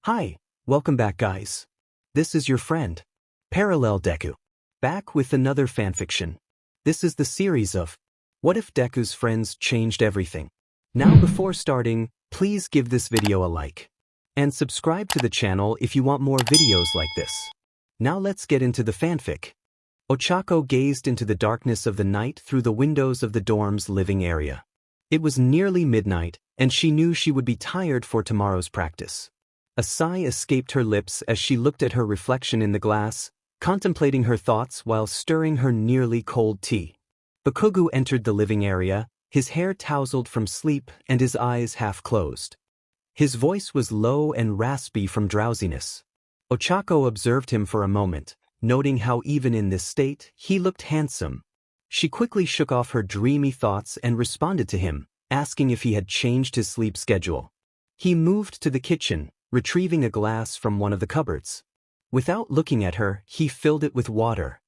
Hi, welcome back guys. This is your friend, Parallel Deku. Back with another fanfiction. This is the series of What If Deku's Friends Changed Everything. Now before starting, please give this video a like. And subscribe to the channel if you want more videos like this. Now let's get into the fanfic. Ochako gazed into the darkness of the night through the windows of the dorm's living area. It was nearly midnight, and she knew she would be tired for tomorrow's practice. A sigh escaped her lips as she looked at her reflection in the glass, contemplating her thoughts while stirring her nearly cold tea. Bakugou entered the living area, his hair tousled from sleep and his eyes half closed. His voice was low and raspy from drowsiness. Ochako observed him for a moment, noting how even in this state, he looked handsome. She quickly shook off her dreamy thoughts and responded to him, asking if he had changed his sleep schedule. He moved to the kitchen, retrieving a glass from one of the cupboards. Without looking at her, he filled it with water.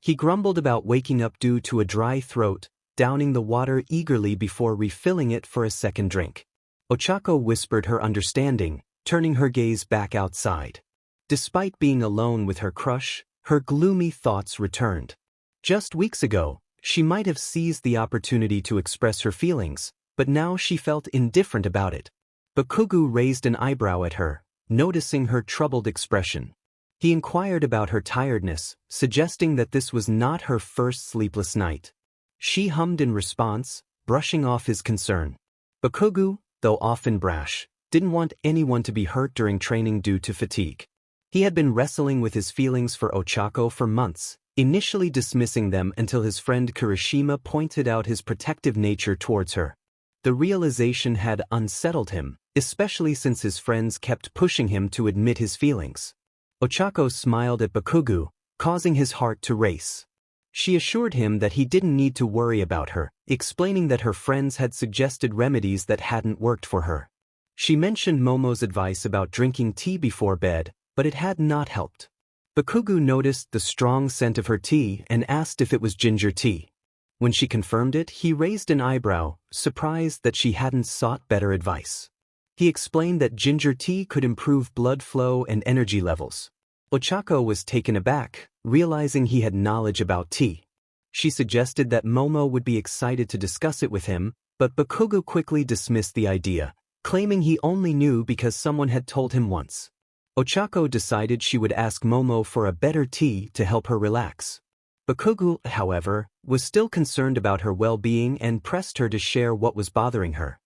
He grumbled about waking up due to a dry throat, downing the water eagerly before refilling it for a second drink. Ochako whispered her understanding, turning her gaze back outside. Despite being alone with her crush, her gloomy thoughts returned. Just weeks ago, she might have seized the opportunity to express her feelings, but now she felt indifferent about it. Bakugou raised an eyebrow at her, noticing her troubled expression. He inquired about her tiredness, suggesting that this was not her first sleepless night. She hummed in response, brushing off his concern. Bakugou, though often brash, didn't want anyone to be hurt during training due to fatigue. He had been wrestling with his feelings for Ochako for months, initially dismissing them until his friend Kirishima pointed out his protective nature towards her. The realization had unsettled him, especially since his friends kept pushing him to admit his feelings. Ochako smiled at Bakugou, causing his heart to race. She assured him that he didn't need to worry about her, explaining that her friends had suggested remedies that hadn't worked for her. She mentioned Momo's advice about drinking tea before bed, but it had not helped. Bakugou noticed the strong scent of her tea and asked if it was ginger tea. When she confirmed it, he raised an eyebrow, surprised that she hadn't sought better advice. He explained that ginger tea could improve blood flow and energy levels. Ochako was taken aback, realizing he had knowledge about tea. She suggested that Momo would be excited to discuss it with him, but Bakugou quickly dismissed the idea, claiming he only knew because someone had told him once. Ochako decided she would ask Momo for a better tea to help her relax. Bakugou, however, was still concerned about her well-being and pressed her to share what was bothering her.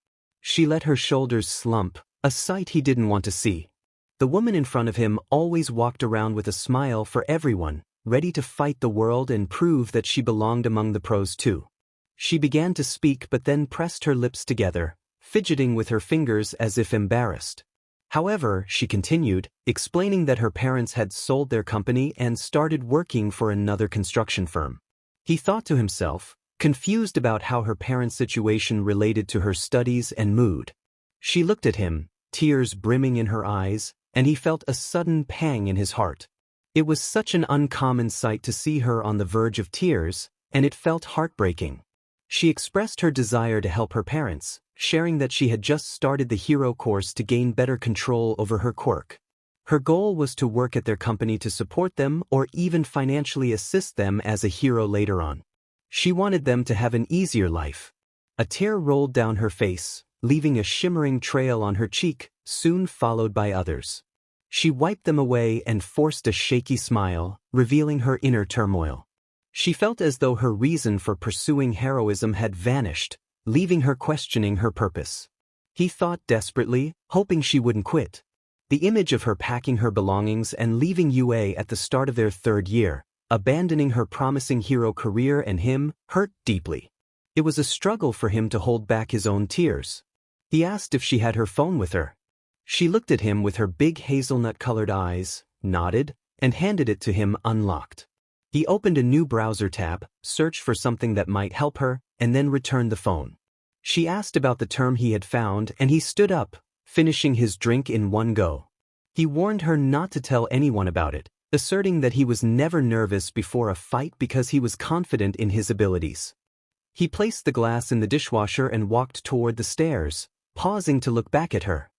She let her shoulders slump, a sight he didn't want to see. The woman in front of him always walked around with a smile for everyone, ready to fight the world and prove that she belonged among the pros too. She began to speak but then pressed her lips together, fidgeting with her fingers as if embarrassed. However, she continued, explaining that her parents had sold their company and started working for another construction firm. He thought to himself, confused about how her parents' situation related to her studies and mood. She looked at him, tears brimming in her eyes, and he felt a sudden pang in his heart. It was such an uncommon sight to see her on the verge of tears, and it felt heartbreaking. She expressed her desire to help her parents, sharing that she had just started the hero course to gain better control over her quirk. Her goal was to work at their company to support them or even financially assist them as a hero later on. She wanted them to have an easier life. A tear rolled down her face, leaving a shimmering trail on her cheek, soon followed by others. She wiped them away and forced a shaky smile, revealing her inner turmoil. She felt as though her reason for pursuing heroism had vanished, leaving her questioning her purpose. He thought desperately, hoping she wouldn't quit. The image of her packing her belongings and leaving UA at the start of their third year, abandoning her promising hero career and him, hurt deeply. It was a struggle for him to hold back his own tears. He asked if she had her phone with her. She looked at him with her big hazelnut-colored eyes, nodded, and handed it to him unlocked. He opened a new browser tab, searched for something that might help her, and then returned the phone. She asked about the term he had found and he stood up, finishing his drink in one go. He warned her not to tell anyone about it, asserting that he was never nervous before a fight because he was confident in his abilities. He placed the glass in the dishwasher and walked toward the stairs, pausing to look back at her.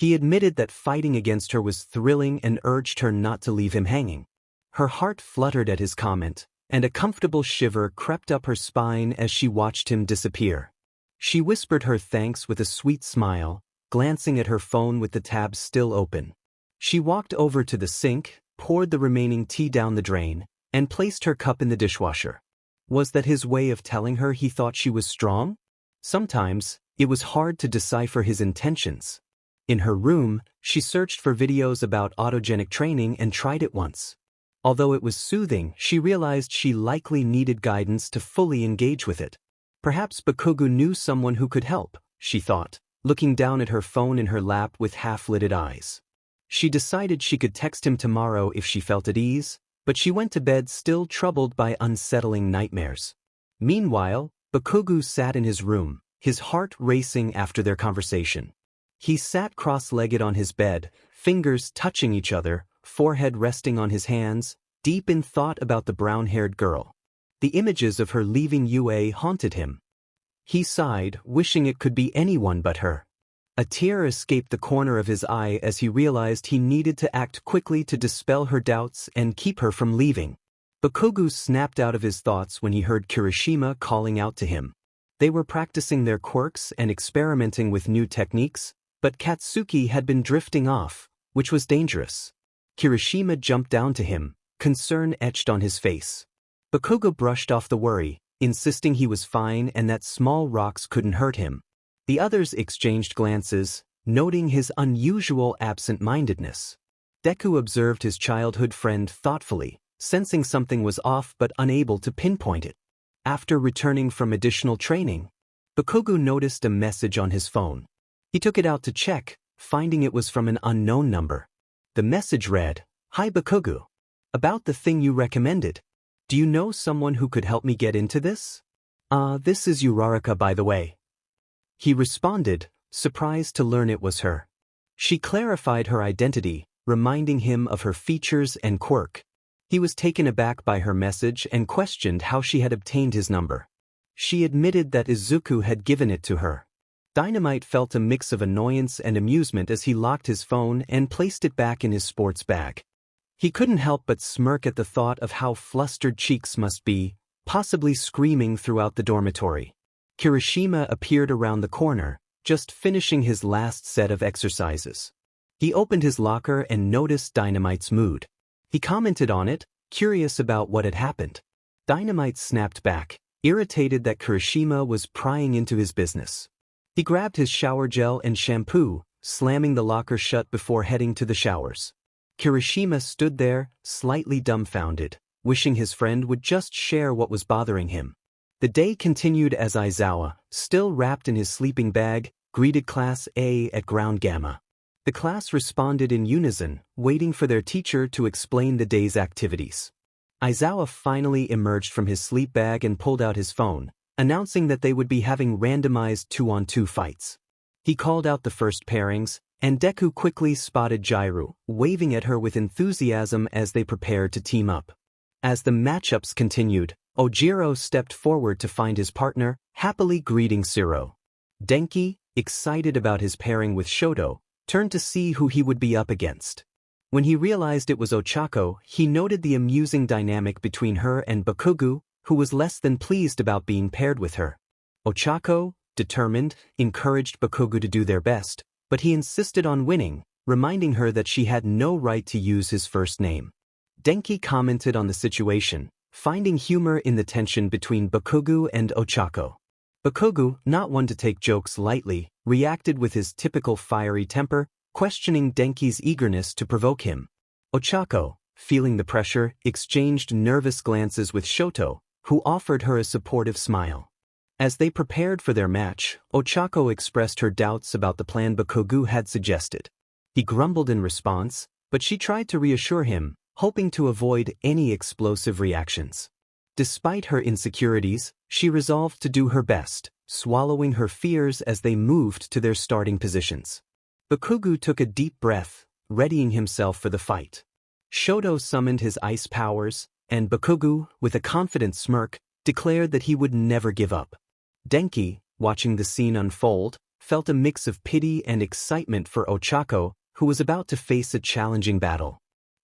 He admitted that fighting against her was thrilling and urged her not to leave him hanging. Her heart fluttered at his comment, and a comfortable shiver crept up her spine as she watched him disappear. She whispered her thanks with a sweet smile, glancing at her phone with the tabs still open. She walked over to the sink, poured the remaining tea down the drain, and placed her cup in the dishwasher. Was that his way of telling her he thought she was strong? Sometimes, it was hard to decipher his intentions. In her room, she searched for videos about autogenic training and tried it once. Although it was soothing, she realized she likely needed guidance to fully engage with it. Perhaps Bakugou knew someone who could help, she thought, looking down at her phone in her lap with half-lidded eyes. She decided she could text him tomorrow if she felt at ease, but she went to bed still troubled by unsettling nightmares. Meanwhile, Bakugou sat in his room, his heart racing after their conversation. He sat cross-legged on his bed, fingers touching each other, forehead resting on his hands, deep in thought about the brown-haired girl. The images of her leaving UA haunted him. He sighed, wishing it could be anyone but her. A tear escaped the corner of his eye as he realized he needed to act quickly to dispel her doubts and keep her from leaving. Bakugou snapped out of his thoughts when he heard Kirishima calling out to him. They were practicing their quirks and experimenting with new techniques, but Katsuki had been drifting off, which was dangerous. Kirishima jumped down to him, concern etched on his face. Bakugou brushed off the worry, insisting he was fine and that small rocks couldn't hurt him. The others exchanged glances, noting his unusual absent-mindedness. Deku observed his childhood friend thoughtfully, sensing something was off but unable to pinpoint it. After returning from additional training, Bakugou noticed a message on his phone. He took it out to check, finding it was from an unknown number. The message read, "Hi Bakugou. About the thing you recommended. Do you know someone who could help me get into this? This is Uraraka by the way." He responded, surprised to learn it was her. She clarified her identity, reminding him of her features and quirk. He was taken aback by her message and questioned how she had obtained his number. She admitted that Izuku had given it to her. Dynamite felt a mix of annoyance and amusement as he locked his phone and placed it back in his sports bag. He couldn't help but smirk at the thought of how flustered Cheeks must be, possibly screaming throughout the dormitory. Kirishima appeared around the corner, just finishing his last set of exercises. He opened his locker and noticed Dynamite's mood. He commented on it, curious about what had happened. Dynamite snapped back, irritated that Kirishima was prying into his business. He grabbed his shower gel and shampoo, slamming the locker shut before heading to the showers. Kirishima stood there, slightly dumbfounded, wishing his friend would just share what was bothering him. The day continued as Aizawa, still wrapped in his sleeping bag, greeted Class A at Ground Gamma. The class responded in unison, waiting for their teacher to explain the day's activities. Aizawa finally emerged from his sleep bag and pulled out his phone, announcing that they would be having randomized 2-on-2 fights. He called out the first pairings, and Deku quickly spotted Jairu, waving at her with enthusiasm as they prepared to team up. As the matchups continued, Ojiro stepped forward to find his partner, happily greeting Shiro. Denki, excited about his pairing with Shoto, turned to see who he would be up against. When he realized it was Ochako, he noted the amusing dynamic between her and Bakugou, who was less than pleased about being paired with her. Ochako, determined, encouraged Bakugou to do their best, but he insisted on winning, reminding her that she had no right to use his first name. Denki commented on the situation, finding humor in the tension between Bakugou and Ochako. Bakugou, not one to take jokes lightly, reacted with his typical fiery temper, questioning Denki's eagerness to provoke him. Ochako, feeling the pressure, exchanged nervous glances with Shoto, who offered her a supportive smile. As they prepared for their match, Ochako expressed her doubts about the plan Bakugou had suggested. He grumbled in response, but she tried to reassure him, hoping to avoid any explosive reactions. Despite her insecurities, she resolved to do her best, swallowing her fears as they moved to their starting positions. Bakugou took a deep breath, readying himself for the fight. Shoto summoned his ice powers, and Bakugou, with a confident smirk, declared that he would never give up. Denki, watching the scene unfold, felt a mix of pity and excitement for Ochako, who was about to face a challenging battle.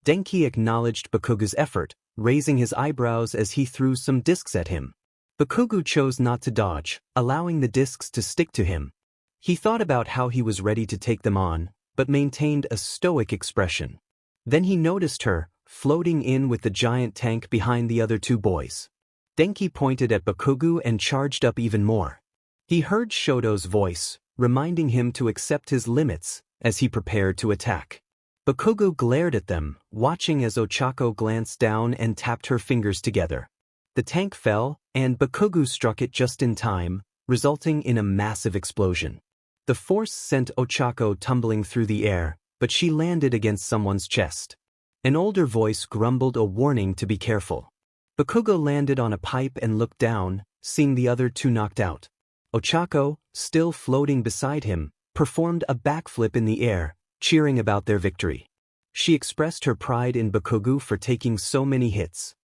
Denki acknowledged Bakugou's effort, raising his eyebrows as he threw some discs at him. Bakugou chose not to dodge, allowing the discs to stick to him. He thought about how he was ready to take them on, but maintained a stoic expression. Then he noticed her, floating in with the giant tank behind the other two boys. Denki pointed at Bakugou and charged up even more. He heard Shoto's voice, reminding him to accept his limits, as he prepared to attack. Bakugou glared at them, watching as Ochako glanced down and tapped her fingers together. The tank fell, and Bakugou struck it just in time, resulting in a massive explosion. The force sent Ochako tumbling through the air, but she landed against someone's chest. An older voice grumbled a warning to be careful. Bakugou landed on a pipe and looked down, seeing the other two knocked out. Ochako, still floating beside him, performed a backflip in the air, cheering about their victory. She expressed her pride in Bakugou for taking so many hits.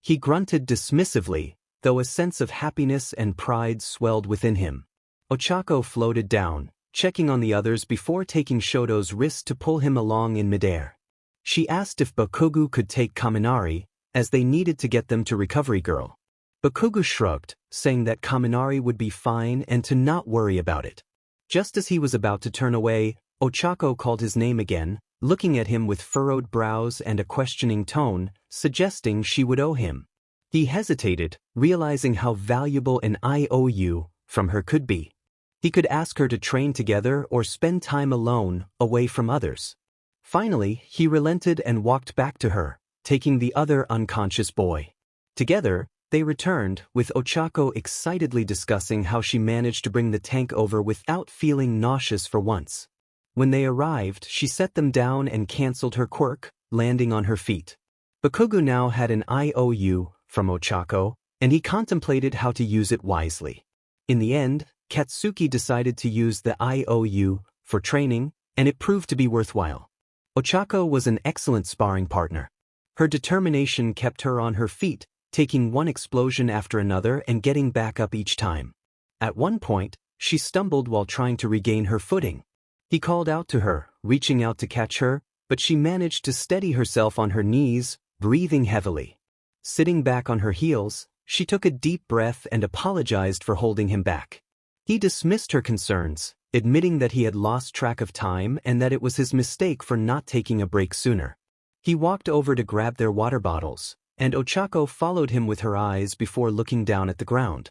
He grunted dismissively, though a sense of happiness and pride swelled within him. Ochako floated down, checking on the others before taking Shoto's wrist to pull him along in midair. She asked if Bakugou could take Kaminari, as they needed to get them to Recovery Girl. Bakugou shrugged, saying that Kaminari would be fine and to not worry about it. Just as he was about to turn away, Ochako called his name again, looking at him with furrowed brows and a questioning tone, suggesting she would owe him. He hesitated, realizing how valuable an IOU from her could be. He could ask her to train together or spend time alone, away from others. Finally, he relented and walked back to her, taking the other unconscious boy. Together, they returned, with Ochako excitedly discussing how she managed to bring the tank over without feeling nauseous for once. When they arrived, she set them down and cancelled her quirk, landing on her feet. Bakugou now had an IOU from Ochako, and he contemplated how to use it wisely. In the end, Katsuki decided to use the IOU for training, and it proved to be worthwhile. Ochako was an excellent sparring partner. Her determination kept her on her feet, taking one explosion after another and getting back up each time. At one point, she stumbled while trying to regain her footing. He called out to her, reaching out to catch her, but she managed to steady herself on her knees, breathing heavily. Sitting back on her heels, she took a deep breath and apologized for holding him back. He dismissed her concerns, admitting that he had lost track of time and that it was his mistake for not taking a break sooner. He walked over to grab their water bottles, and Ochako followed him with her eyes before looking down at the ground.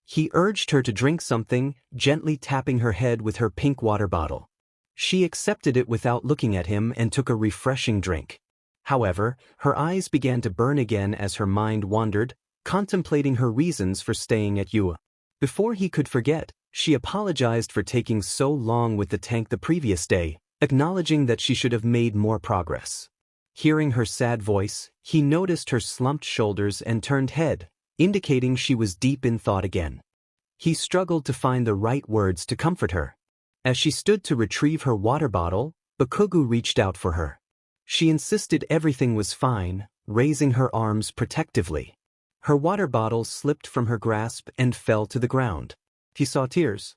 He urged her to drink something, gently tapping her head with her pink water bottle. She accepted it without looking at him and took a refreshing drink. However, her eyes began to burn again as her mind wandered, contemplating her reasons for staying at Yua. Before he could forget, she apologized for taking so long with the tank the previous day, acknowledging that she should have made more progress. Hearing her sad voice, he noticed her slumped shoulders and turned head, indicating she was deep in thought again. He struggled to find the right words to comfort her. As she stood to retrieve her water bottle, Bakugou reached out for her. She insisted everything was fine, raising her arms protectively. Her water bottle slipped from her grasp and fell to the ground. He saw tears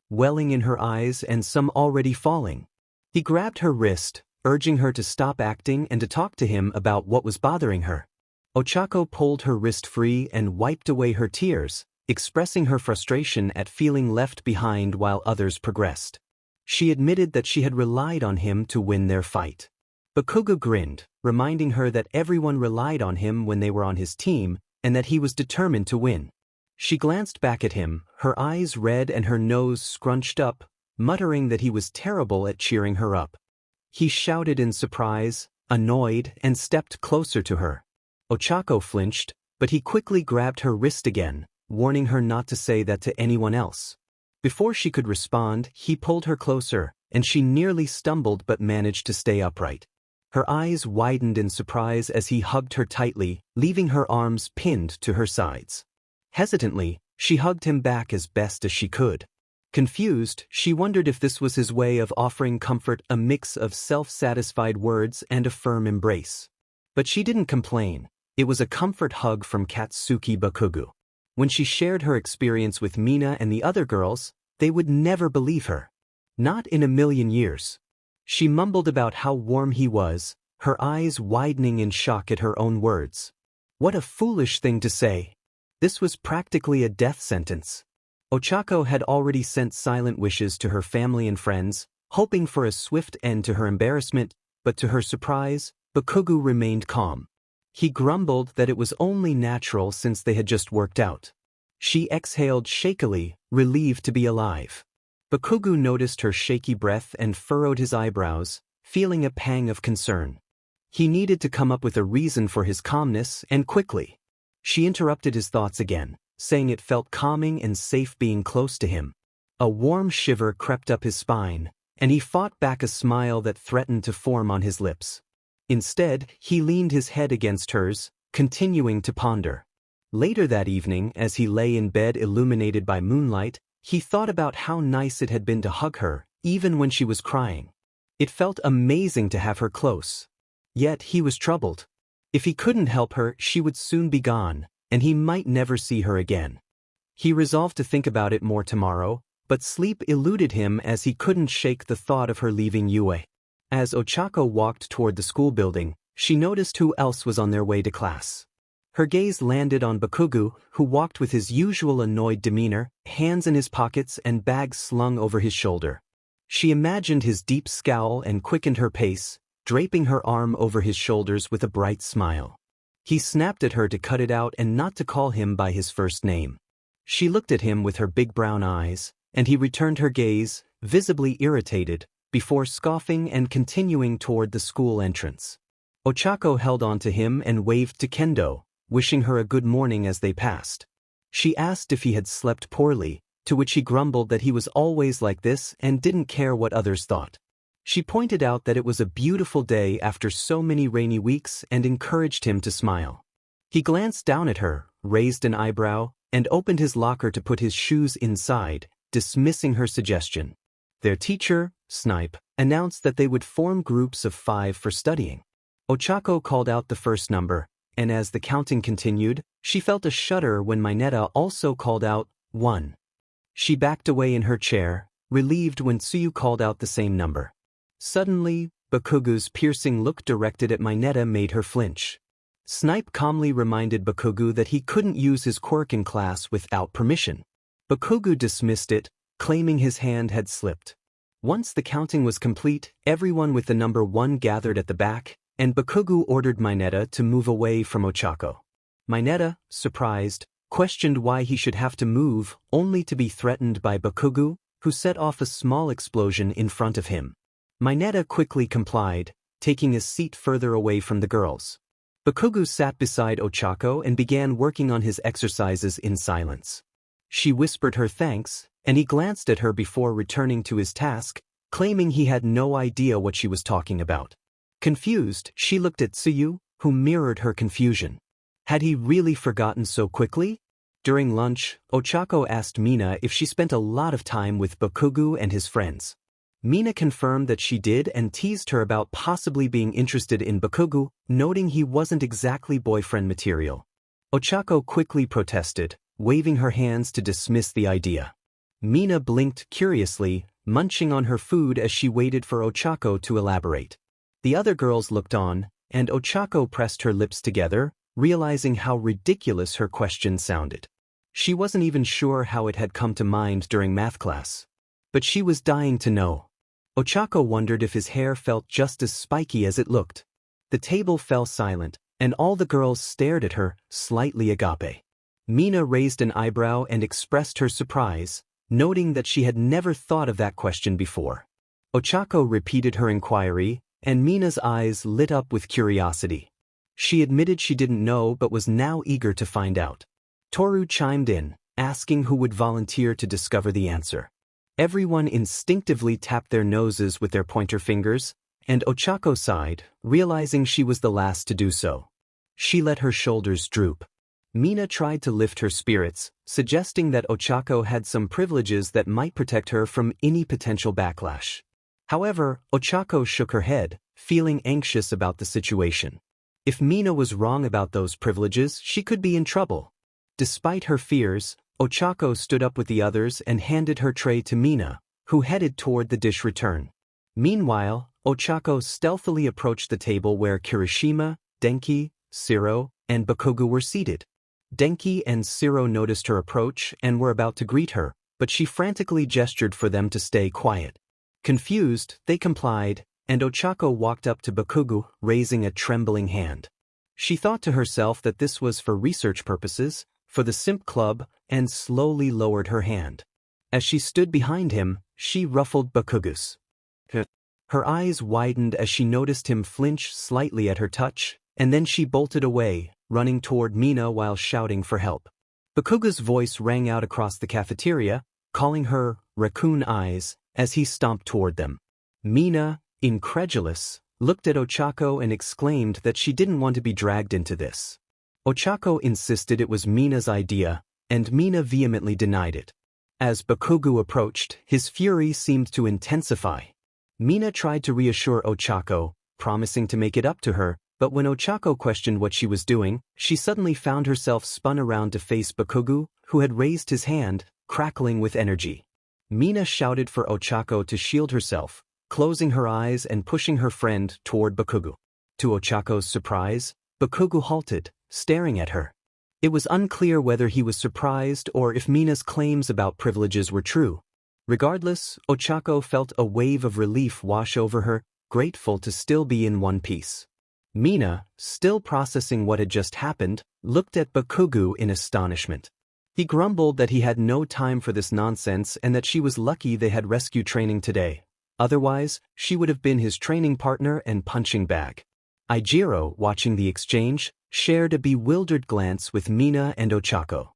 welling in her eyes and some already falling. He grabbed her wrist, urging her to stop acting and to talk to him about what was bothering her. Ochako pulled her wrist free and wiped away her tears, expressing her frustration at feeling left behind while others progressed. She admitted that she had relied on him to win their fight. Bakugou grinned, reminding her that everyone relied on him when they were on his team, and that he was determined to win. She glanced back at him, her eyes red and her nose scrunched up, muttering that he was terrible at cheering her up. He shouted in surprise, annoyed, and stepped closer to her. Ochako flinched, but he quickly grabbed her wrist again, warning her not to say that to anyone else. Before she could respond, he pulled her closer, and she nearly stumbled but managed to stay upright. Her eyes widened in surprise as he hugged her tightly, leaving her arms pinned to her sides. Hesitantly, she hugged him back as best as she could. Confused, she wondered if this was his way of offering comfort, a mix of self-satisfied words and a firm embrace. But she didn't complain. It was a comfort hug from Katsuki Bakugou. When she shared her experience with Mina and the other girls, They would never believe her. Not in a million years. She mumbled about how warm he was, her eyes widening in shock at her own words. What a foolish thing to say. This was practically a death sentence. Ochako had already sent silent wishes to her family and friends, hoping for a swift end to her embarrassment, but to her surprise, Bakugou remained calm. He grumbled that it was only natural since they had just worked out. She exhaled shakily, relieved to be alive. Bakugou noticed her shaky breath and furrowed his eyebrows, feeling a pang of concern. He needed to come up with a reason for his calmness, and quickly. She interrupted his thoughts again, saying it felt calming and safe being close to him. A warm shiver crept up his spine, and he fought back a smile that threatened to form on his lips. Instead, he leaned his head against hers, continuing to ponder. Later that evening, as he lay in bed illuminated by moonlight, he thought about how nice it had been to hug her, even when she was crying. It felt amazing to have her close. Yet he was troubled. If he couldn't help her, she would soon be gone, and he might never see her again. He resolved to think about it more tomorrow, but sleep eluded him as he couldn't shake the thought of her leaving Yue. As Ochako walked toward the school building, she noticed who else was on their way to class. Her gaze landed on Bakugou, who walked with his usual annoyed demeanor, hands in his pockets and bags slung over his shoulder. She imagined his deep scowl and quickened her pace, draping her arm over his shoulders with a bright smile. He snapped at her to cut it out and not to call him by his first name. She looked at him with her big brown eyes, and he returned her gaze, visibly irritated, before scoffing and continuing toward the school entrance. Ochako held on to him and waved to Kendo, wishing her a good morning as they passed. She asked if he had slept poorly, to which he grumbled that he was always like this and didn't care what others thought. She pointed out that it was a beautiful day after so many rainy weeks and encouraged him to smile. He glanced down at her, raised an eyebrow, and opened his locker to put his shoes inside, dismissing her suggestion. Their teacher, Snipe, announced that they would form groups of 5 for studying. Ochako called out the first number, and as the counting continued, she felt a shudder when Mineta also called out 1. She backed away in her chair, relieved when Tsuyu called out the same number. Suddenly, Bakugou's piercing look directed at Mineta made her flinch. Snipe calmly reminded Bakugou that he couldn't use his quirk in class without permission. Bakugou dismissed it, claiming his hand had slipped. Once the counting was complete, everyone with the number 1 gathered at the back, and Bakugou ordered Mineta to move away from Ochako. Mineta, surprised, questioned why he should have to move, only to be threatened by Bakugou, who set off a small explosion in front of him. Mineta quickly complied, taking a seat further away from the girls. Bakugou sat beside Ochako and began working on his exercises in silence. She whispered her thanks, and he glanced at her before returning to his task, claiming he had no idea what she was talking about. Confused, she looked at Tsuyu, who mirrored her confusion. Had he really forgotten so quickly? During lunch, Ochako asked Mina if she spent a lot of time with Bakugou and his friends. Mina confirmed that she did and teased her about possibly being interested in Bakugou, noting he wasn't exactly boyfriend material. Ochako quickly protested, waving her hands to dismiss the idea. Mina blinked curiously, munching on her food as she waited for Ochako to elaborate. The other girls looked on, and Ochako pressed her lips together, realizing how ridiculous her question sounded. She wasn't even sure how it had come to mind during math class. But she was dying to know. Ochako wondered if his hair felt just as spiky as it looked. The table fell silent, and all the girls stared at her, slightly agape. Mina raised an eyebrow and expressed her surprise, noting that she had never thought of that question before. Ochako repeated her inquiry, and Mina's eyes lit up with curiosity. She admitted she didn't know but was now eager to find out. Toru chimed in, asking who would volunteer to discover the answer. Everyone instinctively tapped their noses with their pointer fingers, and Ochako sighed, realizing she was the last to do so. She let her shoulders droop. Mina tried to lift her spirits, suggesting that Ochako had some privileges that might protect her from any potential backlash. However, Ochako shook her head, feeling anxious about the situation. If Mina was wrong about those privileges, she could be in trouble. Despite her fears, Ochako stood up with the others and handed her tray to Mina, who headed toward the dish return. Meanwhile, Ochako stealthily approached the table where Kirishima, Denki, Shiro, and Bakugou were seated. Denki and Shiro noticed her approach and were about to greet her, but she frantically gestured for them to stay quiet. Confused, they complied, and Ochako walked up to Bakugou, raising a trembling hand. She thought to herself that this was for research purposes, for the Simp Club, and slowly lowered her hand. As she stood behind him, she ruffled Bakugou's. Her eyes widened as she noticed him flinch slightly at her touch, and then she bolted away, running toward Mina while shouting for help. Bakugou's voice rang out across the cafeteria, calling her raccoon eyes, as he stomped toward them. Mina, incredulous, looked at Ochako and exclaimed that she didn't want to be dragged into this. Ochako insisted it was Mina's idea, and Mina vehemently denied it. As Bakugou approached, his fury seemed to intensify. Mina tried to reassure Ochako, promising to make it up to her, but when Ochako questioned what she was doing, she suddenly found herself spun around to face Bakugou, who had raised his hand, crackling with energy. Mina shouted for Ochako to shield herself, closing her eyes and pushing her friend toward Bakugou. To Ochako's surprise, Bakugou halted, staring at her. It was unclear whether he was surprised or if Mina's claims about privileges were true. Regardless, Ochako felt a wave of relief wash over her, grateful to still be in one piece. Mina, still processing what had just happened, looked at Bakugou in astonishment. He grumbled that he had no time for this nonsense and that she was lucky they had rescue training today. Otherwise, she would have been his training partner and punching bag. Ijiro, watching the exchange, shared a bewildered glance with Mina and Ochako.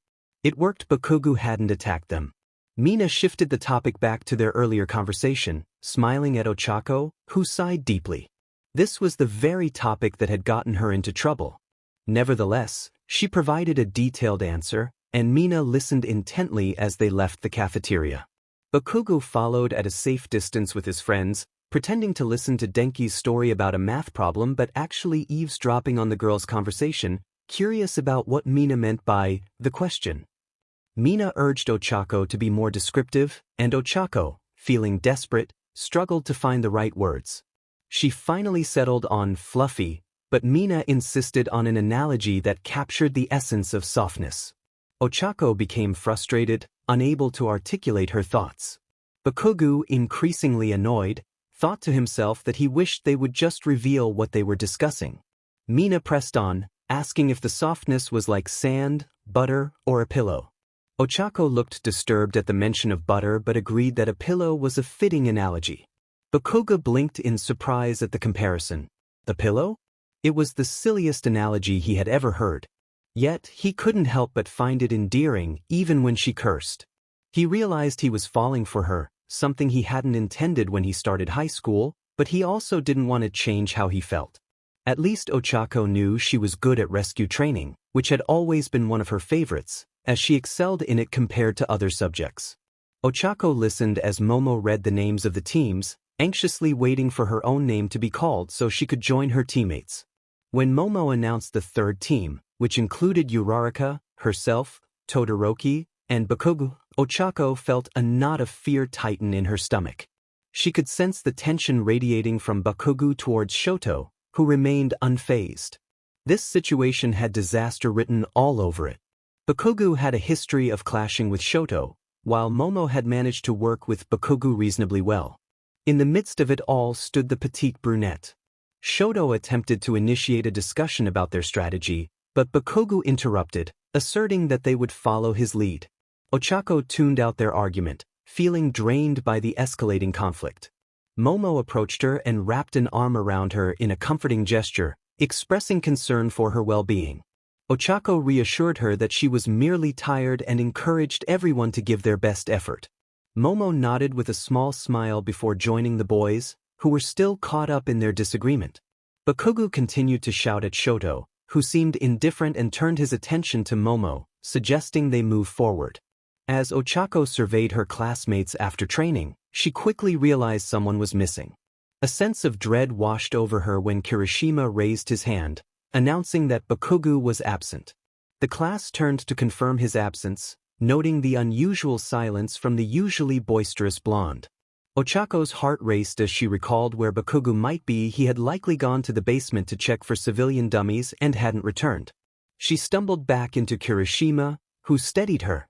It worked. Bakugou hadn't attacked them. Mina shifted the topic back to their earlier conversation, smiling at Ochako, who sighed deeply. This was the very topic that had gotten her into trouble. Nevertheless, she provided a detailed answer, and Mina listened intently as they left the cafeteria. Bakugou followed at a safe distance with his friends, pretending to listen to Denki's story about a math problem but actually eavesdropping on the girls' conversation, curious about what Mina meant by the question. Mina urged Ochako to be more descriptive, and Ochako, feeling desperate, struggled to find the right words. She finally settled on fluffy, but Mina insisted on an analogy that captured the essence of softness. Ochako became frustrated, unable to articulate her thoughts. Bakugou, increasingly annoyed, thought to himself that he wished they would just reveal what they were discussing. Mina pressed on, asking if the softness was like sand, butter, or a pillow. Ochako looked disturbed at the mention of butter but agreed that a pillow was a fitting analogy. Bakugou blinked in surprise at the comparison. The pillow? It was the silliest analogy he had ever heard. Yet, he couldn't help but find it endearing even when she cursed. He realized he was falling for her, something he hadn't intended when he started high school, but he also didn't want to change how he felt. At least Ochako knew she was good at rescue training, which had always been one of her favorites, as she excelled in it compared to other subjects. Ochako listened as Momo read the names of the teams, anxiously waiting for her own name to be called so she could join her teammates. When Momo announced the third team, which included Uraraka, herself, Todoroki, and Bakugou, Ochako felt a knot of fear tighten in her stomach. She could sense the tension radiating from Bakugou towards Shoto, who remained unfazed. This situation had disaster written all over it. Bakugou had a history of clashing with Shoto, while Momo had managed to work with Bakugou reasonably well. In the midst of it all stood the petite brunette. Shoto attempted to initiate a discussion about their strategy, but Bakugou interrupted, asserting that they would follow his lead. Ochako tuned out their argument, feeling drained by the escalating conflict. Momo approached her and wrapped an arm around her in a comforting gesture, expressing concern for her well-being. Ochako reassured her that she was merely tired and encouraged everyone to give their best effort. Momo nodded with a small smile before joining the boys, who were still caught up in their disagreement. Bakugou continued to shout at Shoto, who seemed indifferent and turned his attention to Momo, suggesting they move forward. As Ochako surveyed her classmates after training, she quickly realized someone was missing. A sense of dread washed over her when Kirishima raised his hand, announcing that Bakugou was absent. The class turned to confirm his absence, noting the unusual silence from the usually boisterous blonde. Ochako's heart raced as she recalled where Bakugou might be. He had likely gone to the basement to check for civilian dummies and hadn't returned. She stumbled back into Kirishima, who steadied her.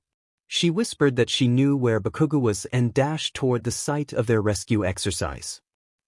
She whispered that she knew where Bakugou was and dashed toward the site of their rescue exercise.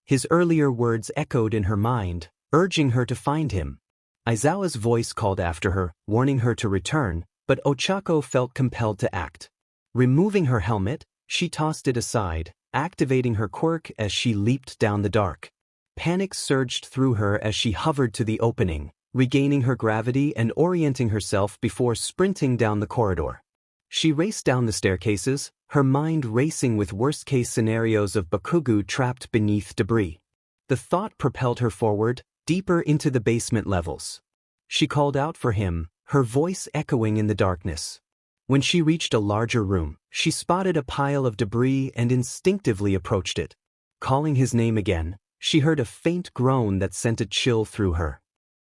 His earlier words echoed in her mind, urging her to find him. Aizawa's voice called after her, warning her to return, but Ochako felt compelled to act. Removing her helmet, she tossed it aside, activating her quirk as she leaped down the dark. Panic surged through her as she hovered to the opening, regaining her gravity and orienting herself before sprinting down the corridor. She raced down the staircases, her mind racing with worst-case scenarios of Bakugou trapped beneath debris. The thought propelled her forward, deeper into the basement levels. She called out for him, her voice echoing in the darkness. When she reached a larger room, she spotted a pile of debris and instinctively approached it. Calling his name again, she heard a faint groan that sent a chill through her.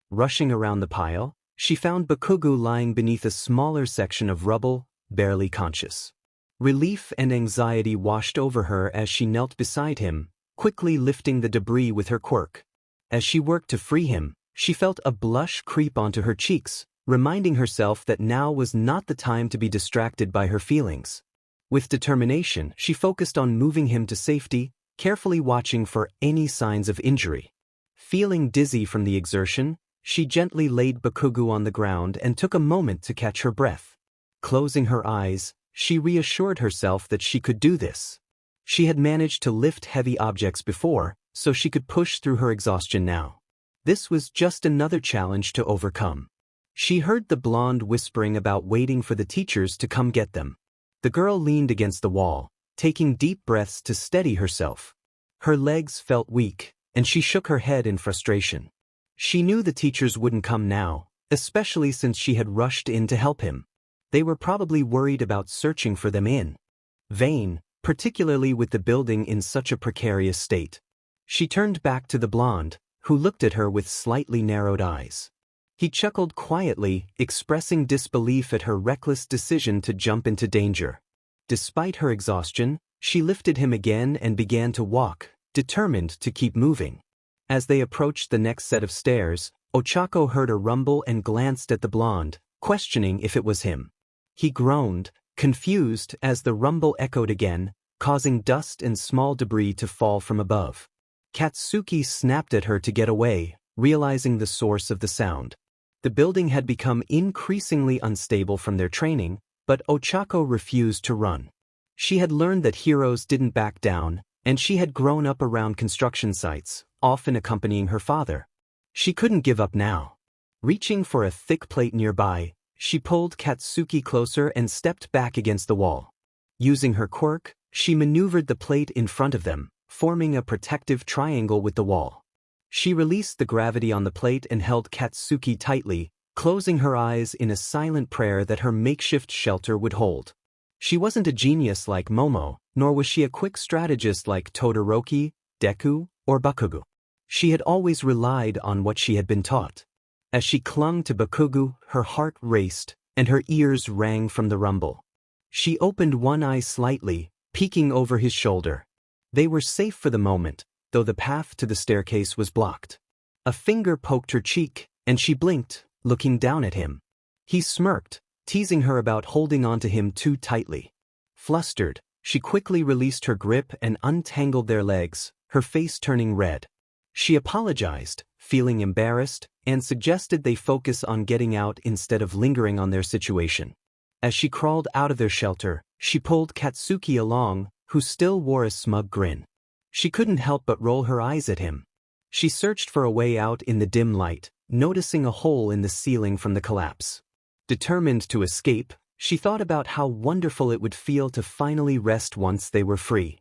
Rushing around the pile, she found Bakugou lying beneath a smaller section of rubble, barely conscious. Relief and anxiety washed over her as she knelt beside him, quickly lifting the debris with her quirk. As she worked to free him, she felt a blush creep onto her cheeks, reminding herself that now was not the time to be distracted by her feelings. With determination, she focused on moving him to safety, carefully watching for any signs of injury. Feeling dizzy from the exertion, she gently laid Bakugou on the ground and took a moment to catch her breath. Closing her eyes, she reassured herself that she could do this. She had managed to lift heavy objects before, so she could push through her exhaustion now. This was just another challenge to overcome. She heard the blonde whispering about waiting for the teachers to come get them. The girl leaned against the wall, taking deep breaths to steady herself. Her legs felt weak, and she shook her head in frustration. She knew the teachers wouldn't come now, especially since she had rushed in to help him. They were probably worried about searching for them in vain, particularly with the building in such a precarious state. She turned back to the blonde, who looked at her with slightly narrowed eyes. He chuckled quietly, expressing disbelief at her reckless decision to jump into danger. Despite her exhaustion, she lifted him again and began to walk, determined to keep moving. As they approached the next set of stairs, Ochako heard a rumble and glanced at the blonde, questioning if it was him. He groaned, confused as the rumble echoed again, causing dust and small debris to fall from above. Katsuki snapped at her to get away, realizing the source of the sound. The building had become increasingly unstable from their training, but Ochako refused to run. She had learned that heroes didn't back down, and she had grown up around construction sites, often accompanying her father. She couldn't give up now. Reaching for a thick plate nearby, she pulled Katsuki closer and stepped back against the wall. Using her quirk, she maneuvered the plate in front of them, forming a protective triangle with the wall. She released the gravity on the plate and held Katsuki tightly, closing her eyes in a silent prayer that her makeshift shelter would hold. She wasn't a genius like Momo, nor was she a quick strategist like Todoroki, Deku, or Bakugou. She had always relied on what she had been taught. As she clung to Bakugou, her heart raced, and her ears rang from the rumble. She opened one eye slightly, peeking over his shoulder. They were safe for the moment, though the path to the staircase was blocked. A finger poked her cheek, and she blinked, looking down at him. He smirked, teasing her about holding onto him too tightly. Flustered, she quickly released her grip and untangled their legs, her face turning red. She apologized, feeling embarrassed, and suggested they focus on getting out instead of lingering on their situation. As she crawled out of their shelter, she pulled Katsuki along, who still wore a smug grin. She couldn't help but roll her eyes at him. She searched for a way out in the dim light, noticing a hole in the ceiling from the collapse. Determined to escape, she thought about how wonderful it would feel to finally rest once they were free.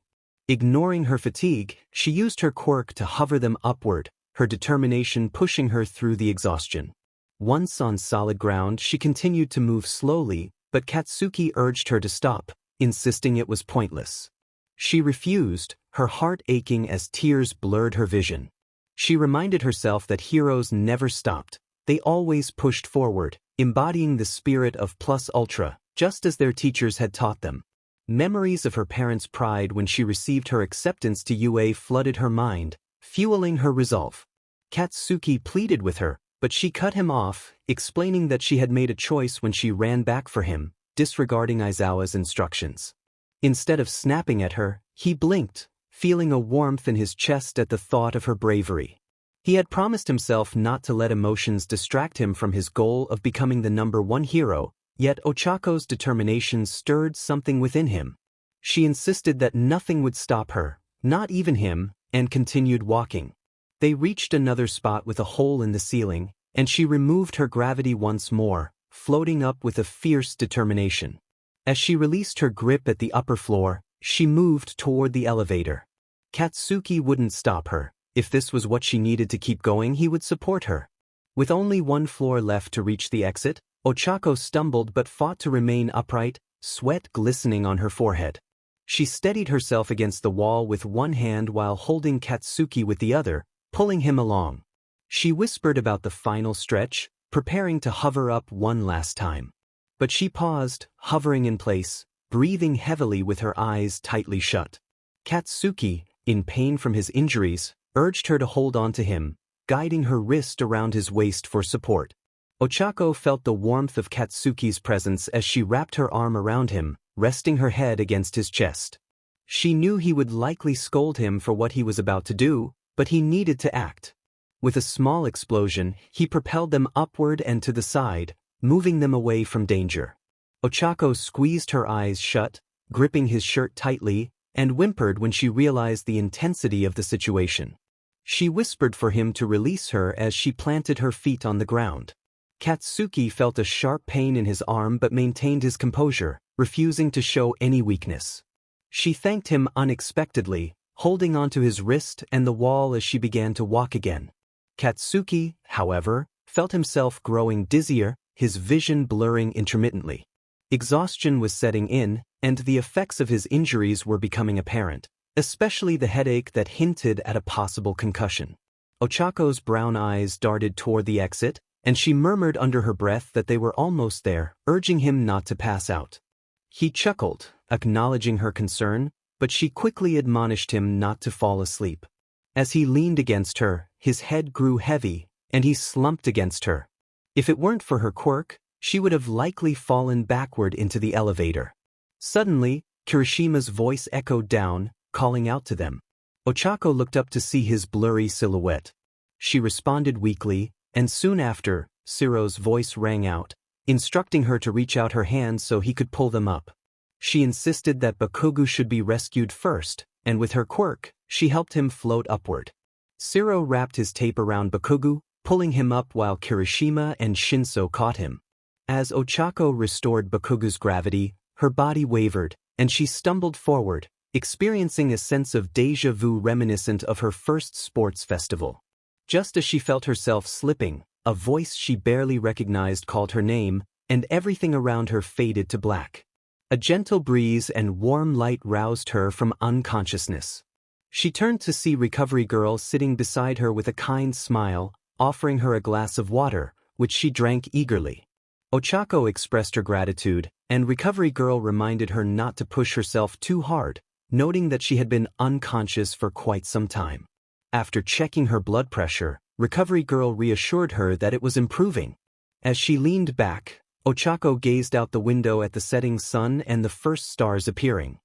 Ignoring her fatigue, she used her quirk to hover them upward, her determination pushing her through the exhaustion. Once on solid ground, she continued to move slowly, but Katsuki urged her to stop, insisting it was pointless. She refused, her heart aching as tears blurred her vision. She reminded herself that heroes never stopped, they always pushed forward, embodying the spirit of plus ultra, just as their teachers had taught them. Memories of her parents' pride when she received her acceptance to UA flooded her mind, fueling her resolve. Katsuki pleaded with her, but she cut him off, explaining that she had made a choice when she ran back for him, disregarding Aizawa's instructions. Instead of snapping at her, he blinked, feeling a warmth in his chest at the thought of her bravery. He had promised himself not to let emotions distract him from his goal of becoming the #1 hero, yet Ochako's determination stirred something within him. She insisted that nothing would stop her, not even him, and continued walking. They reached another spot with a hole in the ceiling, and she removed her gravity once more, floating up with a fierce determination. As she released her grip at the upper floor, she moved toward the elevator. Katsuki wouldn't stop her. If this was what she needed to keep going, he would support her. With only one floor left to reach the exit, Ochako stumbled but fought to remain upright, sweat glistening on her forehead. She steadied herself against the wall with one hand while holding Katsuki with the other, pulling him along. She whispered about the final stretch, preparing to hover up one last time. But she paused, hovering in place, breathing heavily with her eyes tightly shut. Katsuki, in pain from his injuries, urged her to hold on to him, guiding her wrist around his waist for support. Ochako felt the warmth of Katsuki's presence as she wrapped her arm around him, resting her head against his chest. She knew he would likely scold him for what he was about to do, but he needed to act. With a small explosion, he propelled them upward and to the side, moving them away from danger. Ochako squeezed her eyes shut, gripping his shirt tightly, and whimpered when she realized the intensity of the situation. She whispered for him to release her as she planted her feet on the ground. Katsuki felt a sharp pain in his arm but maintained his composure, refusing to show any weakness. She thanked him unexpectedly, holding onto his wrist and the wall as she began to walk again. Katsuki, however, felt himself growing dizzier, his vision blurring intermittently. Exhaustion was setting in, and the effects of his injuries were becoming apparent, especially the headache that hinted at a possible concussion. Ochako's brown eyes darted toward the exit, and she murmured under her breath that they were almost there, urging him not to pass out. He chuckled, acknowledging her concern, but she quickly admonished him not to fall asleep. As he leaned against her, his head grew heavy, and he slumped against her. If it weren't for her quirk, she would have likely fallen backward into the elevator. Suddenly, Kirishima's voice echoed down, calling out to them. Ochako looked up to see his blurry silhouette. She responded weakly, and soon after, Siro's voice rang out, instructing her to reach out her hands so he could pull them up. She insisted that Bakugou should be rescued first, and with her quirk, she helped him float upward. Siro wrapped his tape around Bakugou, pulling him up while Kirishima and Shinso caught him. As Ochako restored Bakugou's gravity, her body wavered, and she stumbled forward, experiencing a sense of déjà vu reminiscent of her first sports festival. Just as she felt herself slipping, a voice she barely recognized called her name, and everything around her faded to black. A gentle breeze and warm light roused her from unconsciousness. She turned to see Recovery Girl sitting beside her with a kind smile, offering her a glass of water, which she drank eagerly. Ochako expressed her gratitude, and Recovery Girl reminded her not to push herself too hard, noting that she had been unconscious for quite some time. After checking her blood pressure, Recovery Girl reassured her that it was improving. As she leaned back, Ochako gazed out the window at the setting sun and the first stars appearing.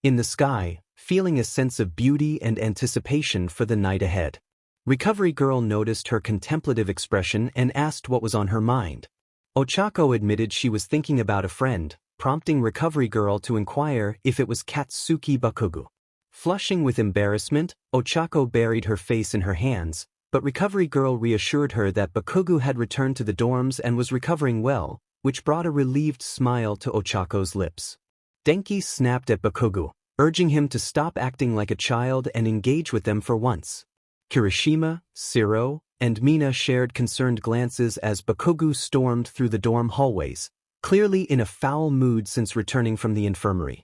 In the sky, feeling a sense of beauty and anticipation for the night ahead. Recovery Girl noticed her contemplative expression and asked what was on her mind. Ochako admitted she was thinking about a friend, prompting Recovery Girl to inquire if it was Katsuki Bakugou. Flushing with embarrassment, Ochako buried her face in her hands, but Recovery Girl reassured her that Bakugou had returned to the dorms and was recovering well, which brought a relieved smile to Ochako's lips. Denki snapped at Bakugou, urging him to stop acting like a child and engage with them for once. Kirishima, Siro, and Mina shared concerned glances as Bakugou stormed through the dorm hallways, clearly in a foul mood since returning from the infirmary.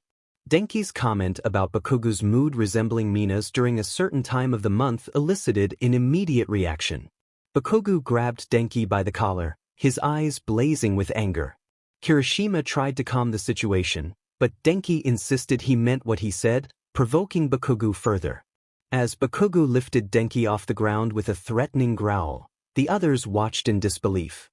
Denki's comment about Bakugou's mood resembling Mina's during a certain time of the month elicited an immediate reaction. Bakugou grabbed Denki by the collar, his eyes blazing with anger. Kirishima tried to calm the situation, but Denki insisted he meant what he said, provoking Bakugou further. As Bakugou lifted Denki off the ground with a threatening growl, the others watched in disbelief.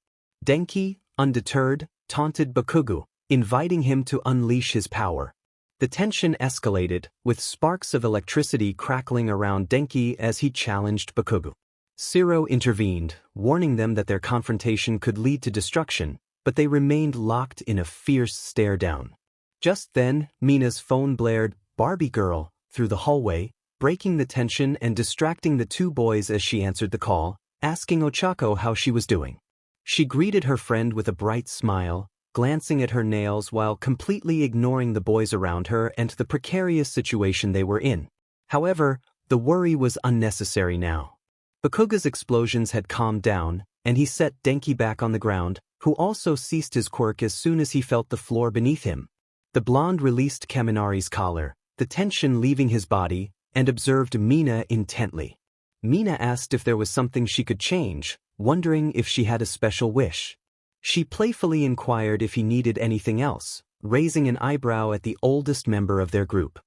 Denki, undeterred, taunted Bakugou, inviting him to unleash his power. The tension escalated, with sparks of electricity crackling around Denki as he challenged Bakugou. Shiro intervened, warning them that their confrontation could lead to destruction, but they remained locked in a fierce stare-down. Just then, Mina's phone blared, "Barbie girl," through the hallway, breaking the tension and distracting the two boys as she answered the call, asking Ochako how she was doing. She greeted her friend with a bright smile, glancing at her nails while completely ignoring the boys around her and the precarious situation they were in. However, the worry was unnecessary now. Bakugou's explosions had calmed down, and he set Denki back on the ground, who also ceased his quirk as soon as he felt the floor beneath him. The blonde released Kaminari's collar, the tension leaving his body, and observed Mina intently. Mina asked if there was something she could change, wondering if she had a special wish. She playfully inquired if he needed anything else, raising an eyebrow at the oldest member of their group.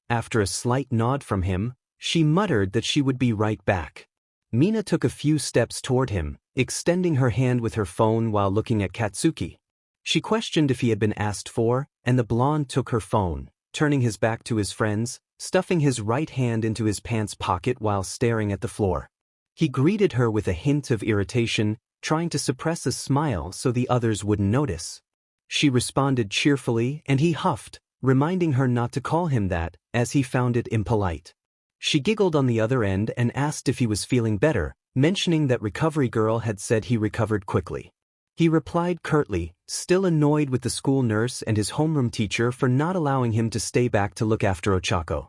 After a slight nod from him, she muttered that she would be right back. Mina took a few steps toward him, extending her hand with her phone while looking at Katsuki. She questioned if he had been asked for, and the blonde took her phone, turning his back to his friends, stuffing his right hand into his pants pocket while staring at the floor. He greeted her with a hint of irritation, trying to suppress a smile so the others wouldn't notice. She responded cheerfully, and he huffed, reminding her not to call him that, as he found it impolite. She giggled on the other end and asked if he was feeling better, mentioning that Recovery Girl had said he recovered quickly. He replied curtly, still annoyed with the school nurse and his homeroom teacher for not allowing him to stay back to look after Ochako.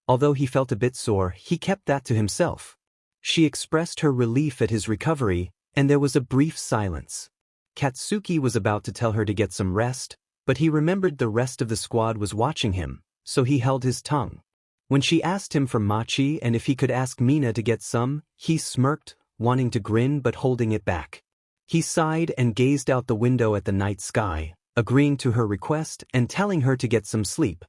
Although he felt a bit sore, he kept that to himself. She expressed her relief at his recovery, and there was a brief silence. Katsuki was about to tell her to get some rest, but he remembered the rest of the squad was watching him, so he held his tongue. When she asked him for matcha and if he could ask Mina to get some, he smirked, wanting to grin but holding it back. He sighed and gazed out the window at the night sky, agreeing to her request and telling her to get some sleep.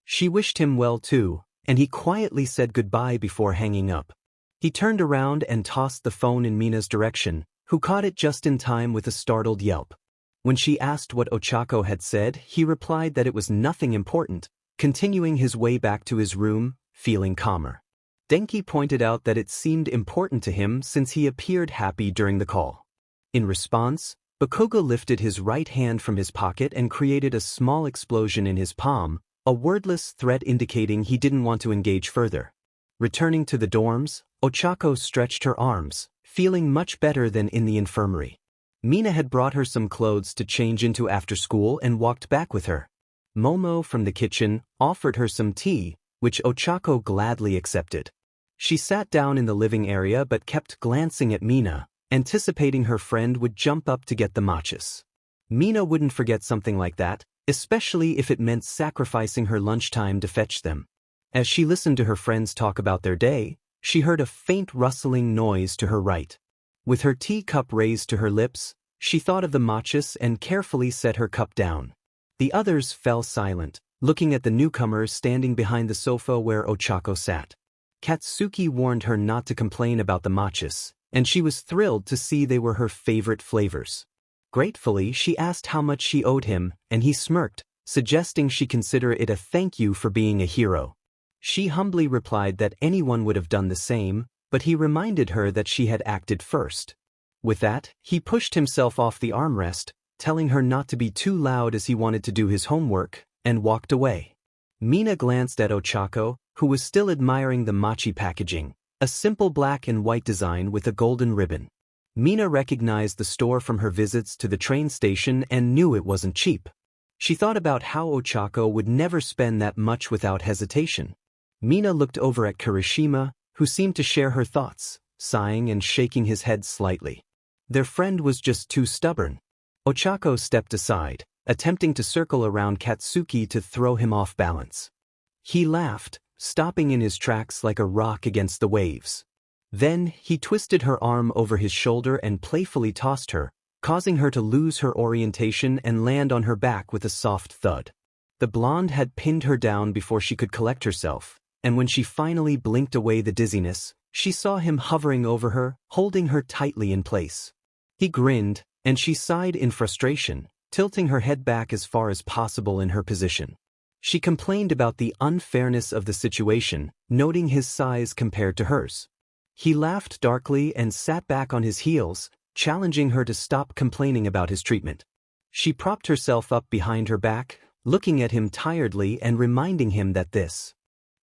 She wished him well too, and he quietly said goodbye before hanging up. He turned around and tossed the phone in Mina's direction, who caught it just in time with a startled yelp. When she asked what Ochako had said, he replied that it was nothing important, continuing his way back to his room, feeling calmer. Denki pointed out that it seemed important to him since he appeared happy during the call. In response, Bakugou lifted his right hand from his pocket and created a small explosion in his palm, a wordless threat indicating he didn't want to engage further. Returning to the dorms, Ochako stretched her arms, feeling much better than in the infirmary. Mina had brought her some clothes to change into after school and walked back with her. Momo from the kitchen offered her some tea, which Ochako gladly accepted. She sat down in the living area but kept glancing at Mina, anticipating her friend would jump up to get the matchas. Mina wouldn't forget something like that, especially if it meant sacrificing her lunchtime to fetch them. As she listened to her friends talk about their day, she heard a faint rustling noise to her right. With her teacup raised to her lips, she thought of the matchas and carefully set her cup down. The others fell silent, looking at the newcomers standing behind the sofa where Ochako sat. Katsuki warned her not to complain about the matchas, and she was thrilled to see they were her favorite flavors. Gratefully, she asked how much she owed him, and he smirked, suggesting she consider it a thank you for being a hero. She humbly replied that anyone would have done the same, but he reminded her that she had acted first. With that, he pushed himself off the armrest, telling her not to be too loud as he wanted to do his homework, and walked away. Mina glanced at Ochako, who was still admiring the matcha packaging, a simple black and white design with a golden ribbon. Mina recognized the store from her visits to the train station and knew it wasn't cheap. She thought about how Ochako would never spend that much without hesitation. Mina looked over at Kirishima, who seemed to share her thoughts, sighing and shaking his head slightly. Their friend was just too stubborn. Ochako stepped aside, attempting to circle around Katsuki to throw him off balance. He laughed, stopping in his tracks like a rock against the waves. Then, he twisted her arm over his shoulder and playfully tossed her, causing her to lose her orientation and land on her back with a soft thud. The blonde had pinned her down before she could collect herself, and when she finally blinked away the dizziness, she saw him hovering over her, holding her tightly in place. He grinned, and she sighed in frustration, tilting her head back as far as possible in her position. She complained about the unfairness of the situation, noting his size compared to hers. He laughed darkly and sat back on his heels, challenging her to stop complaining about his treatment. She propped herself up behind her back, looking at him tiredly and reminding him that this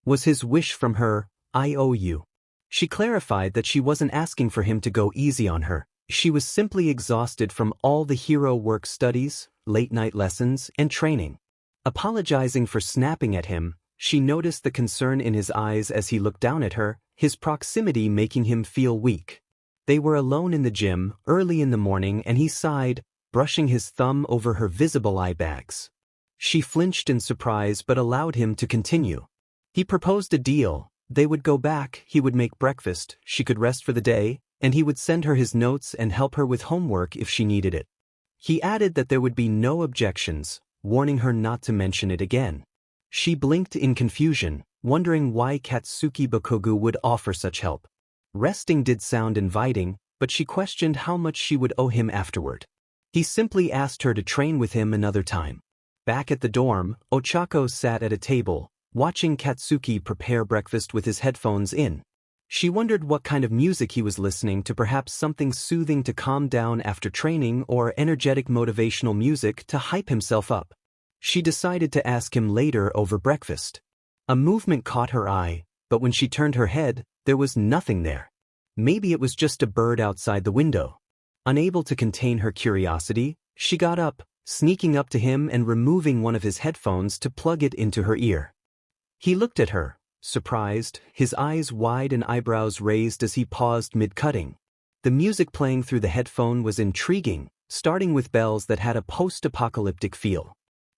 was his wish from her, "I owe you." She clarified that she wasn't asking for him to go easy on her. She was simply exhausted from all the hero work studies, late-night lessons, and training. Apologizing for snapping at him, she noticed the concern in his eyes as he looked down at her, his proximity making him feel weak. They were alone in the gym, early in the morning, and he sighed, brushing his thumb over her visible eye bags. She flinched in surprise but allowed him to continue. He proposed a deal. They would go back, he would make breakfast, she could rest for the day, and he would send her his notes and help her with homework if she needed it. He added that there would be no objections, warning her not to mention it again. She blinked in confusion, wondering why Katsuki Bakugou would offer such help. Resting did sound inviting, but she questioned how much she would owe him afterward. He simply asked her to train with him another time. Back at the dorm, Ochako sat at a table, watching Katsuki prepare breakfast with his headphones in. She wondered what kind of music he was listening to, perhaps something soothing to calm down after training or energetic motivational music to hype himself up. She decided to ask him later over breakfast. A movement caught her eye, but when she turned her head, there was nothing there. Maybe it was just a bird outside the window. Unable to contain her curiosity, she got up, sneaking up to him and removing one of his headphones to plug it into her ear. He looked at her, surprised, his eyes wide and eyebrows raised as he paused mid-cutting. The music playing through the headphone was intriguing, starting with bells that had a post-apocalyptic feel.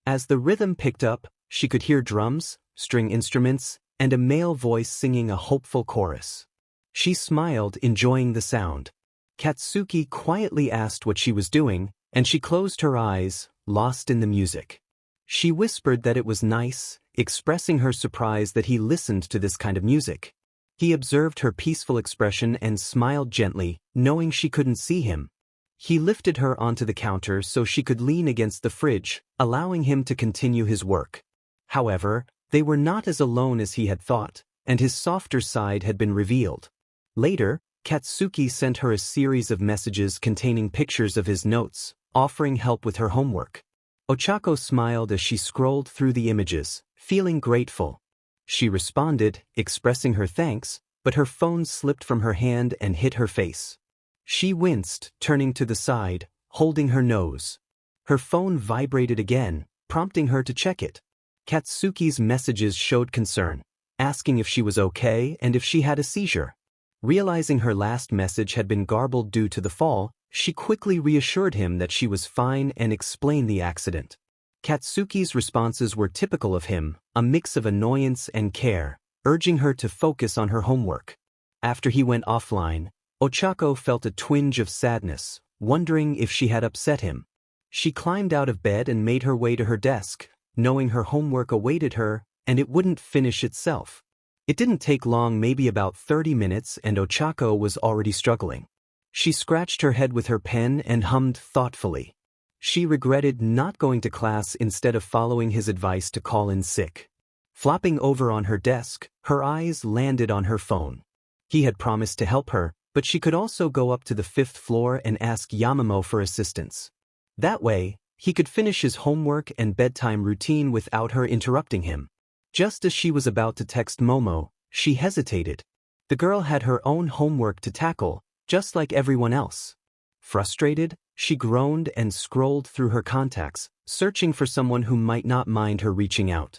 As the rhythm picked up, she could hear drums, string instruments, and a male voice singing a hopeful chorus. She smiled, enjoying the sound. Katsuki quietly asked what she was doing, and she closed her eyes, lost in the music. She whispered that it was nice, expressing her surprise that he listened to this kind of music. He observed her peaceful expression and smiled gently, knowing she couldn't see him. He lifted her onto the counter so she could lean against the fridge, allowing him to continue his work. However, they were not as alone as he had thought, and his softer side had been revealed. Later, Katsuki sent her a series of messages containing pictures of his notes, offering help with her homework. Ochako smiled as she scrolled through the images, feeling grateful. She responded, expressing her thanks, but her phone slipped from her hand and hit her face. She winced, turning to the side, holding her nose. Her phone vibrated again, prompting her to check it. Katsuki's messages showed concern, asking if she was okay and if she had a seizure. Realizing her last message had been garbled due to the fall, she quickly reassured him that she was fine and explained the accident. Katsuki's responses were typical of him, a mix of annoyance and care, urging her to focus on her homework. After he went offline, Ochako felt a twinge of sadness, wondering if she had upset him. She climbed out of bed and made her way to her desk, knowing her homework awaited her, and it wouldn't finish itself. It didn't take long, maybe about 30 minutes, and Ochako was already struggling. She scratched her head with her pen and hummed thoughtfully. She regretted not going to class instead of following his advice to call in sick. Flopping over on her desk, her eyes landed on her phone. He had promised to help her, but she could also go up to the 5th floor and ask Yamamo for assistance. That way, he could finish his homework and bedtime routine without her interrupting him. Just as she was about to text Momo, she hesitated. The girl had her own homework to tackle, just like everyone else. Frustrated, she groaned and scrolled through her contacts, searching for someone who might not mind her reaching out.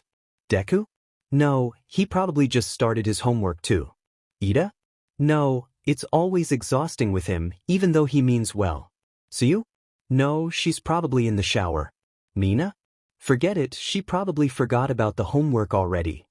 Deku? No, he probably just started his homework too. Ida? No, it's always exhausting with him, even though he means well. Tsuyu? No, she's probably in the shower. Mina? Forget it, she probably forgot about the homework already.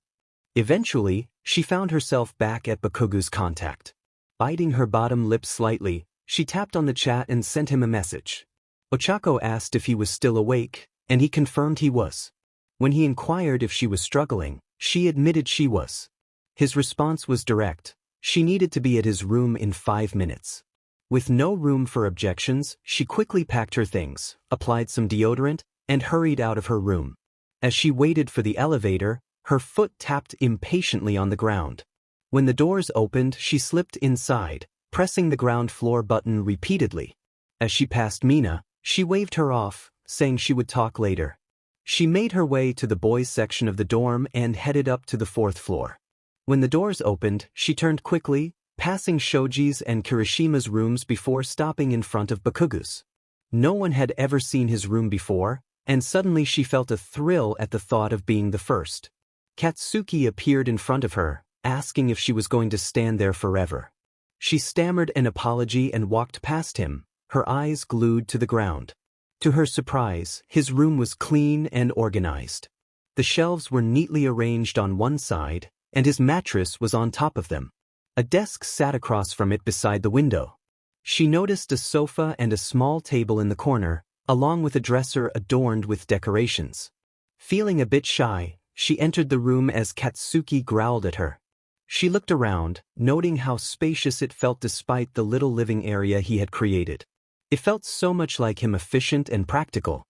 Eventually, she found herself back at Bakugou's contact. Biting her bottom lip slightly, she tapped on the chat and sent him a message. Ochako asked if he was still awake, and he confirmed he was. When he inquired if she was struggling, she admitted she was. His response was direct. She needed to be at his room in 5 minutes. With no room for objections, she quickly packed her things, applied some deodorant, and hurried out of her room. As she waited for the elevator, her foot tapped impatiently on the ground. When the doors opened, she slipped inside, pressing the ground floor button repeatedly. As she passed Mina, she waved her off, saying she would talk later. She made her way to the boys' section of the dorm and headed up to the 4th floor. When the doors opened, she turned quickly, passing Shoji's and Kirishima's rooms before stopping in front of Bakugou's. No one had ever seen his room before, and suddenly she felt a thrill at the thought of being the first. Katsuki appeared in front of her, asking if she was going to stand there forever. She stammered an apology and walked past him, her eyes glued to the ground. To her surprise, his room was clean and organized. The shelves were neatly arranged on one side, and his mattress was on top of them. A desk sat across from it beside the window. She noticed a sofa and a small table in the corner, along with a dresser adorned with decorations. Feeling a bit shy, she entered the room as Katsuki growled at her. She looked around, noting how spacious it felt despite the little living area he had created. It felt so much like him, efficient and practical.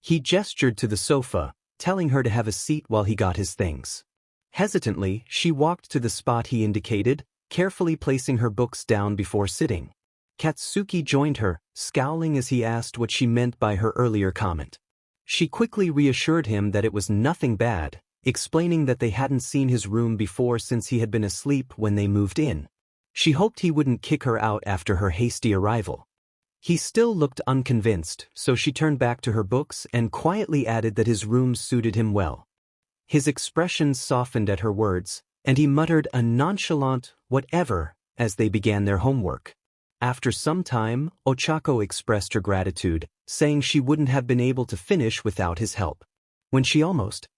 He gestured to the sofa, telling her to have a seat while he got his things. Hesitantly, she walked to the spot he indicated, carefully placing her books down before sitting. Katsuki joined her, scowling as he asked what she meant by her earlier comment. She quickly reassured him that it was nothing bad, explaining that they hadn't seen his room before since he had been asleep when they moved in. She hoped he wouldn't kick her out after her hasty arrival. He still looked unconvinced, so she turned back to her books and quietly added that his room suited him well. His expression softened at her words, and he muttered a nonchalant "whatever" as they began their homework. After some time, Ochako expressed her gratitude, saying she wouldn't have been able to finish without his help. When she almost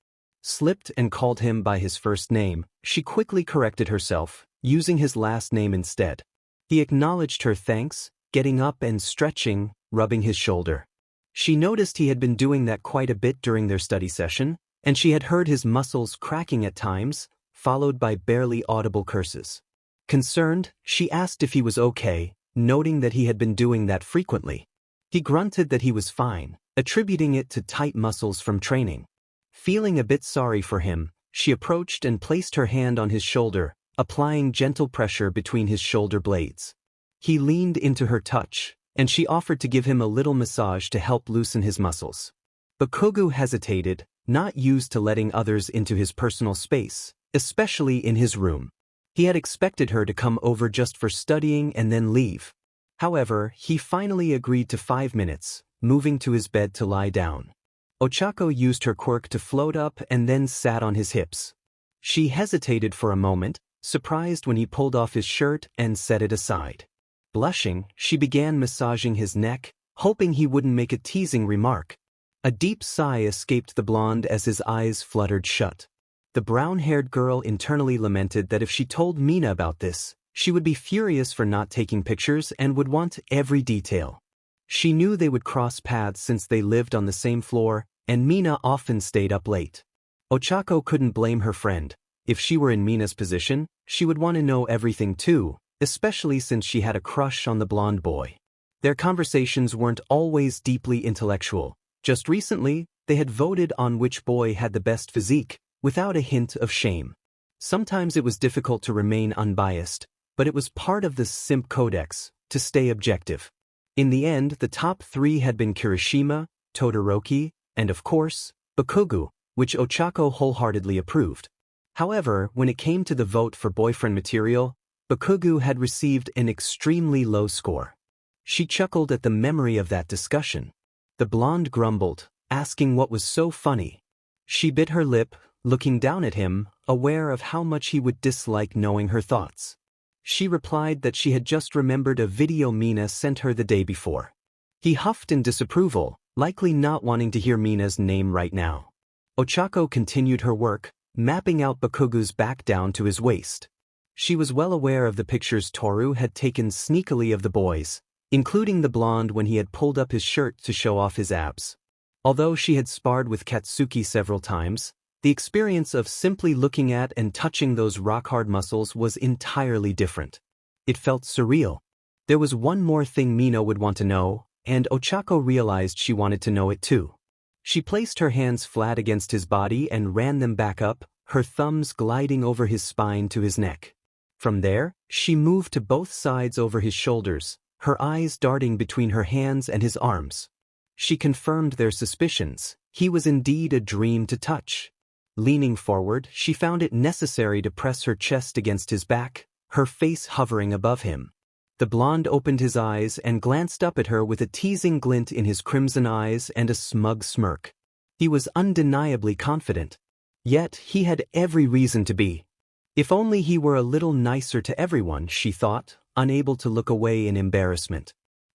slipped and called him by his first name, she quickly corrected herself, using his last name instead. He acknowledged her thanks, getting up and stretching, rubbing his shoulder. She noticed he had been doing that quite a bit during their study session, and she had heard his muscles cracking at times, followed by barely audible curses. Concerned, she asked if he was okay, noting that he had been doing that frequently. He grunted that he was fine, attributing it to tight muscles from training. Feeling a bit sorry for him, she approached and placed her hand on his shoulder, applying gentle pressure between his shoulder blades. He leaned into her touch, and she offered to give him a little massage to help loosen his muscles. Bakugou hesitated, not used to letting others into his personal space, especially in his room. He had expected her to come over just for studying and then leave. However, he finally agreed to 5 minutes, moving to his bed to lie down. Ochako used her quirk to float up and then sat on his hips. She hesitated for a moment, surprised when he pulled off his shirt and set it aside. Blushing, she began massaging his neck, hoping he wouldn't make a teasing remark. A deep sigh escaped the blonde as his eyes fluttered shut. The brown-haired girl internally lamented that if she told Mina about this, she would be furious for not taking pictures and would want every detail. She knew they would cross paths since they lived on the same floor, and Mina often stayed up late. Ochako couldn't blame her friend. If she were in Mina's position, she would want to know everything too, especially since she had a crush on the blonde boy. Their conversations weren't always deeply intellectual. Just recently, they had voted on which boy had the best physique, without a hint of shame. Sometimes it was difficult to remain unbiased, but it was part of the simp codex, to stay objective. In the end, the top 3 had been Kirishima, Todoroki, and of course, Bakugou, which Ochako wholeheartedly approved. However, when it came to the vote for boyfriend material, Bakugou had received an extremely low score. She chuckled at the memory of that discussion. The blonde grumbled, asking what was so funny. She bit her lip, looking down at him, aware of how much he would dislike knowing her thoughts. She replied that she had just remembered a video Mina sent her the day before. He huffed in disapproval, likely not wanting to hear Mina's name right now. Ochako continued her work, mapping out Bakugou's back down to his waist. She was well aware of the pictures Toru had taken sneakily of the boys, including the blonde when he had pulled up his shirt to show off his abs. Although she had sparred with Katsuki several times, the experience of simply looking at and touching those rock-hard muscles was entirely different. It felt surreal. There was one more thing Mina would want to know, and Ochako realized she wanted to know it too. She placed her hands flat against his body and ran them back up, her thumbs gliding over his spine to his neck. From there, she moved to both sides over his shoulders, her eyes darting between her hands and his arms. She confirmed their suspicions. He was indeed a dream to touch. Leaning forward, she found it necessary to press her chest against his back, her face hovering above him. The blonde opened his eyes and glanced up at her with a teasing glint in his crimson eyes and a smug smirk. He was undeniably confident. Yet he had every reason to be. If only he were a little nicer to everyone, she thought, unable to look away in embarrassment.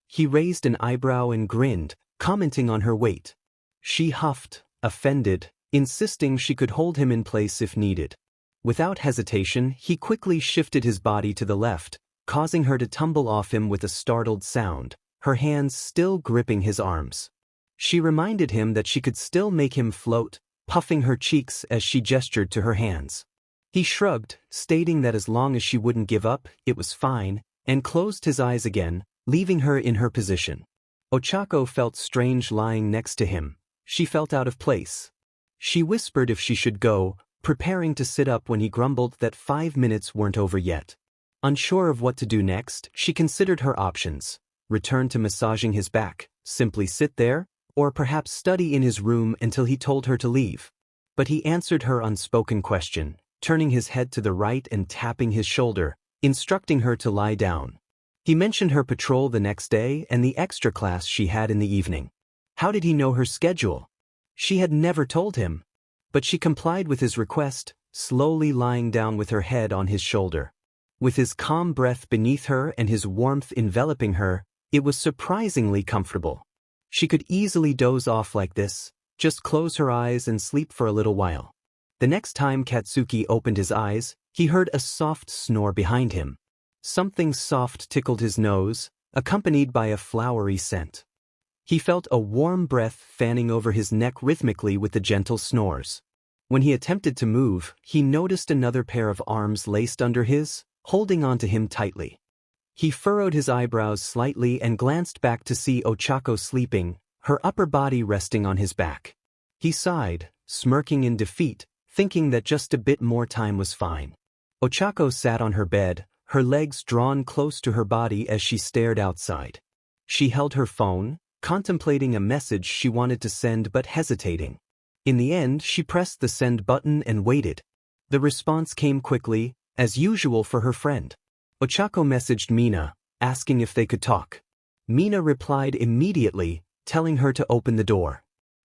He raised an eyebrow and grinned, commenting on her weight. She huffed, offended, insisting she could hold him in place if needed. Without hesitation, he quickly shifted his body to the left, causing her to tumble off him with a startled sound, her hands still gripping his arms. She reminded him that she could still make him float, puffing her cheeks as she gestured to her hands. He shrugged, stating that as long as she wouldn't give up, it was fine, and closed his eyes again, leaving her in her position. Ochako felt strange lying next to him. She felt out of place. She whispered if she should go, preparing to sit up when he grumbled that 5 minutes weren't over yet. Unsure of what to do next, she considered her options. Return to massaging his back, simply sit there, or perhaps study in his room until he told her to leave. But he answered her unspoken question, turning his head to the right and tapping his shoulder, instructing her to lie down. He mentioned her patrol the next day and the extra class she had in the evening. How did he know her schedule? She had never told him. But she complied with his request, slowly lying down with her head on his shoulder. With his calm breath beneath her and his warmth enveloping her, it was surprisingly comfortable. She could easily doze off like this, just close her eyes and sleep for a little while. The next time Katsuki opened his eyes, he heard a soft snore behind him. Something soft tickled his nose, accompanied by a flowery scent. He felt a warm breath fanning over his neck rhythmically with the gentle snores. When he attempted to move, he noticed another pair of arms laced under his, holding onto him tightly. He furrowed his eyebrows slightly and glanced back to see Ochako sleeping, her upper body resting on his back. He sighed, smirking in defeat, thinking that just a bit more time was fine. Ochako sat on her bed, her legs drawn close to her body as she stared outside. She held her phone, contemplating a message she wanted to send but hesitating. In the end, she pressed the send button and waited. The response came quickly, as usual for her friend. Ochako messaged Mina, asking if they could talk. Mina replied immediately, telling her to open the door.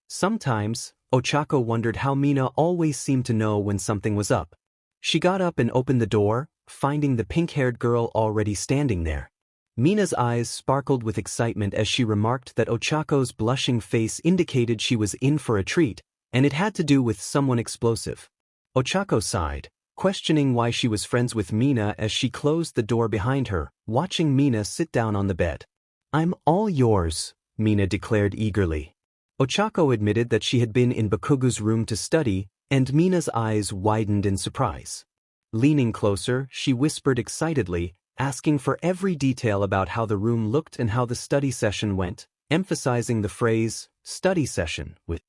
Sometimes, Ochako wondered how Mina always seemed to know when something was up. She got up and opened the door, finding the pink-haired girl already standing there. Mina's eyes sparkled with excitement as she remarked that Ochako's blushing face indicated she was in for a treat, and it had to do with someone explosive. Ochako sighed, questioning why she was friends with Mina as she closed the door behind her, watching Mina sit down on the bed. "I'm all yours," Mina declared eagerly. Ochako admitted that she had been in Bakugou's room to study, and Mina's eyes widened in surprise. Leaning closer, she whispered excitedly, asking for every detail about how the room looked and how the study session went, emphasizing the phrase, study session, with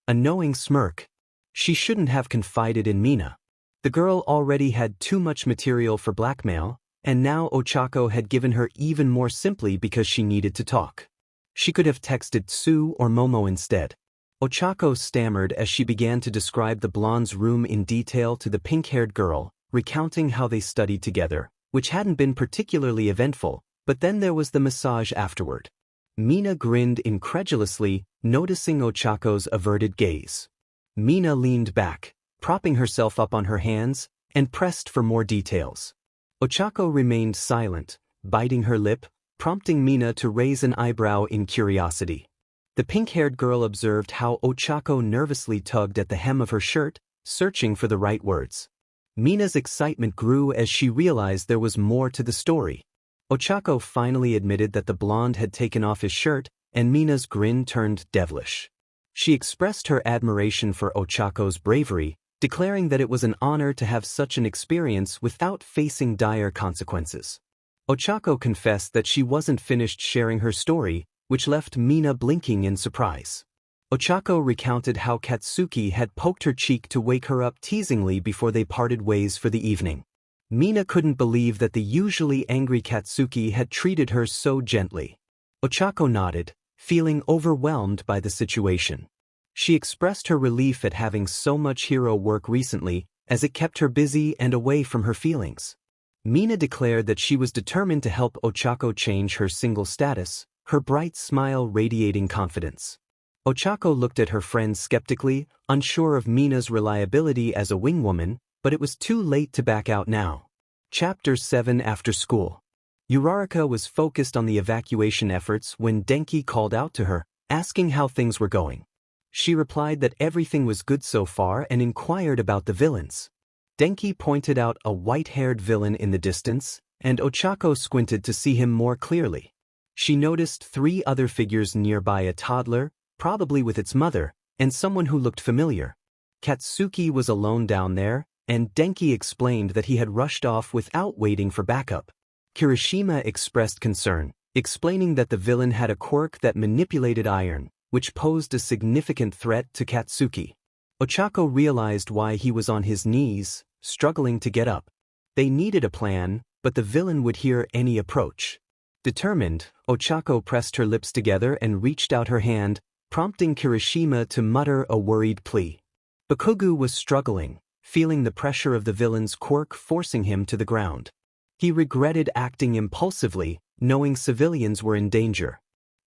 a knowing smirk. She shouldn't have confided in Mina. The girl already had too much material for blackmail, and now Ochako had given her even more simply because she needed to talk. She could have texted Sue or Momo instead. Ochako stammered as she began to describe the blonde's room in detail to the pink-haired girl, recounting how they studied together, which hadn't been particularly eventful, but then there was the massage afterward. Mina grinned incredulously, noticing Ochako's averted gaze. Mina leaned back, propping herself up on her hands, and pressed for more details. Ochako remained silent, biting her lip, prompting Mina to raise an eyebrow in curiosity. The pink-haired girl observed how Ochako nervously tugged at the hem of her shirt, searching for the right words. Mina's excitement grew as she realized there was more to the story. Ochako finally admitted that the blonde had taken off his shirt, and Mina's grin turned devilish. She expressed her admiration for Ochako's bravery, declaring that it was an honor to have such an experience without facing dire consequences. Ochako confessed that she wasn't finished sharing her story, which left Mina blinking in surprise. Ochako recounted how Katsuki had poked her cheek to wake her up teasingly before they parted ways for the evening. Mina couldn't believe that the usually angry Katsuki had treated her so gently. Ochako nodded, feeling overwhelmed by the situation. She expressed her relief at having so much hero work recently, as it kept her busy and away from her feelings. Mina declared that she was determined to help Ochako change her single status, her bright smile radiating confidence. Ochako looked at her friend skeptically, unsure of Mina's reliability as a wingwoman, but it was too late to back out now. Chapter 7 After School. Uraraka was focused on the evacuation efforts when Denki called out to her, asking how things were going. She replied that everything was good so far and inquired about the villains. Denki pointed out a white-haired villain in the distance, and Ochako squinted to see him more clearly. She noticed 3 other figures nearby: a toddler, probably with its mother, and someone who looked familiar. Katsuki was alone down there, and Denki explained that he had rushed off without waiting for backup. Kirishima expressed concern, explaining that the villain had a quirk that manipulated iron, which posed a significant threat to Katsuki. Ochako realized why he was on his knees, struggling to get up. They needed a plan, but the villain would hear any approach. Determined, Ochako pressed her lips together and reached out her hand, prompting Kirishima to mutter a worried plea. Bakugou was struggling, feeling the pressure of the villain's quirk forcing him to the ground. He regretted acting impulsively, knowing civilians were in danger.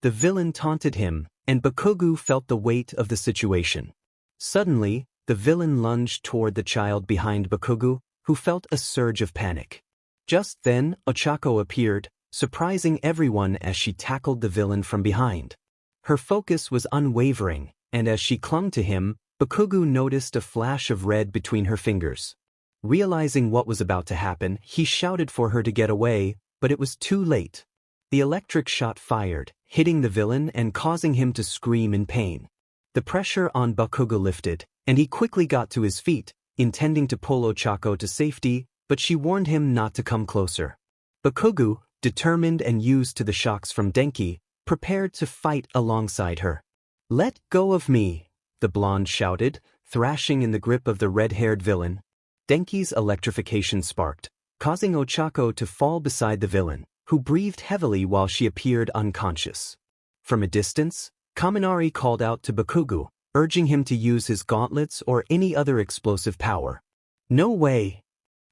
The villain taunted him, and Bakugou felt the weight of the situation. Suddenly, the villain lunged toward the child behind Bakugou, who felt a surge of panic. Just then, Ochako appeared, surprising everyone as she tackled the villain from behind. Her focus was unwavering, and as she clung to him, Bakugou noticed a flash of red between her fingers. Realizing what was about to happen, he shouted for her to get away, but it was too late. The electric shot fired, hitting the villain and causing him to scream in pain. The pressure on Bakugou lifted, and he quickly got to his feet, intending to pull Ochako to safety, but she warned him not to come closer. Bakugou, determined and used to the shocks from Denki, prepared to fight alongside her. "Let go of me," the blonde shouted, thrashing in the grip of the red-haired villain. Denki's electrification sparked, causing Ochako to fall beside the villain, who breathed heavily while she appeared unconscious. From a distance, Kaminari called out to Bakugou, urging him to use his gauntlets or any other explosive power. "No way,"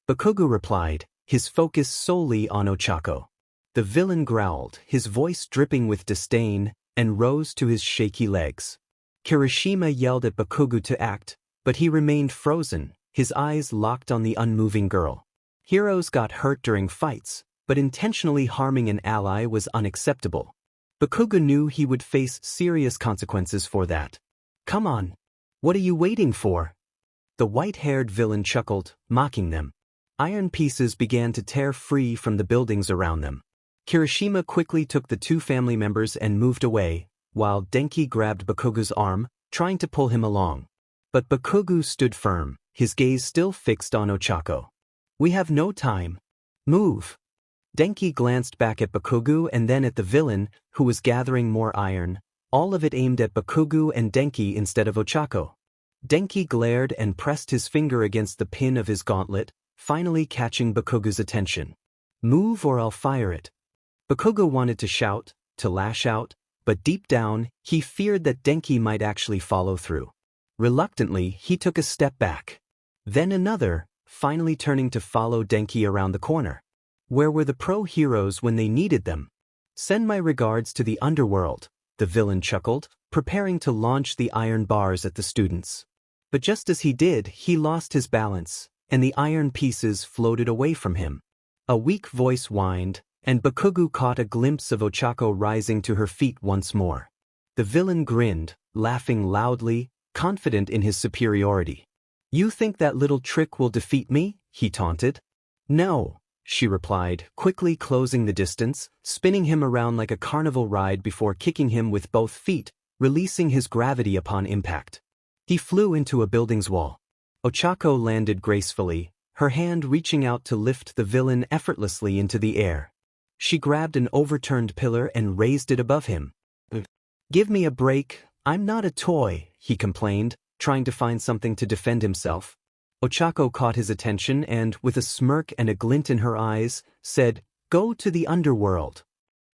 Bakugou replied, his focus solely on Ochako. The villain growled, his voice dripping with disdain, and rose to his shaky legs. Kirishima yelled at Bakugou to act, but he remained frozen, his eyes locked on the unmoving girl. Heroes got hurt during fights, but intentionally harming an ally was unacceptable. Bakugou knew he would face serious consequences for that. "Come on. What are you waiting for?" The white-haired villain chuckled, mocking them. Iron pieces began to tear free from the buildings around them. Kirishima quickly took the 2 family members and moved away, while Denki grabbed Bakugou's arm, trying to pull him along. But Bakugou stood firm, his gaze still fixed on Ochako. "We have no time. Move." Denki glanced back at Bakugou and then at the villain, who was gathering more iron, all of it aimed at Bakugou and Denki instead of Ochako. Denki glared and pressed his finger against the pin of his gauntlet, finally catching Bakugou's attention. "Move or I'll fire it." Bakugou wanted to shout, to lash out, but deep down, he feared that Denki might actually follow through. Reluctantly, he took a step back. Then another, finally turning to follow Denki around the corner. Where were the pro-heroes when they needed them? "Send my regards to the underworld," the villain chuckled, preparing to launch the iron bars at the students. But just as he did, he lost his balance, and the iron pieces floated away from him. A weak voice whined, and Bakugou caught a glimpse of Ochako rising to her feet once more. The villain grinned, laughing loudly, confident in his superiority. "You think that little trick will defeat me?" he taunted. "No," she replied, quickly closing the distance, spinning him around like a carnival ride before kicking him with both feet, releasing his gravity upon impact. He flew into a building's wall. Ochako landed gracefully, her hand reaching out to lift the villain effortlessly into the air. She grabbed an overturned pillar and raised it above him. "Give me a break, I'm not a toy," he complained, trying to find something to defend himself. Ochako caught his attention and, with a smirk and a glint in her eyes, said, "Go to the underworld."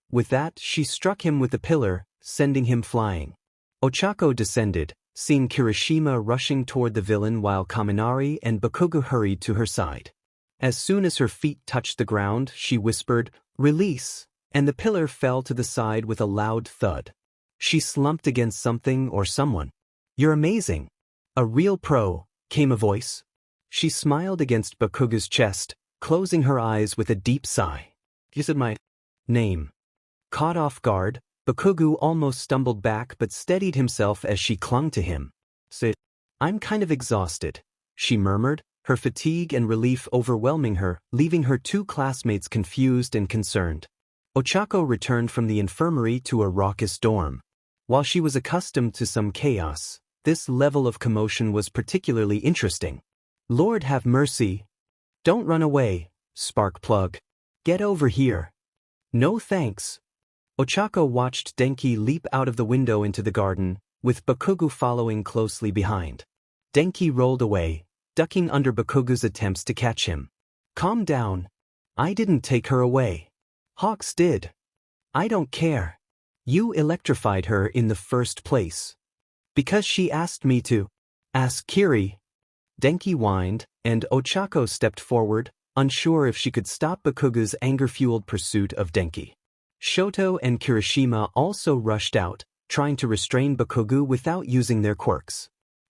With that, she struck him with the pillar, sending him flying. Ochako descended, seeing Kirishima rushing toward the villain while Kaminari and Bakugou hurried to her side. As soon as her feet touched the ground, she whispered, "Release," and the pillar fell to the side with a loud thud. She slumped against something or someone. "You're amazing. A real pro," came a voice. She smiled against Bakugou's chest, closing her eyes with a deep sigh. "You said my name." Caught off guard, Bakugou almost stumbled back but steadied himself as she clung to him. "I'm kind of exhausted," she murmured, her fatigue and relief overwhelming her, leaving her two classmates confused and concerned. Ochako returned from the infirmary to a raucous dorm. While she was accustomed to some chaos, this level of commotion was particularly interesting. "Lord have mercy. Don't run away, spark plug. Get over here." "No thanks." Ochako watched Denki leap out of the window into the garden, with Bakugou following closely behind. Denki rolled away, ducking under Bakugou's attempts to catch him. "Calm down. I didn't take her away. Hawks did. I don't care. You electrified her in the first place. Because she asked me to." "Ask Kiri." Denki whined, and Ochako stepped forward, unsure if she could stop Bakugou's anger-fueled pursuit of Denki. Shoto and Kirishima also rushed out, trying to restrain Bakugou without using their quirks.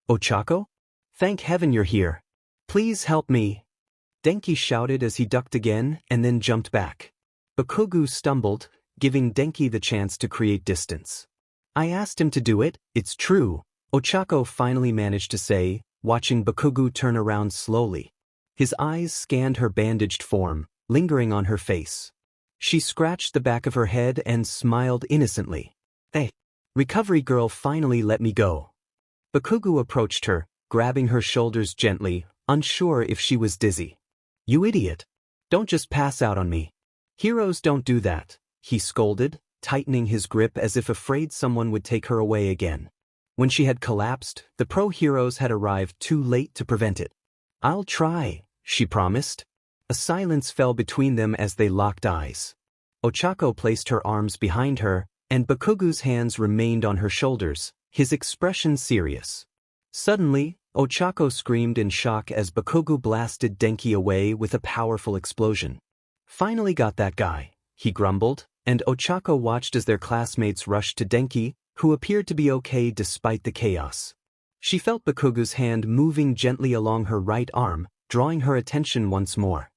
"Ochako? Thank heaven you're here. Please help me." Denki shouted as he ducked again and then jumped back. Bakugou stumbled, giving Denki the chance to create distance. "I asked him to do it, it's true," Ochako finally managed to say, watching Bakugou turn around slowly. His eyes scanned her bandaged form, lingering on her face. She scratched the back of her head and smiled innocently. "Hey, recovery girl finally let me go." Bakugou approached her, grabbing her shoulders gently, unsure if she was dizzy. "You idiot. Don't just pass out on me. Heroes don't do that," he scolded, tightening his grip as if afraid someone would take her away again. When she had collapsed, the pro-heroes had arrived too late to prevent it. "I'll try," she promised. A silence fell between them as they locked eyes. Ochako placed her arms behind her, and Bakugou's hands remained on her shoulders, his expression serious. Suddenly, Ochako screamed in shock as Bakugou blasted Denki away with a powerful explosion. "Finally got that guy," he grumbled, and Ochako watched as their classmates rushed to Denki, who appeared to be okay despite the chaos. She felt Bakugou's hand moving gently along her right arm, drawing her attention once more.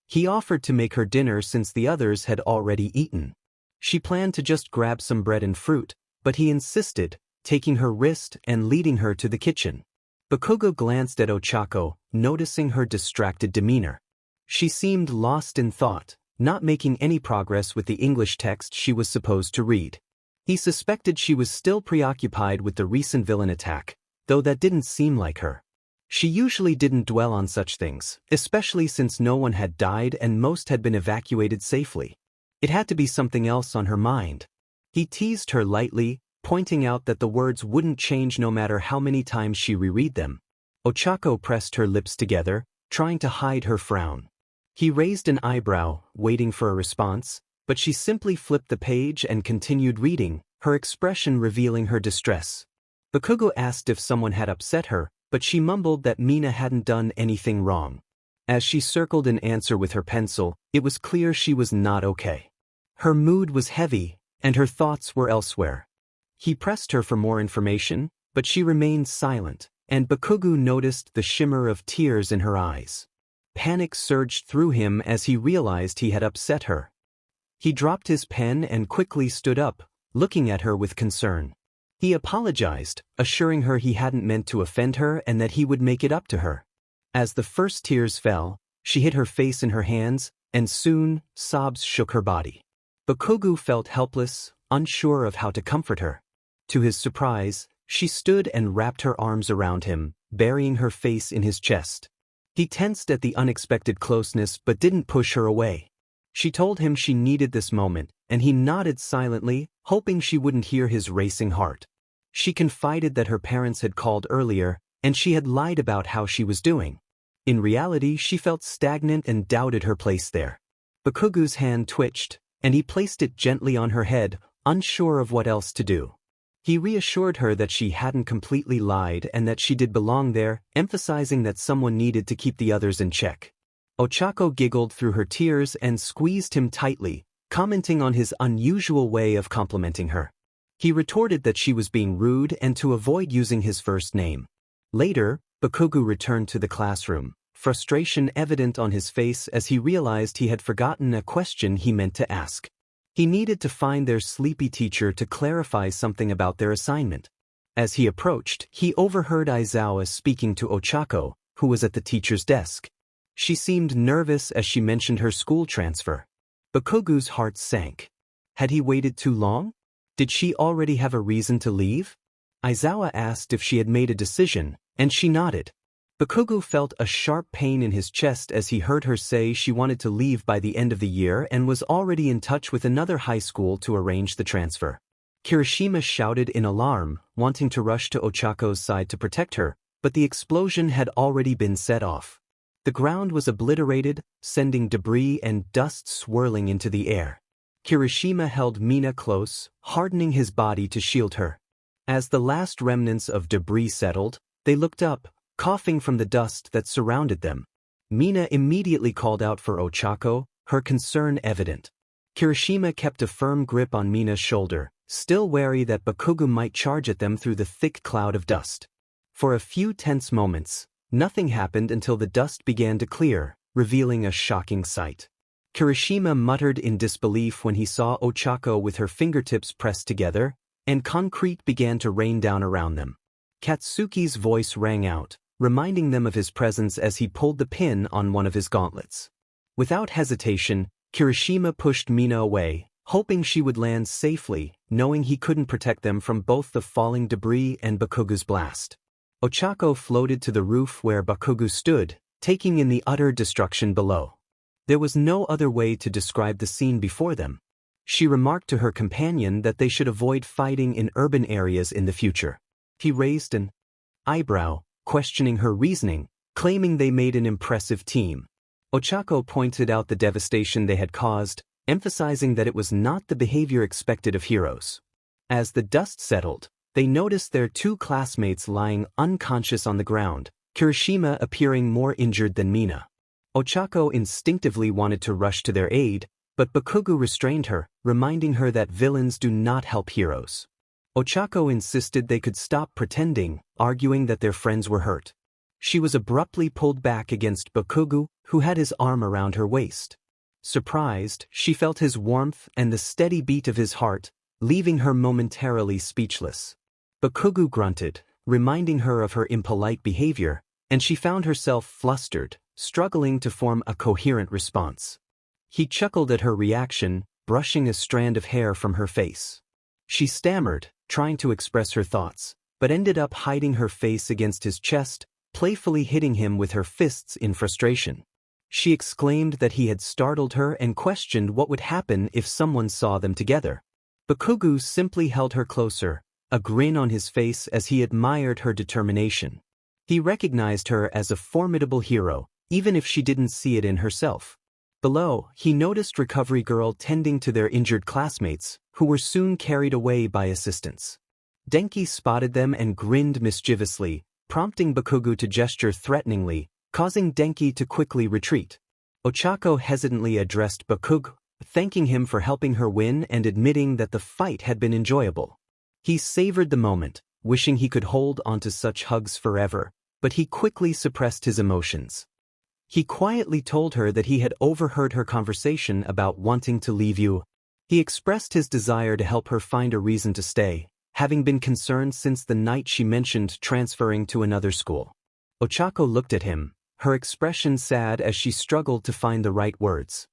He offered to make her dinner since the others had already eaten. She planned to just grab some bread and fruit, but he insisted, taking her wrist and leading her to the kitchen. Bakugou glanced at Ochako, noticing her distracted demeanor. She seemed lost in thought, not making any progress with the English text she was supposed to read. He suspected she was still preoccupied with the recent villain attack, though that didn't seem like her. She usually didn't dwell on such things, especially since no one had died and most had been evacuated safely. It had to be something else on her mind. He teased her lightly, pointing out that the words wouldn't change no matter how many times she reread them. Ochako pressed her lips together, trying to hide her frown. He raised an eyebrow, waiting for a response, but she simply flipped the page and continued reading, her expression revealing her distress. Bakugou asked if someone had upset her, but she mumbled that Mina hadn't done anything wrong. As she circled an answer with her pencil, it was clear she was not okay. Her mood was heavy, and her thoughts were elsewhere. He pressed her for more information, but she remained silent, and Bakugou noticed the shimmer of tears in her eyes. Panic surged through him as he realized he had upset her. He dropped his pen and quickly stood up, looking at her with concern. He apologized, assuring her he hadn't meant to offend her and that he would make it up to her. As the first tears fell, she hid her face in her hands, and soon, sobs shook her body. Bakugou felt helpless, unsure of how to comfort her. To his surprise, she stood and wrapped her arms around him, burying her face in his chest. He tensed at the unexpected closeness but didn't push her away. She told him she needed this moment, and he nodded silently, hoping she wouldn't hear his racing heart. She confided that her parents had called earlier, and she had lied about how she was doing. In reality, she felt stagnant and doubted her place there. Bakugou's hand twitched, and he placed it gently on her head, unsure of what else to do. He reassured her that she hadn't completely lied and that she did belong there, emphasizing that someone needed to keep the others in check. Ochako giggled through her tears and squeezed him tightly, commenting on his unusual way of complimenting her. He retorted that she was being rude and to avoid using his first name. Later, Bakugou returned to the classroom, frustration evident on his face as he realized he had forgotten a question he meant to ask. He needed to find their sleepy teacher to clarify something about their assignment. As he approached, he overheard Aizawa speaking to Ochako, who was at the teacher's desk. She seemed nervous as she mentioned her school transfer. Bakugou's heart sank. Had he waited too long? Did she already have a reason to leave? Aizawa asked if she had made a decision, and she nodded. Bakugou felt a sharp pain in his chest as he heard her say she wanted to leave by the end of the year and was already in touch with another high school to arrange the transfer. Kirishima shouted in alarm, wanting to rush to Ochako's side to protect her, but the explosion had already been set off. The ground was obliterated, sending debris and dust swirling into the air. Kirishima held Mina close, hardening his body to shield her. As the last remnants of debris settled, they looked up, coughing from the dust that surrounded them. Mina immediately called out for Ochako, her concern evident. Kirishima kept a firm grip on Mina's shoulder, still wary that Bakugou might charge at them through the thick cloud of dust. For a few tense moments, nothing happened until the dust began to clear, revealing a shocking sight. Kirishima muttered in disbelief when he saw Ochako with her fingertips pressed together, and concrete began to rain down around them. Katsuki's voice rang out, reminding them of his presence as he pulled the pin on one of his gauntlets. Without hesitation, Kirishima pushed Mina away, hoping she would land safely, knowing he couldn't protect them from both the falling debris and Bakugou's blast. Ochako floated to the roof where Bakugou stood, taking in the utter destruction below. There was no other way to describe the scene before them. She remarked to her companion that they should avoid fighting in urban areas in the future. He raised an eyebrow, questioning her reasoning, claiming they made an impressive team. Ochako pointed out the devastation they had caused, emphasizing that it was not the behavior expected of heroes. As the dust settled, they noticed their two classmates lying unconscious on the ground, Kirishima appearing more injured than Mina. Ochako instinctively wanted to rush to their aid, but Bakugou restrained her, reminding her that villains do not help heroes. Ochako insisted they could stop pretending, arguing that their friends were hurt. She was abruptly pulled back against Bakugou, who had his arm around her waist. Surprised, she felt his warmth and the steady beat of his heart, leaving her momentarily speechless. Bakugou grunted, reminding her of her impolite behavior, and she found herself flustered, struggling to form a coherent response. He chuckled at her reaction, brushing a strand of hair from her face. She stammered, trying to express her thoughts, but ended up hiding her face against his chest, playfully hitting him with her fists in frustration. She exclaimed that he had startled her and questioned what would happen if someone saw them together. Bakugou simply held her closer, a grin on his face as he admired her determination. He recognized her as a formidable hero, even if she didn't see it in herself. Below, he noticed Recovery Girl tending to their injured classmates, who were soon carried away by assistants. Denki spotted them and grinned mischievously, prompting Bakugou to gesture threateningly, causing Denki to quickly retreat. Ochako hesitantly addressed Bakugou, thanking him for helping her win and admitting that the fight had been enjoyable. He savored the moment, wishing he could hold onto such hugs forever, but he quickly suppressed his emotions. He quietly told her that he had overheard her conversation about wanting to leave you. He expressed his desire to help her find a reason to stay, having been concerned since the night she mentioned transferring to another school. Ochako looked at him, her expression sad as she struggled to find the right words.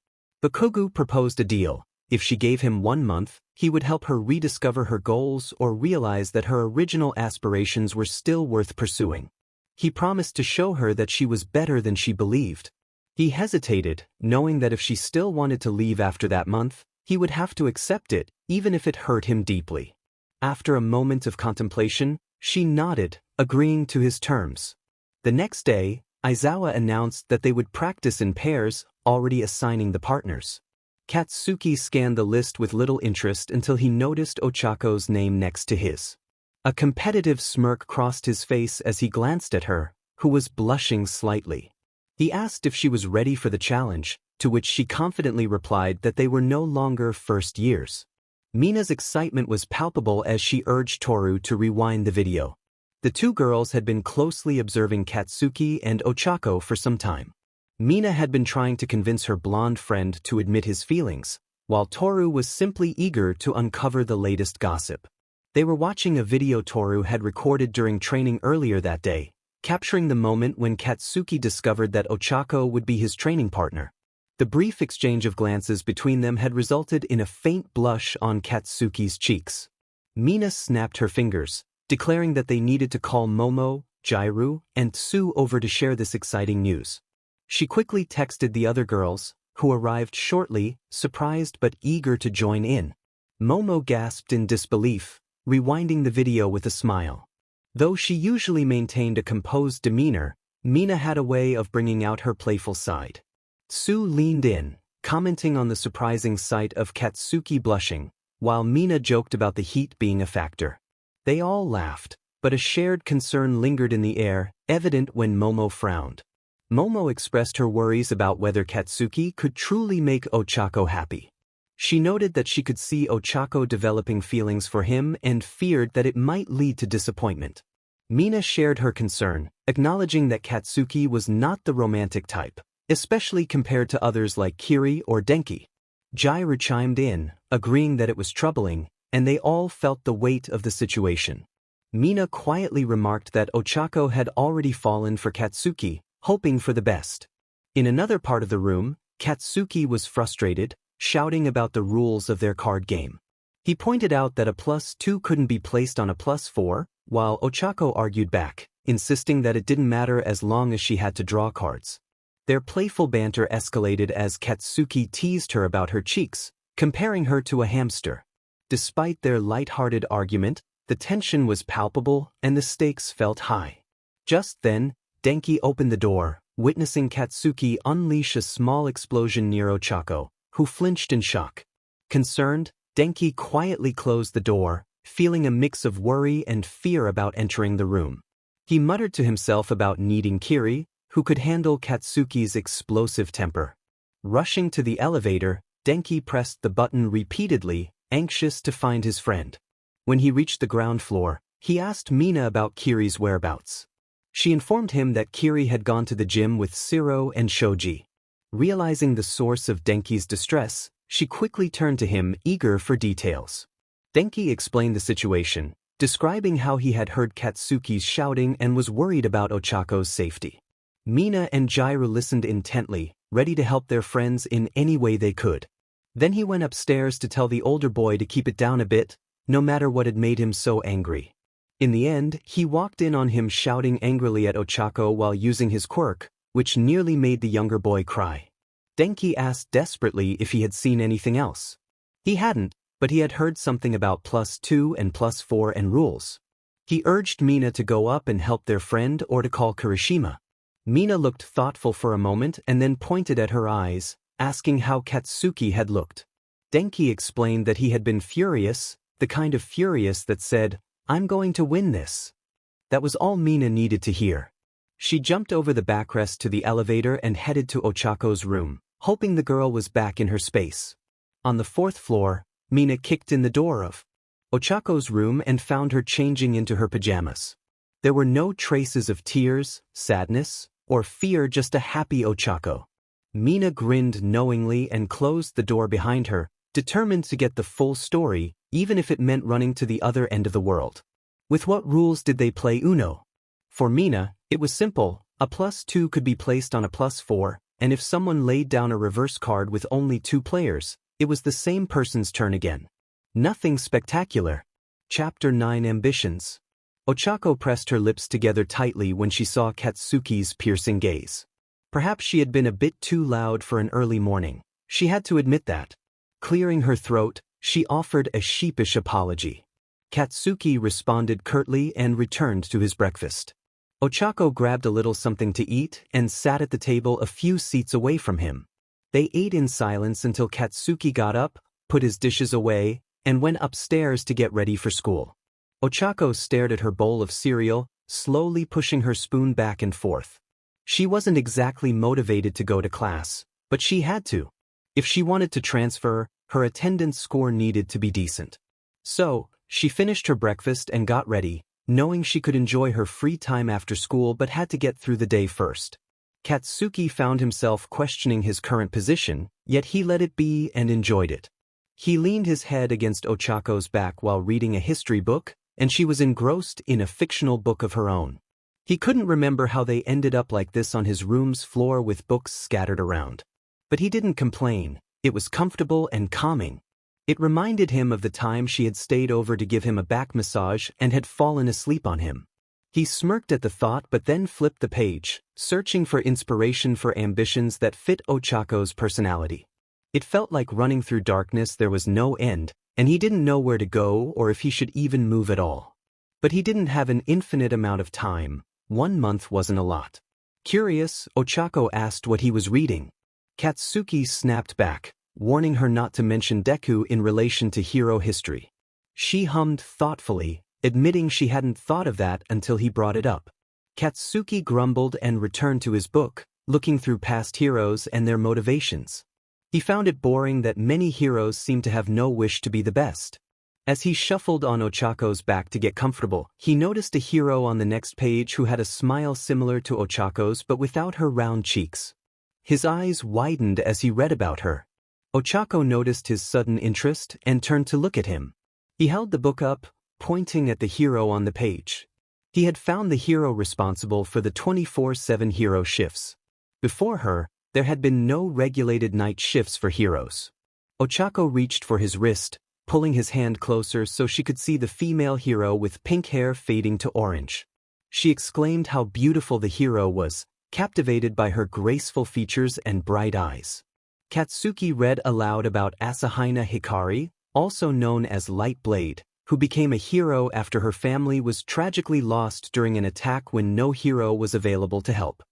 Bakugou proposed a deal. If she gave him 1 month, he would help her rediscover her goals or realize that her original aspirations were still worth pursuing. He promised to show her that she was better than she believed. He hesitated, knowing that if she still wanted to leave after that month, he would have to accept it, even if it hurt him deeply. After a moment of contemplation, she nodded, agreeing to his terms. The next day, Aizawa announced that they would practice in pairs, already assigning the partners. Katsuki scanned the list with little interest until he noticed Ochako's name next to his. A competitive smirk crossed his face as he glanced at her, who was blushing slightly. He asked if she was ready for the challenge, to which she confidently replied that they were no longer first years. Mina's excitement was palpable as she urged Toru to rewind the video. The two girls had been closely observing Katsuki and Ochako for some time. Mina had been trying to convince her blonde friend to admit his feelings, while Toru was simply eager to uncover the latest gossip. They were watching a video Toru had recorded during training earlier that day, capturing the moment when Katsuki discovered that Ochako would be his training partner. The brief exchange of glances between them had resulted in a faint blush on Katsuki's cheeks. Mina snapped her fingers, declaring that they needed to call Momo, Jairu, and Tsu over to share this exciting news. She quickly texted the other girls, who arrived shortly, surprised but eager to join in. Momo gasped in disbelief, rewinding the video with a smile. Though she usually maintained a composed demeanor, Mina had a way of bringing out her playful side. Tsu leaned in, commenting on the surprising sight of Katsuki blushing, while Mina joked about the heat being a factor. They all laughed, but a shared concern lingered in the air, evident when Momo frowned. Momo expressed her worries about whether Katsuki could truly make Ochako happy. She noted that she could see Ochako developing feelings for him and feared that it might lead to disappointment. Mina shared her concern, acknowledging that Katsuki was not the romantic type, especially compared to others like Kiri or Denki. Jairu chimed in, agreeing that it was troubling, and they all felt the weight of the situation. Mina quietly remarked that Ochako had already fallen for Katsuki, hoping for the best. In another part of the room, Katsuki was frustrated, shouting about the rules of their card game. He pointed out that a +2 couldn't be placed on a +4, while Ochako argued back, insisting that it didn't matter as long as she had to draw cards. Their playful banter escalated as Katsuki teased her about her cheeks, comparing her to a hamster. Despite their light-hearted argument, the tension was palpable and the stakes felt high. Just then, Denki opened the door, witnessing Katsuki unleash a small explosion near Ochako, who flinched in shock. Concerned, Denki quietly closed the door, feeling a mix of worry and fear about entering the room. He muttered to himself about needing Kiri, who could handle Katsuki's explosive temper. Rushing to the elevator, Denki pressed the button repeatedly, anxious to find his friend. When he reached the ground floor, he asked Mina about Kiri's whereabouts. She informed him that Kiri had gone to the gym with Siro and Shoji. Realizing the source of Denki's distress, she quickly turned to him, eager for details. Denki explained the situation, describing how he had heard Katsuki's shouting and was worried about Ochako's safety. Mina and Jairu listened intently, ready to help their friends in any way they could. Then he went upstairs to tell the older boy to keep it down a bit, no matter what had made him so angry. In the end, he walked in on him shouting angrily at Ochako while using his quirk, which nearly made the younger boy cry. Denki asked desperately if he had seen anything else. He hadn't, but he had heard something about +2 and +4 and rules. He urged Mina to go up and help their friend or to call Kirishima. Mina looked thoughtful for a moment and then pointed at her eyes, asking how Katsuki had looked. Denki explained that he had been furious, the kind of furious that said, "I'm going to win this." That was all Mina needed to hear. She jumped over the backrest to the elevator and headed to Ochako's room, hoping the girl was back in her space. On the 4th floor, Mina kicked in the door of Ochako's room and found her changing into her pajamas. There were no traces of tears, sadness, or fear, just a happy Ochako. Mina grinned knowingly and closed the door behind her, determined to get the full story, even if it meant running to the other end of the world. With what rules did they play Uno? For Mina, it was simple: a +2 could be placed on a +4, and if someone laid down a reverse card with only 2 players, it was the same person's turn again. Nothing spectacular. Chapter 9 Ambitions. Ochako pressed her lips together tightly when she saw Katsuki's piercing gaze. Perhaps she had been a bit too loud for an early morning. She had to admit that. Clearing her throat, she offered a sheepish apology. Katsuki responded curtly and returned to his breakfast. Ochako grabbed a little something to eat and sat at the table a few seats away from him. They ate in silence until Katsuki got up, put his dishes away, and went upstairs to get ready for school. Ochako stared at her bowl of cereal, slowly pushing her spoon back and forth. She wasn't exactly motivated to go to class, but she had to. If she wanted to transfer, her attendance score needed to be decent. So, she finished her breakfast and got ready, knowing she could enjoy her free time after school but had to get through the day first. Katsuki found himself questioning his current position, yet he let it be and enjoyed it. He leaned his head against Ochako's back while reading a history book, and she was engrossed in a fictional book of her own. He couldn't remember how they ended up like this on his room's floor with books scattered around. But he didn't complain. It was comfortable and calming. It reminded him of the time she had stayed over to give him a back massage and had fallen asleep on him. He smirked at the thought but then flipped the page, searching for inspiration for ambitions that fit Ochako's personality. It felt like running through darkness there was no end, and he didn't know where to go or if he should even move at all. But he didn't have an infinite amount of time. 1 month wasn't a lot. Curious, Ochako asked what he was reading. Katsuki snapped back, warning her not to mention Deku in relation to hero history. She hummed thoughtfully, admitting she hadn't thought of that until he brought it up. Katsuki grumbled and returned to his book, looking through past heroes and their motivations. He found it boring that many heroes seemed to have no wish to be the best. As he shuffled on Ochako's back to get comfortable, he noticed a hero on the next page who had a smile similar to Ochako's but without her round cheeks. His eyes widened as he read about her. Ochako noticed his sudden interest and turned to look at him. He held the book up, pointing at the hero on the page. He had found the hero responsible for the 24/7 hero shifts. Before her, there had been no regulated night shifts for heroes. Ochako reached for his wrist, pulling his hand closer so she could see the female hero with pink hair fading to orange. She exclaimed how beautiful the hero was, captivated by her graceful features and bright eyes. Katsuki read aloud about Asahina Hikari, also known as Light Blade, who became a hero after her family was tragically lost during an attack when no hero was available to help.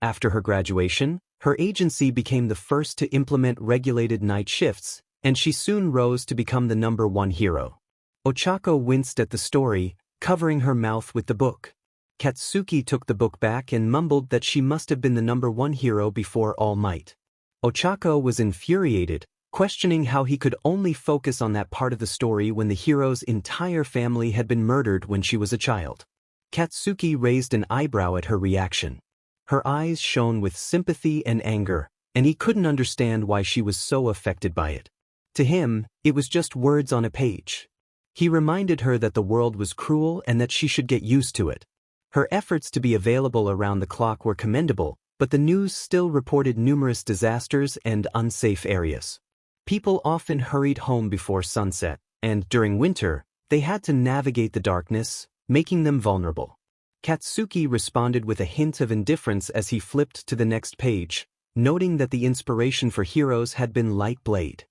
After her graduation, her agency became the first to implement regulated night shifts, and she soon rose to become the #1 hero. Ochako winced at the story, covering her mouth with the book. Katsuki took the book back and mumbled that she must have been the #1 hero before All Might. Ochako was infuriated, questioning how he could only focus on that part of the story when the hero's entire family had been murdered when she was a child. Katsuki raised an eyebrow at her reaction. Her eyes shone with sympathy and anger, and he couldn't understand why she was so affected by it. To him, it was just words on a page. He reminded her that the world was cruel and that she should get used to it. Her efforts to be available around the clock were commendable, but the news still reported numerous disasters and unsafe areas. People often hurried home before sunset, and during winter, they had to navigate the darkness, making them vulnerable. Katsuki responded with a hint of indifference as he flipped to the next page, noting that the inspiration for heroes had been Light Blade.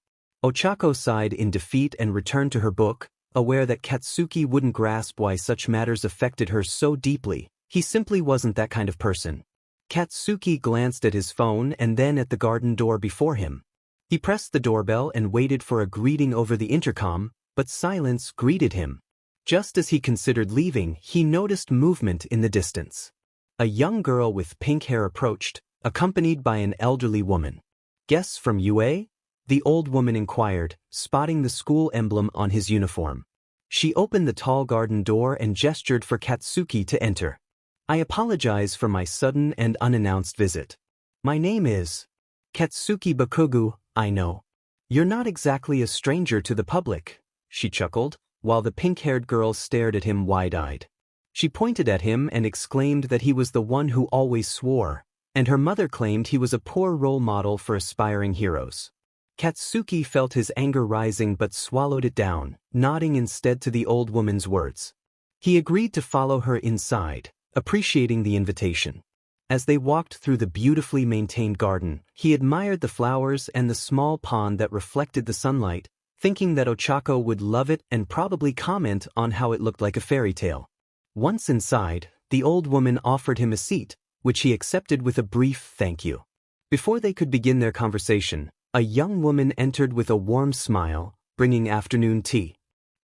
Ochako sighed in defeat and returned to her book, aware that Katsuki wouldn't grasp why such matters affected her so deeply. He simply wasn't that kind of person. Katsuki glanced at his phone and then at the garden door before him. He pressed the doorbell and waited for a greeting over the intercom, but silence greeted him. Just as he considered leaving, he noticed movement in the distance. A young girl with pink hair approached, accompanied by an elderly woman. "Guests from UA?" the old woman inquired, spotting the school emblem on his uniform. She opened the tall garden door and gestured for Katsuki to enter. "I apologize for my sudden and unannounced visit. My name is Katsuki Bakugou, I know. You're not exactly a stranger to the public," she chuckled, while the pink-haired girl stared at him wide-eyed. She pointed at him and exclaimed that he was the one who always swore. and her mother claimed he was a poor role model for aspiring heroes. Katsuki felt his anger rising but swallowed it down, nodding instead to the old woman's words. He agreed to follow her inside, appreciating the invitation. As they walked through the beautifully maintained garden, he admired the flowers and the small pond that reflected the sunlight, thinking that Ochako would love it and probably comment on how it looked like a fairy tale. Once inside, the old woman offered him a seat, which he accepted with a brief thank you. Before they could begin their conversation, a young woman entered with a warm smile, bringing afternoon tea.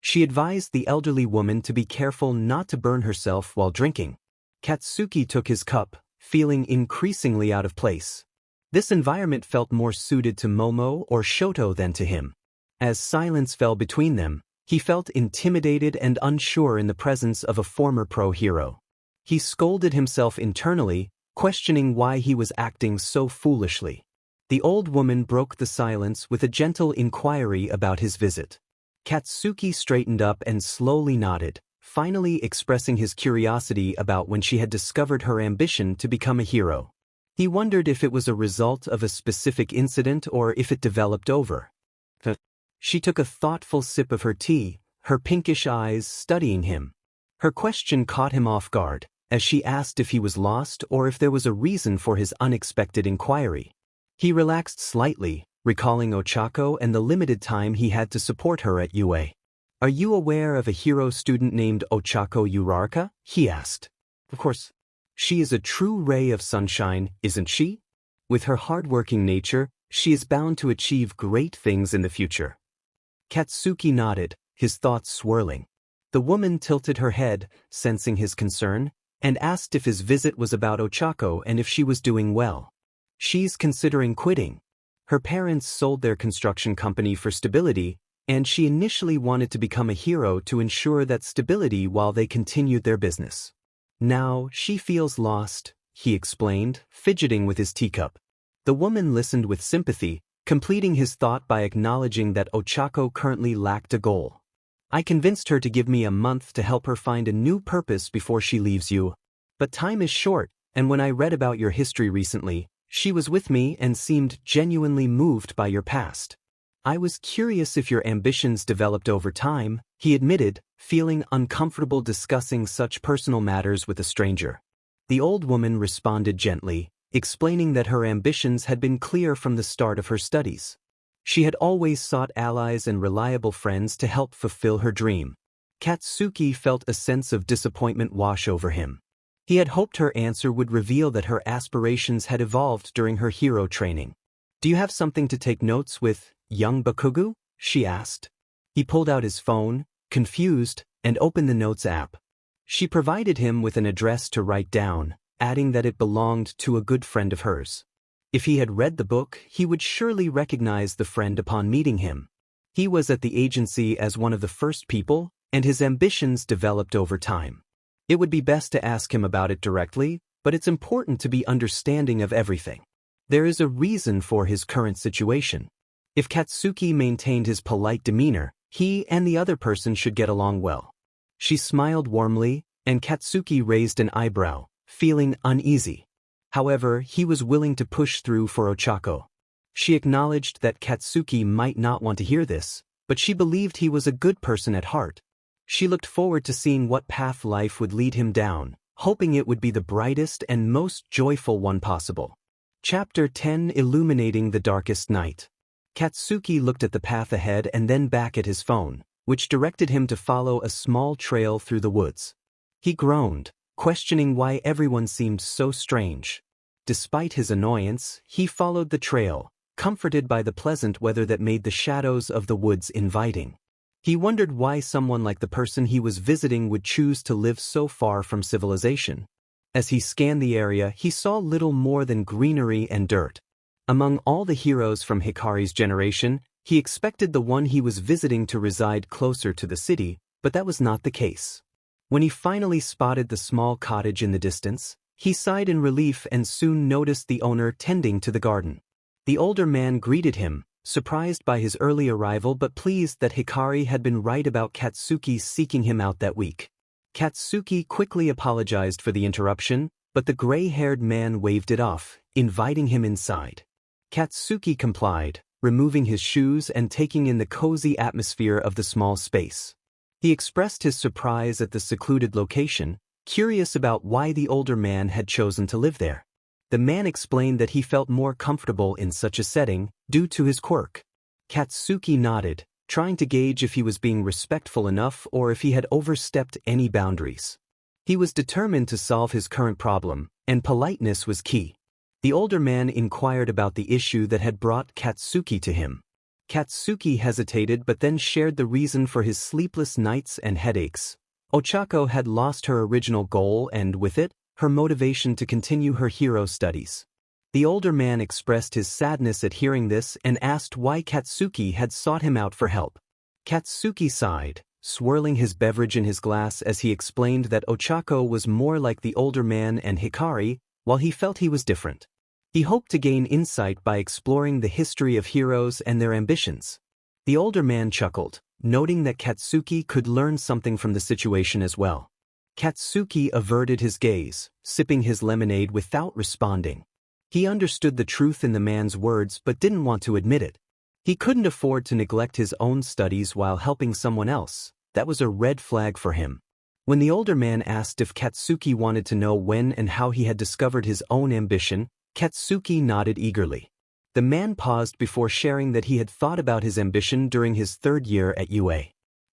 She advised the elderly woman to be careful not to burn herself while drinking. Katsuki took his cup, feeling increasingly out of place. This environment felt more suited to Momo or Shoto than to him. As silence fell between them, he felt intimidated and unsure in the presence of a former pro hero. He scolded himself internally, questioning why he was acting so foolishly. The old woman broke the silence with a gentle inquiry about his visit. Katsuki straightened up and slowly nodded, finally expressing his curiosity about when she had discovered her ambition to become a hero. He wondered if it was a result of a specific incident or if it developed over. She took a thoughtful sip of her tea, her pinkish eyes studying him. Her question caught him off guard, as she asked if he was lost or if there was a reason for his unexpected inquiry. He relaxed slightly, recalling Ochako and the limited time he had to support her at UA. "Are you aware of a hero student named Ochako Uraraka?" he asked. "Of course. She is a true ray of sunshine, isn't she? With her hardworking nature, she is bound to achieve great things in the future." Katsuki nodded, his thoughts swirling. The woman tilted her head, sensing his concern, and asked if his visit was about Ochako and if she was doing well. "She's considering quitting. Her parents sold their construction company for stability, and she initially wanted to become a hero to ensure that stability while they continued their business. Now, she feels lost," he explained, fidgeting with his teacup. The woman listened with sympathy, completing his thought by acknowledging that Ochako currently lacked a goal. "I convinced her to give me a month to help her find a new purpose before she leaves you. But time is short, and when I read about your history recently, she was with me and seemed genuinely moved by your past. I was curious if your ambitions developed over time," he admitted, feeling uncomfortable discussing such personal matters with a stranger. The old woman responded gently, explaining that her ambitions had been clear from the start of her studies. She had always sought allies and reliable friends to help fulfill her dream. Katsuki felt a sense of disappointment wash over him. He had hoped her answer would reveal that her aspirations had evolved during her hero training. "Do you have something to take notes with, young Bakugou?" she asked. He pulled out his phone, confused, and opened the Notes app. She provided him with an address to write down, adding that it belonged to a good friend of hers. If he had read the book, he would surely recognize the friend upon meeting him. He was at the agency as one of the first people, and his ambitions developed over time. It would be best to ask him about it directly, but it's important to be understanding of everything. There is a reason for his current situation. If Katsuki maintained his polite demeanor, he and the other person should get along well. She smiled warmly, and Katsuki raised an eyebrow, feeling uneasy. However, he was willing to push through for Ochako. She acknowledged that Katsuki might not want to hear this, but she believed he was a good person at heart. She looked forward to seeing what path life would lead him down, hoping it would be the brightest and most joyful one possible. Chapter 10: Illuminating the Darkest Night. Katsuki looked at the path ahead and then back at his phone, which directed him to follow a small trail through the woods. He groaned, questioning why everyone seemed so strange. Despite his annoyance, he followed the trail, comforted by the pleasant weather that made the shadows of the woods inviting. He wondered why someone like the person he was visiting would choose to live so far from civilization. As he scanned the area, he saw little more than greenery and dirt. Among all the heroes from Hikari's generation, he expected the one he was visiting to reside closer to the city, but that was not the case. When he finally spotted the small cottage in the distance, he sighed in relief and soon noticed the owner tending to the garden. The older man greeted him, surprised by his early arrival but pleased that Hikari had been right about Katsuki seeking him out that week. Katsuki quickly apologized for the interruption, but the gray-haired man waved it off, inviting him inside. Katsuki complied, removing his shoes and taking in the cozy atmosphere of the small space. He expressed his surprise at the secluded location, curious about why the older man had chosen to live there. The man explained that he felt more comfortable in such a setting, due to his quirk. Katsuki nodded, trying to gauge if he was being respectful enough or if he had overstepped any boundaries. He was determined to solve his current problem, and politeness was key. The older man inquired about the issue that had brought Katsuki to him. Katsuki hesitated but then shared the reason for his sleepless nights and headaches. Ochako had lost her original goal and, with it, her motivation to continue her hero studies. The older man expressed his sadness at hearing this and asked why Katsuki had sought him out for help. Katsuki sighed, swirling his beverage in his glass as he explained that Ochako was more like the older man and Hikari, while he felt he was different. He hoped to gain insight by exploring the history of heroes and their ambitions. The older man chuckled, noting that Katsuki could learn something from the situation as well. Katsuki averted his gaze, sipping his lemonade without responding. He understood the truth in the man's words but didn't want to admit it. He couldn't afford to neglect his own studies while helping someone else. That was a red flag for him. When the older man asked if Katsuki wanted to know when and how he had discovered his own ambition, Katsuki nodded eagerly. The man paused before sharing that he had thought about his ambition during his third year at UA.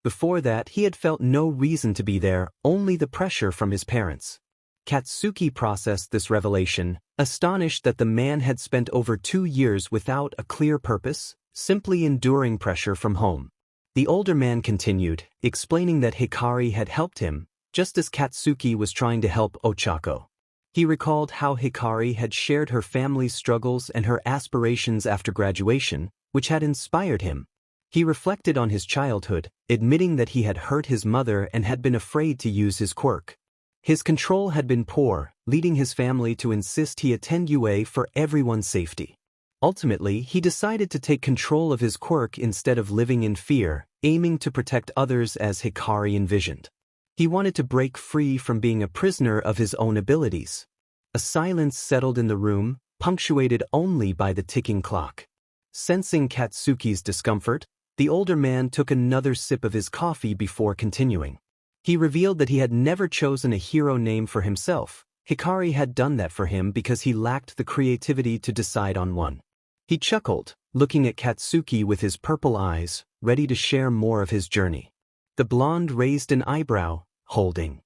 Before that, he had felt no reason to be there, only the pressure from his parents. Katsuki processed this revelation, astonished that the man had spent over 2 years without a clear purpose, simply enduring pressure from home. The older man continued, explaining that Hikari had helped him, just as Katsuki was trying to help Ochako. He recalled how Hikari had shared her family's struggles and her aspirations after graduation, which had inspired him. He reflected on his childhood, admitting that he had hurt his mother and had been afraid to use his quirk. His control had been poor, leading his family to insist he attend UA for everyone's safety. Ultimately, he decided to take control of his quirk instead of living in fear, aiming to protect others as Hikari envisioned. He wanted to break free from being a prisoner of his own abilities. A silence settled in the room, punctuated only by the ticking clock. Sensing Katsuki's discomfort, the older man took another sip of his coffee before continuing. He revealed that he had never chosen a hero name for himself. Hikari had done that for him because he lacked the creativity to decide on one. He chuckled, looking at Katsuki with his purple eyes, ready to share more of his journey. The blonde raised an eyebrow, holding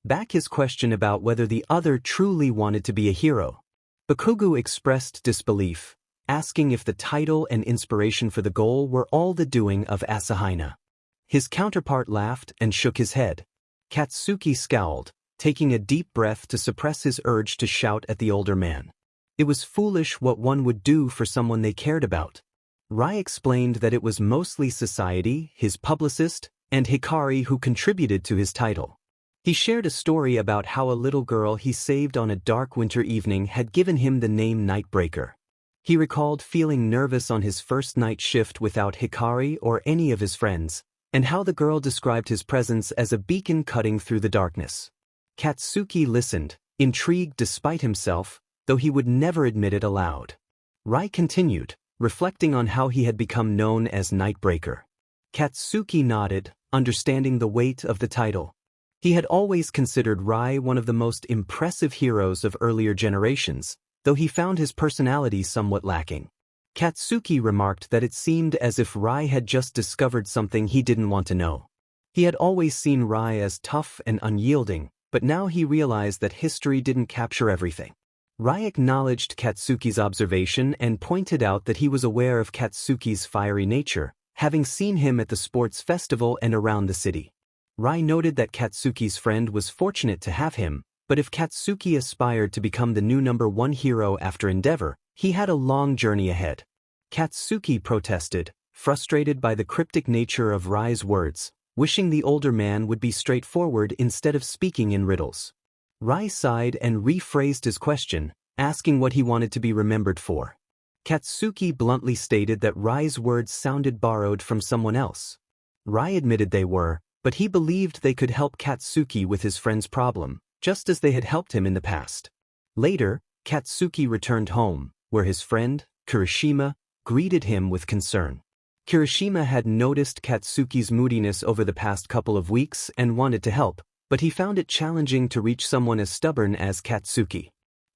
back his question about whether the other truly wanted to be a hero. Bakugou expressed disbelief, asking if the title and inspiration for the goal were all the doing of Asahina. His counterpart laughed and shook his head. Katsuki scowled, taking a deep breath to suppress his urge to shout at the older man. It was foolish what one would do for someone they cared about. Rai explained that it was mostly society, his publicist, and Hikari who contributed to his title. He shared a story about how a little girl he saved on a dark winter evening had given him the name Nightbreaker. He recalled feeling nervous on his first night shift without Hikari or any of his friends, and how the girl described his presence as a beacon cutting through the darkness. Katsuki listened, intrigued despite himself, though he would never admit it aloud. Rai continued, reflecting on how he had become known as Nightbreaker. Katsuki nodded, understanding the weight of the title. He had always considered Rai one of the most impressive heroes of earlier generations, though he found his personality somewhat lacking. Katsuki remarked that it seemed as if Rai had just discovered something he didn't want to know. He had always seen Rai as tough and unyielding, but now he realized that history didn't capture everything. Rai acknowledged Katsuki's observation and pointed out that he was aware of Katsuki's fiery nature, having seen him at the sports festival and around the city. Rai noted that Katsuki's friend was fortunate to have him, but if Katsuki aspired to become the new #1 hero after Endeavor, he had a long journey ahead. Katsuki protested, frustrated by the cryptic nature of Rai's words, wishing the older man would be straightforward instead of speaking in riddles. Rai sighed and rephrased his question, asking what he wanted to be remembered for. Katsuki bluntly stated that Rai's words sounded borrowed from someone else. Rai admitted they were, but he believed they could help Katsuki with his friend's problem, just as they had helped him in the past. Later, Katsuki returned home, where his friend, Kirishima, greeted him with concern. Kirishima had noticed Katsuki's moodiness over the past couple of weeks and wanted to help, but he found it challenging to reach someone as stubborn as Katsuki.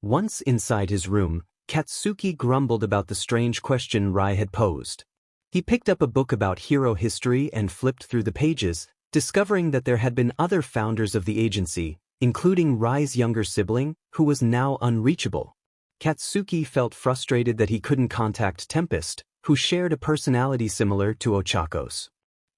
Once inside his room, Katsuki grumbled about the strange question Rai had posed. He picked up a book about hero history and flipped through the pages, discovering that there had been other founders of the agency, including Rai's younger sibling, who was now unreachable. Katsuki felt frustrated that he couldn't contact Tempest, who shared a personality similar to Ochakos.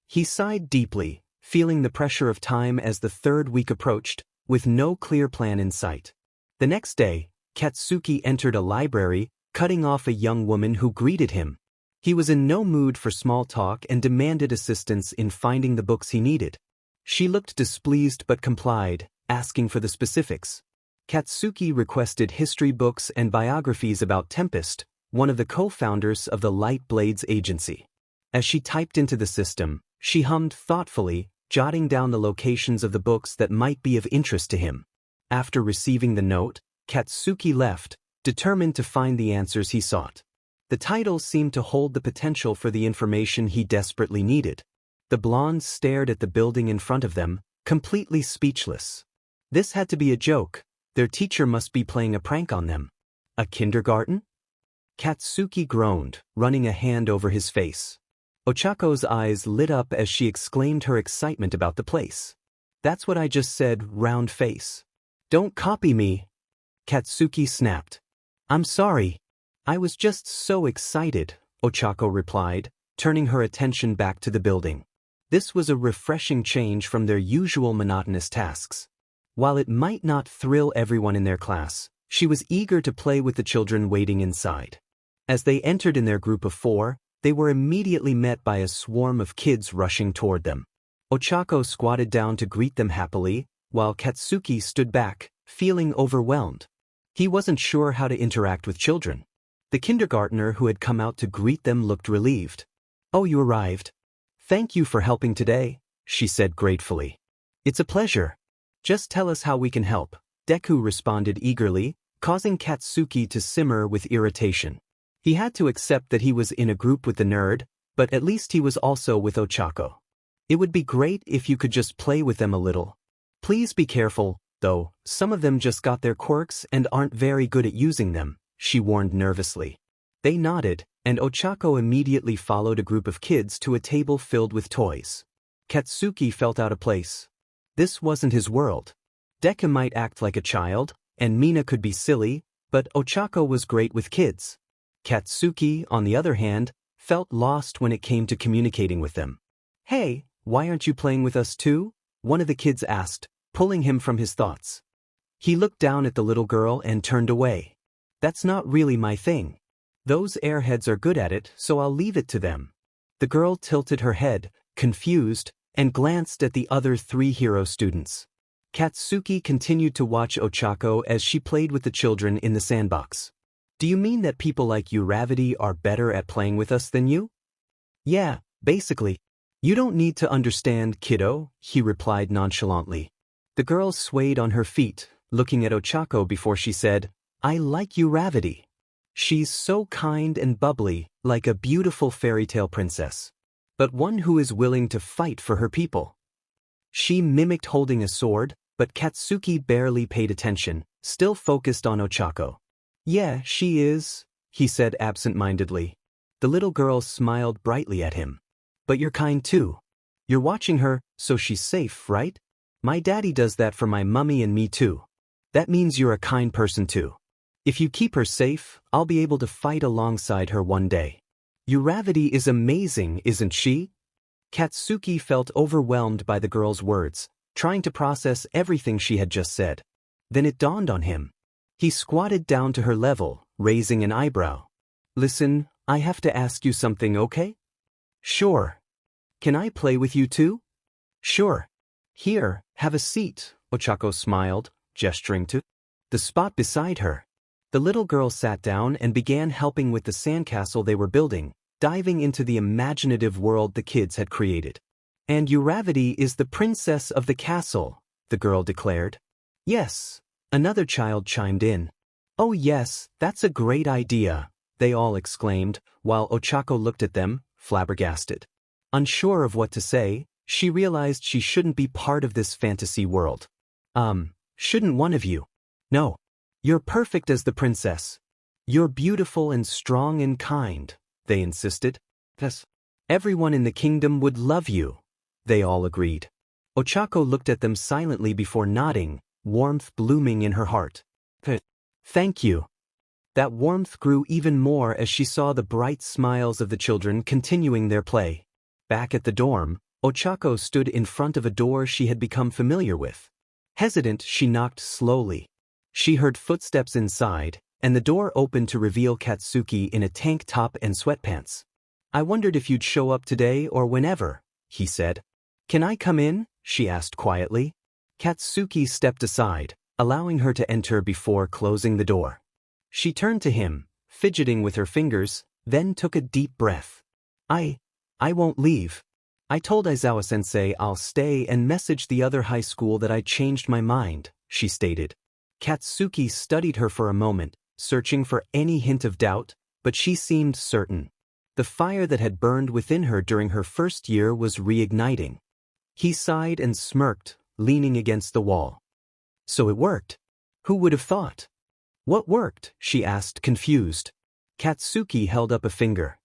He sighed deeply, feeling the pressure of time as the third week approached, with no clear plan in sight. The next day, Katsuki entered a library, cutting off a young woman who greeted him. He was in no mood for small talk and demanded assistance in finding the books he needed. She looked displeased but complied, asking for the specifics. Katsuki requested history books and biographies about Tempest, one of the co-founders of the Light Blades Agency. As she typed into the system, she hummed thoughtfully, jotting down the locations of the books that might be of interest to him. After receiving the note, Katsuki left, determined to find the answers he sought. The titles seemed to hold the potential for the information he desperately needed. The blondes stared at the building in front of them, completely speechless. This had to be a joke. Their teacher must be playing a prank on them. A kindergarten? Katsuki groaned, running a hand over his face. Ochako's eyes lit up as she exclaimed her excitement about the place. That's what I just said, round face. Don't copy me. Katsuki snapped. I'm sorry. I was just so excited, Ochako replied, turning her attention back to the building. This was a refreshing change from their usual monotonous tasks. While it might not thrill everyone in their class, she was eager to play with the children waiting inside. As they entered in their group of 4, they were immediately met by a swarm of kids rushing toward them. Ochako squatted down to greet them happily, while Katsuki stood back, feeling overwhelmed. He wasn't sure how to interact with children. The kindergartner who had come out to greet them looked relieved. Oh, you arrived. Thank you for helping today, she said gratefully. It's a pleasure. Just tell us how we can help, Deku responded eagerly, causing Katsuki to simmer with irritation. He had to accept that he was in a group with the nerd, but at least he was also with Ochako. It would be great if you could just play with them a little. Please be careful, though, some of them just got their quirks and aren't very good at using them, she warned nervously. They nodded, and Ochako immediately followed a group of kids to a table filled with toys. Katsuki felt out of place. This wasn't his world. Deku might act like a child, and Mina could be silly, but Ochako was great with kids. Katsuki, on the other hand, felt lost when it came to communicating with them. Hey, why aren't you playing with us too? One of the kids asked, pulling him from his thoughts. He looked down at the little girl and turned away. That's not really my thing. Those airheads are good at it, so I'll leave it to them. The girl tilted her head, confused, and glanced at the other 3 hero students. Katsuki continued to watch Ochako as she played with the children in the sandbox. Do you mean that people like you Ravity are better at playing with us than you? Yeah, basically. You don't need to understand, kiddo, he replied nonchalantly. The girl swayed on her feet, looking at Ochako before she said, I like you Ravity. She's so kind and bubbly, like a beautiful fairy tale princess. But one who is willing to fight for her people. She mimicked holding a sword, but Katsuki barely paid attention, still focused on Ochako. Yeah, she is, he said absent-mindedly. The little girl smiled brightly at him. But you're kind too. You're watching her, so she's safe, right? My daddy does that for my mummy and me too. That means you're a kind person too. If you keep her safe, I'll be able to fight alongside her one day. Uravity is amazing, isn't she? Katsuki felt overwhelmed by the girl's words, trying to process everything she had just said. Then it dawned on him. He squatted down to her level, raising an eyebrow. Listen, I have to ask you something, okay? Sure. Can I play with you too? Sure. Here, have a seat, Ochako smiled, gesturing to the spot beside her. The little girl sat down and began helping with the sandcastle they were building, diving into the imaginative world the kids had created. And Uravity is the princess of the castle, the girl declared. Yes, another child chimed in. "Oh yes, that's a great idea," they all exclaimed, while Ochako looked at them, flabbergasted. Unsure of what to say, she realized she shouldn't be part of this fantasy world. Shouldn't one of you? No. You're perfect as the princess. You're beautiful and strong and kind, they insisted. Yes. Everyone in the kingdom would love you, they all agreed. Ochako looked at them silently before nodding, warmth blooming in her heart. Thank you. That warmth grew even more as she saw the bright smiles of the children continuing their play. Back at the dorm, Ochako stood in front of a door she had become familiar with. Hesitant, she knocked slowly. She heard footsteps inside, and the door opened to reveal Katsuki in a tank top and sweatpants. "I wondered if you'd show up today or whenever," he said. "Can I come in?" she asked quietly. Katsuki stepped aside, allowing her to enter before closing the door. She turned to him, fidgeting with her fingers, then took a deep breath. I won't leave. I told Aizawa-sensei I'll stay and messaged the other high school that I changed my mind," she stated. Katsuki studied her for a moment, searching for any hint of doubt, but she seemed certain. The fire that had burned within her during her first year was reigniting. He sighed and smirked, leaning against the wall. So it worked. Who would have thought? What worked? She asked, confused. Katsuki held up a finger.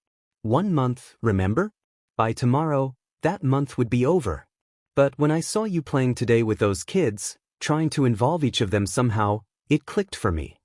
1 month, remember? By tomorrow, that month would be over. But when I saw you playing today with those kids, trying to involve each of them somehow, it clicked for me.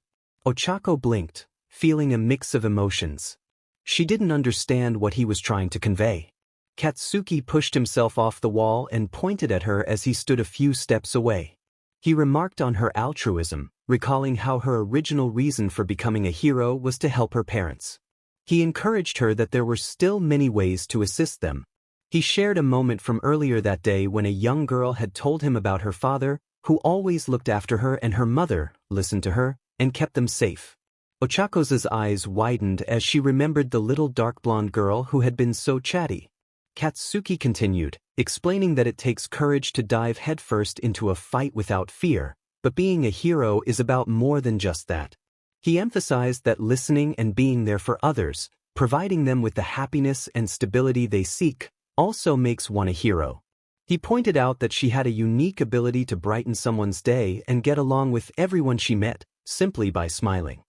Ochako blinked, feeling a mix of emotions. She didn't understand what he was trying to convey. Katsuki pushed himself off the wall and pointed at her as he stood a few steps away. He remarked on her altruism, recalling how her original reason for becoming a hero was to help her parents. He encouraged her that there were still many ways to assist them. He shared a moment from earlier that day when a young girl had told him about her father, who always looked after her, and her mother listened to her and kept them safe. Ochako's eyes widened as she remembered the little dark blonde girl who had been so chatty. Katsuki continued, explaining that it takes courage to dive headfirst into a fight without fear, but being a hero is about more than just that. He emphasized that listening and being there for others, providing them with the happiness and stability they seek, also makes one a hero. He pointed out that she had a unique ability to brighten someone's day and get along with everyone she met, simply by smiling.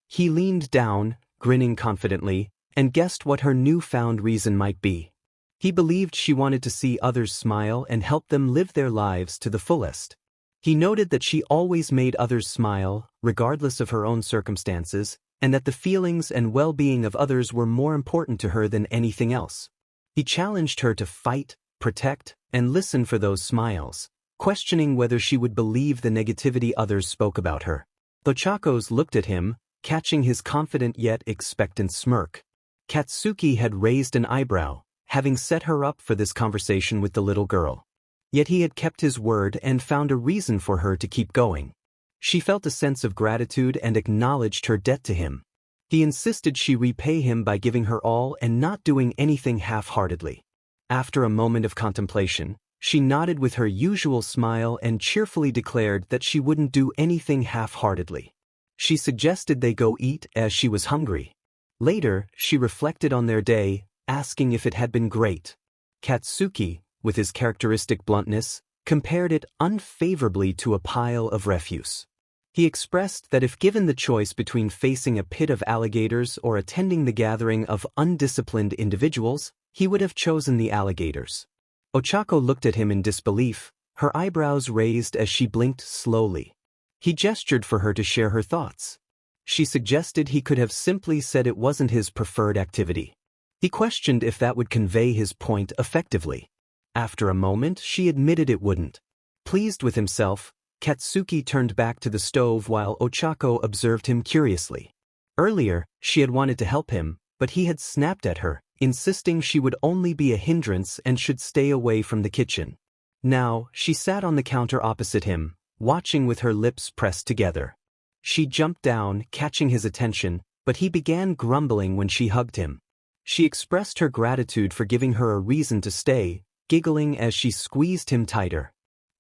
He leaned down, grinning confidently, and guessed what her newfound reason might be. He believed she wanted to see others smile and help them live their lives to the fullest. He noted that she always made others smile, regardless of her own circumstances, and that the feelings and well-being of others were more important to her than anything else. He challenged her to fight, protect, and listen for those smiles, questioning whether she would believe the negativity others spoke about her. Ochakos looked at him, catching his confident yet expectant smirk. Katsuki had raised an eyebrow, having set her up for this conversation with the little girl. Yet he had kept his word and found a reason for her to keep going. She felt a sense of gratitude and acknowledged her debt to him. He insisted she repay him by giving her all and not doing anything half-heartedly. After a moment of contemplation, she nodded with her usual smile and cheerfully declared that she wouldn't do anything half-heartedly. She suggested they go eat as she was hungry. Later, she reflected on their day, asking if it had been great. Katsuki, with his characteristic bluntness, compared it unfavorably to a pile of refuse. He expressed that if given the choice between facing a pit of alligators or attending the gathering of undisciplined individuals, he would have chosen the alligators. Ochako looked at him in disbelief, her eyebrows raised as she blinked slowly. He gestured for her to share her thoughts. She suggested he could have simply said it wasn't his preferred activity. He questioned if that would convey his point effectively. After a moment, she admitted it wouldn't. Pleased with himself, Katsuki turned back to the stove while Ochako observed him curiously. Earlier, she had wanted to help him, but he had snapped at her, insisting she would only be a hindrance and should stay away from the kitchen. Now, she sat on the counter opposite him, watching with her lips pressed together. She jumped down, catching his attention, but he began grumbling when she hugged him. She expressed her gratitude for giving her a reason to stay, giggling as she squeezed him tighter.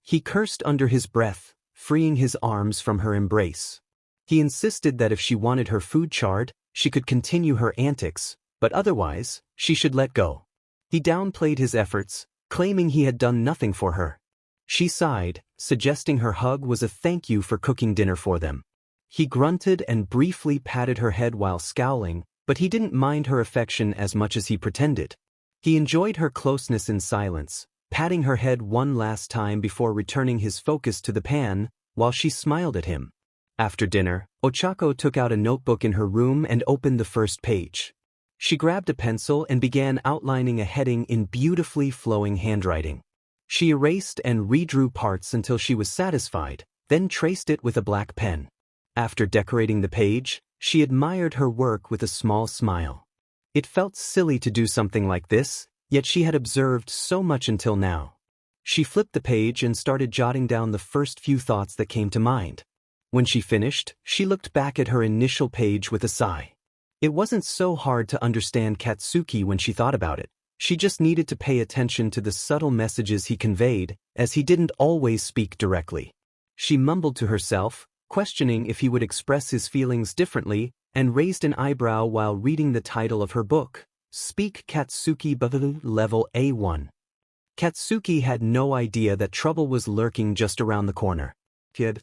He cursed under his breath, freeing his arms from her embrace. He insisted that if she wanted her food charred, she could continue her antics, but otherwise, she should let go. He downplayed his efforts, claiming he had done nothing for her. She sighed, suggesting her hug was a thank you for cooking dinner for them. He grunted and briefly patted her head while scowling, but he didn't mind her affection as much as he pretended. He enjoyed her closeness in silence, patting her head one last time before returning his focus to the pan, while she smiled at him. After dinner, Ochako took out a notebook in her room and opened the first page. She grabbed a pencil and began outlining a heading in beautifully flowing handwriting. She erased and redrew parts until she was satisfied, then traced it with a black pen. After decorating the page, she admired her work with a small smile. It felt silly to do something like this, yet she had observed so much until now. She flipped the page and started jotting down the first few thoughts that came to mind. When she finished, she looked back at her initial page with a sigh. It wasn't so hard to understand Katsuki when she thought about it. She just needed to pay attention to the subtle messages he conveyed, as he didn't always speak directly. She mumbled to herself, questioning if he would express his feelings differently, and raised an eyebrow while reading the title of her book, Speak Katsuki Bakugou Level A1. Katsuki had no idea that trouble was lurking just around the corner. He had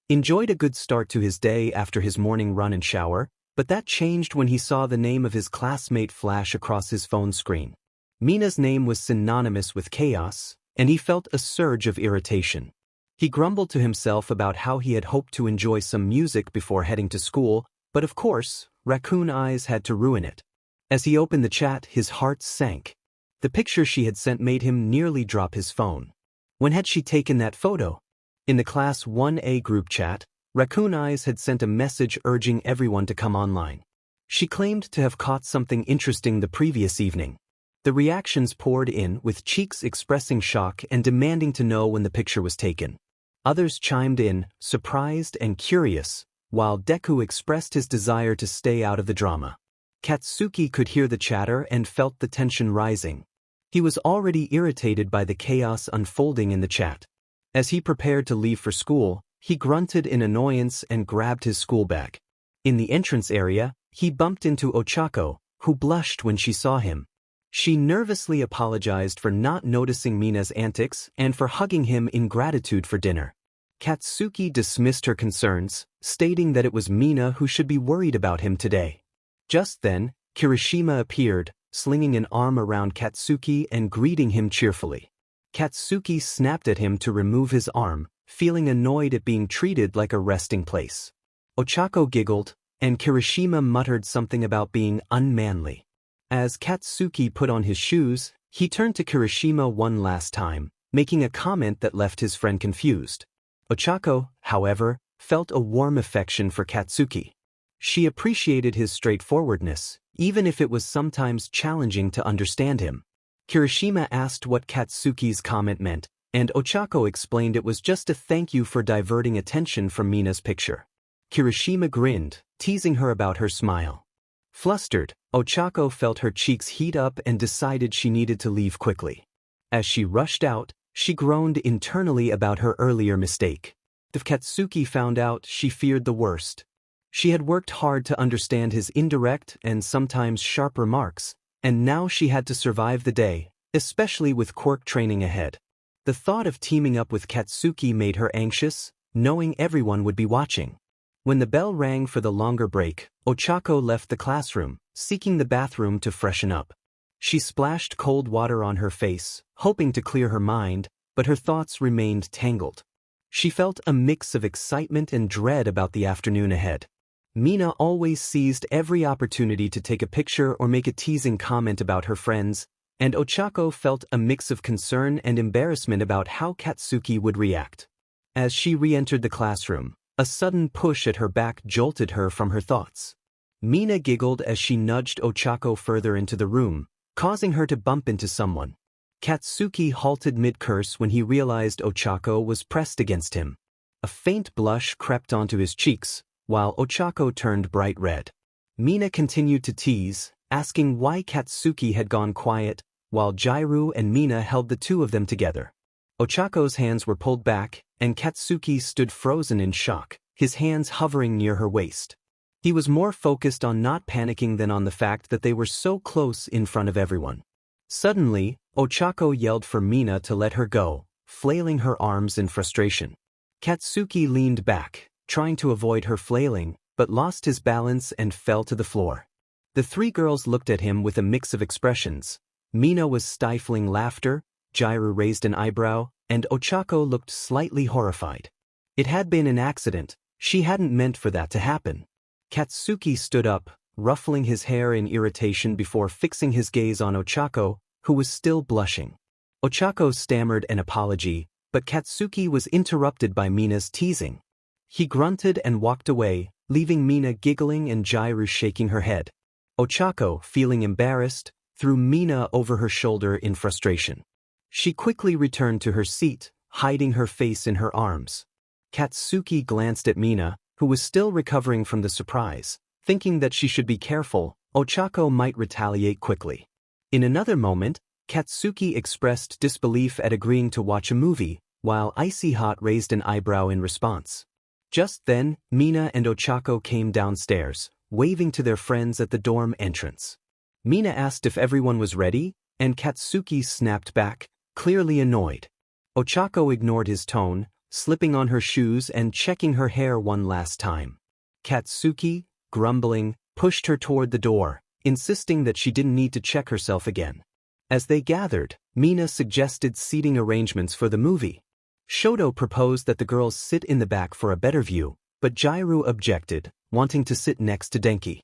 enjoyed a good start to his day after his morning run and shower, but that changed when he saw the name of his classmate flash across his phone screen. Mina's name was synonymous with chaos, and he felt a surge of irritation. He grumbled to himself about how he had hoped to enjoy some music before heading to school, but of course, raccoon eyes had to ruin it. As he opened the chat, his heart sank. The picture she had sent made him nearly drop his phone. When had she taken that photo? In the Class 1A group chat, Raccoon Eyes had sent a message urging everyone to come online. She claimed to have caught something interesting the previous evening. The reactions poured in, with cheeks expressing shock and demanding to know when the picture was taken. Others chimed in, surprised and curious, while Deku expressed his desire to stay out of the drama. Katsuki could hear the chatter and felt the tension rising. He was already irritated by the chaos unfolding in the chat. As he prepared to leave for school, he grunted in annoyance and grabbed his school bag. In the entrance area, he bumped into Ochako, who blushed when she saw him. She nervously apologized for not noticing Mina's antics and for hugging him in gratitude for dinner. Katsuki dismissed her concerns, stating that it was Mina who should be worried about him today. Just then, Kirishima appeared, slinging an arm around Katsuki and greeting him cheerfully. Katsuki snapped at him to remove his arm, feeling annoyed at being treated like a resting place. Ochako giggled, and Kirishima muttered something about being unmanly. As Katsuki put on his shoes, he turned to Kirishima one last time, making a comment that left his friend confused. Ochako, however, felt a warm affection for Katsuki. She appreciated his straightforwardness, even if it was sometimes challenging to understand him. Kirishima asked what Katsuki's comment meant, and Ochako explained it was just a thank you for diverting attention from Mina's picture. Kirishima grinned, teasing her about her smile. Flustered, Ochako felt her cheeks heat up and decided she needed to leave quickly. As she rushed out, she groaned internally about her earlier mistake. If Katsuki found out, she feared the worst. She had worked hard to understand his indirect and sometimes sharp remarks, and now she had to survive the day, especially with quirk training ahead. The thought of teaming up with Katsuki made her anxious, knowing everyone would be watching. When the bell rang for the longer break, Ochako left the classroom, seeking the bathroom to freshen up. She splashed cold water on her face, hoping to clear her mind, but her thoughts remained tangled. She felt a mix of excitement and dread about the afternoon ahead. Mina always seized every opportunity to take a picture or make a teasing comment about her friends, and Ochako felt a mix of concern and embarrassment about how Katsuki would react. As she re-entered the classroom, a sudden push at her back jolted her from her thoughts. Mina giggled as she nudged Ochako further into the room, causing her to bump into someone. Katsuki halted mid-curse when he realized Ochako was pressed against him. A faint blush crept onto his cheeks, while Ochako turned bright red. Mina continued to tease, asking why Katsuki had gone quiet, while Jairu and Mina held the two of them together. Ochako's hands were pulled back, and Katsuki stood frozen in shock, his hands hovering near her waist. He was more focused on not panicking than on the fact that they were so close in front of everyone. Suddenly, Ochako yelled for Mina to let her go, flailing her arms in frustration. Katsuki leaned back, trying to avoid her flailing, but lost his balance and fell to the floor. The three girls looked at him with a mix of expressions. Mina was stifling laughter, Jairu raised an eyebrow, and Ochako looked slightly horrified. It had been an accident, she hadn't meant for that to happen. Katsuki stood up, ruffling his hair in irritation before fixing his gaze on Ochako, who was still blushing. Ochako stammered an apology, but Katsuki was interrupted by Mina's teasing. He grunted and walked away, leaving Mina giggling and Jairu shaking her head. Ochako, feeling embarrassed, threw Mina over her shoulder in frustration. She quickly returned to her seat, hiding her face in her arms. Katsuki glanced at Mina, who was still recovering from the surprise, thinking that she should be careful, Ochako might retaliate quickly. In another moment, Katsuki expressed disbelief at agreeing to watch a movie, while Icy Hot raised an eyebrow in response. Just then, Mina and Ochako came downstairs, waving to their friends at the dorm entrance. Mina asked if everyone was ready, and Katsuki snapped back, clearly annoyed. Ochako ignored his tone, slipping on her shoes and checking her hair one last time. Katsuki, grumbling, pushed her toward the door, insisting that she didn't need to check herself again. As they gathered, Mina suggested seating arrangements for the movie. Shoto proposed that the girls sit in the back for a better view, but Jairu objected, wanting to sit next to Denki.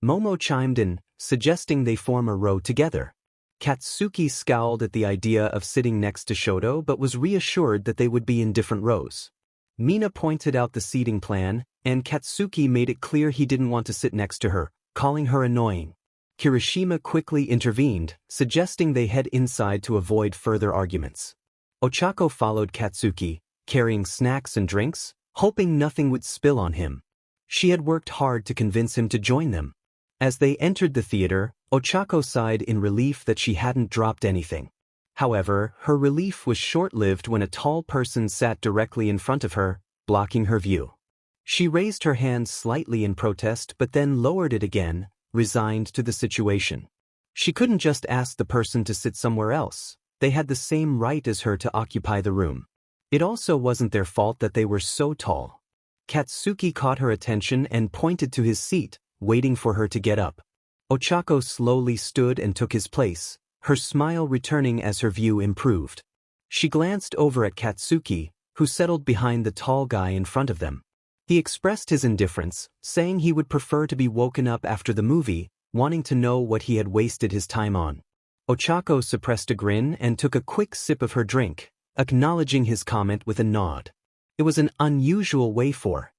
Momo chimed in, suggesting they form a row together. Katsuki scowled at the idea of sitting next to Shoto but was reassured that they would be in different rows. Mina pointed out the seating plan, and Katsuki made it clear he didn't want to sit next to her, calling her annoying. Kirishima quickly intervened, suggesting they head inside to avoid further arguments. Ochako followed Katsuki, carrying snacks and drinks, hoping nothing would spill on him. She had worked hard to convince him to join them. As they entered the theater, Ochako sighed in relief that she hadn't dropped anything. However, her relief was short-lived when a tall person sat directly in front of her, blocking her view. She raised her hand slightly in protest but then lowered it again, resigned to the situation. She couldn't just ask the person to sit somewhere else. They had the same right as her to occupy the room. It also wasn't their fault that they were so tall. Katsuki caught her attention and pointed to his seat, waiting for her to get up. Ochako slowly stood and took his place, her smile returning as her view improved. She glanced over at Katsuki, who settled behind the tall guy in front of them. He expressed his indifference, saying he would prefer to be woken up after the movie, wanting to know what he had wasted his time on. Ochako suppressed a grin and took a quick sip of her drink, acknowledging his comment with a nod. It was an unusual way for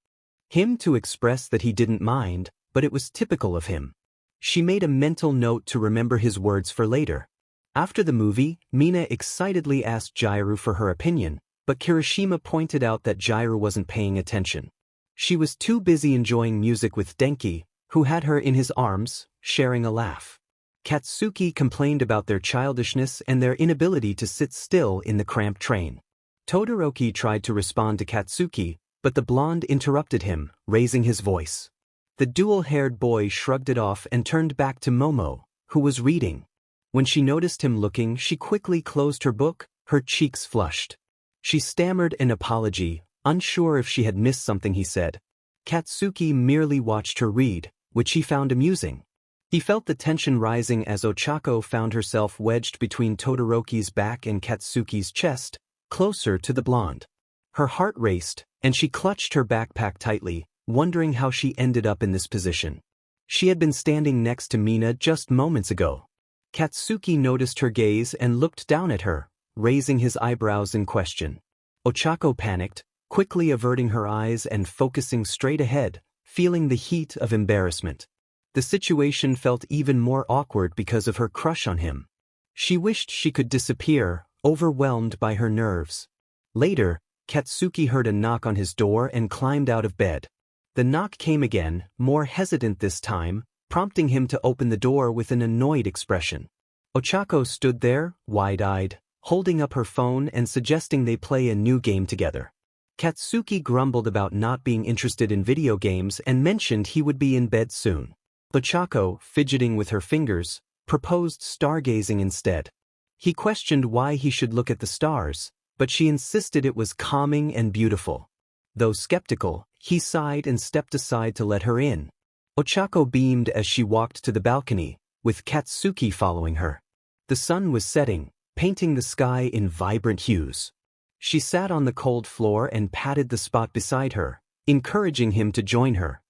him to express that he didn't mind, but it was typical of him. She made a mental note to remember his words for later. After the movie, Mina excitedly asked Jairu for her opinion, but Kirishima pointed out that Jairu wasn't paying attention. She was too busy enjoying music with Denki, who had her in his arms, sharing a laugh. Katsuki complained about their childishness and their inability to sit still in the cramped train. Todoroki tried to respond to Katsuki, but the blonde interrupted him, raising his voice. The dual-haired boy shrugged it off and turned back to Momo, who was reading. When she noticed him looking, she quickly closed her book, her cheeks flushed. She stammered an apology, unsure if she had missed something he said. Katsuki merely watched her read, which he found amusing. He felt the tension rising as Ochako found herself wedged between Todoroki's back and Katsuki's chest, closer to the blonde. Her heart raced, and she clutched her backpack tightly, wondering how she ended up in this position. She had been standing next to Mina just moments ago. Katsuki noticed her gaze and looked down at her, raising his eyebrows in question. Ochako panicked, quickly averting her eyes and focusing straight ahead, feeling the heat of embarrassment. The situation felt even more awkward because of her crush on him. She wished she could disappear, overwhelmed by her nerves. Later, Katsuki heard a knock on his door and climbed out of bed. The knock came again, more hesitant this time, prompting him to open the door with an annoyed expression. Ochako stood there, wide-eyed, holding up her phone and suggesting they play a new game together. Katsuki grumbled about not being interested in video games and mentioned he would be in bed soon. Ochako, fidgeting with her fingers, proposed stargazing instead. He questioned why he should look at the stars, but she insisted it was calming and beautiful. Though skeptical, he sighed and stepped aside to let her in. Ochako beamed as she walked to the balcony, with Katsuki following her. The sun was setting, painting the sky in vibrant hues. She sat on the cold floor and patted the spot beside her, encouraging him to join her.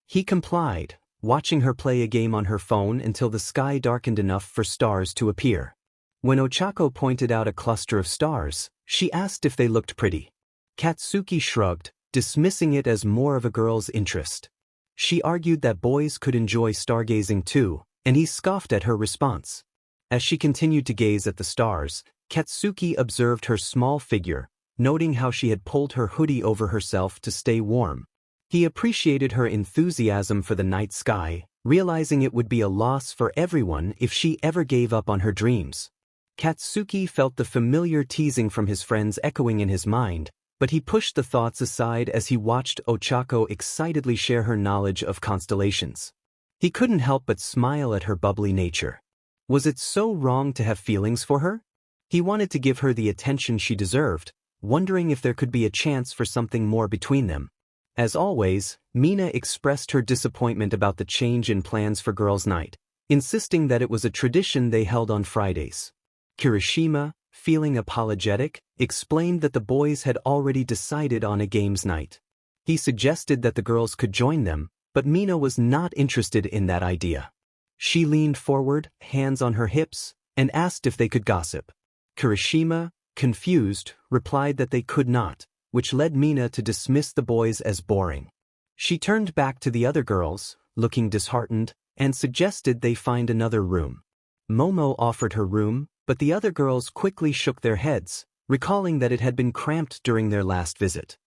He complied, watching her play a game on her phone until the sky darkened enough for stars to appear. When Ochako pointed out a cluster of stars, she asked if they looked pretty. Katsuki shrugged, dismissing it as more of a girl's interest. She argued that boys could enjoy stargazing too, and he scoffed at her response. As she continued to gaze at the stars, Katsuki observed her small figure, noting how she had pulled her hoodie over herself to stay warm. He appreciated her enthusiasm for the night sky, realizing it would be a loss for everyone if she ever gave up on her dreams. Katsuki felt the familiar teasing from his friends echoing in his mind, but he pushed the thoughts aside as he watched Ochako excitedly share her knowledge of constellations. He couldn't help but smile at her bubbly nature. Was it so wrong to have feelings for her? He wanted to give her the attention she deserved, wondering if there could be a chance for something more between them. As always, Mina expressed her disappointment about the change in plans for girls' night, insisting that it was a tradition they held on Fridays. Kirishima, feeling apologetic, explained that the boys had already decided on a games night. He suggested that the girls could join them, but Mina was not interested in that idea. She leaned forward, hands on her hips, and asked if they could gossip. Kirishima, confused, replied that they could not, which led Mina to dismiss the boys as boring. She turned back to the other girls, looking disheartened, and suggested they find another room. Momo offered her room, but the other girls quickly shook their heads, recalling that it had been cramped during their last visit.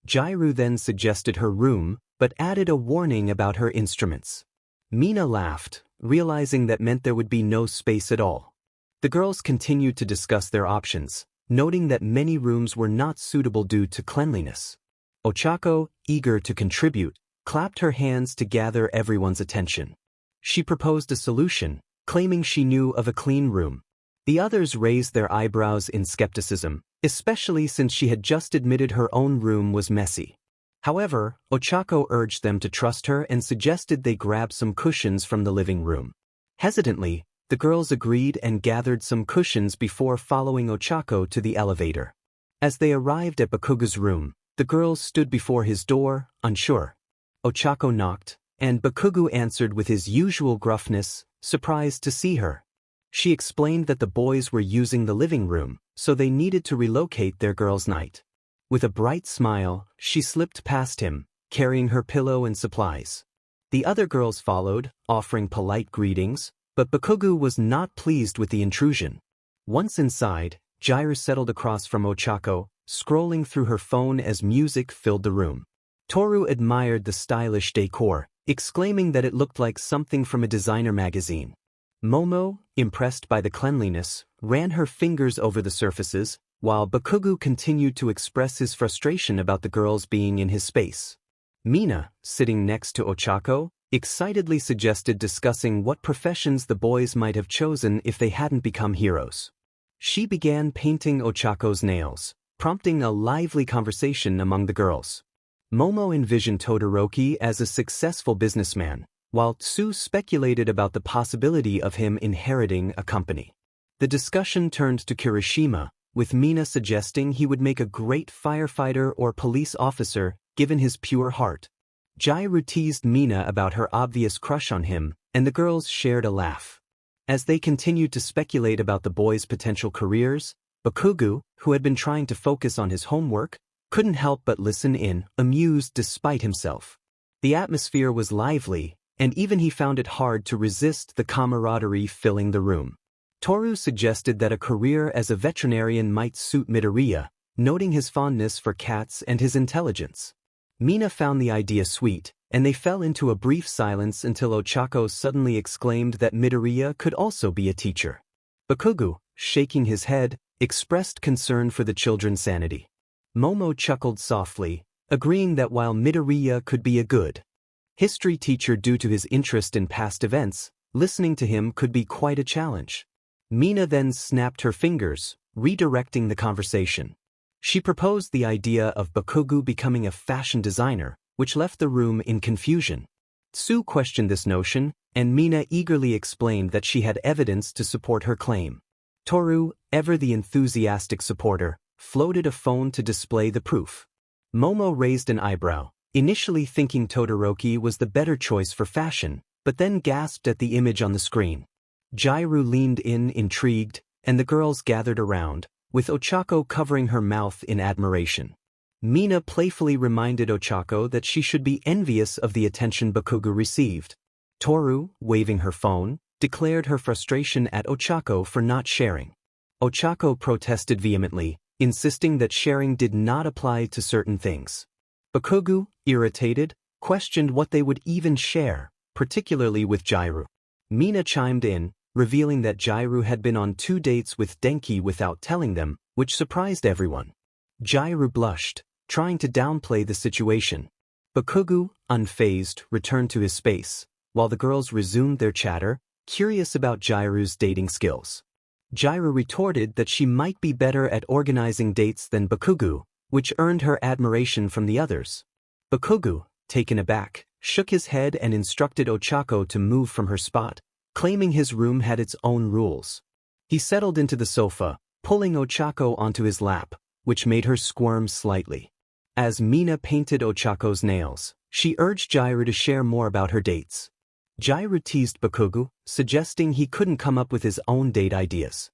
Jairu then suggested her room, but added a warning about her instruments. Mina laughed, realizing that meant there would be no space at all. The girls continued to discuss their options, noting that many rooms were not suitable due to cleanliness. Ochako, eager to contribute, clapped her hands to gather everyone's attention. She proposed a solution, claiming she knew of a clean room. The others raised their eyebrows in skepticism, especially since she had just admitted her own room was messy. However, Ochako urged them to trust her and suggested they grab some cushions from the living room. Hesitantly, the girls agreed and gathered some cushions before following Ochako to the elevator. As they arrived at Bakugou's room, the girls stood before his door, unsure. Ochako knocked, and Bakugou answered with his usual gruffness, surprised to see her. She explained that the boys were using the living room, so they needed to relocate their girls' night. With a bright smile, she slipped past him, carrying her pillow and supplies. The other girls followed, offering polite greetings, but Bakugou was not pleased with the intrusion. Once inside, Jairu settled across from Ochako, scrolling through her phone as music filled the room. Toru admired the stylish decor, exclaiming that it looked like something from a designer magazine. Momo, impressed by the cleanliness, ran her fingers over the surfaces, while Bakugou continued to express his frustration about the girls being in his space. Mina, sitting next to Ochako, excitedly suggested discussing what professions the boys might have chosen if they hadn't become heroes. She began painting Ochako's nails, prompting a lively conversation among the girls. Momo envisioned Todoroki as a successful businessman, while Tsu speculated about the possibility of him inheriting a company. The discussion turned to Kirishima, with Mina suggesting he would make a great firefighter or police officer given his pure heart. Jairu teased Mina about her obvious crush on him, and the girls shared a laugh. As they continued to speculate about the boys' potential careers, Bakugou, who had been trying to focus on his homework, couldn't help but listen in, amused despite himself. The atmosphere was lively, and even he found it hard to resist the camaraderie filling the room. Toru suggested that a career as a veterinarian might suit Midoriya, noting his fondness for cats and his intelligence. Mina found the idea sweet, and they fell into a brief silence until Ochako suddenly exclaimed that Midoriya could also be a teacher. Bakugou, shaking his head, expressed concern for the children's sanity. Momo chuckled softly, agreeing that while Midoriya could be a good history teacher due to his interest in past events, listening to him could be quite a challenge. Mina then snapped her fingers, redirecting the conversation. She proposed the idea of Bakugou becoming a fashion designer, which left the room in confusion. Tsu questioned this notion, and Mina eagerly explained that she had evidence to support her claim. Toru, ever the enthusiastic supporter, floated a phone to display the proof. Momo raised an eyebrow, initially thinking Todoroki was the better choice for fashion, but then gasped at the image on the screen. Jairu leaned in, intrigued, and the girls gathered around, with Ochako covering her mouth in admiration. Mina playfully reminded Ochako that she should be envious of the attention Bakugou received. Toru, waving her phone, declared her frustration at Ochako for not sharing. Ochako protested vehemently, insisting that sharing did not apply to certain things. Bakugou, irritated, questioned what they would even share, particularly with Jairu. Mina chimed in, revealing that Jairu had been on 2 dates with Denki without telling them, which surprised everyone. Jairu blushed, trying to downplay the situation. Bakugou, unfazed, returned to his space, while the girls resumed their chatter, curious about Jairu's dating skills. Jairu retorted that she might be better at organizing dates than Bakugou, which earned her admiration from the others. Bakugou, taken aback, shook his head and instructed Ochako to move from her spot, claiming his room had its own rules. He settled into the sofa, pulling Ochako onto his lap, which made her squirm slightly. As Mina painted Ochako's nails, she urged Jairu to share more about her dates. Jairu teased Bakugou, suggesting he couldn't come up with his own date ideas.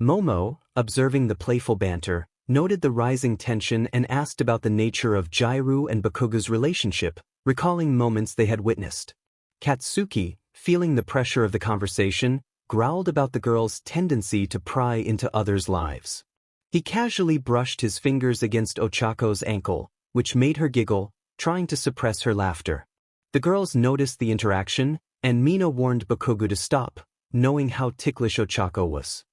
Momo, observing the playful banter, noted the rising tension and asked about the nature of Jairu and Bakugou's relationship, recalling moments they had witnessed. Katsuki, feeling the pressure of the conversation, growled about the girl's tendency to pry into others' lives. He casually brushed his fingers against Ochako's ankle, which made her giggle, trying to suppress her laughter. The girls noticed the interaction, and Mina warned Bakugou to stop, knowing how ticklish Ochako was.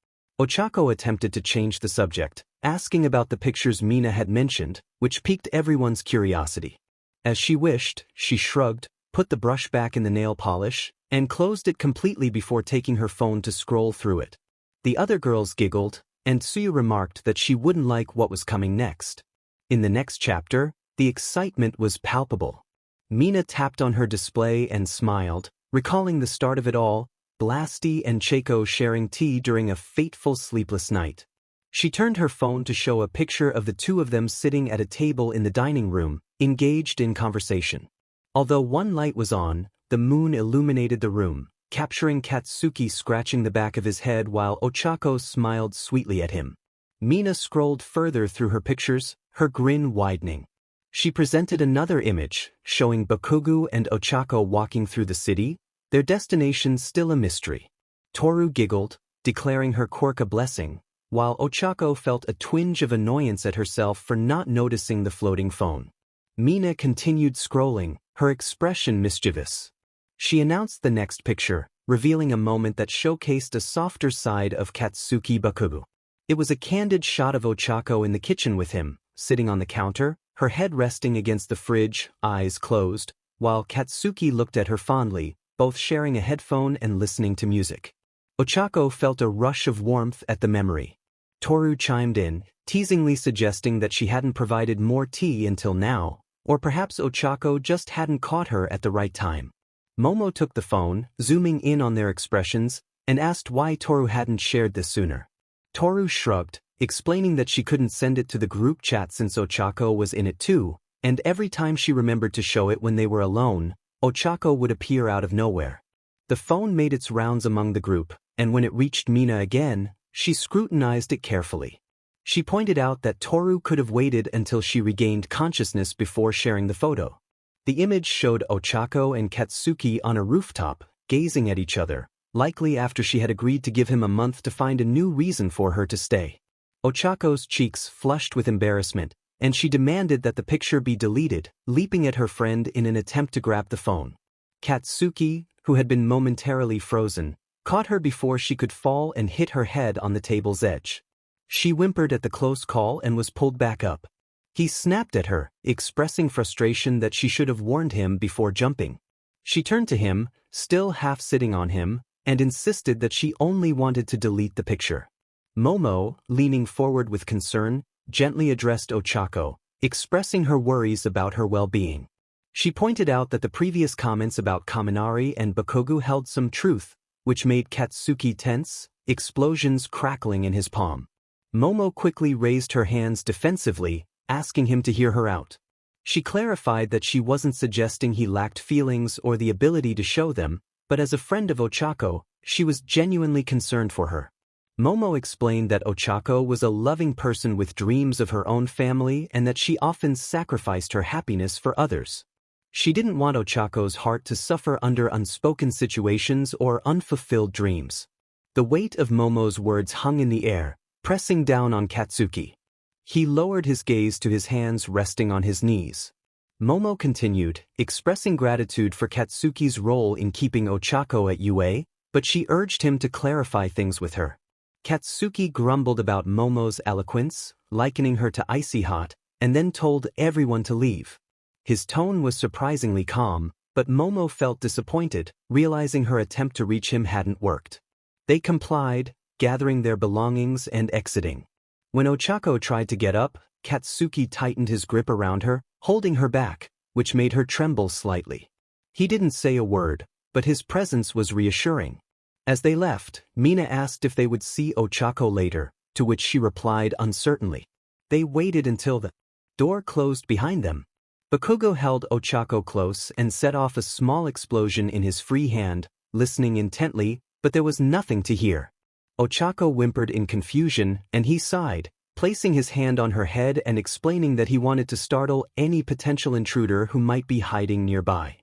Ochako attempted to change the subject, asking about the pictures Mina had mentioned, which piqued everyone's curiosity. As she wished, she shrugged, put the brush back in the nail polish, and closed it completely before taking her phone to scroll through it. The other girls giggled, and Tsuyu remarked that she wouldn't like what was coming next. In the next chapter, the excitement was palpable. Mina tapped on her display and smiled, recalling the start of it all, Blasty and Chako sharing tea during a fateful sleepless night. She turned her phone to show a picture of the two of them sitting at a table in the dining room, engaged in conversation. Although one light was on, the moon illuminated the room, capturing Katsuki scratching the back of his head while Ochako smiled sweetly at him. Mina scrolled further through her pictures, her grin widening. She presented another image, showing Bakugou and Ochako walking through the city, their destination still a mystery. Toru giggled, declaring her quirk a blessing, while Ochako felt a twinge of annoyance at herself for not noticing the floating phone. Mina continued scrolling, her expression mischievous. She announced the next picture, revealing a moment that showcased a softer side of Katsuki Bakugou. It was a candid shot of Ochako in the kitchen with him, sitting on the counter, her head resting against the fridge, eyes closed, while Katsuki looked at her fondly, both sharing a headphone and listening to music. Ochako felt a rush of warmth at the memory. Toru chimed in, teasingly suggesting that she hadn't provided more tea until now, or perhaps Ochako just hadn't caught her at the right time. Momo took the phone, zooming in on their expressions, and asked why Toru hadn't shared this sooner. Toru shrugged, explaining that she couldn't send it to the group chat since Ochako was in it too, and every time she remembered to show it when they were alone, Ochako would appear out of nowhere. The phone made its rounds among the group, and when it reached Mina again, she scrutinized it carefully. She pointed out that Toru could have waited until she regained consciousness before sharing the photo. The image showed Ochako and Katsuki on a rooftop, gazing at each other, likely after she had agreed to give him a month to find a new reason for her to stay. Ochako's cheeks flushed with embarrassment, and she demanded that the picture be deleted, leaping at her friend in an attempt to grab the phone. Katsuki, who had been momentarily frozen, caught her before she could fall and hit her head on the table's edge. She whimpered at the close call and was pulled back up. He snapped at her, expressing frustration that she should have warned him before jumping. She turned to him, still half sitting on him, and insisted that she only wanted to delete the picture. Momo, leaning forward with concern, gently addressed Ochako, expressing her worries about her well-being. She pointed out that the previous comments about Kaminari and Bakugou held some truth, which made Katsuki tense, explosions crackling in his palm. Momo quickly raised her hands defensively, asking him to hear her out. She clarified that she wasn't suggesting he lacked feelings or the ability to show them, but as a friend of Ochako, she was genuinely concerned for her. Momo explained that Ochako was a loving person with dreams of her own family and that she often sacrificed her happiness for others. She didn't want Ochako's heart to suffer under unspoken situations or unfulfilled dreams. The weight of Momo's words hung in the air, pressing down on Katsuki. He lowered his gaze to his hands resting on his knees. Momo continued, expressing gratitude for Katsuki's role in keeping Ochako at UA, but she urged him to clarify things with her. Katsuki grumbled about Momo's eloquence, likening her to icy hot, and then told everyone to leave. His tone was surprisingly calm, but Momo felt disappointed, realizing her attempt to reach him hadn't worked. They complied, gathering their belongings and exiting. When Ochako tried to get up, Katsuki tightened his grip around her, holding her back, which made her tremble slightly. He didn't say a word, but his presence was reassuring. As they left, Mina asked if they would see Ochako later, to which she replied uncertainly. They waited until the door closed behind them. Bakugou held Ochako close and set off a small explosion in his free hand, listening intently, but there was nothing to hear. Ochako whimpered in confusion, and he sighed, placing his hand on her head and explaining that he wanted to startle any potential intruder who might be hiding nearby.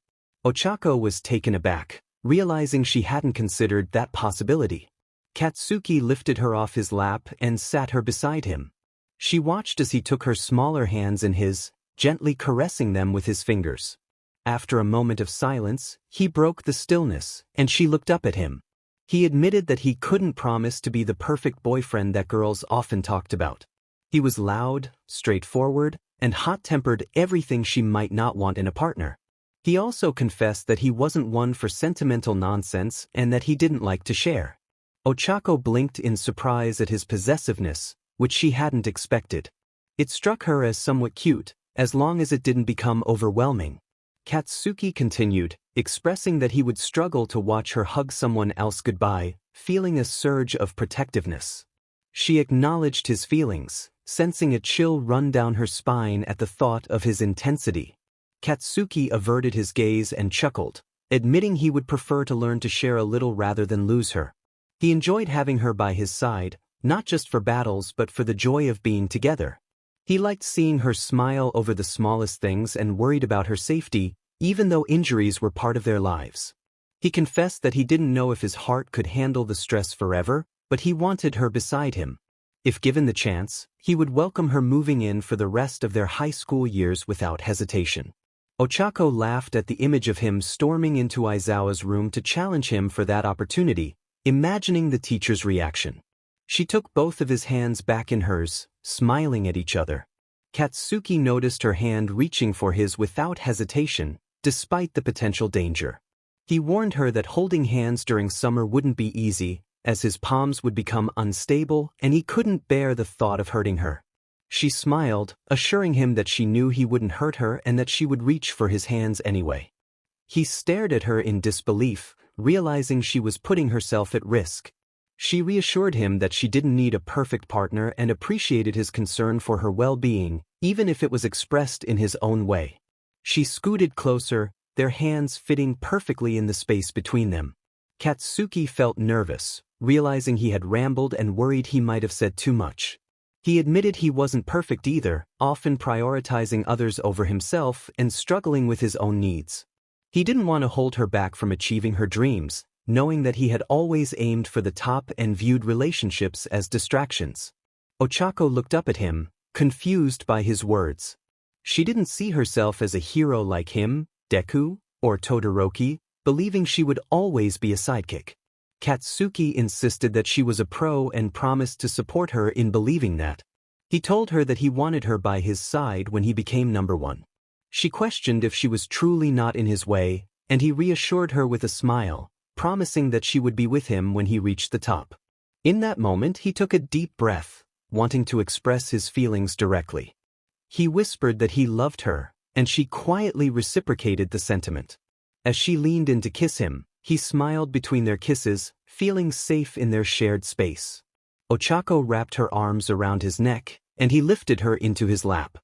Ochako was taken aback, realizing she hadn't considered that possibility. Katsuki lifted her off his lap and sat her beside him. She watched as he took her smaller hands in his, gently caressing them with his fingers. After a moment of silence, he broke the stillness, and she looked up at him. He admitted that he couldn't promise to be the perfect boyfriend that girls often talked about. He was loud, straightforward, and hot-tempered, everything she might not want in a partner. He also confessed that he wasn't one for sentimental nonsense and that he didn't like to share. Ochako blinked in surprise at his possessiveness, which she hadn't expected. It struck her as somewhat cute, as long as it didn't become overwhelming. Katsuki continued, expressing that he would struggle to watch her hug someone else goodbye, feeling a surge of protectiveness. She acknowledged his feelings, sensing a chill run down her spine at the thought of his intensity. Katsuki averted his gaze and chuckled, admitting he would prefer to learn to share a little rather than lose her. He enjoyed having her by his side, not just for battles but for the joy of being together. He liked seeing her smile over the smallest things and worried about her safety, even though injuries were part of their lives. He confessed that he didn't know if his heart could handle the stress forever, but he wanted her beside him. If given the chance, he would welcome her moving in for the rest of their high school years without hesitation. Ochako laughed at the image of him storming into Aizawa's room to challenge him for that opportunity, imagining the teacher's reaction. She took both of his hands back in hers, smiling at each other. Katsuki noticed her hand reaching for his without hesitation, despite the potential danger. He warned her that holding hands during summer wouldn't be easy, as his palms would become unstable and he couldn't bear the thought of hurting her. She smiled, assuring him that she knew he wouldn't hurt her and that she would reach for his hands anyway. He stared at her in disbelief, realizing she was putting herself at risk. She reassured him that she didn't need a perfect partner and appreciated his concern for her well-being, even if it was expressed in his own way. She scooted closer, their hands fitting perfectly in the space between them. Katsuki felt nervous, realizing he had rambled and worried he might have said too much. He admitted he wasn't perfect either, often prioritizing others over himself and struggling with his own needs. He didn't want to hold her back from achieving her dreams, knowing that he had always aimed for the top and viewed relationships as distractions. Ochako looked up at him, confused by his words. She didn't see herself as a hero like him, Deku, or Todoroki, believing she would always be a sidekick. Katsuki insisted that she was a pro and promised to support her in believing that. He told her that he wanted her by his side when he became number one. She questioned if she was truly not in his way, and he reassured her with a smile, promising that she would be with him when he reached the top. In that moment he took a deep breath, wanting to express his feelings directly. He whispered that he loved her, and she quietly reciprocated the sentiment. As she leaned in to kiss him, he smiled between their kisses, feeling safe in their shared space. Ochako wrapped her arms around his neck, and he lifted her into his lap.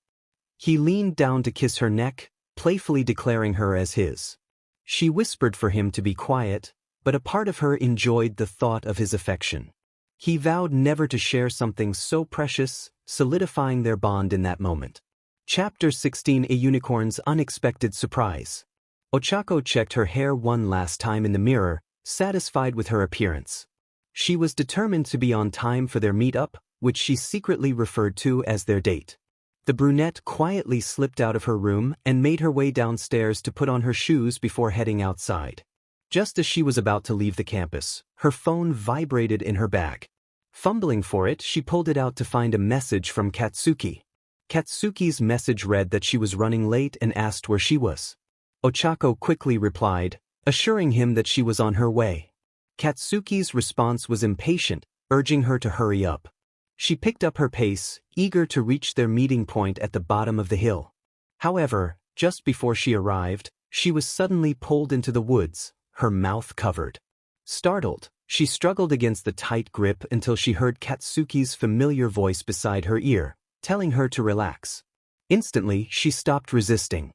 He leaned down to kiss her neck, playfully declaring her as his. She whispered for him to be quiet, but a part of her enjoyed the thought of his affection. He vowed never to share something so precious, solidifying their bond in that moment. Chapter 16: A Unicorn's Unexpected Surprise. Ochako checked her hair one last time in the mirror, satisfied with her appearance. She was determined to be on time for their meet-up, which she secretly referred to as their date. The brunette quietly slipped out of her room and made her way downstairs to put on her shoes before heading outside. Just as she was about to leave the campus, her phone vibrated in her bag. Fumbling for it, she pulled it out to find a message from Katsuki. Katsuki's message read that she was running late and asked where she was. Ochako quickly replied, assuring him that she was on her way. Katsuki's response was impatient, urging her to hurry up. She picked up her pace, eager to reach their meeting point at the bottom of the hill. However, just before she arrived, she was suddenly pulled into the woods, her mouth covered. Startled, she struggled against the tight grip until she heard Katsuki's familiar voice beside her ear, telling her to relax. Instantly, she stopped resisting.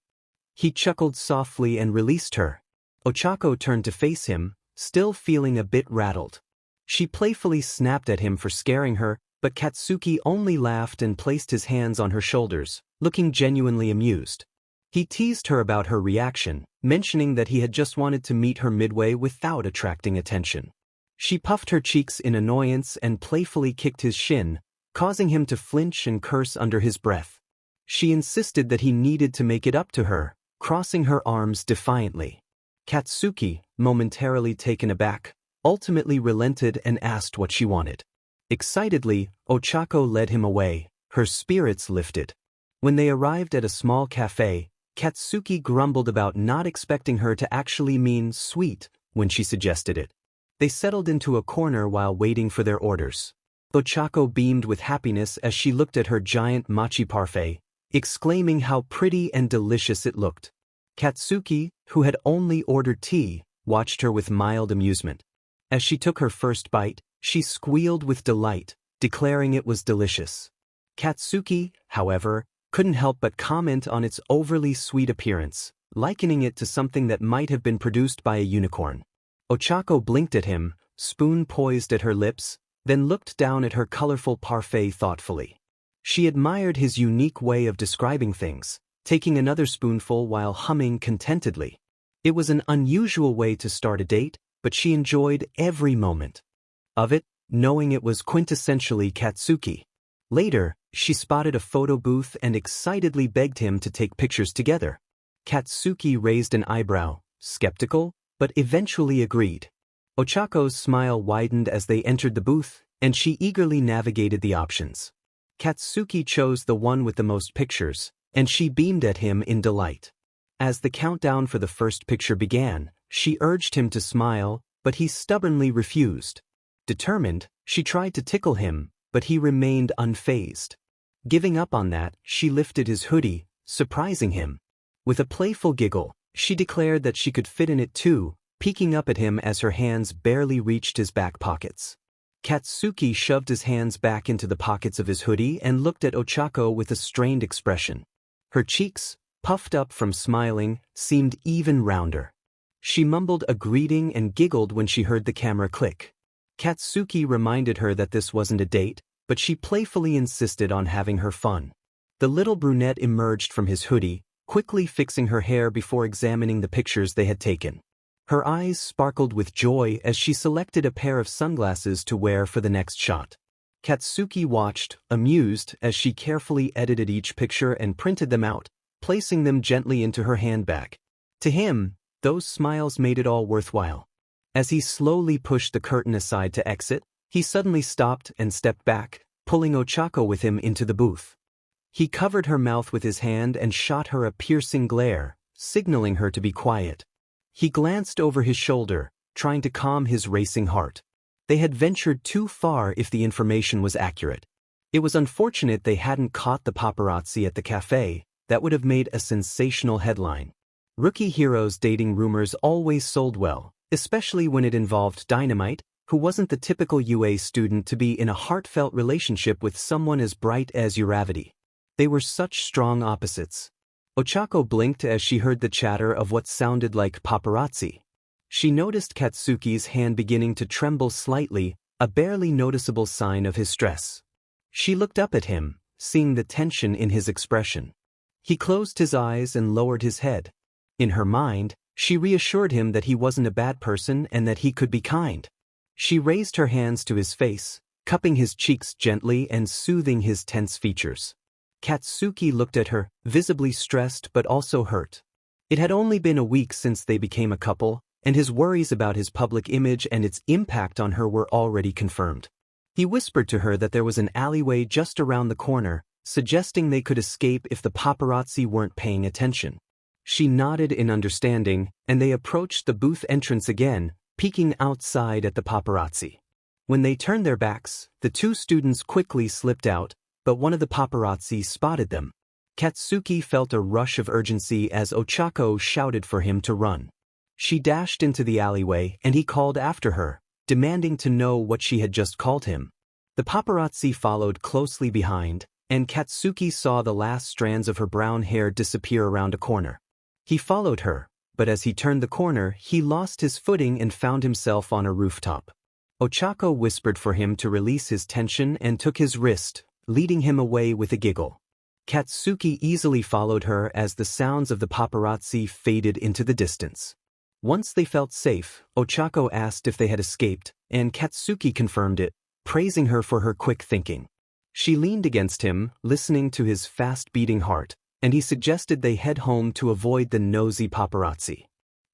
He chuckled softly and released her. Ochako turned to face him, still feeling a bit rattled. She playfully snapped at him for scaring her, but Katsuki only laughed and placed his hands on her shoulders, looking genuinely amused. He teased her about her reaction, mentioning that he had just wanted to meet her midway without attracting attention. She puffed her cheeks in annoyance and playfully kicked his shin, causing him to flinch and curse under his breath. She insisted that he needed to make it up to her, crossing her arms defiantly. Katsuki, momentarily taken aback, ultimately relented and asked what she wanted. Excitedly, Ochako led him away, her spirits lifted. When they arrived at a small cafe, Katsuki grumbled about not expecting her to actually mean sweet when she suggested it. They settled into a corner while waiting for their orders. Ochako beamed with happiness as she looked at her giant mochi parfait, exclaiming how pretty and delicious it looked. Katsuki, who had only ordered tea, watched her with mild amusement. As she took her first bite, she squealed with delight, declaring it was delicious. Katsuki, however, couldn't help but comment on its overly sweet appearance, likening it to something that might have been produced by a unicorn. Ochako blinked at him, spoon poised at her lips, then looked down at her colorful parfait thoughtfully. She admired his unique way of describing things, taking another spoonful while humming contentedly. It was an unusual way to start a date, but she enjoyed every moment of it, knowing it was quintessentially Katsuki. Later, she spotted a photo booth and excitedly begged him to take pictures together. Katsuki raised an eyebrow, skeptical, but eventually agreed. Ochako's smile widened as they entered the booth, and she eagerly navigated the options. Katsuki chose the one with the most pictures, and she beamed at him in delight. As the countdown for the first picture began, she urged him to smile, but he stubbornly refused. Determined, she tried to tickle him, but he remained unfazed. Giving up on that, she lifted his hoodie, surprising him. With a playful giggle, she declared that she could fit in it too, peeking up at him as her hands barely reached his back pockets. Katsuki shoved his hands back into the pockets of his hoodie and looked at Ochako with a strained expression. Her cheeks, puffed up from smiling, seemed even rounder. She mumbled a greeting and giggled when she heard the camera click. Katsuki reminded her that this wasn't a date, but she playfully insisted on having her fun. The little brunette emerged from his hoodie, quickly fixing her hair before examining the pictures they had taken. Her eyes sparkled with joy as she selected a pair of sunglasses to wear for the next shot. Katsuki watched, amused, as she carefully edited each picture and printed them out, placing them gently into her handbag. To him, those smiles made it all worthwhile. As he slowly pushed the curtain aside to exit, he suddenly stopped and stepped back, pulling Ochako with him into the booth. He covered her mouth with his hand and shot her a piercing glare, signaling her to be quiet. He glanced over his shoulder, trying to calm his racing heart. They had ventured too far if the information was accurate. It was unfortunate they hadn't caught the paparazzi at the cafe. That would have made a sensational headline. Rookie heroes dating rumors always sold well, especially when it involved Dynamite, who wasn't the typical UA student to be in a heartfelt relationship with someone as bright as Uravity. They were such strong opposites. Ochako blinked as she heard the chatter of what sounded like paparazzi. She noticed Katsuki's hand beginning to tremble slightly, a barely noticeable sign of his stress. She looked up at him, seeing the tension in his expression. He closed his eyes and lowered his head. In her mind, she reassured him that he wasn't a bad person and that he could be kind. She raised her hands to his face, cupping his cheeks gently and soothing his tense features. Katsuki looked at her, visibly stressed but also hurt. It had only been a week since they became a couple, and his worries about his public image and its impact on her were already confirmed. He whispered to her that there was an alleyway just around the corner, suggesting they could escape if the paparazzi weren't paying attention. She nodded in understanding, and they approached the booth entrance again, peeking outside at the paparazzi. When they turned their backs, the two students quickly slipped out, but one of the paparazzi spotted them. Katsuki felt a rush of urgency as Ochako shouted for him to run. She dashed into the alleyway and he called after her, demanding to know what she had just called him. The paparazzi followed closely behind, and Katsuki saw the last strands of her brown hair disappear around a corner. He followed her, but as he turned the corner, he lost his footing and found himself on a rooftop. Ochako whispered for him to release his tension and took his wrist, leading him away with a giggle. Katsuki easily followed her as the sounds of the paparazzi faded into the distance. Once they felt safe, Ochako asked if they had escaped, and Katsuki confirmed it, praising her for her quick thinking. She leaned against him, listening to his fast-beating heart, and he suggested they head home to avoid the nosy paparazzi.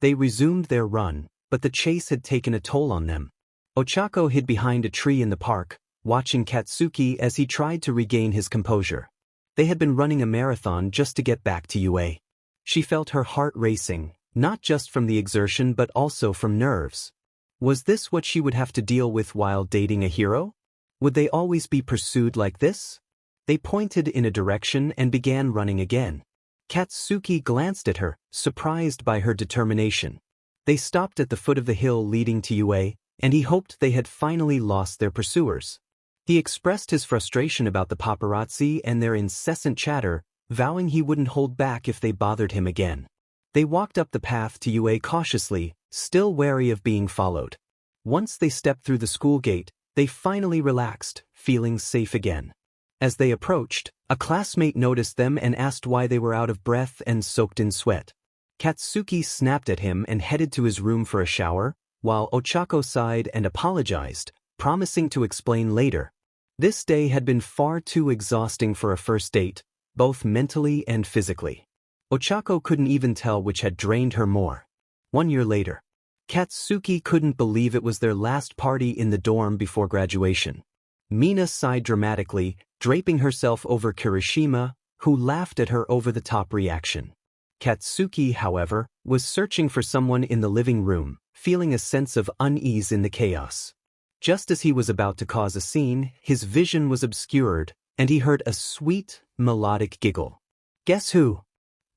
They resumed their run, but the chase had taken a toll on them. Ochako hid behind a tree in the park, watching Katsuki as he tried to regain his composure. They had been running a marathon just to get back to UA. She felt her heart racing, not just from the exertion but also from nerves. Was this what she would have to deal with while dating a hero? Would they always be pursued like this? They pointed in a direction and began running again. Katsuki glanced at her, surprised by her determination. They stopped at the foot of the hill leading to UA, and he hoped they had finally lost their pursuers. He expressed his frustration about the paparazzi and their incessant chatter, vowing he wouldn't hold back if they bothered him again. They walked up the path to UA cautiously, still wary of being followed. Once they stepped through the school gate, they finally relaxed, feeling safe again. As they approached, a classmate noticed them and asked why they were out of breath and soaked in sweat. Katsuki snapped at him and headed to his room for a shower, while Ochako sighed and apologized, promising to explain later. This day had been far too exhausting for a first date, both mentally and physically. Ochako couldn't even tell which had drained her more. 1 year later, Katsuki couldn't believe it was their last party in the dorm before graduation. Mina sighed dramatically, draping herself over Kirishima, who laughed at her over-the-top reaction. Katsuki, however, was searching for someone in the living room, feeling a sense of unease in the chaos. Just as he was about to cause a scene, his vision was obscured, and he heard a sweet, melodic giggle. "Guess who?"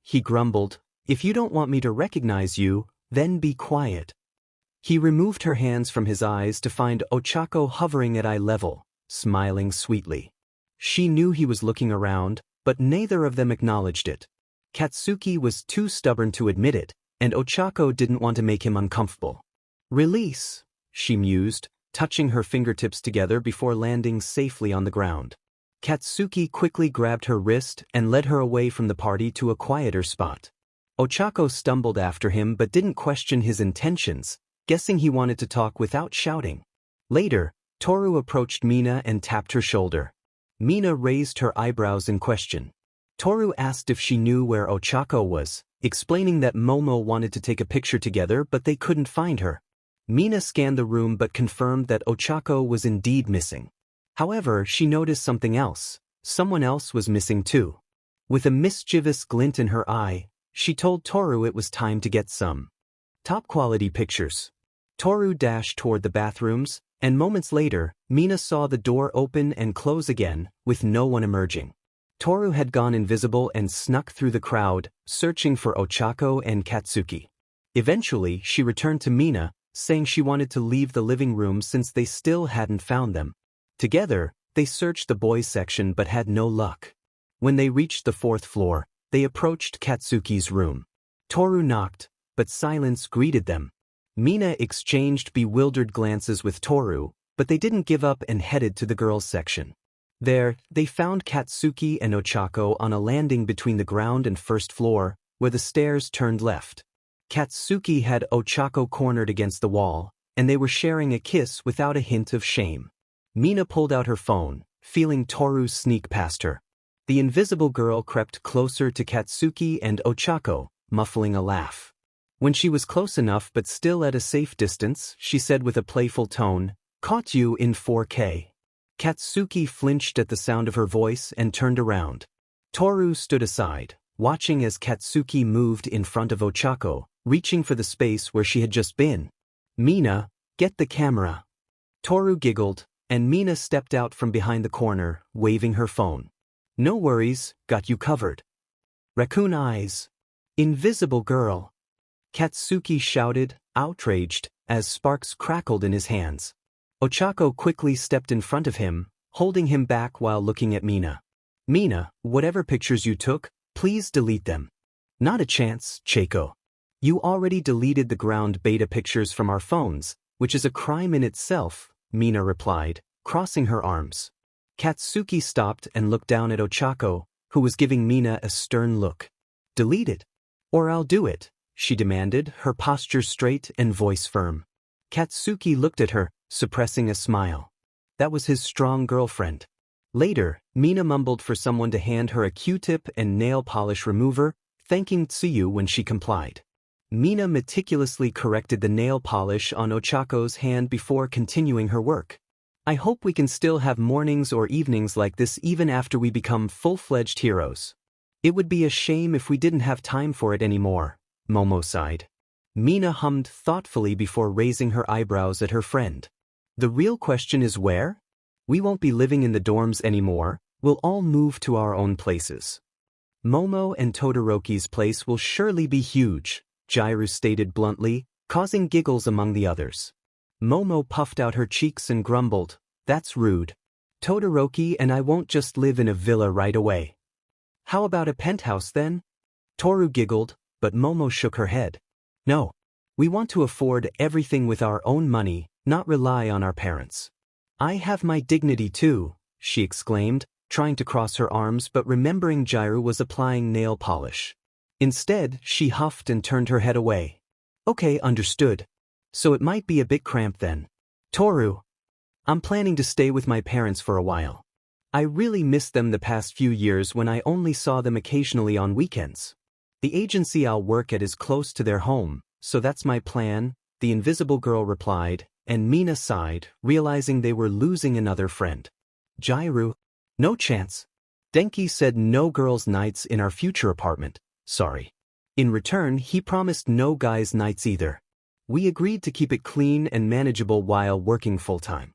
he grumbled. "If you don't want me to recognize you, then be quiet." He removed her hands from his eyes to find Ochako hovering at eye level, smiling sweetly. She knew he was looking around, but neither of them acknowledged it. Katsuki was too stubborn to admit it, and Ochako didn't want to make him uncomfortable. "Release," she mused, touching her fingertips together before landing safely on the ground. Katsuki quickly grabbed her wrist and led her away from the party to a quieter spot. Ochako stumbled after him but didn't question his intentions, guessing he wanted to talk without shouting. Later, Toru approached Mina and tapped her shoulder. Mina raised her eyebrows in question. Toru asked if she knew where Ochako was, explaining that Momo wanted to take a picture together but they couldn't find her. Mina scanned the room but confirmed that Ochako was indeed missing. However, she noticed something else. Someone else was missing too. With a mischievous glint in her eye, she told Toru it was time to get some top-quality pictures. Toru dashed toward the bathrooms, and moments later, Mina saw the door open and close again, with no one emerging. Toru had gone invisible and snuck through the crowd, searching for Ochako and Katsuki. Eventually, she returned to Mina, saying she wanted to leave the living room since they still hadn't found them. Together, they searched the boys' section but had no luck. When they reached the 4th floor, they approached Katsuki's room. Toru knocked, but silence greeted them. Mina exchanged bewildered glances with Toru, but they didn't give up and headed to the girls' section. There, they found Katsuki and Ochako on a landing between the ground and 1st floor, where the stairs turned left. Katsuki had Ochako cornered against the wall, and they were sharing a kiss without a hint of shame. Mina pulled out her phone, feeling Toru sneak past her. The invisible girl crept closer to Katsuki and Ochako, muffling a laugh. When she was close enough but still at a safe distance, she said with a playful tone, "Caught you in 4K. Katsuki flinched at the sound of her voice and turned around. Toru stood aside, watching as Katsuki moved in front of Ochako, reaching for the space where she had just been. "Mina, get the camera." Toru giggled, and Mina stepped out from behind the corner, waving her phone. "No worries, got you covered." Raccoon eyes. "Invisible girl." Katsuki shouted, outraged, as sparks crackled in his hands. Ochako quickly stepped in front of him, holding him back while looking at Mina. "Mina, whatever pictures you took, please delete them." "Not a chance, Chako. You already deleted the ground beta pictures from our phones, which is a crime in itself," Mina replied, crossing her arms. Katsuki stopped and looked down at Ochako, who was giving Mina a stern look. "Delete it, or I'll do it," she demanded, her posture straight and voice firm. Katsuki looked at her, suppressing a smile. That was his strong girlfriend. Later, Mina mumbled for someone to hand her a Q-tip and nail polish remover, thanking Tsuyu when she complied. Mina meticulously corrected the nail polish on Ochako's hand before continuing her work. "I hope we can still have mornings or evenings like this even after we become full-fledged heroes. It would be a shame if we didn't have time for it anymore," Momo sighed. Mina hummed thoughtfully before raising her eyebrows at her friend. "The real question is where? We won't be living in the dorms anymore, we'll all move to our own places." "Momo and Todoroki's place will surely be huge," Jairu stated bluntly, causing giggles among the others. Momo puffed out her cheeks and grumbled, "That's rude. Todoroki and I won't just live in a villa right away." "How about a penthouse then?" Toru giggled, but Momo shook her head. "No. We want to afford everything with our own money, not rely on our parents." "I have my dignity too," she exclaimed, trying to cross her arms but remembering Jairu was applying nail polish. Instead, she huffed and turned her head away. "Okay, understood. So it might be a bit cramped then. Toru, I'm planning to stay with my parents for a while. I really missed them the past few years when I only saw them occasionally on weekends. The agency I'll work at is close to their home, so that's my plan," the invisible girl replied, and Mina sighed, realizing they were losing another friend. "Jairu, no chance. Denki said no girls' nights in our future apartment. Sorry." In return, he promised no guys' nights either. "We agreed to keep it clean and manageable while working full-time.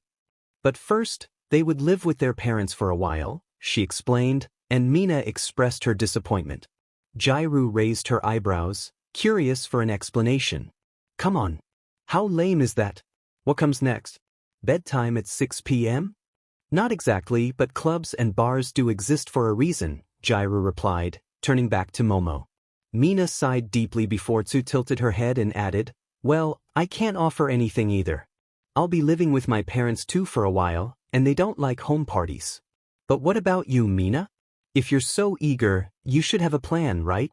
But first, they would live with their parents for a while," she explained, and Mina expressed her disappointment. Jairu raised her eyebrows, curious for an explanation. "Come on. How lame is that? What comes next? Bedtime at 6 p.m.? "Not exactly, but clubs and bars do exist for a reason," Jairu replied, turning back to Momo. Mina sighed deeply before Tsu tilted her head and added, "Well, I can't offer anything either. I'll be living with my parents too for a while, and they don't like home parties." "But what about you, Mina? If you're so eager, you should have a plan, right?"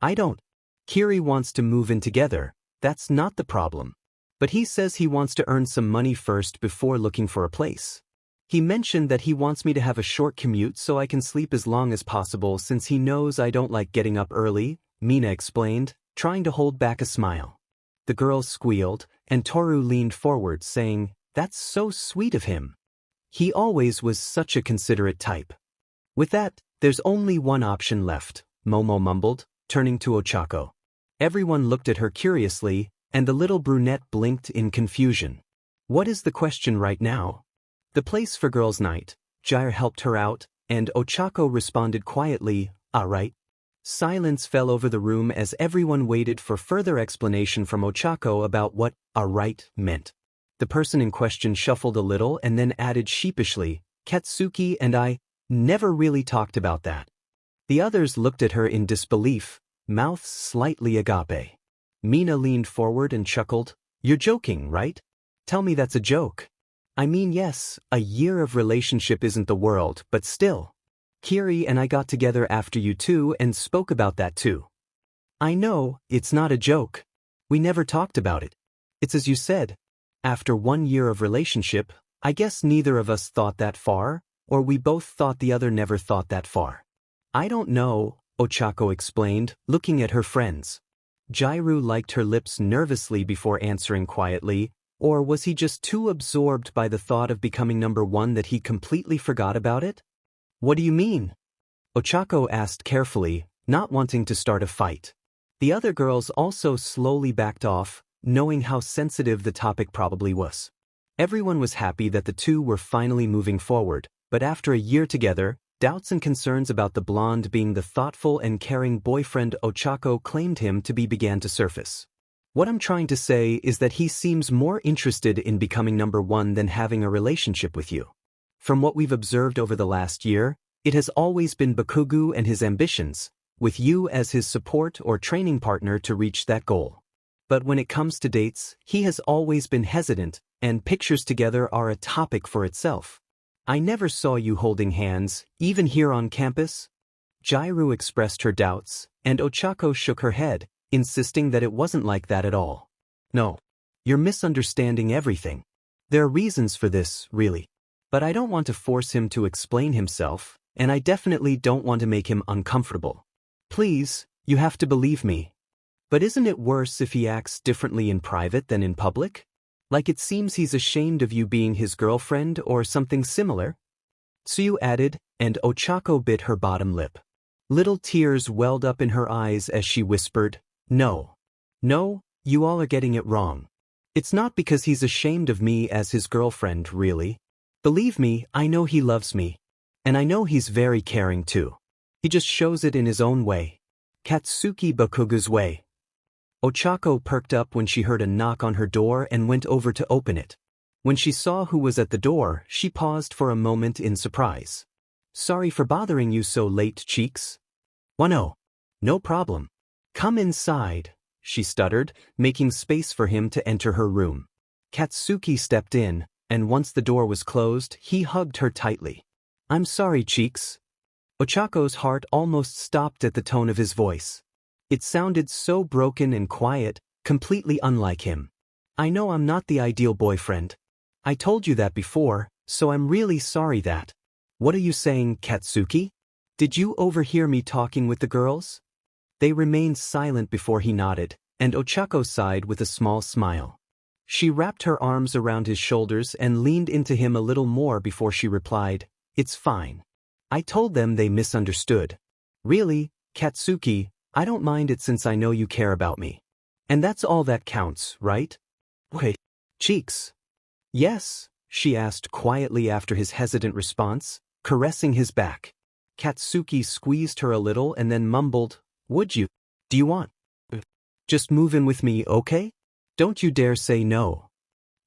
"I don't. Kiri wants to move in together, that's not the problem. But he says he wants to earn some money first before looking for a place. He mentioned that he wants me to have a short commute so I can sleep as long as possible since he knows I don't like getting up early," Mina explained, trying to hold back a smile. The girls squealed, and Toru leaned forward saying, "That's so sweet of him." He always was such a considerate type. With that, there's only one option left, Momo mumbled, turning to Ochako. Everyone looked at her curiously, and the little brunette blinked in confusion. What is the question right now? The place for girls' night. Jair helped her out, and Ochako responded quietly, "Alright." Silence fell over the room as everyone waited for further explanation from Ochako about what "alright" meant. The person in question shuffled a little and then added sheepishly, "Katsuki and I never really talked about that." The others looked at her in disbelief, mouths slightly agape. Mina leaned forward and chuckled, "You're joking, right? Tell me that's a joke." "I mean, yes, a year of relationship isn't the world, but still. Kiri and I got together after you two and spoke about that too." "I know, it's not a joke. We never talked about it. It's as you said. After 1 year of relationship, I guess neither of us thought that far, or we both thought the other never thought that far." "I don't know," Ochako explained, looking at her friends. Jairu liked her lips nervously before answering quietly, or was he just too absorbed by the thought of becoming number one that he completely forgot about it? "What do you mean?" Ochako asked carefully, not wanting to start a fight. The other girls also slowly backed off, knowing how sensitive the topic probably was. Everyone was happy that the two were finally moving forward, but after a year together, doubts and concerns about the blonde being the thoughtful and caring boyfriend Ochako claimed him to be began to surface. "What I'm trying to say is that he seems more interested in becoming number one than having a relationship with you. From what we've observed over the last year, it has always been Bakugou and his ambitions, with you as his support or training partner to reach that goal. But when it comes to dates, he has always been hesitant, and pictures together are a topic for itself. I never saw you holding hands, even here on campus." Jairu expressed her doubts, and Ochako shook her head, insisting that it wasn't like that at all. "No. You're misunderstanding everything. There are reasons for this, really. But I don't want to force him to explain himself, and I definitely don't want to make him uncomfortable. Please, you have to believe me." "But isn't it worse if he acts differently in private than in public? Like it seems he's ashamed of you being his girlfriend or something similar?" Tsuyu added, and Ochako bit her bottom lip. Little tears welled up in her eyes as she whispered, "No. No, you all are getting it wrong. It's not because he's ashamed of me as his girlfriend, really. Believe me, I know he loves me. And I know he's very caring too. He just shows it in his own way. Katsuki Bakugou's way." Ochako perked up when she heard a knock on her door and went over to open it. When she saw who was at the door, she paused for a moment in surprise. "Sorry for bothering you so late, Cheeks." "Wano. No problem. Come inside," she stuttered, making space for him to enter her room. Katsuki stepped in, and once the door was closed, he hugged her tightly. "I'm sorry, Cheeks." Ochako's heart almost stopped at the tone of his voice. It sounded so broken and quiet, completely unlike him. "I know I'm not the ideal boyfriend. I told you that before, so I'm really sorry that." "What are you saying, Katsuki? Did you overhear me talking with the girls?" They remained silent before he nodded, and Ochako sighed with a small smile. She wrapped her arms around his shoulders and leaned into him a little more before she replied, "It's fine. I told them they misunderstood. Really, Katsuki, I don't mind it since I know you care about me. And that's all that counts, right?" "Wait, Cheeks." "Yes?" she asked quietly after his hesitant response, caressing his back. Katsuki squeezed her a little and then mumbled, "Would you? Do you want? Just move in with me, okay? Don't you dare say no."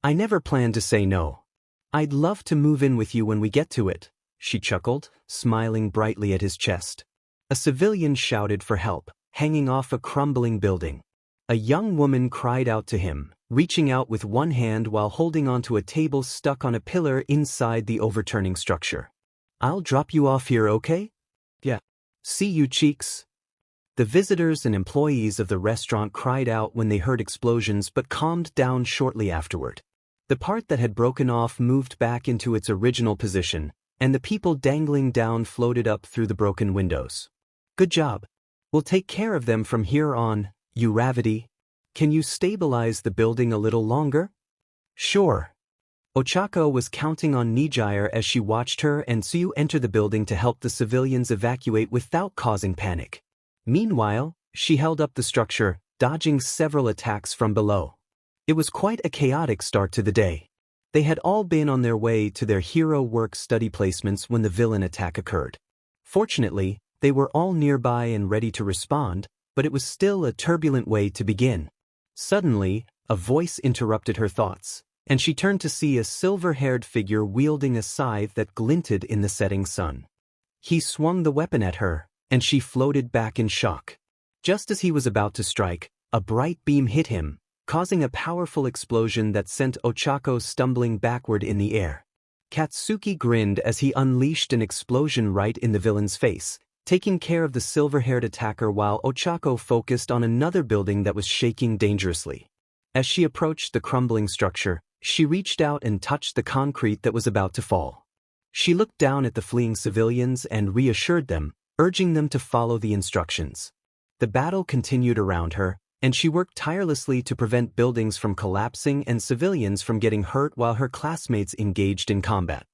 "I never planned to say no. I'd love to move in with you when we get to it," she chuckled, smiling brightly at his chest. A civilian shouted for help, hanging off a crumbling building. A young woman cried out to him, reaching out with one hand while holding onto a table stuck on a pillar inside the overturning structure. "I'll drop you off here, okay?" "Yeah. See you, Cheeks." The visitors and employees of the restaurant cried out when they heard explosions but calmed down shortly afterward. The part that had broken off moved back into its original position, and the people dangling down floated up through the broken windows. "Good job. We'll take care of them from here on, you Ravity. Can you stabilize the building a little longer?" "Sure." Ochako was counting on Nijire as she watched her and Suyu enter the building to help the civilians evacuate without causing panic. Meanwhile, she held up the structure, dodging several attacks from below. It was quite a chaotic start to the day. They had all been on their way to their hero work study placements when the villain attack occurred. Fortunately, they were all nearby and ready to respond, but it was still a turbulent way to begin. Suddenly, a voice interrupted her thoughts, and she turned to see a silver-haired figure wielding a scythe that glinted in the setting sun. He swung the weapon at her, and she floated back in shock. Just as he was about to strike, a bright beam hit him, causing a powerful explosion that sent Ochako stumbling backward in the air. Katsuki grinned as he unleashed an explosion right in the villain's face, taking care of the silver-haired attacker while Ochako focused on another building that was shaking dangerously. As she approached the crumbling structure, she reached out and touched the concrete that was about to fall. She looked down at the fleeing civilians and reassured them, urging them to follow the instructions. The battle continued around her, and she worked tirelessly to prevent buildings from collapsing and civilians from getting hurt while her classmates engaged in combat.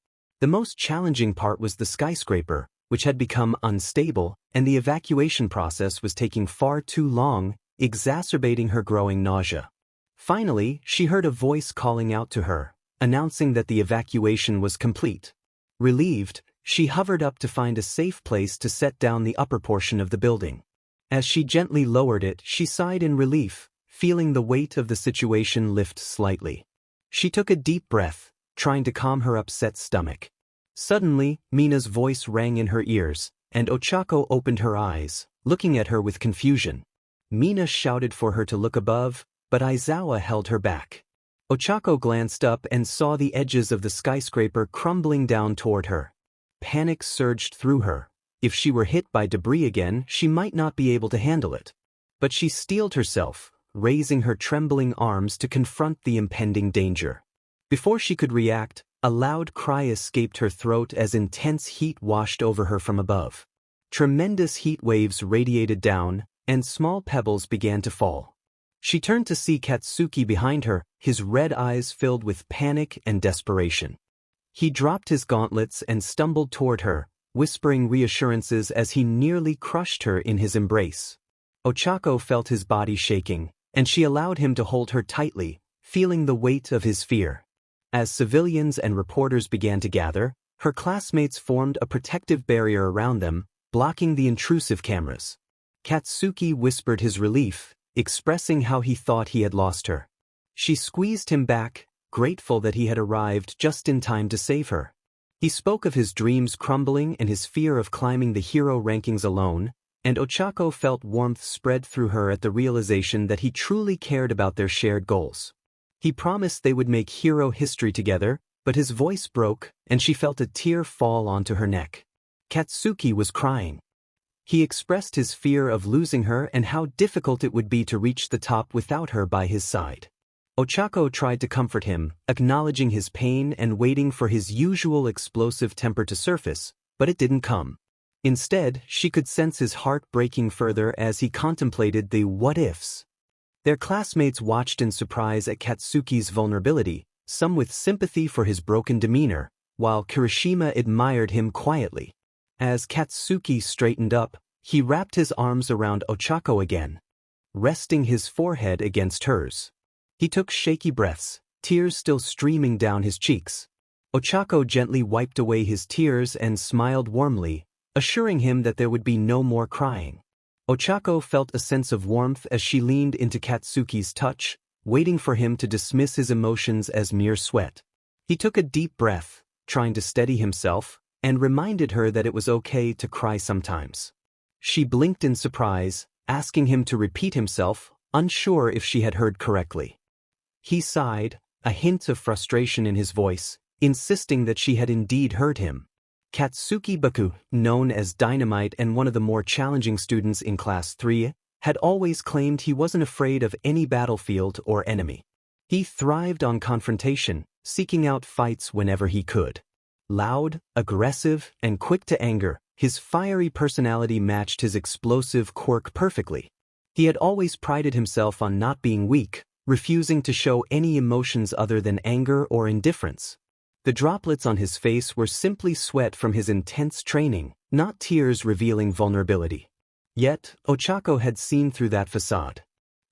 The most challenging part was the skyscraper, which had become unstable, and the evacuation process was taking far too long, exacerbating her growing nausea. Finally, she heard a voice calling out to her, announcing that the evacuation was complete. Relieved, she hovered up to find a safe place to set down the upper portion of the building. As she gently lowered it, she sighed in relief, feeling the weight of the situation lift slightly. She took a deep breath, trying to calm her upset stomach. Suddenly, Mina's voice rang in her ears, and Ochako opened her eyes, looking at her with confusion. Mina shouted for her to look above, but Aizawa held her back. Ochako glanced up and saw the edges of the skyscraper crumbling down toward her. Panic surged through her. If she were hit by debris again, she might not be able to handle it. But she steeled herself, raising her trembling arms to confront the impending danger. Before she could react, a loud cry escaped her throat as intense heat washed over her from above. Tremendous heat waves radiated down, and small pebbles began to fall. She turned to see Katsuki behind her, his red eyes filled with panic and desperation. He dropped his gauntlets and stumbled toward her, whispering reassurances as he nearly crushed her in his embrace. Ochako felt his body shaking, and she allowed him to hold her tightly, feeling the weight of his fear. As civilians and reporters began to gather, her classmates formed a protective barrier around them, blocking the intrusive cameras. Katsuki whispered his relief, expressing how he thought he had lost her. She squeezed him back, grateful that he had arrived just in time to save her. He spoke of his dreams crumbling and his fear of climbing the hero rankings alone, and Ochako felt warmth spread through her at the realization that he truly cared about their shared goals. He promised they would make hero history together, but his voice broke, and she felt a tear fall onto her neck. Katsuki was crying. He expressed his fear of losing her and how difficult it would be to reach the top without her by his side. Ochako tried to comfort him, acknowledging his pain and waiting for his usual explosive temper to surface, but it didn't come. Instead, she could sense his heart breaking further as he contemplated the what-ifs. Their classmates watched in surprise at Katsuki's vulnerability, some with sympathy for his broken demeanor, while Kirishima admired him quietly. As Katsuki straightened up, he wrapped his arms around Ochako again, resting his forehead against hers. He took shaky breaths, tears still streaming down his cheeks. Ochako gently wiped away his tears and smiled warmly, assuring him that there would be no more crying. Ochako felt a sense of warmth as she leaned into Katsuki's touch, waiting for him to dismiss his emotions as mere sweat. He took a deep breath, trying to steady himself, and reminded her that it was okay to cry sometimes. She blinked in surprise, asking him to repeat himself, unsure if she had heard correctly. He sighed, a hint of frustration in his voice, insisting that she had indeed heard him. Katsuki Bakugou, known as Dynamite and one of the more challenging students in Class 3, had always claimed he wasn't afraid of any battlefield or enemy. He thrived on confrontation, seeking out fights whenever he could. Loud, aggressive, and quick to anger, his fiery personality matched his explosive quirk perfectly. He had always prided himself on not being weak, refusing to show any emotions other than anger or indifference. The droplets on his face were simply sweat from his intense training, not tears revealing vulnerability. Yet, Ochako had seen through that facade.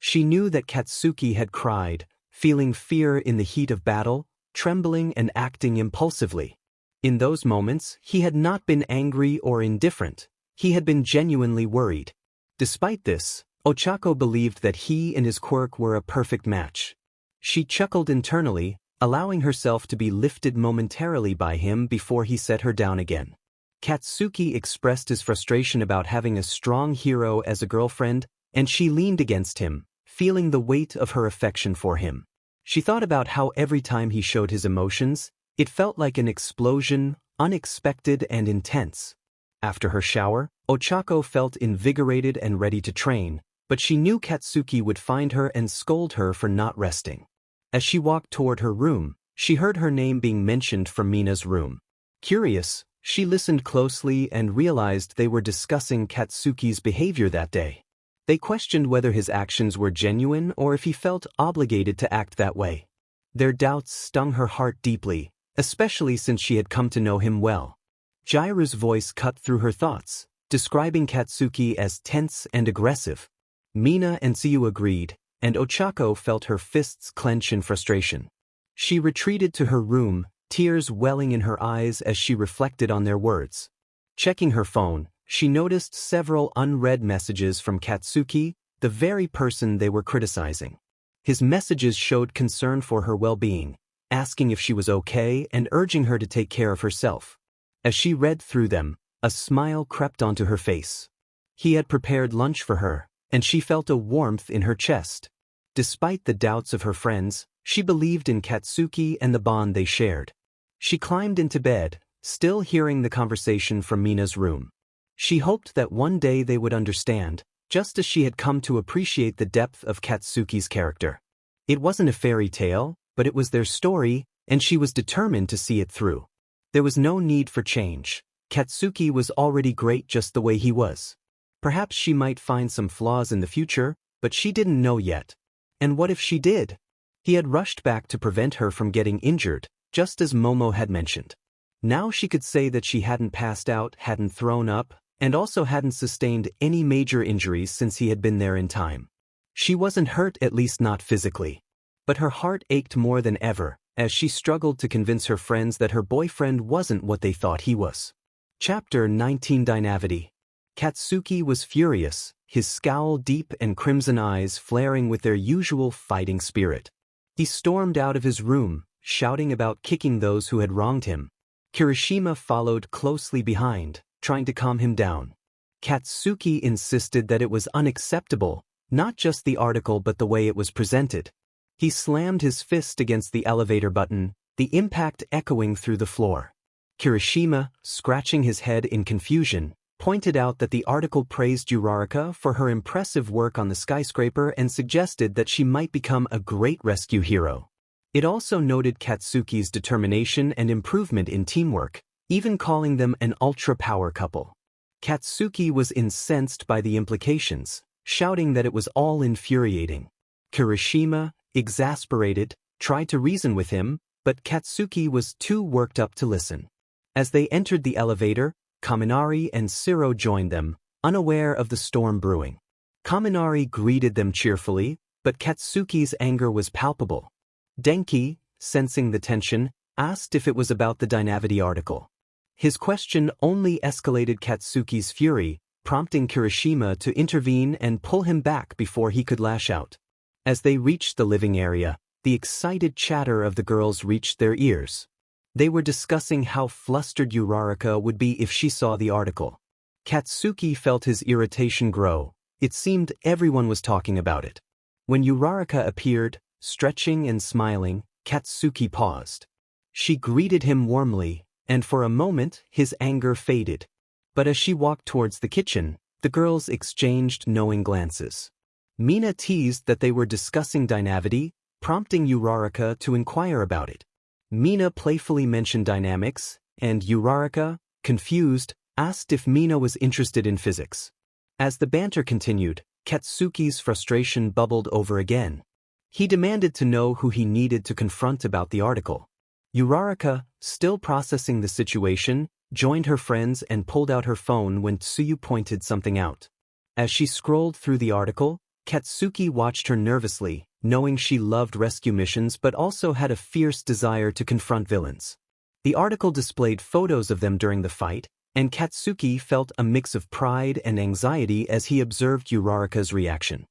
She knew that Katsuki had cried, feeling fear in the heat of battle, trembling and acting impulsively. In those moments, he had not been angry or indifferent. He had been genuinely worried. Despite this, Ochako believed that he and his quirk were a perfect match. She chuckled internally, allowing herself to be lifted momentarily by him before he set her down again. Katsuki expressed his frustration about having a strong hero as a girlfriend, and she leaned against him, feeling the weight of her affection for him. She thought about how every time he showed his emotions, it felt like an explosion, unexpected and intense. After her shower, Ochako felt invigorated and ready to train, but she knew Katsuki would find her and scold her for not resting. As she walked toward her room, she heard her name being mentioned from Mina's room. Curious, she listened closely and realized they were discussing Katsuki's behavior that day. They questioned whether his actions were genuine or if he felt obligated to act that way. Their doubts stung her heart deeply, especially since she had come to know him well. Jiru's voice cut through her thoughts, describing Katsuki as tense and aggressive. Mina and Tsuyu agreed, and Ochako felt her fists clench in frustration. She retreated to her room, tears welling in her eyes as she reflected on their words. Checking her phone, she noticed several unread messages from Katsuki, the very person they were criticizing. His messages showed concern for her well-being, asking if she was okay and urging her to take care of herself. As she read through them, a smile crept onto her face. He had prepared lunch for her, and she felt a warmth in her chest. Despite the doubts of her friends, she believed in Katsuki and the bond they shared. She climbed into bed, still hearing the conversation from Mina's room. She hoped that one day they would understand, just as she had come to appreciate the depth of Katsuki's character. It wasn't a fairy tale, but it was their story, and she was determined to see it through. There was no need for change. Katsuki was already great just the way he was. Perhaps she might find some flaws in the future, but she didn't know yet. And what if she did? He had rushed back to prevent her from getting injured, just as Momo had mentioned. Now she could say that she hadn't passed out, hadn't thrown up, and also hadn't sustained any major injuries since he had been there in time. She wasn't hurt, at least not physically. But her heart ached more than ever, as she struggled to convince her friends that her boyfriend wasn't what they thought he was. Chapter 19 Dynavity. Katsuki was furious, his scowl deep and crimson eyes flaring with their usual fighting spirit. He stormed out of his room, shouting about kicking those who had wronged him. Kirishima followed closely behind, trying to calm him down. Katsuki insisted that it was unacceptable, not just the article but the way it was presented. He slammed his fist against the elevator button, the impact echoing through the floor. Kirishima, scratching his head in confusion, pointed out that the article praised Uraraka for her impressive work on the skyscraper and suggested that she might become a great rescue hero. It also noted Katsuki's determination and improvement in teamwork, even calling them an ultra-power couple. Katsuki was incensed by the implications, shouting that it was all infuriating. Kirishima, exasperated, tried to reason with him, but Katsuki was too worked up to listen. As they entered the elevator, Kaminari and Siro joined them, unaware of the storm brewing. Kaminari greeted them cheerfully, but Katsuki's anger was palpable. Denki, sensing the tension, asked if it was about the Dynavity article. His question only escalated Katsuki's fury, prompting Kirishima to intervene and pull him back before he could lash out. As they reached the living area, the excited chatter of the girls reached their ears. They were discussing how flustered Uraraka would be if she saw the article. Katsuki felt his irritation grow. It seemed everyone was talking about it. When Uraraka appeared, stretching and smiling, Katsuki paused. She greeted him warmly, and for a moment his anger faded. But as she walked towards the kitchen, the girls exchanged knowing glances. Mina teased that they were discussing Dynavity, prompting Uraraka to inquire about it. Mina playfully mentioned dynamics, and Uraraka, confused, asked if Mina was interested in physics. As the banter continued, Katsuki's frustration bubbled over again. He demanded to know who he needed to confront about the article. Uraraka, still processing the situation, joined her friends and pulled out her phone when Tsuyu pointed something out. As she scrolled through the article, Katsuki watched her nervously, knowing she loved rescue missions but also had a fierce desire to confront villains. The article displayed photos of them during the fight, and Katsuki felt a mix of pride and anxiety as he observed Uraraka's reaction.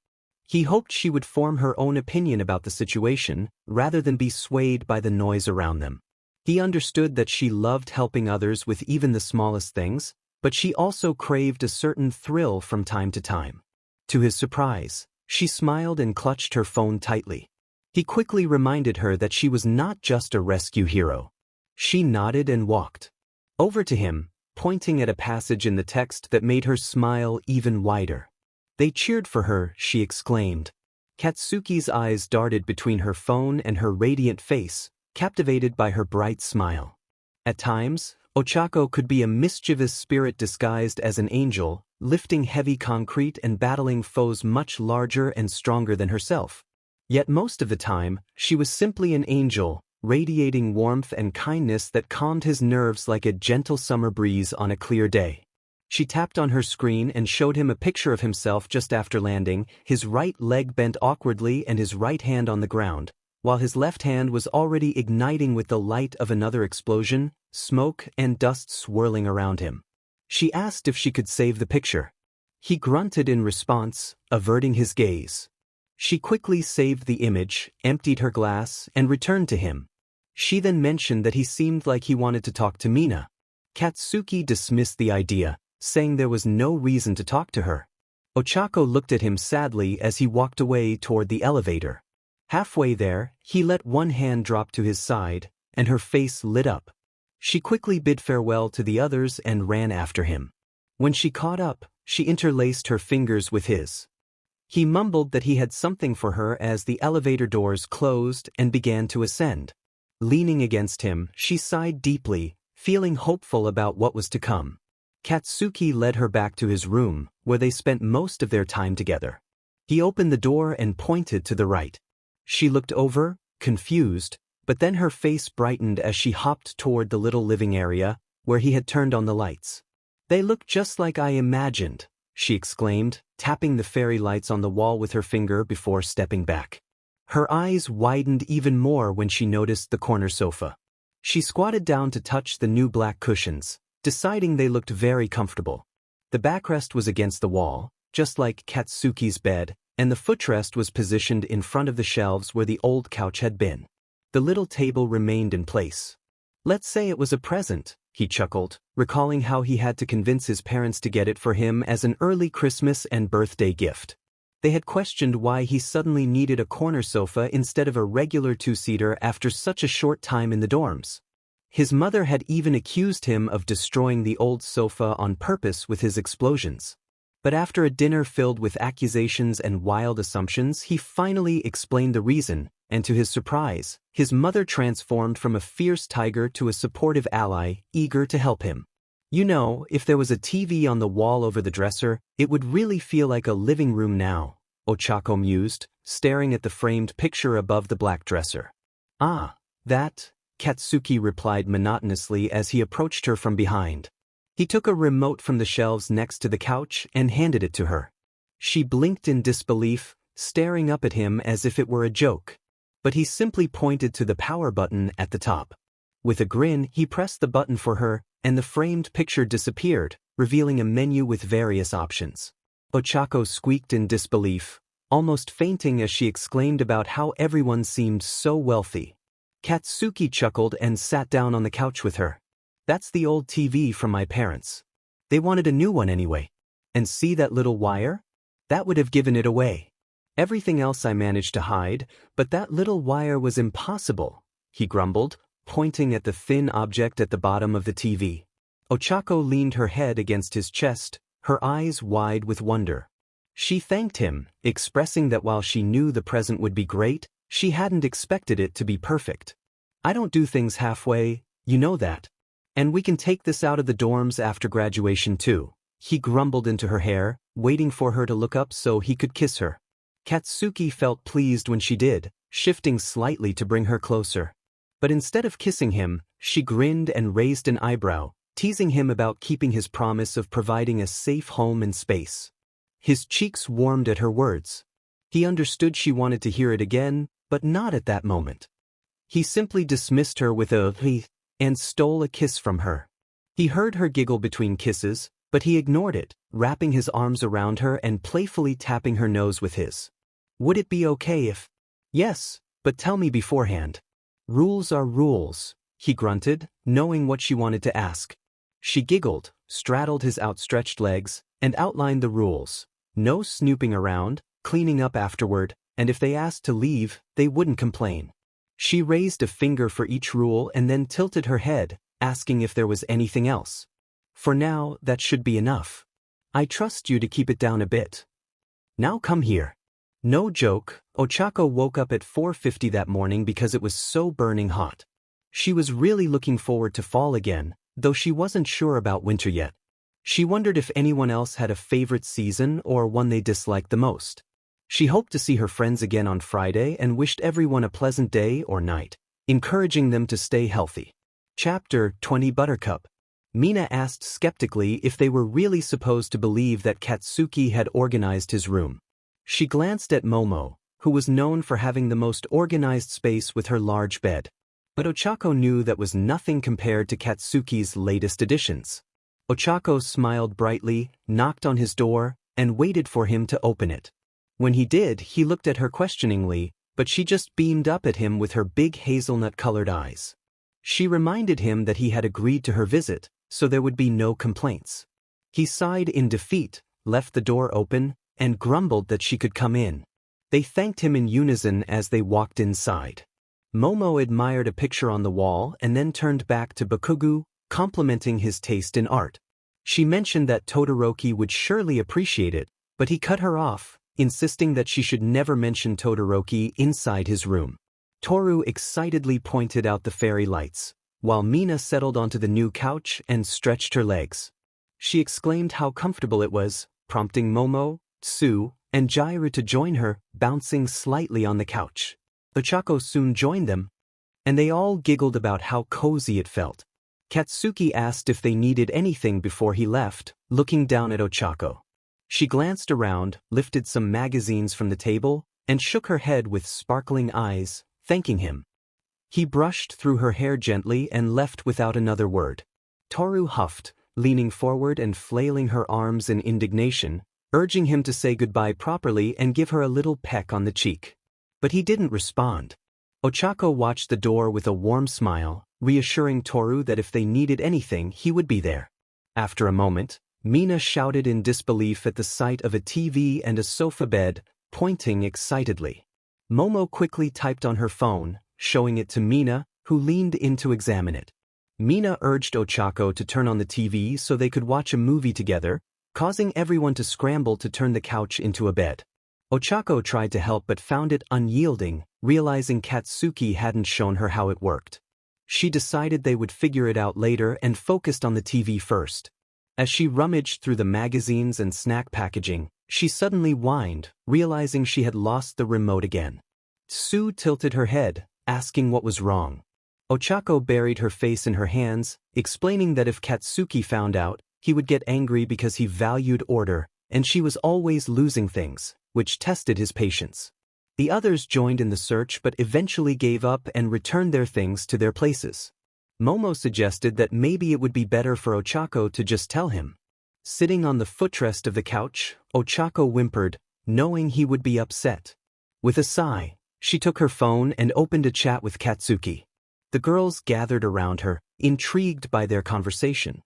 He hoped she would form her own opinion about the situation, rather than be swayed by the noise around them. He understood that she loved helping others with even the smallest things, but she also craved a certain thrill from time to time. To his surprise, she smiled and clutched her phone tightly. He quickly reminded her that she was not just a rescue hero. She nodded and walked over to him, pointing at a passage in the text that made her smile even wider. "They cheered for her," she exclaimed. Katsuki's eyes darted between her phone and her radiant face, captivated by her bright smile. At times, Ochako could be a mischievous spirit disguised as an angel, lifting heavy concrete and battling foes much larger and stronger than herself. Yet most of the time, she was simply an angel, radiating warmth and kindness that calmed his nerves like a gentle summer breeze on a clear day. She tapped on her screen and showed him a picture of himself just after landing, his right leg bent awkwardly and his right hand on the ground, while his left hand was already igniting with the light of another explosion, smoke and dust swirling around him. She asked if she could save the picture. He grunted in response, averting his gaze. She quickly saved the image, emptied her glass, and returned to him. She then mentioned that he seemed like he wanted to talk to Mina. Katsuki dismissed the idea, saying there was no reason to talk to her. Ochako looked at him sadly as he walked away toward the elevator. Halfway there, he let one hand drop to his side, and her face lit up. She quickly bid farewell to the others and ran after him. When she caught up, she interlaced her fingers with his. He mumbled that he had something for her as the elevator doors closed and began to ascend. Leaning against him, she sighed deeply, feeling hopeful about what was to come. Katsuki led her back to his room, where they spent most of their time together. He opened the door and pointed to the right. She looked over, confused, but then her face brightened as she hopped toward the little living area, where he had turned on the lights. "They look just like I imagined," she exclaimed, tapping the fairy lights on the wall with her finger before stepping back. Her eyes widened even more when she noticed the corner sofa. She squatted down to touch the new black cushions, deciding they looked very comfortable. The backrest was against the wall, just like Katsuki's bed, and the footrest was positioned in front of the shelves where the old couch had been. The little table remained in place. "Let's say it was a present," he chuckled, recalling how he had to convince his parents to get it for him as an early Christmas and birthday gift. They had questioned why he suddenly needed a corner sofa instead of a regular two-seater after such a short time in the dorms. His mother had even accused him of destroying the old sofa on purpose with his explosions. But after a dinner filled with accusations and wild assumptions, he finally explained the reason, and to his surprise, his mother transformed from a fierce tiger to a supportive ally, eager to help him. "You know, if there was a TV on the wall over the dresser, it would really feel like a living room now," Ochako mused, staring at the framed picture above the black dresser. "Ah, that," Katsuki replied monotonously as he approached her from behind. He took a remote from the shelves next to the couch and handed it to her. She blinked in disbelief, staring up at him as if it were a joke. But he simply pointed to the power button at the top. With a grin, he pressed the button for her, and the framed picture disappeared, revealing a menu with various options. Ochako squeaked in disbelief, almost fainting as she exclaimed about how everyone seemed so wealthy. Katsuki chuckled and sat down on the couch with her. "That's the old TV from my parents. They wanted a new one anyway. And see that little wire? That would have given it away. Everything else I managed to hide, but that little wire was impossible," he grumbled, pointing at the thin object at the bottom of the TV. Ochako leaned her head against his chest, her eyes wide with wonder. She thanked him, expressing that while she knew the present would be great, she hadn't expected it to be perfect. "I don't do things halfway, you know that. And we can take this out of the dorms after graduation too," he grumbled into her hair, waiting for her to look up so he could kiss her. Katsuki felt pleased when she did, shifting slightly to bring her closer. But instead of kissing him, she grinned and raised an eyebrow, teasing him about keeping his promise of providing a safe home and space. His cheeks warmed at her words. He understood she wanted to hear it again, but not at that moment. He simply dismissed her with a "He," and stole a kiss from her. He heard her giggle between kisses, but he ignored it, wrapping his arms around her and playfully tapping her nose with his. "Would it be okay if—" "Yes, but tell me beforehand." "Rules are rules," he grunted, knowing what she wanted to ask. She giggled, straddled his outstretched legs, and outlined the rules. No snooping around, cleaning up afterward, and if they asked to leave, they wouldn't complain. She raised a finger for each rule and then tilted her head, asking if there was anything else. "For now, that should be enough. I trust you to keep it down a bit. Now come here." No joke, Ochako woke up at 4:50 that morning because it was so burning hot. She was really looking forward to fall again, though she wasn't sure about winter yet. She wondered if anyone else had a favorite season or one they disliked the most. She hoped to see her friends again on Friday and wished everyone a pleasant day or night, encouraging them to stay healthy. Chapter 20 Buttercup. Mina asked skeptically if they were really supposed to believe that Katsuki had organized his room. She glanced at Momo, who was known for having the most organized space with her large bed. But Ochako knew that was nothing compared to Katsuki's latest additions. Ochako smiled brightly, knocked on his door, and waited for him to open it. When he did, he looked at her questioningly, but she just beamed up at him with her big hazelnut-colored eyes. She reminded him that he had agreed to her visit, so there would be no complaints. He sighed in defeat, left the door open, and grumbled that she could come in. They thanked him in unison as they walked inside. Momo admired a picture on the wall and then turned back to Bakugou, complimenting his taste in art. She mentioned that Todoroki would surely appreciate it, but he cut her off, insisting that she should never mention Todoroki inside his room. Toru excitedly pointed out the fairy lights, while Mina settled onto the new couch and stretched her legs. She exclaimed how comfortable it was, prompting Momo, Tsu, and Jairu to join her, bouncing slightly on the couch. Ochako soon joined them, and they all giggled about how cozy it felt. Katsuki asked if they needed anything before he left, looking down at Ochako. She glanced around, lifted some magazines from the table, and shook her head with sparkling eyes, thanking him. He brushed through her hair gently and left without another word. Toru huffed, leaning forward and flailing her arms in indignation, urging him to say goodbye properly and give her a little peck on the cheek. But he didn't respond. Ochako watched the door with a warm smile, reassuring Toru that if they needed anything he would be there. After a moment, Mina shouted in disbelief at the sight of a TV and a sofa bed, pointing excitedly. Momo quickly typed on her phone, showing it to Mina, who leaned in to examine it. Mina urged Ochako to turn on the TV so they could watch a movie together, causing everyone to scramble to turn the couch into a bed. Ochako tried to help but found it unyielding, realizing Katsuki hadn't shown her how it worked. She decided they would figure it out later and focused on the TV first. As she rummaged through the magazines and snack packaging, she suddenly whined, realizing she had lost the remote again. Tsu tilted her head, asking what was wrong. Ochako buried her face in her hands, explaining that if Katsuki found out, he would get angry because he valued order, and she was always losing things, which tested his patience. The others joined in the search but eventually gave up and returned their things to their places. Momo suggested that maybe it would be better for Ochako to just tell him. Sitting on the footrest of the couch, Ochako whimpered, knowing he would be upset. With a sigh, she took her phone and opened a chat with Katsuki. The girls gathered around her, intrigued by their conversation.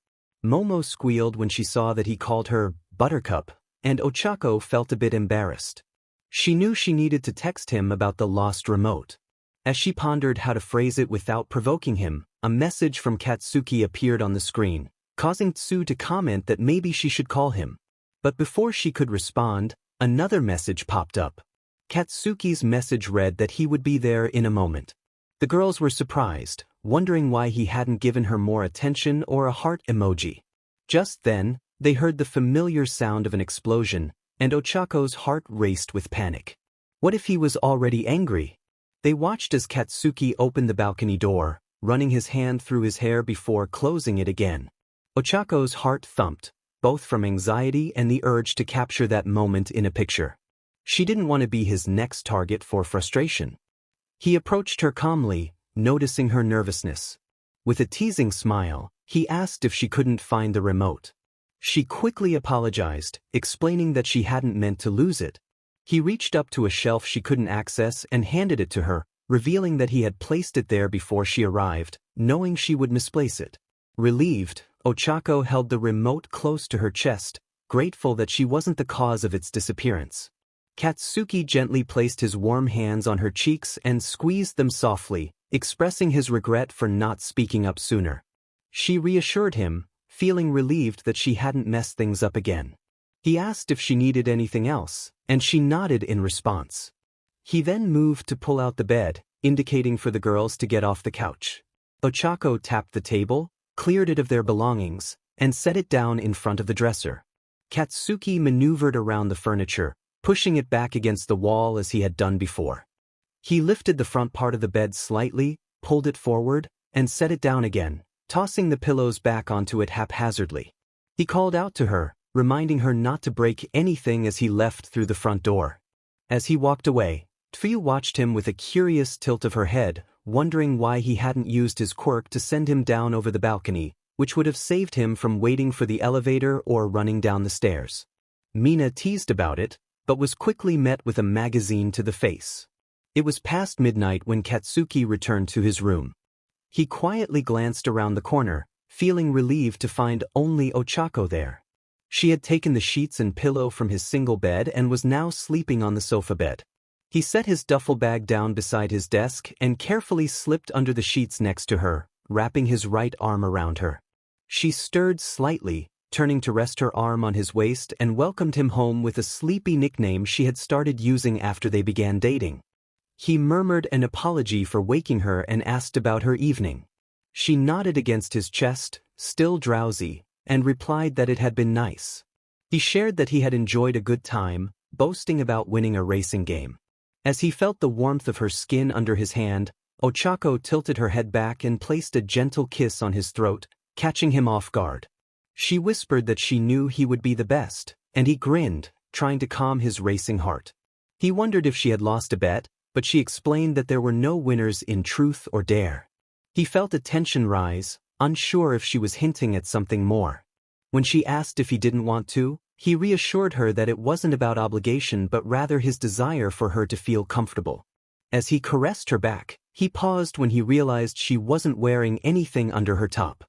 Momo squealed when she saw that he called her Buttercup, and Ochako felt a bit embarrassed. She knew she needed to text him about the lost remote. As she pondered how to phrase it without provoking him, a message from Katsuki appeared on the screen, causing Tsu to comment that maybe she should call him. But before she could respond, another message popped up. Katsuki's message read that he would be there in a moment. The girls were surprised, wondering why he hadn't given her more attention or a heart emoji. Just then, they heard the familiar sound of an explosion, and Ochako's heart raced with panic. What if he was already angry? They watched as Katsuki opened the balcony door, running his hand through his hair before closing it again. Ochako's heart thumped, both from anxiety and the urge to capture that moment in a picture. She didn't want to be his next target for frustration. He approached her calmly, noticing her nervousness. With a teasing smile, he asked if she couldn't find the remote. She quickly apologized, explaining that she hadn't meant to lose it. He reached up to a shelf she couldn't access and handed it to her, revealing that he had placed it there before she arrived, knowing she would misplace it. Relieved, Ochako held the remote close to her chest, grateful that she wasn't the cause of its disappearance. Katsuki gently placed his warm hands on her cheeks and squeezed them softly, expressing his regret for not speaking up sooner. She reassured him, feeling relieved that she hadn't messed things up again. He asked if she needed anything else, and she nodded in response. He then moved to pull out the bed, indicating for the girls to get off the couch. Ochako tapped the table, cleared it of their belongings, and set it down in front of the dresser. Katsuki maneuvered around the furniture, pushing it back against the wall as he had done before. He lifted the front part of the bed slightly, pulled it forward, and set it down again, tossing the pillows back onto it haphazardly. He called out to her, reminding her not to break anything as he left through the front door. As he walked away, Tfue watched him with a curious tilt of her head, wondering why he hadn't used his quirk to send him down over the balcony, which would have saved him from waiting for the elevator or running down the stairs. Mina teased about it, but was quickly met with a magazine to the face. It was past midnight when Katsuki returned to his room. He quietly glanced around the corner, feeling relieved to find only Ochako there. She had taken the sheets and pillow from his single bed and was now sleeping on the sofa bed. He set his duffel bag down beside his desk and carefully slipped under the sheets next to her, wrapping his right arm around her. She stirred slightly, turning to rest her arm on his waist and welcomed him home with a sleepy nickname she had started using after they began dating. He murmured an apology for waking her and asked about her evening. She nodded against his chest, still drowsy, and replied that it had been nice. He shared that he had enjoyed a good time, boasting about winning a racing game. As he felt the warmth of her skin under his hand, Ochako tilted her head back and placed a gentle kiss on his throat, catching him off guard. She whispered that she knew he would be the best, and he grinned, trying to calm his racing heart. He wondered if she had lost a bet, but she explained that there were no winners in truth or dare. He felt a tension rise, unsure if she was hinting at something more. When she asked if he didn't want to, he reassured her that it wasn't about obligation but rather his desire for her to feel comfortable. As he caressed her back, he paused when he realized she wasn't wearing anything under her top.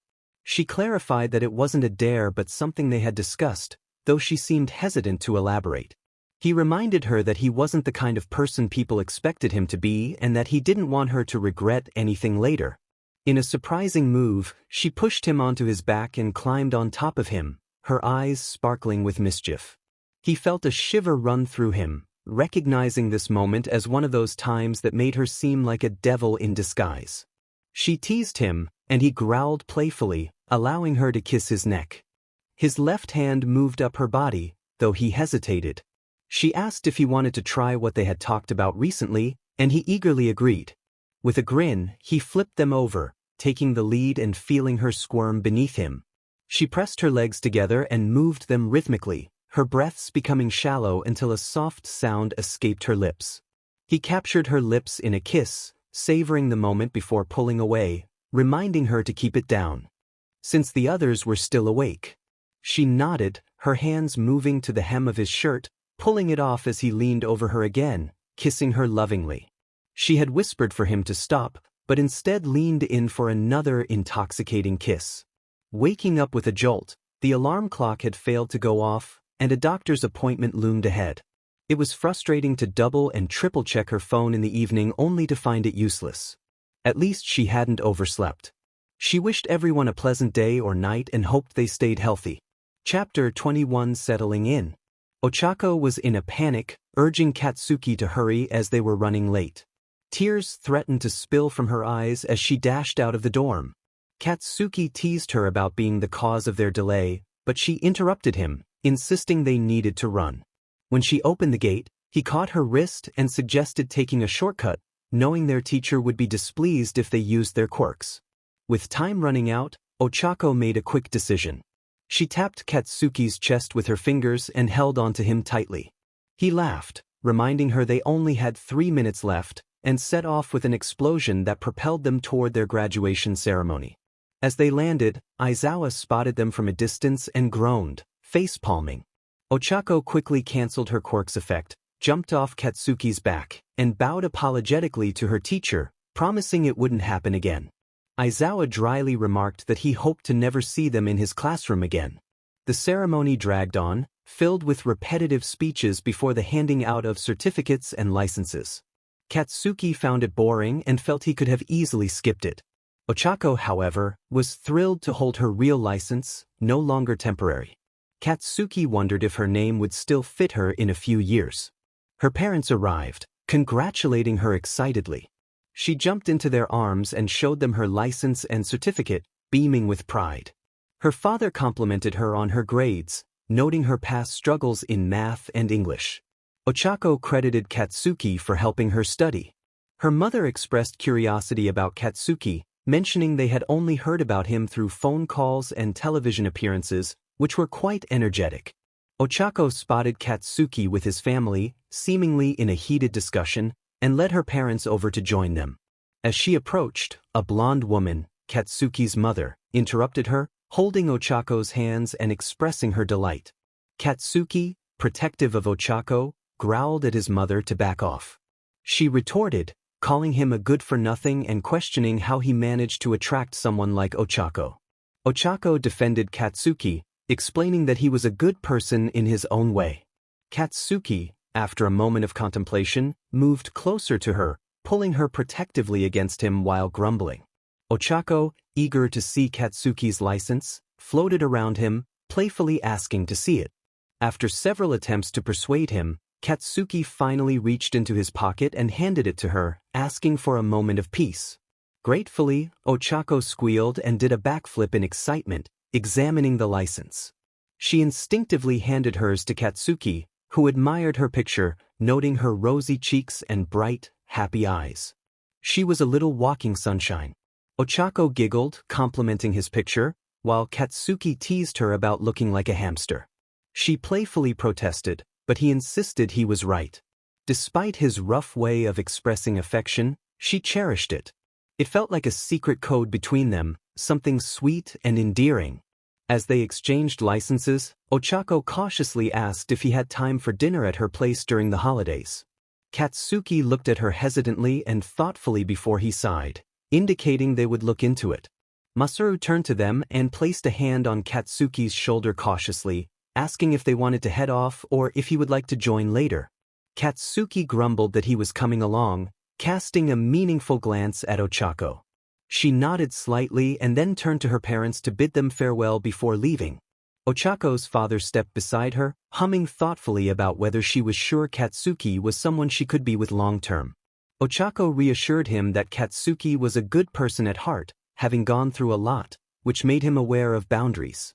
She clarified that it wasn't a dare but something they had discussed, though she seemed hesitant to elaborate. He reminded her that he wasn't the kind of person people expected him to be and that he didn't want her to regret anything later. In a surprising move, she pushed him onto his back and climbed on top of him, her eyes sparkling with mischief. He felt a shiver run through him, recognizing this moment as one of those times that made her seem like a devil in disguise. She teased him, and he growled playfully, allowing her to kiss his neck. His left hand moved up her body, though he hesitated. She asked if he wanted to try what they had talked about recently, and he eagerly agreed. With a grin, he flipped them over, taking the lead and feeling her squirm beneath him. She pressed her legs together and moved them rhythmically, her breaths becoming shallow until a soft sound escaped her lips. He captured her lips in a kiss, savoring the moment before pulling away, reminding her to keep it down. Since the others were still awake. She nodded, her hands moving to the hem of his shirt, pulling it off as he leaned over her again, kissing her lovingly. She had whispered for him to stop, but instead leaned in for another intoxicating kiss. Waking up with a jolt, the alarm clock had failed to go off, and a doctor's appointment loomed ahead. It was frustrating to double and triple check her phone in the evening only to find it useless. At least she hadn't overslept. She wished everyone a pleasant day or night and hoped they stayed healthy. Chapter 21 Settling in. Ochako was in a panic, urging Katsuki to hurry as they were running late. Tears threatened to spill from her eyes as she dashed out of the dorm. Katsuki teased her about being the cause of their delay, but she interrupted him, insisting they needed to run. When she opened the gate, He caught her wrist and suggested taking a shortcut, knowing their teacher would be displeased if they used their quirks. With time running out, Ochako made a quick decision. She tapped Katsuki's chest with her fingers and held onto him tightly. He laughed, reminding her they only had 3 minutes left, and set off with an explosion that propelled them toward their graduation ceremony. As they landed, Aizawa spotted them from a distance and groaned, face-palming. Ochako quickly canceled her quirk's effect, jumped off Katsuki's back, and bowed apologetically to her teacher, promising it wouldn't happen again. Aizawa dryly remarked that he hoped to never see them in his classroom again. The ceremony dragged on, filled with repetitive speeches before the handing out of certificates and licenses. Katsuki found it boring and felt he could have easily skipped it. Ochako, however, was thrilled to hold her real license, no longer temporary. Katsuki wondered if her name would still fit her in a few years. Her parents arrived, congratulating her excitedly. She jumped into their arms and showed them her license and certificate, beaming with pride. Her father complimented her on her grades, noting her past struggles in math and English. Ochako credited Katsuki for helping her study. Her mother expressed curiosity about Katsuki, mentioning they had only heard about him through phone calls and television appearances, which were quite energetic. Ochako spotted Katsuki with his family, seemingly in a heated discussion, and led her parents over to join them. As she approached, a blonde woman, Katsuki's mother, interrupted her, holding Ochako's hands and expressing her delight. Katsuki, protective of Ochako, growled at his mother to back off. She retorted, calling him a good-for-nothing and questioning how he managed to attract someone like Ochako. Ochako defended Katsuki, explaining that he was a good person in his own way. Katsuki, after a moment of contemplation, moved closer to her, pulling her protectively against him while grumbling. Ochako, eager to see Katsuki's license, floated around him, playfully asking to see it. After several attempts to persuade him, Katsuki finally reached into his pocket and handed it to her, asking for a moment of peace. Gratefully, Ochako squealed and did a backflip in excitement, examining the license. She instinctively handed hers to Katsuki, who admired her picture, noting her rosy cheeks and bright, happy eyes. She was a little walking sunshine. Ochako giggled, complimenting his picture, while Katsuki teased her about looking like a hamster. She playfully protested, but he insisted he was right. Despite his rough way of expressing affection, she cherished it. It felt like a secret code between them, something sweet and endearing. As they exchanged licenses, Ochako cautiously asked if he had time for dinner at her place during the holidays. Katsuki looked at her hesitantly and thoughtfully before he sighed, indicating they would look into it. Masaru turned to them and placed a hand on Katsuki's shoulder cautiously, asking if they wanted to head off or if he would like to join later. Katsuki grumbled that he was coming along, casting a meaningful glance at Ochako. She nodded slightly and then turned to her parents to bid them farewell before leaving. Ochako's father stepped beside her, humming thoughtfully about whether she was sure Katsuki was someone she could be with long-term. Ochako reassured him that Katsuki was a good person at heart, having gone through a lot, which made him aware of boundaries.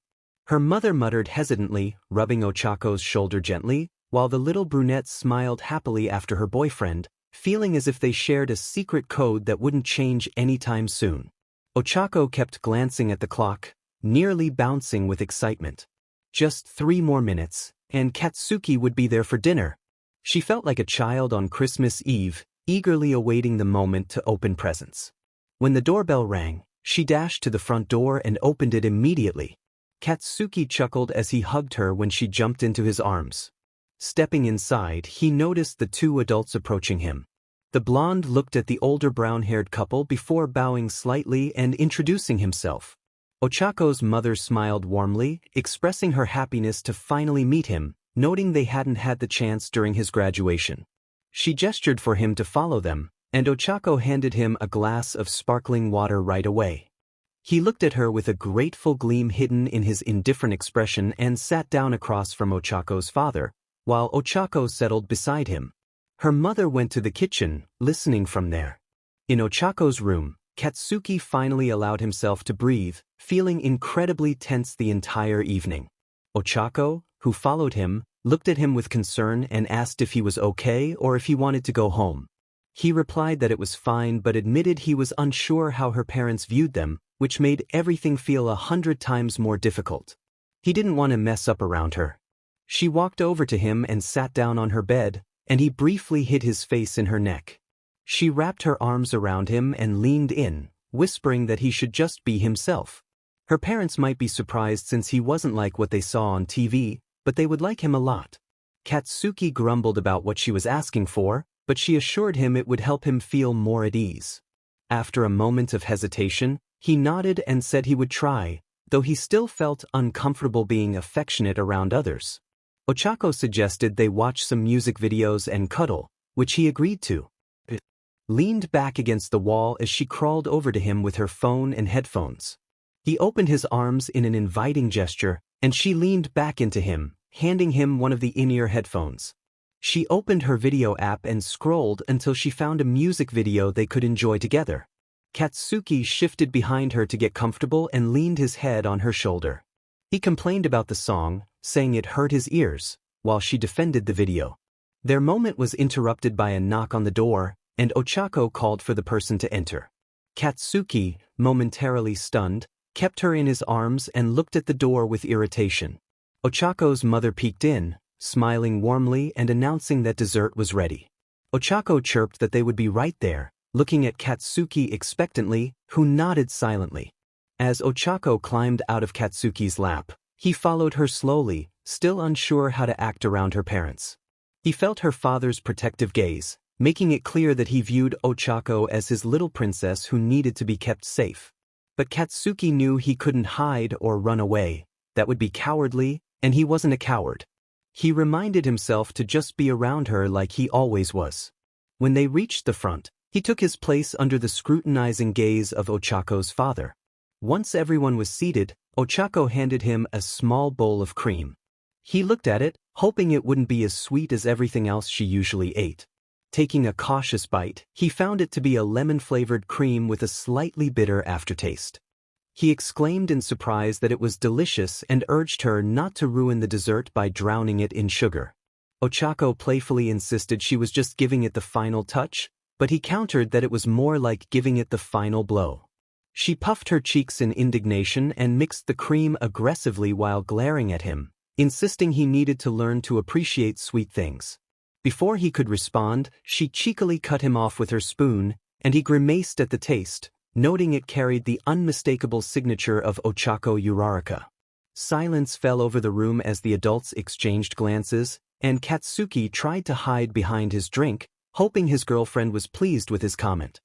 Her mother muttered hesitantly, rubbing Ochako's shoulder gently, while the little brunette smiled happily after her boyfriend, feeling as if they shared a secret code that wouldn't change anytime soon. Ochako kept glancing at the clock, nearly bouncing with excitement. Just 3 more minutes, and Katsuki would be there for dinner. She felt like a child on Christmas Eve, eagerly awaiting the moment to open presents. When the doorbell rang, she dashed to the front door and opened it immediately. Katsuki chuckled as he hugged her when she jumped into his arms. Stepping inside, he noticed the 2 adults approaching him. The blonde looked at the older brown-haired couple before bowing slightly and introducing himself. Ochako's mother smiled warmly, expressing her happiness to finally meet him, noting they hadn't had the chance during his graduation. She gestured for him to follow them, and Ochako handed him a glass of sparkling water right away. He looked at her with a grateful gleam hidden in his indifferent expression and sat down across from Ochako's father, while Ochako settled beside him. Her mother went to the kitchen, listening from there. In Ochako's room, Katsuki finally allowed himself to breathe, feeling incredibly tense the entire evening. Ochako, who followed him, looked at him with concern and asked if he was okay or if he wanted to go home. He replied that it was fine but admitted he was unsure how her parents viewed them, which made everything feel 100 times more difficult. He didn't want to mess up around her. She walked over to him and sat down on her bed, and he briefly hid his face in her neck. She wrapped her arms around him and leaned in, whispering that he should just be himself. Her parents might be surprised since he wasn't like what they saw on TV, but they would like him a lot. Katsuki grumbled about what she was asking for, but she assured him it would help him feel more at ease. After a moment of hesitation, he nodded and said he would try, though he still felt uncomfortable being affectionate around others. Ochako suggested they watch some music videos and cuddle, which he agreed to. Leaned back against the wall as she crawled over to him with her phone and headphones. He opened his arms in an inviting gesture, and she leaned back into him, handing him one of the in-ear headphones. She opened her video app and scrolled until she found a music video they could enjoy together. Katsuki shifted behind her to get comfortable and leaned his head on her shoulder. He complained about the song, saying it hurt his ears, while she defended the video. Their moment was interrupted by a knock on the door, and Ochako called for the person to enter. Katsuki, momentarily stunned, kept her in his arms and looked at the door with irritation. Ochako's mother peeked in, smiling warmly and announcing that dessert was ready. Ochako chirped that they would be right there, looking at Katsuki expectantly, who nodded silently. As Ochako climbed out of Katsuki's lap, he followed her slowly, still unsure how to act around her parents. He felt her father's protective gaze, making it clear that he viewed Ochako as his little princess who needed to be kept safe. But Katsuki knew he couldn't hide or run away. That would be cowardly, and he wasn't a coward. He reminded himself to just be around her like he always was. When they reached the front, he took his place under the scrutinizing gaze of Ochako's father. Once everyone was seated, Ochako handed him a small bowl of cream. He looked at it, hoping it wouldn't be as sweet as everything else she usually ate. Taking a cautious bite, he found it to be a lemon-flavored cream with a slightly bitter aftertaste. He exclaimed in surprise that it was delicious and urged her not to ruin the dessert by drowning it in sugar. Ochako playfully insisted she was just giving it the final touch, but he countered that it was more like giving it the final blow. She puffed her cheeks in indignation and mixed the cream aggressively while glaring at him, insisting he needed to learn to appreciate sweet things. Before he could respond, she cheekily cut him off with her spoon, and he grimaced at the taste, noting it carried the unmistakable signature of Ochako Uraraka. Silence fell over the room as the adults exchanged glances, and Katsuki tried to hide behind his drink, hoping his girlfriend was pleased with his comment.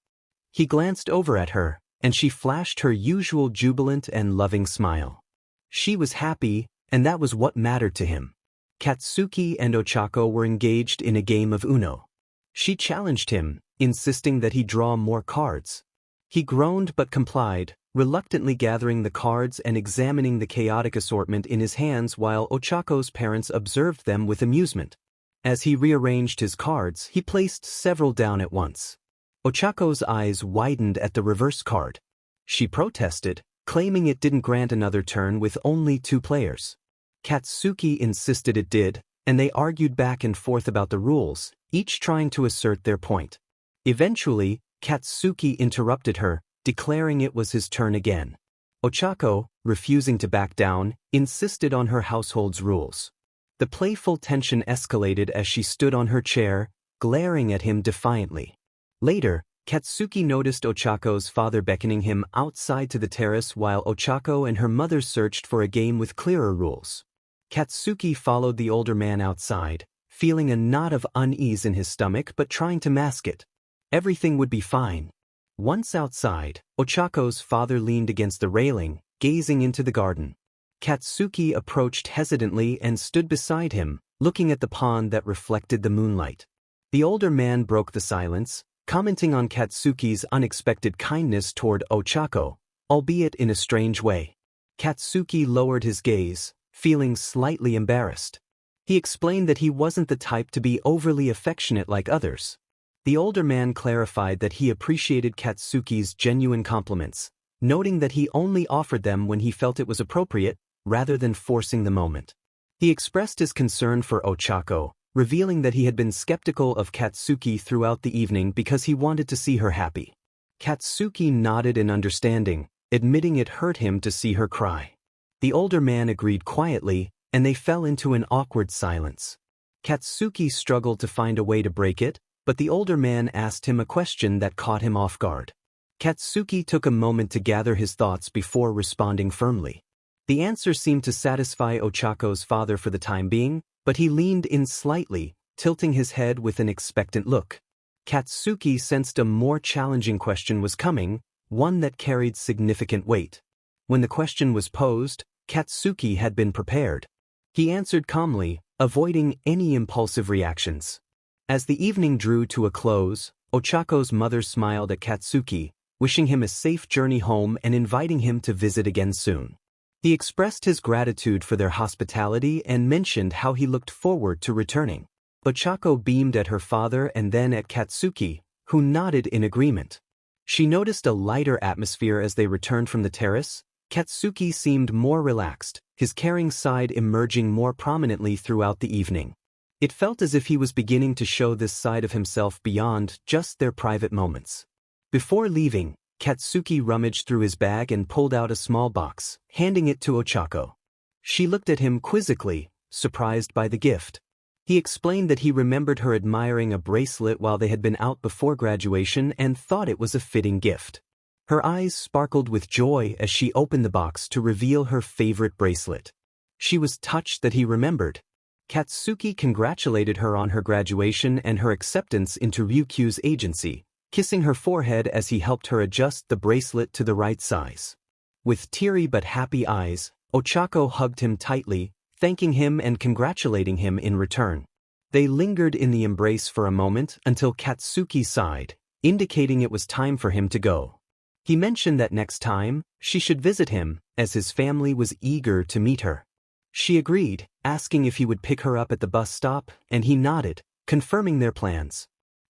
He glanced over at her, and she flashed her usual jubilant and loving smile. She was happy, and that was what mattered to him. Katsuki and Ochako were engaged in a game of Uno. She challenged him, insisting that he draw more cards. He groaned but complied, reluctantly gathering the cards and examining the chaotic assortment in his hands while Ochako's parents observed them with amusement. As he rearranged his cards, he placed several down at once. Ochako's eyes widened at the reverse card. She protested, claiming it didn't grant another turn with only 2 players. Katsuki insisted it did, and they argued back and forth about the rules, each trying to assert their point. Eventually, Katsuki interrupted her, declaring it was his turn again. Ochako, refusing to back down, insisted on her household's rules. The playful tension escalated as she stood on her chair, glaring at him defiantly. Later, Katsuki noticed Ochako's father beckoning him outside to the terrace while Ochako and her mother searched for a game with clearer rules. Katsuki followed the older man outside, feeling a knot of unease in his stomach but trying to mask it. Everything would be fine. Once outside, Ochako's father leaned against the railing, gazing into the garden. Katsuki approached hesitantly and stood beside him, looking at the pond that reflected the moonlight. The older man broke the silence, commenting on Katsuki's unexpected kindness toward Ochako, albeit in a strange way. Katsuki lowered his gaze, feeling slightly embarrassed. He explained that he wasn't the type to be overly affectionate like others. The older man clarified that he appreciated Katsuki's genuine compliments, noting that he only offered them when he felt it was appropriate, rather than forcing the moment. He expressed his concern for Ochako, revealing that he had been skeptical of Katsuki throughout the evening because he wanted to see her happy. Katsuki nodded in understanding, admitting it hurt him to see her cry. The older man agreed quietly, and they fell into an awkward silence. Katsuki struggled to find a way to break it, but the older man asked him a question that caught him off guard. Katsuki took a moment to gather his thoughts before responding firmly. The answer seemed to satisfy Ochako's father for the time being, but he leaned in slightly, tilting his head with an expectant look. Katsuki sensed a more challenging question was coming, one that carried significant weight. When the question was posed, Katsuki had been prepared. He answered calmly, avoiding any impulsive reactions. As the evening drew to a close, Ochako's mother smiled at Katsuki, wishing him a safe journey home and inviting him to visit again soon. He expressed his gratitude for their hospitality and mentioned how he looked forward to returning. Ochako beamed at her father and then at Katsuki, who nodded in agreement. She noticed a lighter atmosphere as they returned from the terrace. Katsuki seemed more relaxed, his caring side emerging more prominently throughout the evening. It felt as if he was beginning to show this side of himself beyond just their private moments. Before leaving, Katsuki rummaged through his bag and pulled out a small box, handing it to Ochako. She looked at him quizzically, surprised by the gift. He explained that he remembered her admiring a bracelet while they had been out before graduation and thought it was a fitting gift. Her eyes sparkled with joy as she opened the box to reveal her favorite bracelet. She was touched that he remembered. Katsuki congratulated her on her graduation and her acceptance into Ryukyu's agency, kissing her forehead as he helped her adjust the bracelet to the right size. With teary but happy eyes, Ochako hugged him tightly, thanking him and congratulating him in return. They lingered in the embrace for a moment until Katsuki sighed, indicating it was time for him to go. He mentioned that next time, she should visit him, as his family was eager to meet her. She agreed, asking if he would pick her up at the bus stop, and he nodded, confirming their plans.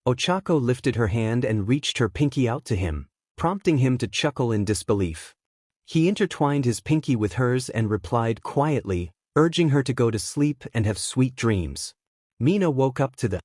Ochako lifted her hand and reached her pinky out to him, prompting him to chuckle in disbelief. He intertwined his pinky with hers and replied quietly, urging her to go to sleep and have sweet dreams. Mina woke up to the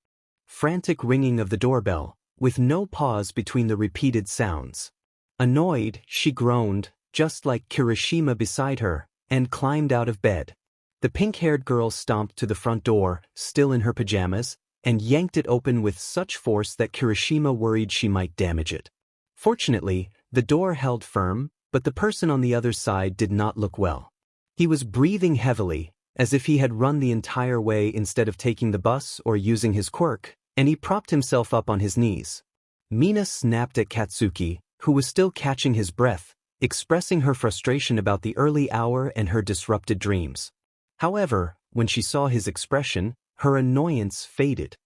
frantic ringing of the doorbell, with no pause between the repeated sounds. Annoyed, she groaned, just like Kirishima beside her, and climbed out of bed. The pink-haired girl stomped to the front door, still in her pajamas, and yanked it open with such force that Kirishima worried she might damage it. Fortunately, the door held firm, but the person on the other side did not look well. He was breathing heavily, as if he had run the entire way instead of taking the bus or using his quirk, and he propped himself up on his knees. Mina snapped at Katsuki, who was still catching his breath, expressing her frustration about the early hour and her disrupted dreams. However, when she saw his expression, her annoyance faded.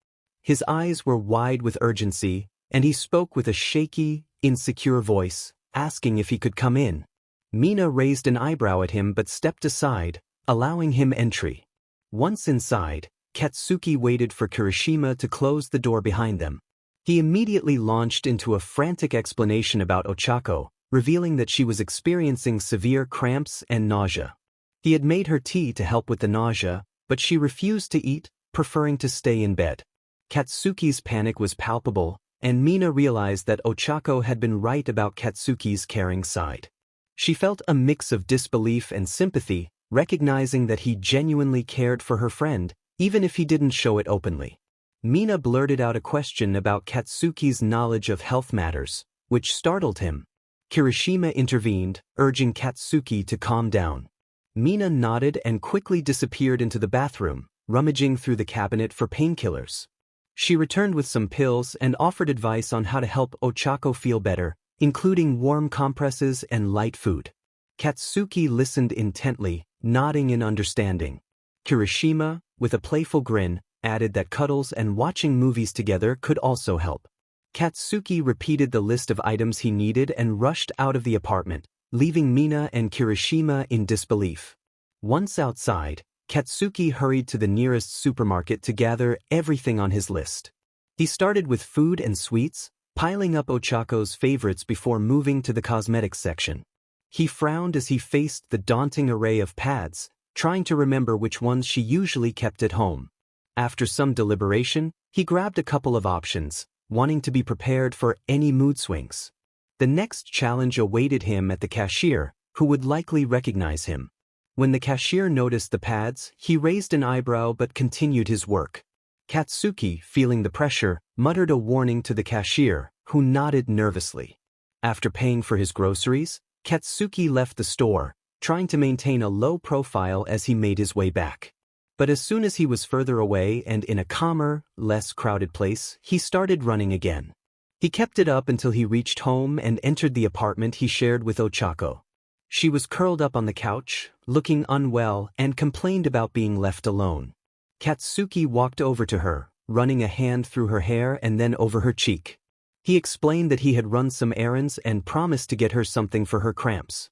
His eyes were wide with urgency, and he spoke with a shaky, insecure voice, asking if he could come in. Mina raised an eyebrow at him but stepped aside, allowing him entry. Once inside, Katsuki waited for Kirishima to close the door behind them. He immediately launched into a frantic explanation about Ochako, revealing that she was experiencing severe cramps and nausea. He had made her tea to help with the nausea, but she refused to eat, preferring to stay in bed. Katsuki's panic was palpable, and Mina realized that Ochako had been right about Katsuki's caring side. She felt a mix of disbelief and sympathy, recognizing that he genuinely cared for her friend, even if he didn't show it openly. Mina blurted out a question about Katsuki's knowledge of health matters, which startled him. Kirishima intervened, urging Katsuki to calm down. Mina nodded and quickly disappeared into the bathroom, rummaging through the cabinet for painkillers. She returned with some pills and offered advice on how to help Ochako feel better, including warm compresses and light food. Katsuki listened intently, nodding in understanding. Kirishima, with a playful grin, added that cuddles and watching movies together could also help. Katsuki repeated the list of items he needed and rushed out of the apartment, leaving Mina and Kirishima in disbelief. Once outside, Katsuki hurried to the nearest supermarket to gather everything on his list. He started with food and sweets, piling up Ochako's favorites before moving to the cosmetics section. He frowned as he faced the daunting array of pads, trying to remember which ones she usually kept at home. After some deliberation, he grabbed a couple of options, wanting to be prepared for any mood swings. The next challenge awaited him at the cashier, who would likely recognize him. When the cashier noticed the pads, he raised an eyebrow but continued his work. Katsuki, feeling the pressure, muttered a warning to the cashier, who nodded nervously. After paying for his groceries, Katsuki left the store, trying to maintain a low profile as he made his way back. But as soon as he was further away and in a calmer, less crowded place, he started running again. He kept it up until he reached home and entered the apartment he shared with Ochako. She was curled up on the couch, looking unwell, and complained about being left alone. Katsuki walked over to her, running a hand through her hair and then over her cheek. He explained that he had run some errands and promised to get her something for her cramps.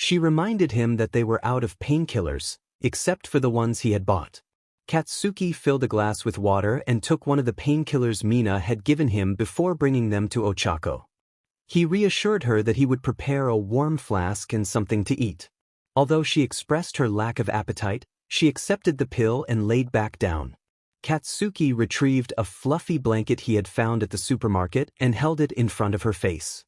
She reminded him that they were out of painkillers, except for the ones he had bought. Katsuki filled a glass with water and took one of the painkillers Mina had given him before bringing them to Ochako. He reassured her that he would prepare a warm flask and something to eat. Although she expressed her lack of appetite, she accepted the pill and laid back down. Katsuki retrieved a fluffy blanket he had found at the supermarket and held it in front of her face.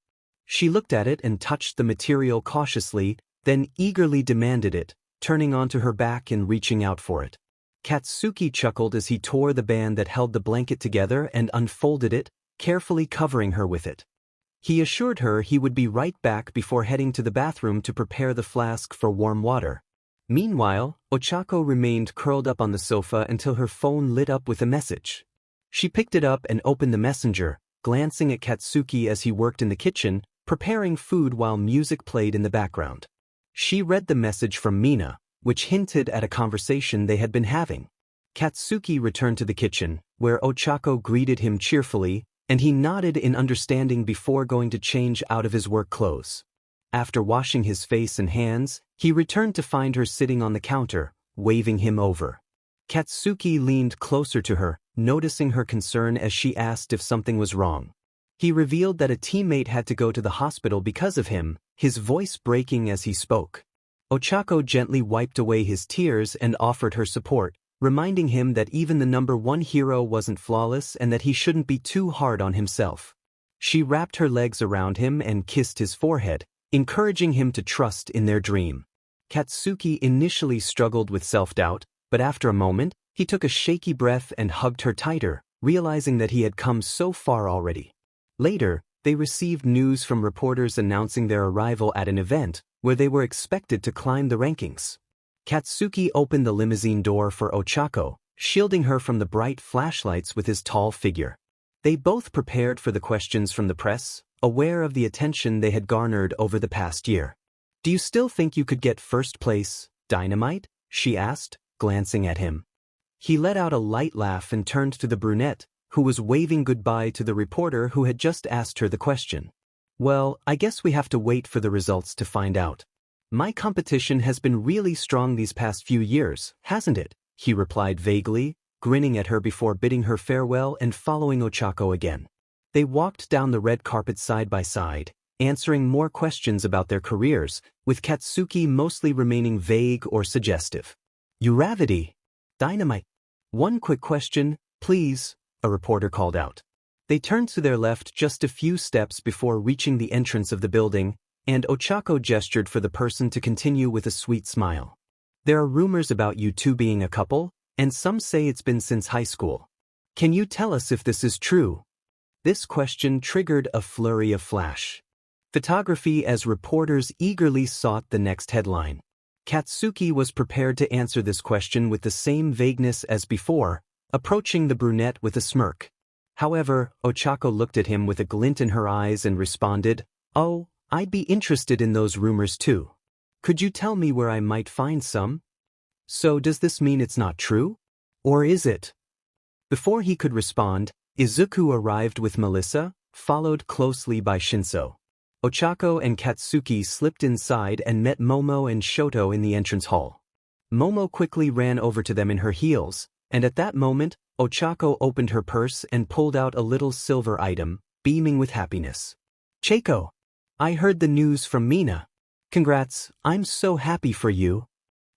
She looked at it and touched the material cautiously, then eagerly demanded it, turning onto her back and reaching out for it. Katsuki chuckled as he tore the band that held the blanket together and unfolded it, carefully covering her with it. He assured her he would be right back before heading to the bathroom to prepare the flask for warm water. Meanwhile, Ochako remained curled up on the sofa until her phone lit up with a message. She picked it up and opened the messenger, glancing at Katsuki as he worked in the kitchen, preparing food while music played in the background. She read the message from Mina, which hinted at a conversation they had been having. Katsuki returned to the kitchen, where Ochako greeted him cheerfully, and he nodded in understanding before going to change out of his work clothes. After washing his face and hands, he returned to find her sitting on the counter, waving him over. Katsuki leaned closer to her, noticing her concern as she asked if something was wrong. He revealed that a teammate had to go to the hospital because of him, his voice breaking as he spoke. Ochako gently wiped away his tears and offered her support, reminding him that even the number one hero wasn't flawless and that he shouldn't be too hard on himself. She wrapped her legs around him and kissed his forehead, encouraging him to trust in their dream. Katsuki initially struggled with self-doubt, but after a moment, he took a shaky breath and hugged her tighter, realizing that he had come so far already. Later, they received news from reporters announcing their arrival at an event where they were expected to climb the rankings. Katsuki opened the limousine door for Ochako, shielding her from the bright flashlights with his tall figure. They both prepared for the questions from the press, aware of the attention they had garnered over the past year. "Do you still think you could get first place, Dynamite?" she asked, glancing at him. He let out a light laugh and turned to the brunette, who was waving goodbye to the reporter who had just asked her the question. "Well, I guess we have to wait for the results to find out. My competition has been really strong these past few years, hasn't it?" he replied vaguely, grinning at her before bidding her farewell and following Ochako again. They walked down the red carpet side by side, answering more questions about their careers, with Katsuki mostly remaining vague or suggestive. "Uravity, Dynamite. One quick question, please," a reporter called out. They turned to their left just a few steps before reaching the entrance of the building, and Ochako gestured for the person to continue with a sweet smile. "There are rumors about you two being a couple, and some say it's been since high school. Can you tell us if this is true?" This question triggered a flurry of flash photography as reporters eagerly sought the next headline. Katsuki was prepared to answer this question with the same vagueness as before, approaching the brunette with a smirk. However, Ochako looked at him with a glint in her eyes and responded, "Oh, I'd be interested in those rumors too. Could you tell me where I might find some?" "So does this mean it's not true? Or is it?" Before he could respond, Izuku arrived with Melissa, followed closely by Shinso. Ochako and Katsuki slipped inside and met Momo and Shoto in the entrance hall. Momo quickly ran over to them in her heels, and at that moment, Ochako opened her purse and pulled out a little silver item, beaming with happiness. "Chako, I heard the news from Mina. Congrats, I'm so happy for you."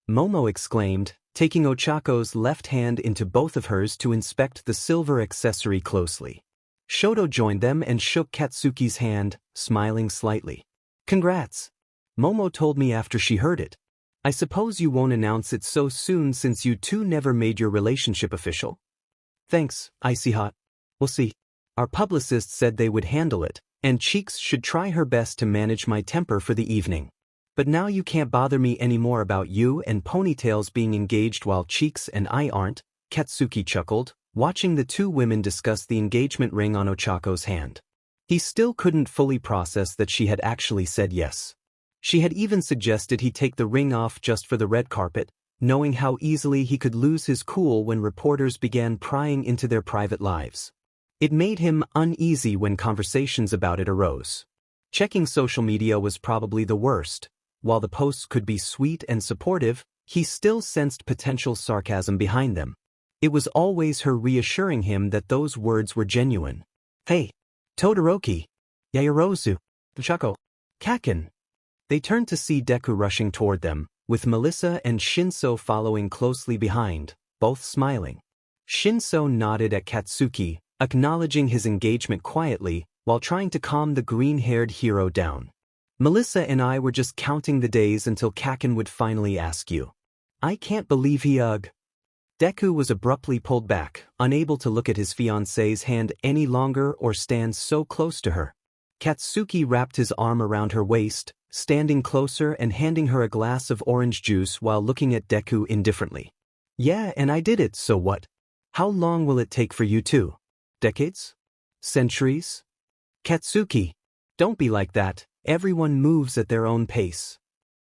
Momo exclaimed, taking Ochako's left hand into both of hers to inspect the silver accessory closely. Shoto joined them and shook Katsuki's hand, smiling slightly. Congrats. Momo told me after she heard it. I suppose you won't announce it so soon since you two never made your relationship official? Thanks, Icy Hot. We'll see. Our publicist said they would handle it, and Cheeks should try her best to manage my temper for the evening. But now you can't bother me anymore about you and Ponytails being engaged while Cheeks and I aren't, Katsuki chuckled, watching the two women discuss the engagement ring on Ochako's hand. He still couldn't fully process that she had actually said yes. She had even suggested he take the ring off just for the red carpet, knowing how easily he could lose his cool when reporters began prying into their private lives. It made him uneasy when conversations about it arose. Checking social media was probably the worst. While the posts could be sweet and supportive, he still sensed potential sarcasm behind them. It was always her reassuring him that those words were genuine. Hey, Todoroki, Yaoyorozu, Ochako, Kaken. They turned to see Deku rushing toward them, with Melissa and Shinso following closely behind, both smiling. Shinso nodded at Katsuki, acknowledging his engagement quietly, while trying to calm the green-haired hero down. Melissa and I were just counting the days until Kaken would finally ask you. I can't believe he Deku was abruptly pulled back, unable to look at his fiancée's hand any longer or stand so close to her. Katsuki wrapped his arm around her waist, standing closer and handing her a glass of orange juice while looking at Deku indifferently. Yeah, and I did it, so what? How long will it take for you two? Decades? Centuries? Katsuki, don't be like that, everyone moves at their own pace.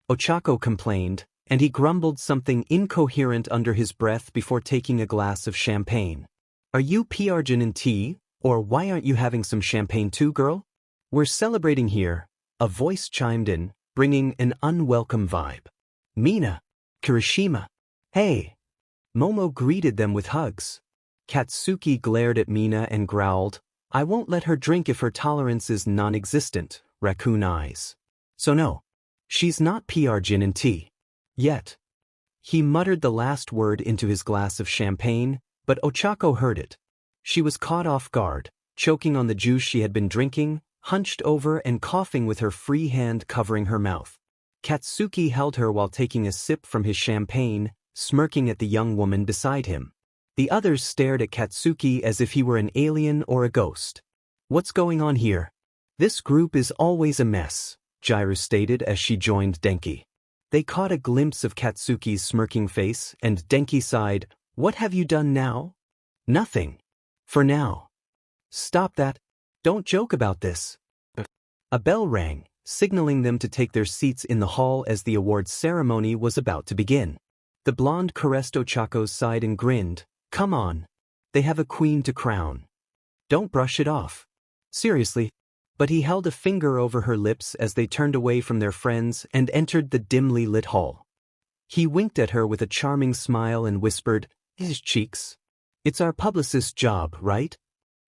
Ochako complained, and he grumbled something incoherent under his breath before taking a glass of champagne. Are you Piarjin in tea, or why aren't you having some champagne too, girl? We're celebrating here, a voice chimed in, bringing an unwelcome vibe. Mina, Kirishima. Hey. Momo greeted them with hugs. Katsuki glared at Mina and growled, I won't let her drink if her tolerance is non-existent, raccoon eyes. So no, she's not Piarjin in tea. Yet. He muttered the last word into his glass of champagne, but Ochako heard it. She was caught off guard, choking on the juice she had been drinking, hunched over and coughing with her free hand covering her mouth. Katsuki held her while taking a sip from his champagne, smirking at the young woman beside him. The others stared at Katsuki as if he were an alien or a ghost. What's going on here? This group is always a mess, Jiru stated as she joined Denki. They caught a glimpse of Katsuki's smirking face, and Denki sighed, What have you done now? Nothing. For now. Stop that. Don't joke about this. A bell rang, signaling them to take their seats in the hall as the awards ceremony was about to begin. The blonde caressed Ochako's side and grinned, Come on. They have a queen to crown. Don't brush it off. Seriously. But he held a finger over her lips as they turned away from their friends and entered the dimly lit hall. He winked at her with a charming smile and whispered, His cheeks. It's our publicist's job, right?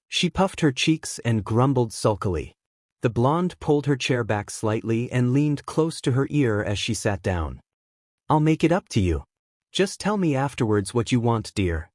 She puffed her cheeks and grumbled sulkily. The blonde pulled her chair back slightly and leaned close to her ear as she sat down. I'll make it up to you. Just tell me afterwards what you want, dear.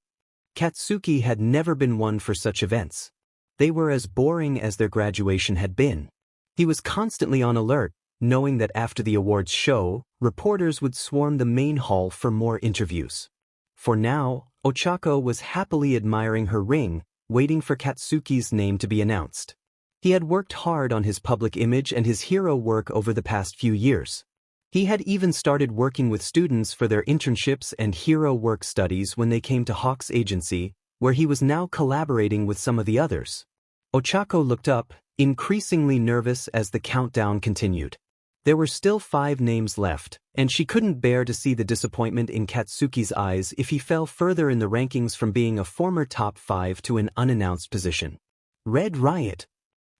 Katsuki had never been one for such events. They were as boring as their graduation had been. He was constantly on alert, knowing that after the awards show, reporters would swarm the main hall for more interviews. For now, Ochako was happily admiring her ring, waiting for Katsuki's name to be announced. He had worked hard on his public image and his hero work over the past few years. He had even started working with students for their internships and hero work studies when they came to Hawk's agency, where he was now collaborating with some of the others. Ochako looked up, increasingly nervous as the countdown continued. There were still 5 names left, and she couldn't bear to see the disappointment in Katsuki's eyes if he fell further in the rankings from being a former top 5 to an unannounced position. Red Riot.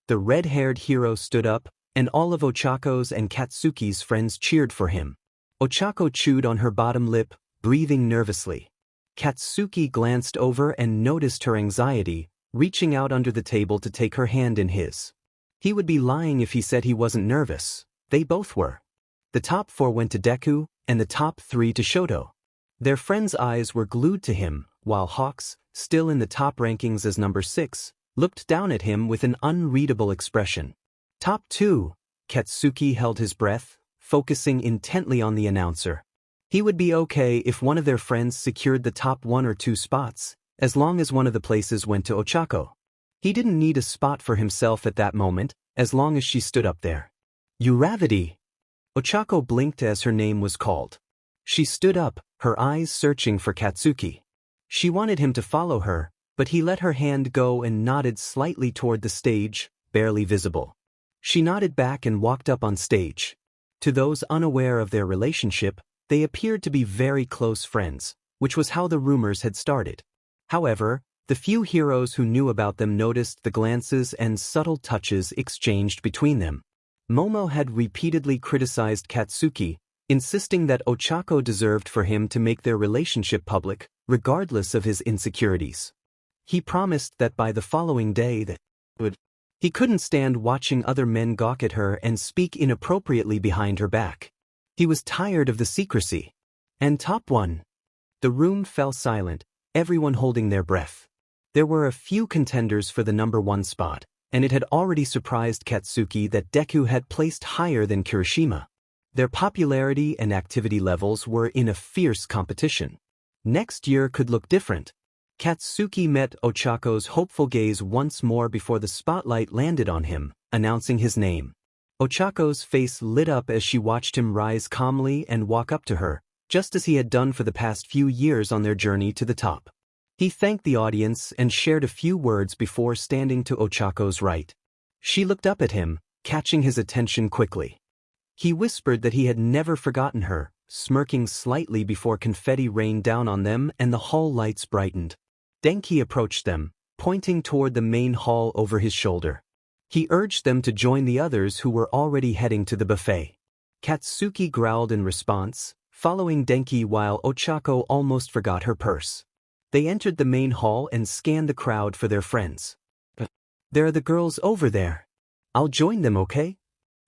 The red-haired hero stood up, and all of Ochako's and Katsuki's friends cheered for him. Ochako chewed on her bottom lip, breathing nervously. Katsuki glanced over and noticed her anxiety, reaching out under the table to take her hand in his. He would be lying if he said he wasn't nervous. They both were. The top 4 went to Deku, and the top 3 to Shoto. Their friends' eyes were glued to him, while Hawks, still in the top rankings as number 6, looked down at him with an unreadable expression. Top 2, Katsuki held his breath, focusing intently on the announcer. He would be okay if one of their friends secured the top 1 or 2 spots, as long as one of the places went to Ochako. He didn't need a spot for himself at that moment, as long as she stood up there. Uravity! Ochako blinked as her name was called. She stood up, her eyes searching for Katsuki. She wanted him to follow her, but he let her hand go and nodded slightly toward the stage, barely visible. She nodded back and walked up on stage. To those unaware of their relationship, they appeared to be very close friends, which was how the rumors had started. However, the few heroes who knew about them noticed the glances and subtle touches exchanged between them. Momo had repeatedly criticized Katsuki, insisting that Ochako deserved for him to make their relationship public, regardless of his insecurities. He promised that by the following day he couldn't stand watching other men gawk at her and speak inappropriately behind her back. He was tired of the secrecy. And top 1. The room fell silent, everyone holding their breath. There were a few contenders for the number 1 spot, and it had already surprised Katsuki that Deku had placed higher than Kirishima. Their popularity and activity levels were in a fierce competition. Next year could look different. Katsuki met Ochako's hopeful gaze once more before the spotlight landed on him, announcing his name. Ochako's face lit up as she watched him rise calmly and walk up to her, just as he had done for the past few years on their journey to the top. He thanked the audience and shared a few words before standing to Ochako's right. She looked up at him, catching his attention quickly. He whispered that he had never forgotten her, smirking slightly before confetti rained down on them and the hall lights brightened. Denki approached them, pointing toward the main hall over his shoulder. He urged them to join the others who were already heading to the buffet. Katsuki growled in response, following Denki while Ochako almost forgot her purse. They entered the main hall and scanned the crowd for their friends. "There are the girls over there. I'll join them, okay?"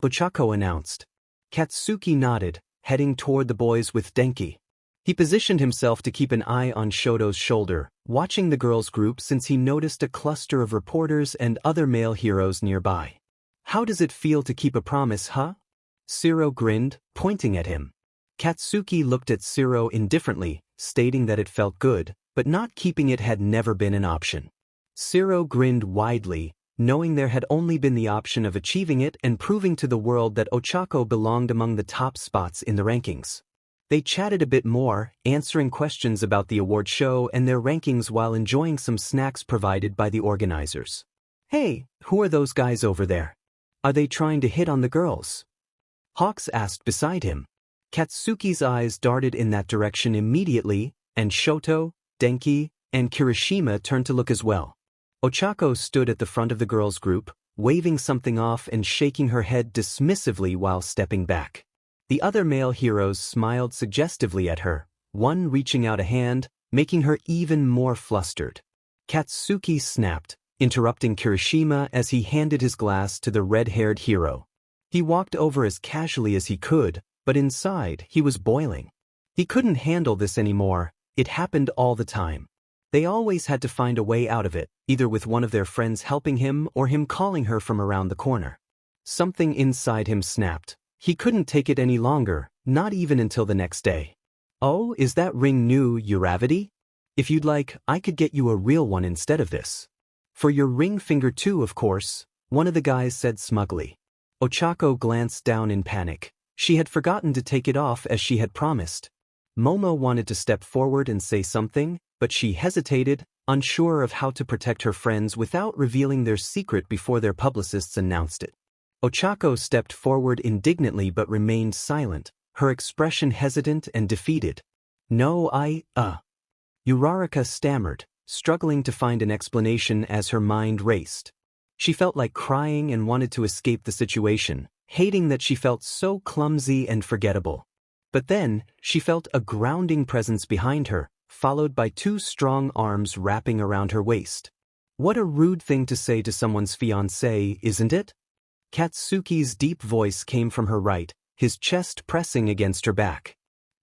Ochako announced. Katsuki nodded, heading toward the boys with Denki. He positioned himself to keep an eye on Shoto's shoulder, watching the girls' group since he noticed a cluster of reporters and other male heroes nearby. "How does it feel to keep a promise, huh?" Shiro grinned, pointing at him. Katsuki looked at Shiro indifferently, stating that it felt good, but not keeping it had never been an option. Shiro grinned widely, knowing there had only been the option of achieving it and proving to the world that Ochako belonged among the top spots in the rankings. They chatted a bit more, answering questions about the award show and their rankings while enjoying some snacks provided by the organizers. "Hey, who are those guys over there? Are they trying to hit on the girls?" Hawks asked beside him. Katsuki's eyes darted in that direction immediately, and Shoto, Denki, and Kirishima turned to look as well. Ochako stood at the front of the girls' group, waving something off and shaking her head dismissively while stepping back. The other male heroes smiled suggestively at her, one reaching out a hand, making her even more flustered. Katsuki snapped, interrupting Kirishima as he handed his glass to the red-haired hero. He walked over as casually as he could, but inside he was boiling. He couldn't handle this anymore. It happened all the time. They always had to find a way out of it, either with one of their friends helping him or him calling her from around the corner. Something inside him snapped. He couldn't take it any longer, not even until the next day. "Oh, is that ring new, Uravity? If you'd like, I could get you a real one instead of this." "For your ring finger too, of course," one of the guys said smugly. Ochako glanced down in panic. She had forgotten to take it off as she had promised. Momo wanted to step forward and say something, but she hesitated, unsure of how to protect her friends without revealing their secret before their publicists announced it. Ochako stepped forward indignantly but remained silent, her expression hesitant and defeated. "No, Uraraka stammered, struggling to find an explanation as her mind raced. She felt like crying and wanted to escape the situation, hating that she felt so clumsy and forgettable. But then, she felt a grounding presence behind her, followed by two strong arms wrapping around her waist. What a rude thing to say to someone's fiancé, isn't it? Katsuki's deep voice came from her right, his chest pressing against her back.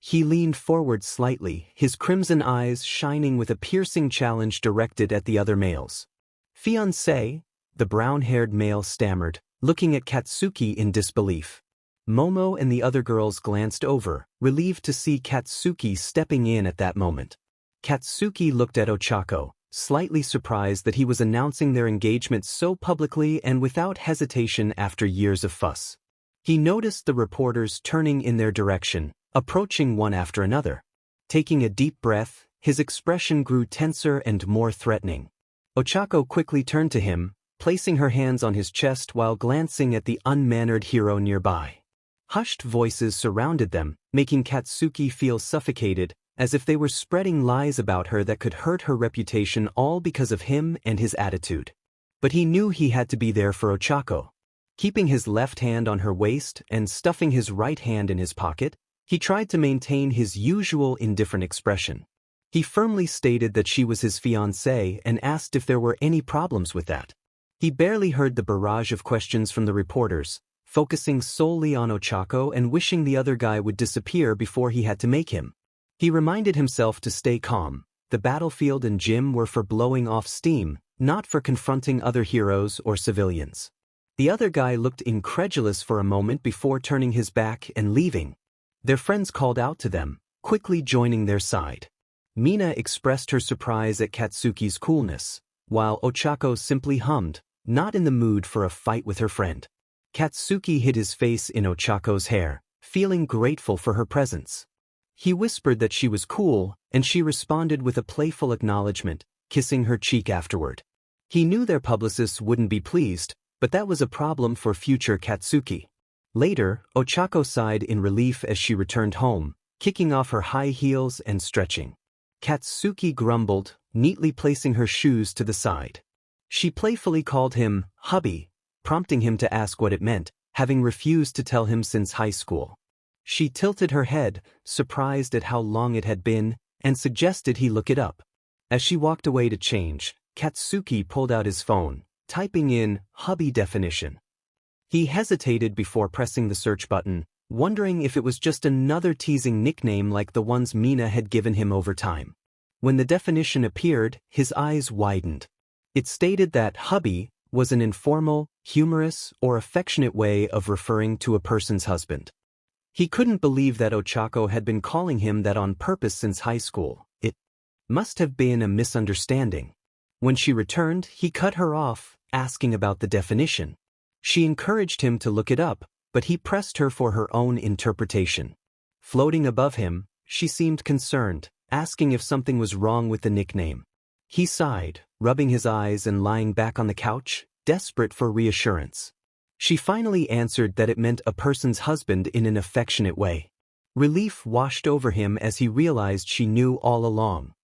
He leaned forward slightly, his crimson eyes shining with a piercing challenge directed at the other males. "Fiancé?" the brown-haired male stammered, looking at Katsuki in disbelief. Momo and the other girls glanced over, relieved to see Katsuki stepping in at that moment. Katsuki looked at Ochako, slightly surprised that he was announcing their engagement so publicly and without hesitation after years of fuss. He noticed the reporters turning in their direction, approaching one after another. Taking a deep breath, his expression grew tenser and more threatening. Ochako quickly turned to him, placing her hands on his chest while glancing at the unmannered hero nearby. Hushed voices surrounded them, making Katsuki feel suffocated, as if they were spreading lies about her that could hurt her reputation, all because of him and his attitude. But he knew he had to be there for Ochako. Keeping his left hand on her waist and stuffing his right hand in his pocket, he tried to maintain his usual indifferent expression. He firmly stated that she was his fiancée and asked if there were any problems with that. He barely heard the barrage of questions from the reporters, focusing solely on Ochako and wishing the other guy would disappear before he had to make him. He reminded himself to stay calm. The battlefield and gym were for blowing off steam, not for confronting other heroes or civilians. The other guy looked incredulous for a moment before turning his back and leaving. Their friends called out to them, quickly joining their side. Mina expressed her surprise at Katsuki's coolness, while Ochako simply hummed, not in the mood for a fight with her friend. Katsuki hid his face in Ochako's hair, feeling grateful for her presence. He whispered that she was cool, and she responded with a playful acknowledgement, kissing her cheek afterward. He knew their publicists wouldn't be pleased, but that was a problem for future Katsuki. Later, Ochako sighed in relief as she returned home, kicking off her high heels and stretching. Katsuki grumbled, neatly placing her shoes to the side. She playfully called him hubby, prompting him to ask what it meant, having refused to tell him since high school. She tilted her head, surprised at how long it had been, and suggested he look it up. As she walked away to change, Katsuki pulled out his phone, typing in hubby definition. He hesitated before pressing the search button, wondering if it was just another teasing nickname like the ones Mina had given him over time. When the definition appeared, his eyes widened. It stated that hubby was an informal, humorous, or affectionate way of referring to a person's husband. He couldn't believe that Ochako had been calling him that on purpose since high school. It must have been a misunderstanding. When she returned, he cut her off, asking about the definition. She encouraged him to look it up, but he pressed her for her own interpretation. Floating above him, she seemed concerned, asking if something was wrong with the nickname. He sighed, rubbing his eyes and lying back on the couch, desperate for reassurance. She finally answered that it meant a person's husband in an affectionate way. Relief washed over him as he realized she knew all along.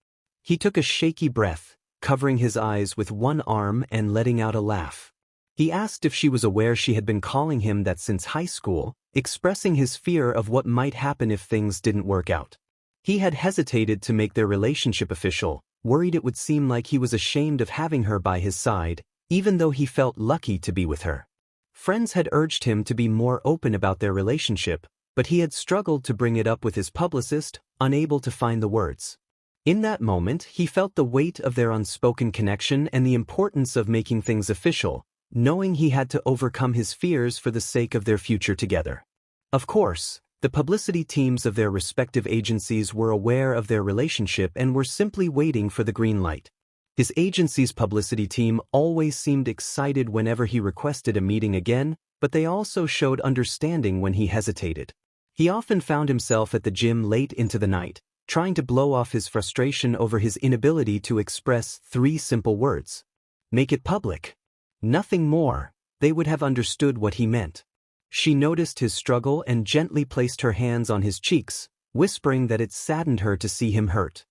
He took a shaky breath, covering his eyes with one arm and letting out a laugh. He asked if she was aware she had been calling him that since high school, expressing his fear of what might happen if things didn't work out. He had hesitated to make their relationship official, worried it would seem like he was ashamed of having her by his side, even though he felt lucky to be with her. Friends had urged him to be more open about their relationship, but he had struggled to bring it up with his publicist, unable to find the words. In that moment, he felt the weight of their unspoken connection and the importance of making things official, knowing he had to overcome his fears for the sake of their future together. Of course, the publicity teams of their respective agencies were aware of their relationship and were simply waiting for the green light. His agency's publicity team always seemed excited whenever he requested a meeting again, but they also showed understanding when he hesitated. He often found himself at the gym late into the night, trying to blow off his frustration over his inability to express 3 simple words. Make it public. Nothing more. They would have understood what he meant. She noticed his struggle and gently placed her hands on his cheeks, whispering that it saddened her to see him hurt.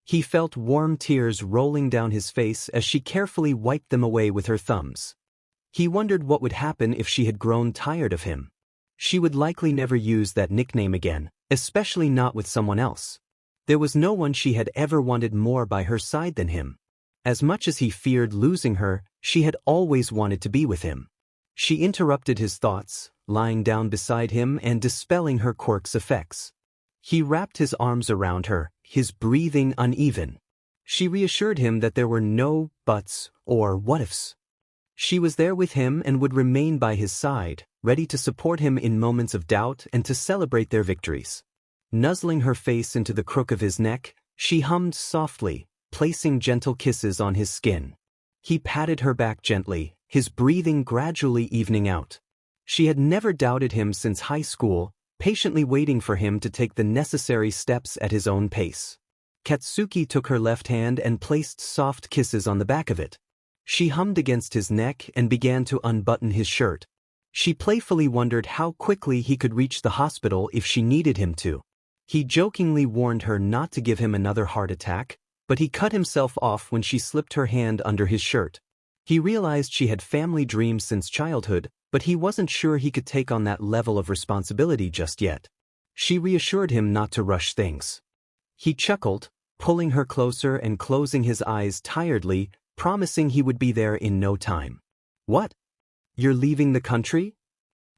He felt warm tears rolling down his face as she carefully wiped them away with her thumbs. He wondered what would happen if she had grown tired of him. She would likely never use that nickname again, especially not with someone else. There was no one she had ever wanted more by her side than him. As much as he feared losing her, she had always wanted to be with him. She interrupted his thoughts, lying down beside him and dispelling her quirk's effects. He wrapped his arms around her, his breathing uneven. She reassured him that there were no buts or what-ifs. She was there with him and would remain by his side, ready to support him in moments of doubt and to celebrate their victories. Nuzzling her face into the crook of his neck, she hummed softly, placing gentle kisses on his skin. He patted her back gently, his breathing gradually evening out. She had never doubted him since high school, patiently waiting for him to take the necessary steps at his own pace. Katsuki took her left hand and placed soft kisses on the back of it. She hummed against his neck and began to unbutton his shirt. She playfully wondered how quickly he could reach the hospital if she needed him to. He jokingly warned her not to give him another heart attack, but he cut himself off when she slipped her hand under his shirt. He realized she had family dreams since childhood, but he wasn't sure he could take on that level of responsibility just yet. She reassured him not to rush things. He chuckled, pulling her closer and closing his eyes tiredly, promising he would be there in no time. "What? You're leaving the country?"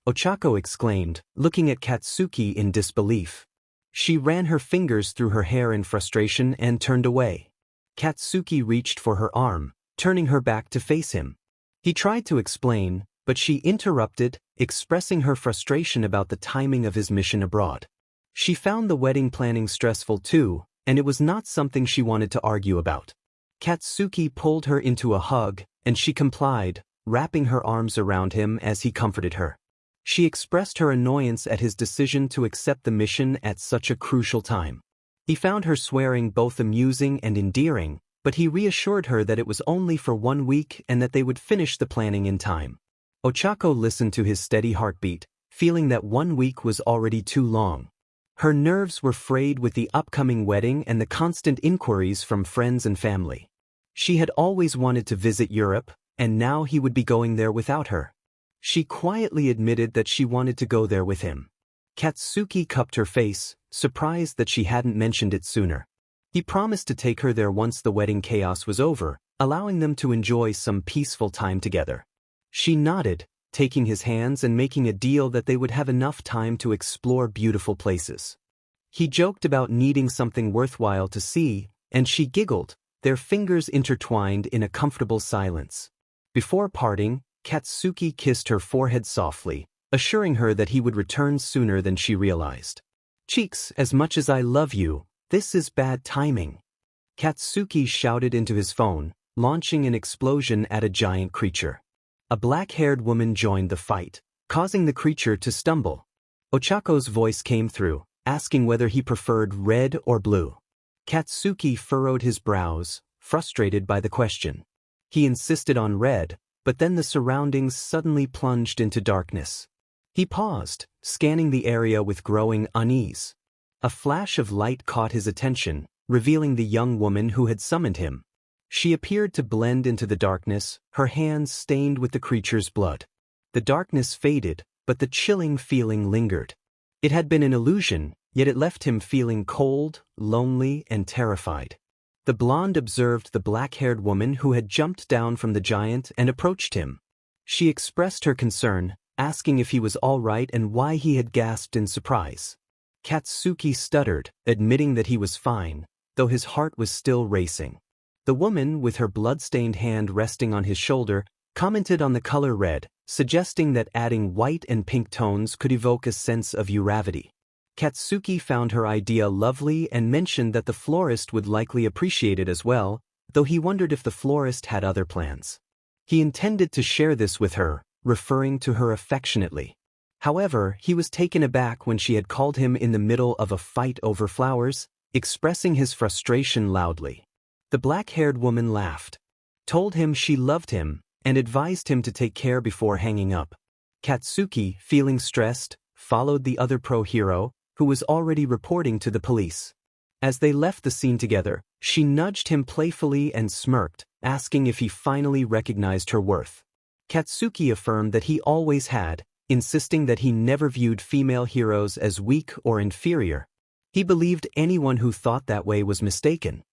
Ochako exclaimed, looking at Katsuki in disbelief. She ran her fingers through her hair in frustration and turned away. Katsuki reached for her arm, turning her back to face him. He tried to explain, but she interrupted, expressing her frustration about the timing of his mission abroad. She found the wedding planning stressful too, and it was not something she wanted to argue about. Katsuki pulled her into a hug, and she complied, wrapping her arms around him as he comforted her. She expressed her annoyance at his decision to accept the mission at such a crucial time. He found her swearing both amusing and endearing, but he reassured her that it was only for 1 week and that they would finish the planning in time. Ochako listened to his steady heartbeat, feeling that 1 week was already too long. Her nerves were frayed with the upcoming wedding and the constant inquiries from friends and family. She had always wanted to visit Europe, and now he would be going there without her. She quietly admitted that she wanted to go there with him. Katsuki cupped her face, surprised that she hadn't mentioned it sooner. He promised to take her there once the wedding chaos was over, allowing them to enjoy some peaceful time together. She nodded, taking his hands and making a deal that they would have enough time to explore beautiful places. He joked about needing something worthwhile to see, and she giggled, their fingers intertwined in a comfortable silence. Before parting, Katsuki kissed her forehead softly, assuring her that he would return sooner than she realized. "Cheeks, as much as I love you, this is bad timing." Katsuki shouted into his phone, launching an explosion at a giant creature. A black-haired woman joined the fight, causing the creature to stumble. Ochako's voice came through, asking whether he preferred red or blue. Katsuki furrowed his brows, frustrated by the question. He insisted on red, but then the surroundings suddenly plunged into darkness. He paused, scanning the area with growing unease. A flash of light caught his attention, revealing the young woman who had summoned him. She appeared to blend into the darkness, her hands stained with the creature's blood. The darkness faded, but the chilling feeling lingered. It had been an illusion, yet it left him feeling cold, lonely, and terrified. The blonde observed the black-haired woman who had jumped down from the giant and approached him. She expressed her concern, asking if he was all right and why he had gasped in surprise. Katsuki stuttered, admitting that he was fine, though his heart was still racing. The woman, with her blood-stained hand resting on his shoulder, commented on the color red, suggesting that adding white and pink tones could evoke a sense of uravity. Katsuki found her idea lovely and mentioned that the florist would likely appreciate it as well, though he wondered if the florist had other plans. He intended to share this with her, referring to her affectionately. However, he was taken aback when she had called him in the middle of a fight over flowers, expressing his frustration loudly. The black-haired woman laughed, told him she loved him, and advised him to take care before hanging up. Katsuki, feeling stressed, followed the other pro-hero, who was already reporting to the police. As they left the scene together, she nudged him playfully and smirked, asking if he finally recognized her worth. Katsuki affirmed that he always had, insisting that he never viewed female heroes as weak or inferior. He believed anyone who thought that way was mistaken.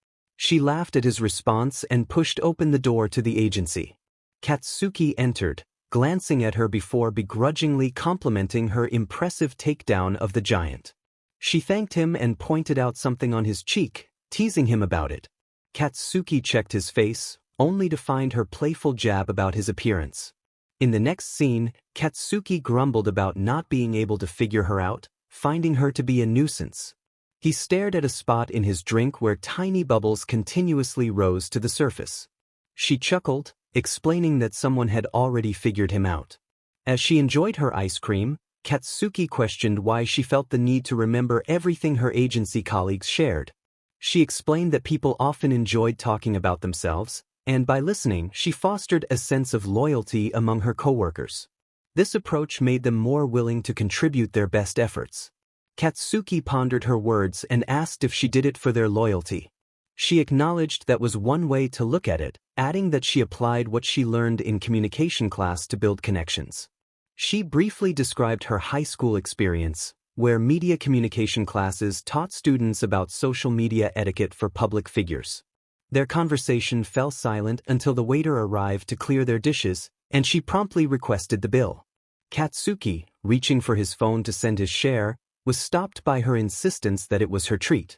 She laughed at his response and pushed open the door to the agency. Katsuki entered, glancing at her before begrudgingly complimenting her impressive takedown of the giant. She thanked him and pointed out something on his cheek, teasing him about it. Katsuki checked his face, only to find her playful jab about his appearance. In the next scene, Katsuki grumbled about not being able to figure her out, finding her to be a nuisance. He stared at a spot in his drink where tiny bubbles continuously rose to the surface. She chuckled, explaining that someone had already figured him out. As she enjoyed her ice cream, Katsuki questioned why she felt the need to remember everything her agency colleagues shared. She explained that people often enjoyed talking about themselves, and by listening, she fostered a sense of loyalty among her coworkers. This approach made them more willing to contribute their best efforts. Katsuki pondered her words and asked if she did it for their loyalty. She acknowledged that was one way to look at it, adding that she applied what she learned in communication class to build connections. She briefly described her high school experience, where media communication classes taught students about social media etiquette for public figures. Their conversation fell silent until the waiter arrived to clear their dishes, and she promptly requested the bill. Katsuki, reaching for his phone to send his share, was stopped by her insistence that it was her treat.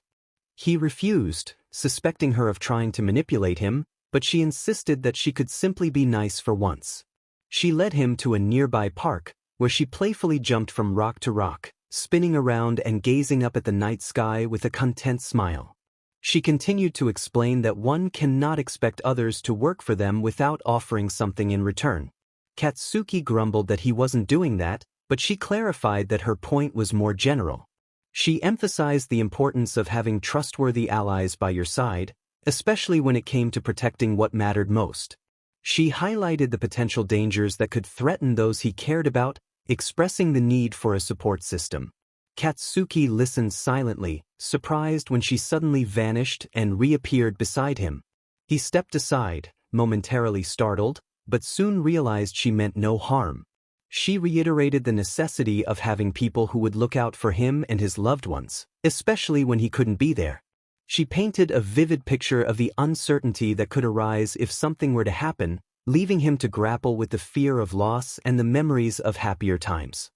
He refused, suspecting her of trying to manipulate him, but she insisted that she could simply be nice for once. She led him to a nearby park, where she playfully jumped from rock to rock, spinning around and gazing up at the night sky with a content smile. She continued to explain that one cannot expect others to work for them without offering something in return. Katsuki grumbled that he wasn't doing that, but she clarified that her point was more general. She emphasized the importance of having trustworthy allies by your side, especially when it came to protecting what mattered most. She highlighted the potential dangers that could threaten those he cared about, expressing the need for a support system. Katsuki listened silently, surprised when she suddenly vanished and reappeared beside him. He stepped aside, momentarily startled, but soon realized she meant no harm. She reiterated the necessity of having people who would look out for him and his loved ones, especially when he couldn't be there. She painted a vivid picture of the uncertainty that could arise if something were to happen, leaving him to grapple with the fear of loss and the memories of happier times.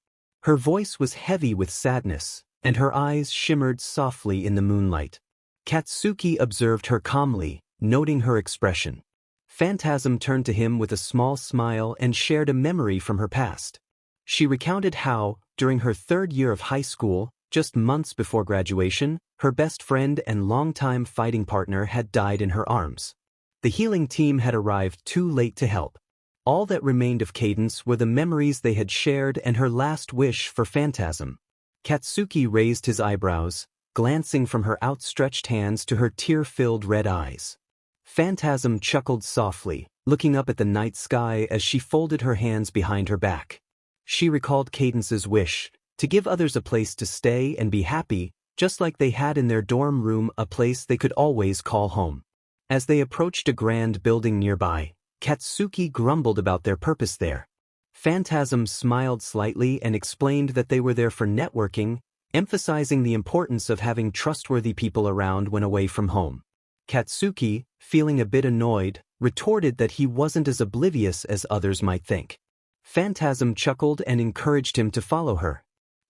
Her voice was heavy with sadness, and her eyes shimmered softly in the moonlight. Katsuki observed her calmly, noting her expression. Phantasm turned to him with a small smile and shared a memory from her past. She recounted how, during her third year of high school, just months before graduation, her best friend and longtime fighting partner had died in her arms. The healing team had arrived too late to help. All that remained of Cadence were the memories they had shared and her last wish for Phantasm. Katsuki raised his eyebrows, glancing from her outstretched hands to her tear-filled red eyes. Phantasm chuckled softly, looking up at the night sky as she folded her hands behind her back. She recalled Cadence's wish, to give others a place to stay and be happy, just like they had in their dorm room a place they could always call home. As they approached a grand building nearby, Katsuki grumbled about their purpose there. Phantasm smiled slightly and explained that they were there for networking, emphasizing the importance of having trustworthy people around when away from home. Katsuki, feeling a bit annoyed, retorted that he wasn't as oblivious as others might think. Phantasm chuckled and encouraged him to follow her.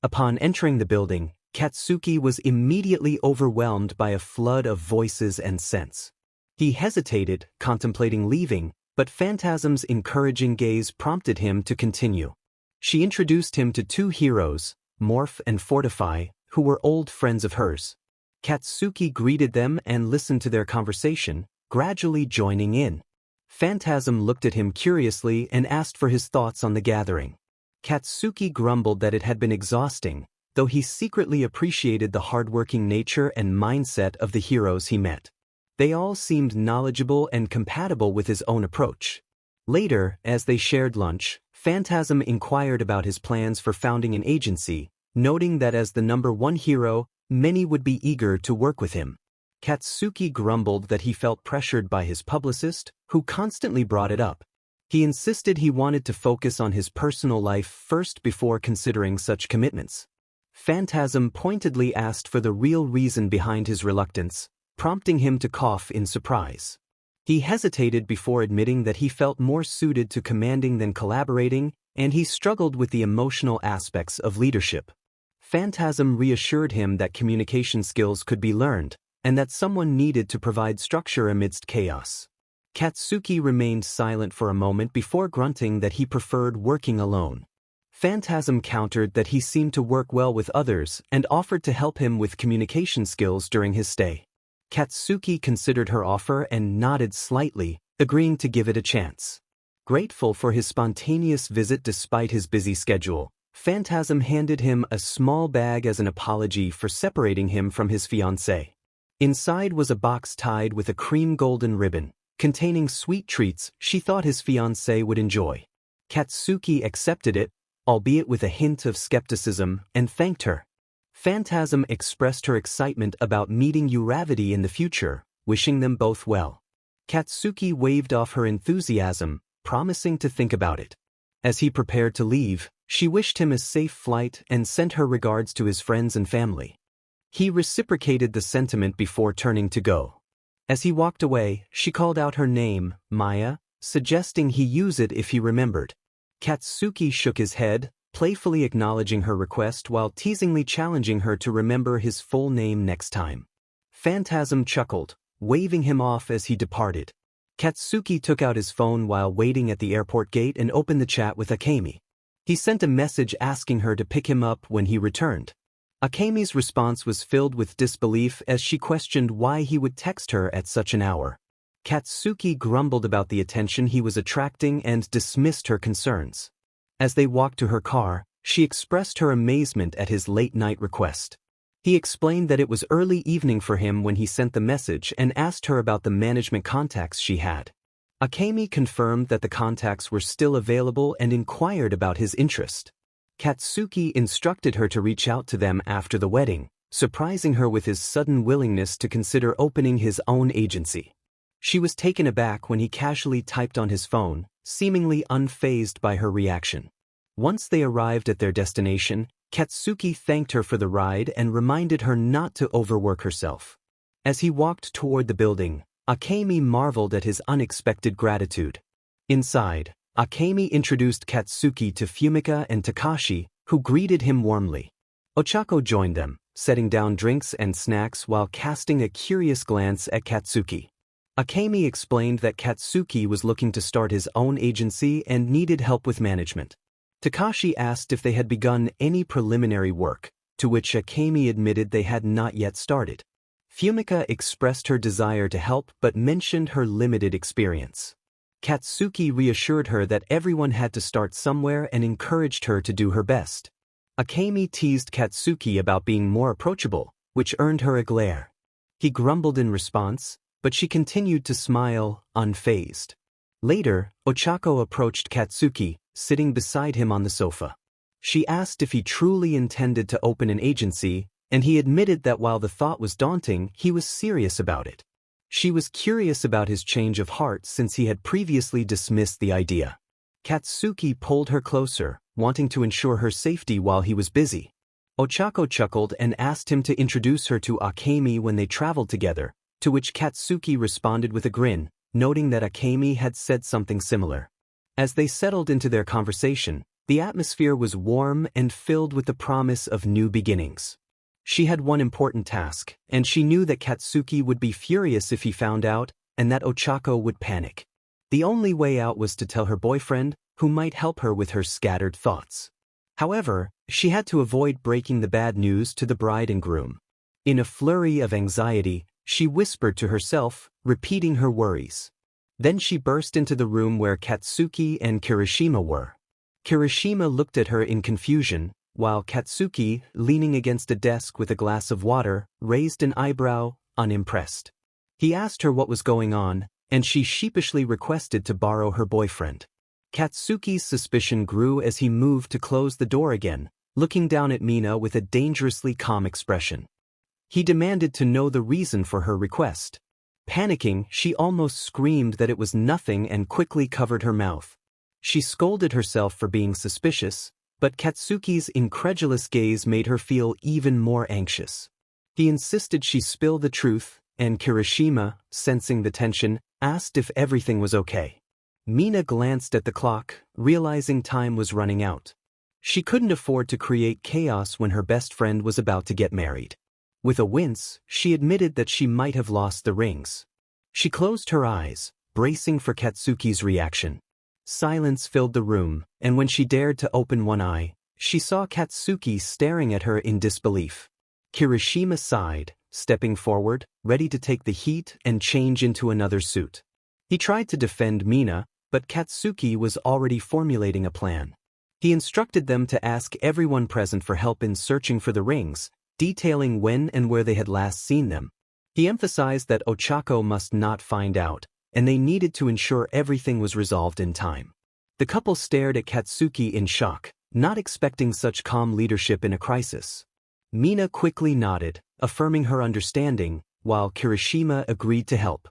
Upon entering the building, Katsuki was immediately overwhelmed by a flood of voices and scents. He hesitated, contemplating leaving, but Phantasm's encouraging gaze prompted him to continue. She introduced him to two heroes, Morph and Fortify, who were old friends of hers. Katsuki greeted them and listened to their conversation, gradually joining in. Phantasm looked at him curiously and asked for his thoughts on the gathering. Katsuki grumbled that it had been exhausting, though he secretly appreciated the hardworking nature and mindset of the heroes he met. They all seemed knowledgeable and compatible with his own approach. Later, as they shared lunch, Phantasm inquired about his plans for founding an agency, noting that as the #1 hero, many would be eager to work with him. Katsuki grumbled that he felt pressured by his publicist, who constantly brought it up. He insisted he wanted to focus on his personal life first before considering such commitments. Phantasm pointedly asked for the real reason behind his reluctance, prompting him to cough in surprise. He hesitated before admitting that he felt more suited to commanding than collaborating, and he struggled with the emotional aspects of leadership. Phantasm reassured him that communication skills could be learned, and that someone needed to provide structure amidst chaos. Katsuki remained silent for a moment before grunting that he preferred working alone. Phantasm countered that he seemed to work well with others and offered to help him with communication skills during his stay. Katsuki considered her offer and nodded slightly, agreeing to give it a chance. Grateful for his spontaneous visit despite his busy schedule, Phantasm handed him a small bag as an apology for separating him from his fiancée. Inside was a box tied with a cream golden ribbon, containing sweet treats she thought his fiancée would enjoy. Katsuki accepted it, albeit with a hint of skepticism, and thanked her. Phantasm expressed her excitement about meeting Uravity in the future, wishing them both well. Katsuki waved off her enthusiasm, promising to think about it. As he prepared to leave, she wished him a safe flight and sent her regards to his friends and family. He reciprocated the sentiment before turning to go. As he walked away, she called out her name, Maya, suggesting he use it if he remembered. Katsuki shook his head, playfully acknowledging her request while teasingly challenging her to remember his full name next time. Phantasm chuckled, waving him off as he departed. Katsuki took out his phone while waiting at the airport gate and opened the chat with Akemi. He sent a message asking her to pick him up when he returned. Akemi's response was filled with disbelief as she questioned why he would text her at such an hour. Katsuki grumbled about the attention he was attracting and dismissed her concerns. As they walked to her car, she expressed her amazement at his late-night request. He explained that it was early evening for him when he sent the message and asked her about the management contacts she had. Akemi confirmed that the contacts were still available and inquired about his interest. Katsuki instructed her to reach out to them after the wedding, surprising her with his sudden willingness to consider opening his own agency. She was taken aback when he casually typed on his phone, seemingly unfazed by her reaction. Once they arrived at their destination, Katsuki thanked her for the ride and reminded her not to overwork herself. As he walked toward the building, Akemi marveled at his unexpected gratitude. Inside, Akemi introduced Katsuki to Fumika and Takashi, who greeted him warmly. Ochako joined them, setting down drinks and snacks while casting a curious glance at Katsuki. Akemi explained that Katsuki was looking to start his own agency and needed help with management. Takashi asked if they had begun any preliminary work, to which Akemi admitted they had not yet started. Fumika expressed her desire to help but mentioned her limited experience. Katsuki reassured her that everyone had to start somewhere and encouraged her to do her best. Akemi teased Katsuki about being more approachable, which earned her a glare. He grumbled in response, but she continued to smile, unfazed. Later, Ochako approached Katsuki, sitting beside him on the sofa. She asked if he truly intended to open an agency, and he admitted that while the thought was daunting, he was serious about it. She was curious about his change of heart since he had previously dismissed the idea. Katsuki pulled her closer, wanting to ensure her safety while he was busy. Ochako chuckled and asked him to introduce her to Akemi when they traveled together, to which Katsuki responded with a grin, noting that Akemi had said something similar. As they settled into their conversation, the atmosphere was warm and filled with the promise of new beginnings. She had one important task, and she knew that Katsuki would be furious if he found out, and that Ochako would panic. The only way out was to tell her boyfriend, who might help her with her scattered thoughts. However, she had to avoid breaking the bad news to the bride and groom. In a flurry of anxiety, she whispered to herself, repeating her worries. Then she burst into the room where Katsuki and Kirishima were. Kirishima looked at her in confusion, while Katsuki, leaning against a desk with a glass of water, raised an eyebrow, unimpressed. He asked her what was going on, and she sheepishly requested to borrow her boyfriend. Katsuki's suspicion grew as he moved to close the door again, looking down at Mina with a dangerously calm expression. He demanded to know the reason for her request. Panicking, she almost screamed that it was nothing and quickly covered her mouth. She scolded herself for being suspicious, but Katsuki's incredulous gaze made her feel even more anxious. He insisted she spill the truth, and Kirishima, sensing the tension, asked if everything was okay. Mina glanced at the clock, realizing time was running out. She couldn't afford to create chaos when her best friend was about to get married. With a wince, she admitted that she might have lost the rings. She closed her eyes, bracing for Katsuki's reaction. Silence filled the room, and when she dared to open one eye, she saw Katsuki staring at her in disbelief. Kirishima sighed, stepping forward, ready to take the heat and change into another suit. He tried to defend Mina, but Katsuki was already formulating a plan. He instructed them to ask everyone present for help in searching for the rings, detailing when and where they had last seen them. He emphasized that Ochako must not find out, and they needed to ensure everything was resolved in time. The couple stared at Katsuki in shock, not expecting such calm leadership in a crisis. Mina quickly nodded, affirming her understanding, while Kirishima agreed to help.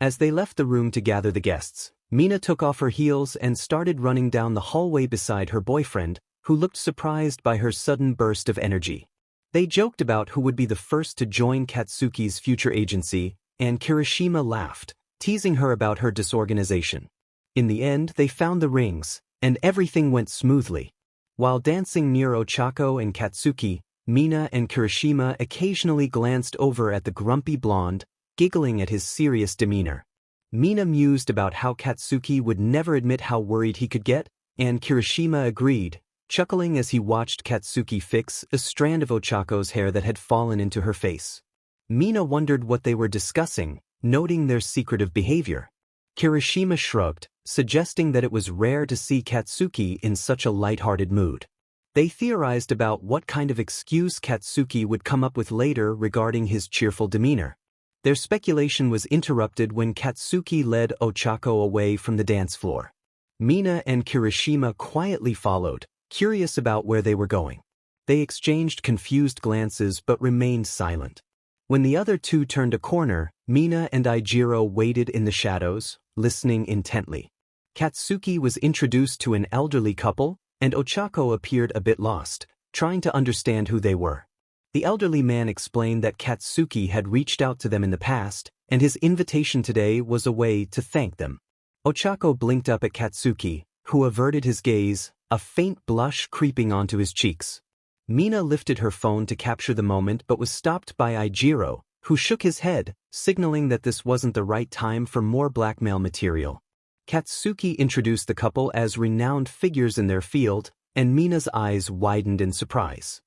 As they left the room to gather the guests, Mina took off her heels and started running down the hallway beside her boyfriend, who looked surprised by her sudden burst of energy. They joked about who would be the first to join Katsuki's future agency, and Kirishima laughed, teasing her about her disorganization. In the end, they found the rings, and everything went smoothly. While dancing near Ochako and Katsuki, Mina and Kirishima occasionally glanced over at the grumpy blonde, giggling at his serious demeanor. Mina mused about how Katsuki would never admit how worried he could get, and Kirishima agreed, chuckling as he watched Katsuki fix a strand of Ochako's hair that had fallen into her face. Mina wondered what they were discussing, noting their secretive behavior. Kirishima shrugged, suggesting that it was rare to see Katsuki in such a light-hearted mood. They theorized about what kind of excuse Katsuki would come up with later regarding his cheerful demeanor. Their speculation was interrupted when Katsuki led Ochako away from the dance floor. Mina and Kirishima quietly followed, curious about where they were going. They exchanged confused glances but remained silent. When the other two turned a corner, Mina and Ijiro waited in the shadows, listening intently. Katsuki was introduced to an elderly couple, and Ochako appeared a bit lost, trying to understand who they were. The elderly man explained that Katsuki had reached out to them in the past, and his invitation today was a way to thank them. Ochako blinked up at Katsuki, who averted his gaze, a faint blush creeping onto his cheeks. Mina lifted her phone to capture the moment but was stopped by Ijiro, who shook his head, signaling that this wasn't the right time for more blackmail material. Katsuki introduced the couple as renowned figures in their field, and Mina's eyes widened in surprise.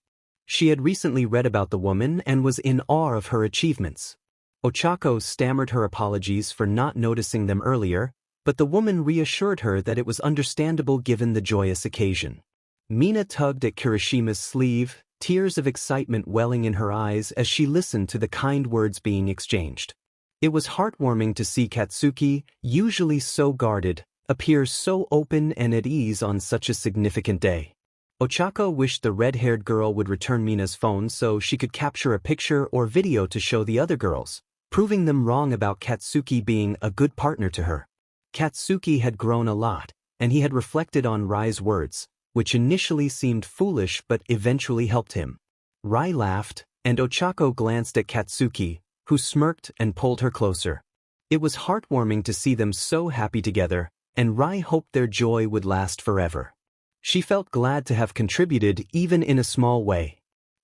She had recently read about the woman and was in awe of her achievements. Ochako stammered her apologies for not noticing them earlier, but the woman reassured her that it was understandable given the joyous occasion. Mina tugged at Kirishima's sleeve, tears of excitement welling in her eyes as she listened to the kind words being exchanged. It was heartwarming to see Katsuki, usually so guarded, appear so open and at ease on such a significant day. Ochako wished the red-haired girl would return Mina's phone so she could capture a picture or video to show the other girls, proving them wrong about Katsuki being a good partner to her. Katsuki had grown a lot, and he had reflected on Rai's words, which initially seemed foolish but eventually helped him. Rai laughed, and Ochako glanced at Katsuki, who smirked and pulled her closer. It was heartwarming to see them so happy together, and Rai hoped their joy would last forever. She felt glad to have contributed even in a small way.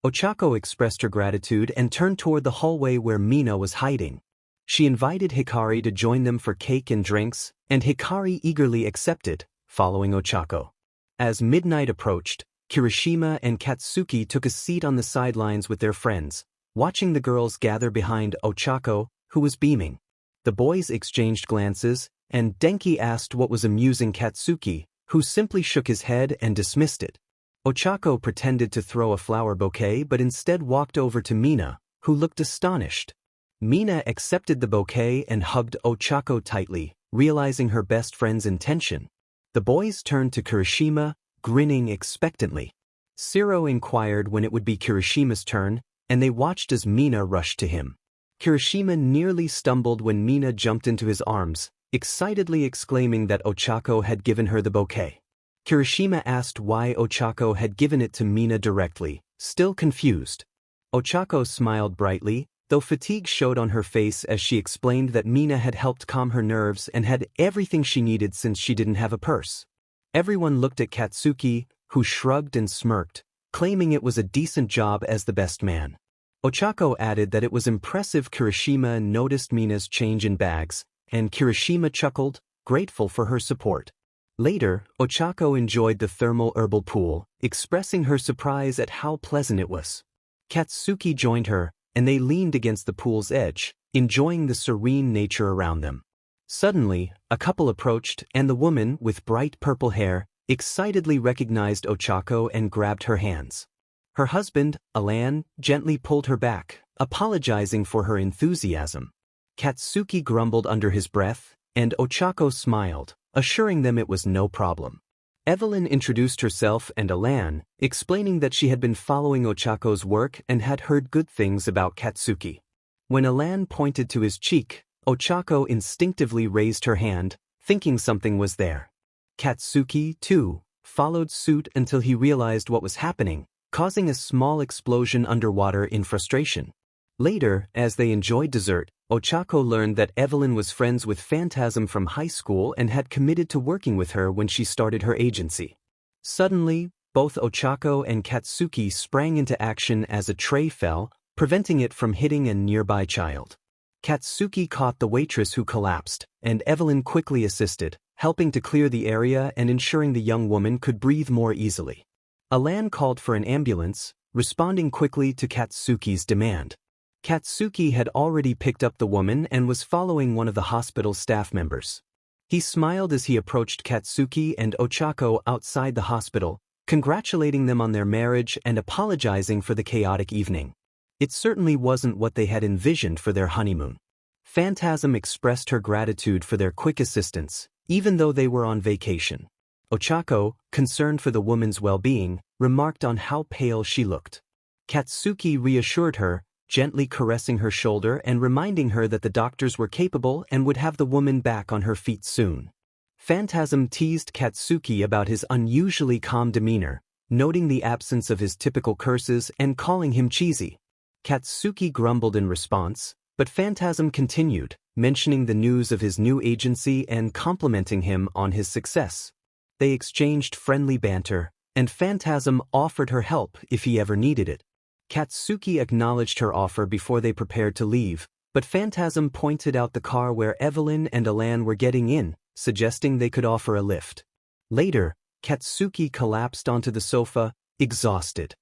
Ochako expressed her gratitude and turned toward the hallway where Mina was hiding. She invited Hikari to join them for cake and drinks, and Hikari eagerly accepted, following Ochako. As midnight approached, Kirishima and Katsuki took a seat on the sidelines with their friends, watching the girls gather behind Ochako, who was beaming. The boys exchanged glances, and Denki asked what was amusing Katsuki, who simply shook his head and dismissed it. Ochako pretended to throw a flower bouquet but instead walked over to Mina, who looked astonished. Mina accepted the bouquet and hugged Ochako tightly, realizing her best friend's intention. The boys turned to Kirishima, grinning expectantly. Siro inquired when it would be Kirishima's turn, and they watched as Mina rushed to him. Kirishima nearly stumbled when Mina jumped into his arms, excitedly exclaiming that Ochako had given her the bouquet. Kirishima asked why Ochako had given it to Mina directly, still confused. Ochako smiled brightly, though fatigue showed on her face as she explained that Mina had helped calm her nerves and had everything she needed since she didn't have a purse. Everyone looked at Katsuki, who shrugged and smirked, claiming it was a decent job as the best man. Ochako added that it was impressive Kirishima noticed Mina's change in bags, and Kirishima chuckled, grateful for her support. Later, Ochako enjoyed the thermal herbal pool, expressing her surprise at how pleasant it was. Katsuki joined her, and they leaned against the pool's edge, enjoying the serene nature around them. Suddenly, a couple approached, and the woman, with bright purple hair, excitedly recognized Ochako and grabbed her hands. Her husband, Alan, gently pulled her back, apologizing for her enthusiasm. Katsuki grumbled under his breath, and Ochako smiled, assuring them it was no problem. Evelyn introduced herself and Alan, explaining that she had been following Ochako's work and had heard good things about Katsuki. When Alan pointed to his cheek, Ochako instinctively raised her hand, thinking something was there. Katsuki, too, followed suit until he realized what was happening, causing a small explosion underwater in frustration. Later, as they enjoyed dessert, Ochako learned that Evelyn was friends with Phantasm from high school and had committed to working with her when she started her agency. Suddenly, both Ochako and Katsuki sprang into action as a tray fell, preventing it from hitting a nearby child. Katsuki caught the waitress who collapsed, and Evelyn quickly assisted, helping to clear the area and ensuring the young woman could breathe more easily. Alan called for an ambulance, responding quickly to Katsuki's demand. Katsuki had already picked up the woman and was following one of the hospital's staff members. He smiled as he approached Katsuki and Ochako outside the hospital, congratulating them on their marriage and apologizing for the chaotic evening. It certainly wasn't what they had envisioned for their honeymoon. Phantasm expressed her gratitude for their quick assistance, even though they were on vacation. Ochako, concerned for the woman's well-being, remarked on how pale she looked. Katsuki reassured her, gently caressing her shoulder and reminding her that the doctors were capable and would have the woman back on her feet soon. Phantasm teased Katsuki about his unusually calm demeanor, noting the absence of his typical curses and calling him cheesy. Katsuki grumbled in response, but Phantasm continued, mentioning the news of his new agency and complimenting him on his success. They exchanged friendly banter, and Phantasm offered her help if he ever needed it. Katsuki acknowledged her offer before they prepared to leave, but Phantasm pointed out the car where Evelyn and Alan were getting in, suggesting they could offer a lift. Later, Katsuki collapsed onto the sofa, exhausted.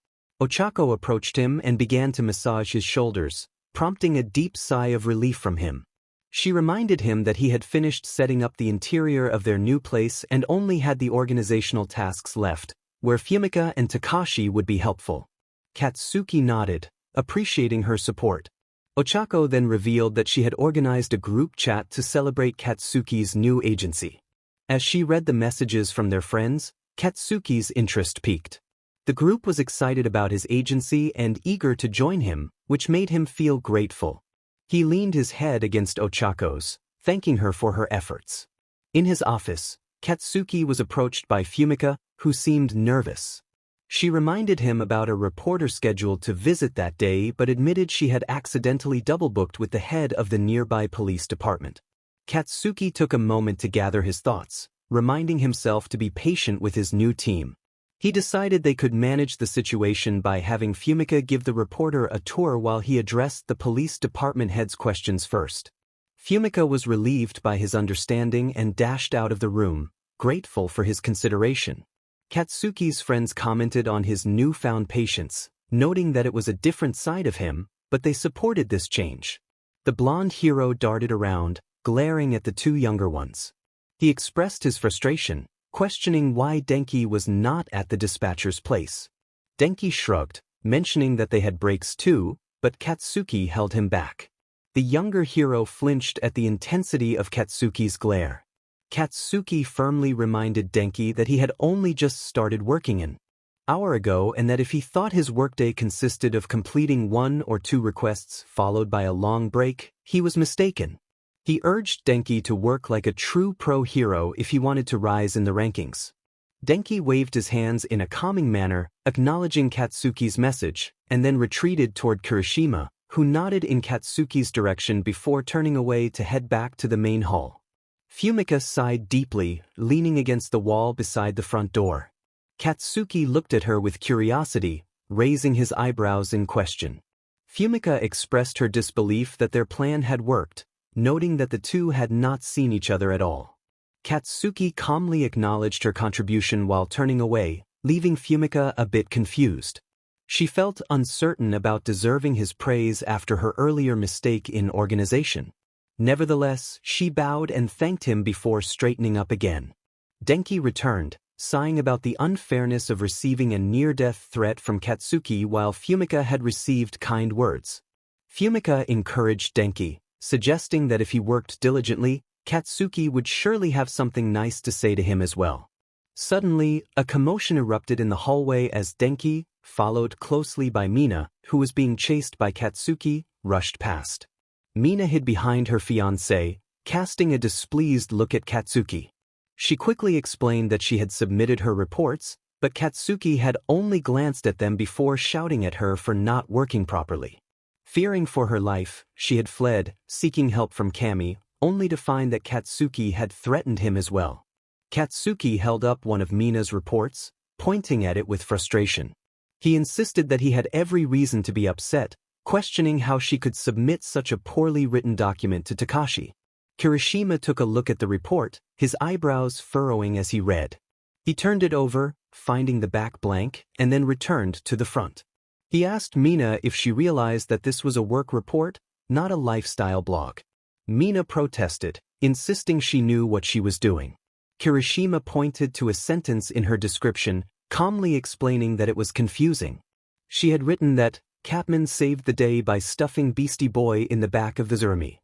Ochako approached him and began to massage his shoulders, prompting a deep sigh of relief from him. She reminded him that he had finished setting up the interior of their new place and only had the organizational tasks left, where Fumika and Takashi would be helpful. Katsuki nodded, appreciating her support. Ochako then revealed that she had organized a group chat to celebrate Katsuki's new agency. As she read the messages from their friends, Katsuki's interest peaked. The group was excited about his agency and eager to join him, which made him feel grateful. He leaned his head against Ochako's, thanking her for her efforts. In his office, Katsuki was approached by Fumika, who seemed nervous. She reminded him about a reporter scheduled to visit that day but admitted she had accidentally double-booked with the head of the nearby police department. Katsuki took a moment to gather his thoughts, reminding himself to be patient with his new team. He decided they could manage the situation by having Fumika give the reporter a tour while he addressed the police department head's questions first. Fumika was relieved by his understanding and dashed out of the room, grateful for his consideration. Katsuki's friends commented on his newfound patience, noting that it was a different side of him, but they supported this change. The blonde hero darted around, glaring at the two younger ones. He expressed his frustration, questioning why Denki was not at the dispatcher's place. Denki shrugged, mentioning that they had breaks too, but Katsuki held him back. The younger hero flinched at the intensity of Katsuki's glare. Katsuki firmly reminded Denki that he had only just started working an hour ago and that if he thought his workday consisted of completing 1 or 2 requests followed by a long break, he was mistaken. He urged Denki to work like a true pro hero if he wanted to rise in the rankings. Denki waved his hands in a calming manner, acknowledging Katsuki's message, and then retreated toward Kirishima, who nodded in Katsuki's direction before turning away to head back to the main hall. Fumika sighed deeply, leaning against the wall beside the front door. Katsuki looked at her with curiosity, raising his eyebrows in question. Fumika expressed her disbelief that their plan had worked, noting that the two had not seen each other at all. Katsuki calmly acknowledged her contribution while turning away, leaving Fumika a bit confused. She felt uncertain about deserving his praise after her earlier mistake in organization. Nevertheless, she bowed and thanked him before straightening up again. Denki returned, sighing about the unfairness of receiving a near-death threat from Katsuki while Fumika had received kind words. Fumika encouraged Denki, suggesting that if he worked diligently, Katsuki would surely have something nice to say to him as well. Suddenly, a commotion erupted in the hallway as Denki, followed closely by Mina, who was being chased by Katsuki, rushed past. Mina hid behind her fiancé, casting a displeased look at Katsuki. She quickly explained that she had submitted her reports, but Katsuki had only glanced at them before shouting at her for not working properly. Fearing for her life, she had fled, seeking help from Kami, only to find that Katsuki had threatened him as well. Katsuki held up one of Mina's reports, pointing at it with frustration. He insisted that he had every reason to be upset, questioning how she could submit such a poorly written document to Takashi. Kirishima took a look at the report, his eyebrows furrowing as he read. He turned it over, finding the back blank, and then returned to the front. He asked Mina if she realized that this was a work report, not a lifestyle blog. Mina protested, insisting she knew what she was doing. Kirishima pointed to a sentence in her description, calmly explaining that it was confusing. She had written that Capman saved the day by stuffing Beastie Boy in the back of the Zurumi.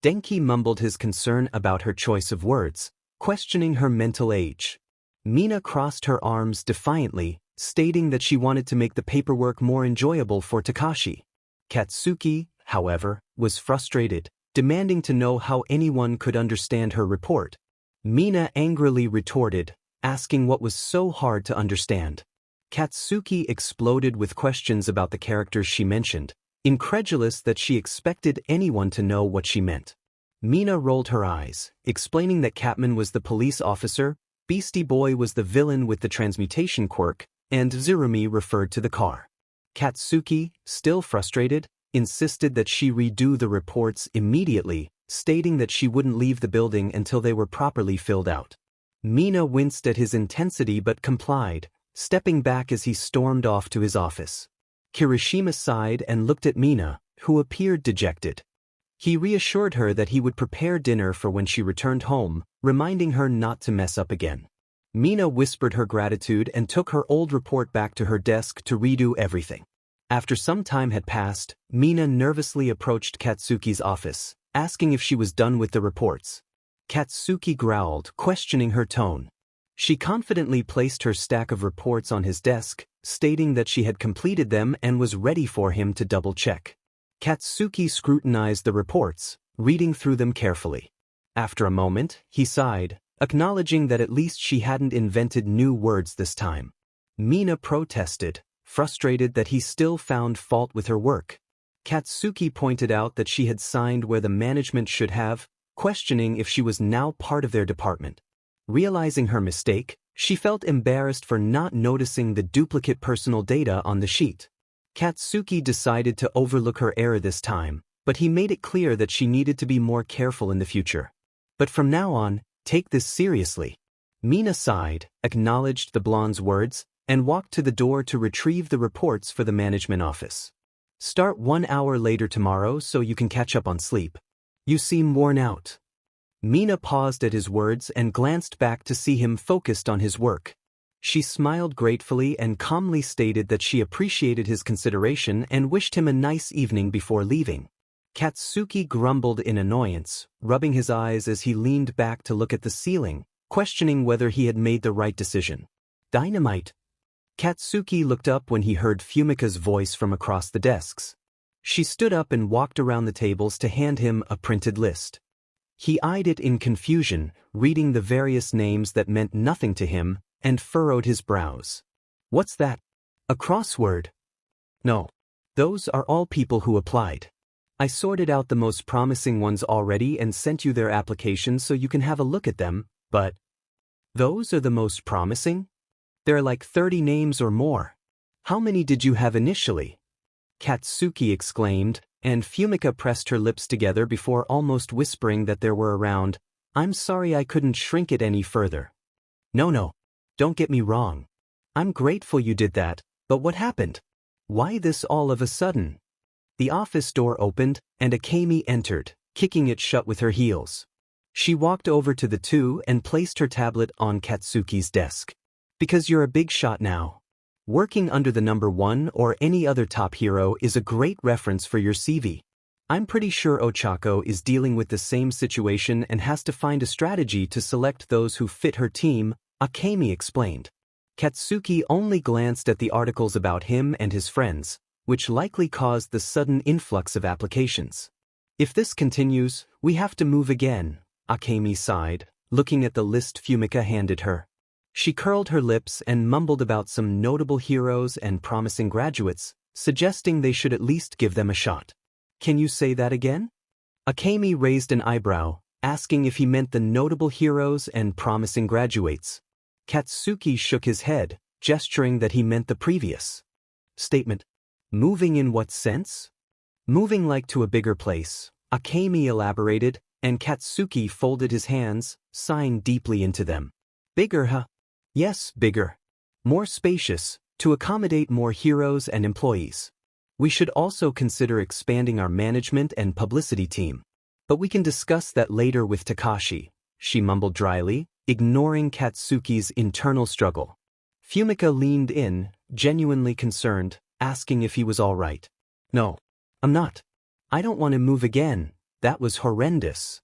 Denki mumbled his concern about her choice of words, questioning her mental age. Mina crossed her arms defiantly, stating that she wanted to make the paperwork more enjoyable for Takashi. Katsuki, however, was frustrated, demanding to know how anyone could understand her report. Mina angrily retorted, asking what was so hard to understand. Katsuki exploded with questions about the characters she mentioned, incredulous that she expected anyone to know what she meant. Mina rolled her eyes, explaining that Capman was the police officer, Beastie Boy was the villain with the transmutation quirk, and Zurumi referred to the car. Katsuki, still frustrated, insisted that she redo the reports immediately, stating that she wouldn't leave the building until they were properly filled out. Mina winced at his intensity but complied, stepping back as he stormed off to his office. Kirishima sighed and looked at Mina, who appeared dejected. He reassured her that he would prepare dinner for when she returned home, reminding her not to mess up again. Mina whispered her gratitude and took her old report back to her desk to redo everything. After some time had passed, Mina nervously approached Katsuki's office, asking if she was done with the reports. Katsuki growled, questioning her tone. She confidently placed her stack of reports on his desk, stating that she had completed them and was ready for him to double-check. Katsuki scrutinized the reports, reading through them carefully. After a moment, he sighed, acknowledging that at least she hadn't invented new words this time. Mina protested, frustrated that he still found fault with her work. Katsuki pointed out that she had signed where the management should have, questioning if she was now part of their department. Realizing her mistake, she felt embarrassed for not noticing the duplicate personal data on the sheet. Katsuki decided to overlook her error this time, but he made it clear that she needed to be more careful in the future. But from now on, take this seriously. Mina sighed, acknowledged the blonde's words, and walked to the door to retrieve the reports for the management office. Start 1 hour later tomorrow so you can catch up on sleep. You seem worn out. Mina paused at his words and glanced back to see him focused on his work. She smiled gratefully and calmly stated that she appreciated his consideration and wished him a nice evening before leaving. Katsuki grumbled in annoyance, rubbing his eyes as he leaned back to look at the ceiling, questioning whether he had made the right decision. Dynamite. Katsuki looked up when he heard Fumika's voice from across the desks. She stood up and walked around the tables to hand him a printed list. He eyed it in confusion, reading the various names that meant nothing to him, and furrowed his brows. What's that? A crossword? No. Those are all people who applied. I sorted out the most promising ones already and sent you their applications so you can have a look at them, but those are the most promising? There are like 30 names or more. How many did you have initially? Katsuki exclaimed, and Fumika pressed her lips together before almost whispering that there were around. I'm sorry I couldn't shrink it any further. No, don't get me wrong. I'm grateful you did that, but what happened? Why this all of a sudden? The office door opened, and Akemi entered, kicking it shut with her heels. She walked over to the two and placed her tablet on Katsuki's desk. Because you're a big shot now. Working under the number 1 or any other top hero is a great reference for your CV. I'm pretty sure Ochako is dealing with the same situation and has to find a strategy to select those who fit her team, Akemi explained. Katsuki only glanced at the articles about him and his friends, which likely caused the sudden influx of applications. If this continues, we have to move again, Akemi sighed, looking at the list Fumika handed her. She curled her lips and mumbled about some notable heroes and promising graduates, suggesting they should at least give them a shot. Can you say that again? Akemi raised an eyebrow, asking if he meant the notable heroes and promising graduates. Katsuki shook his head, gesturing that he meant the previous statement. Moving in what sense? Moving like to a bigger place, Akemi elaborated, and Katsuki folded his hands, sighing deeply into them. Bigger, huh? Yes, bigger. More spacious, to accommodate more heroes and employees. We should also consider expanding our management and publicity team. But we can discuss that later with Takashi, she mumbled dryly, ignoring Katsuki's internal struggle. Fumika leaned in, genuinely concerned, asking if he was all right. No, I'm not. I don't want to move again. That was horrendous.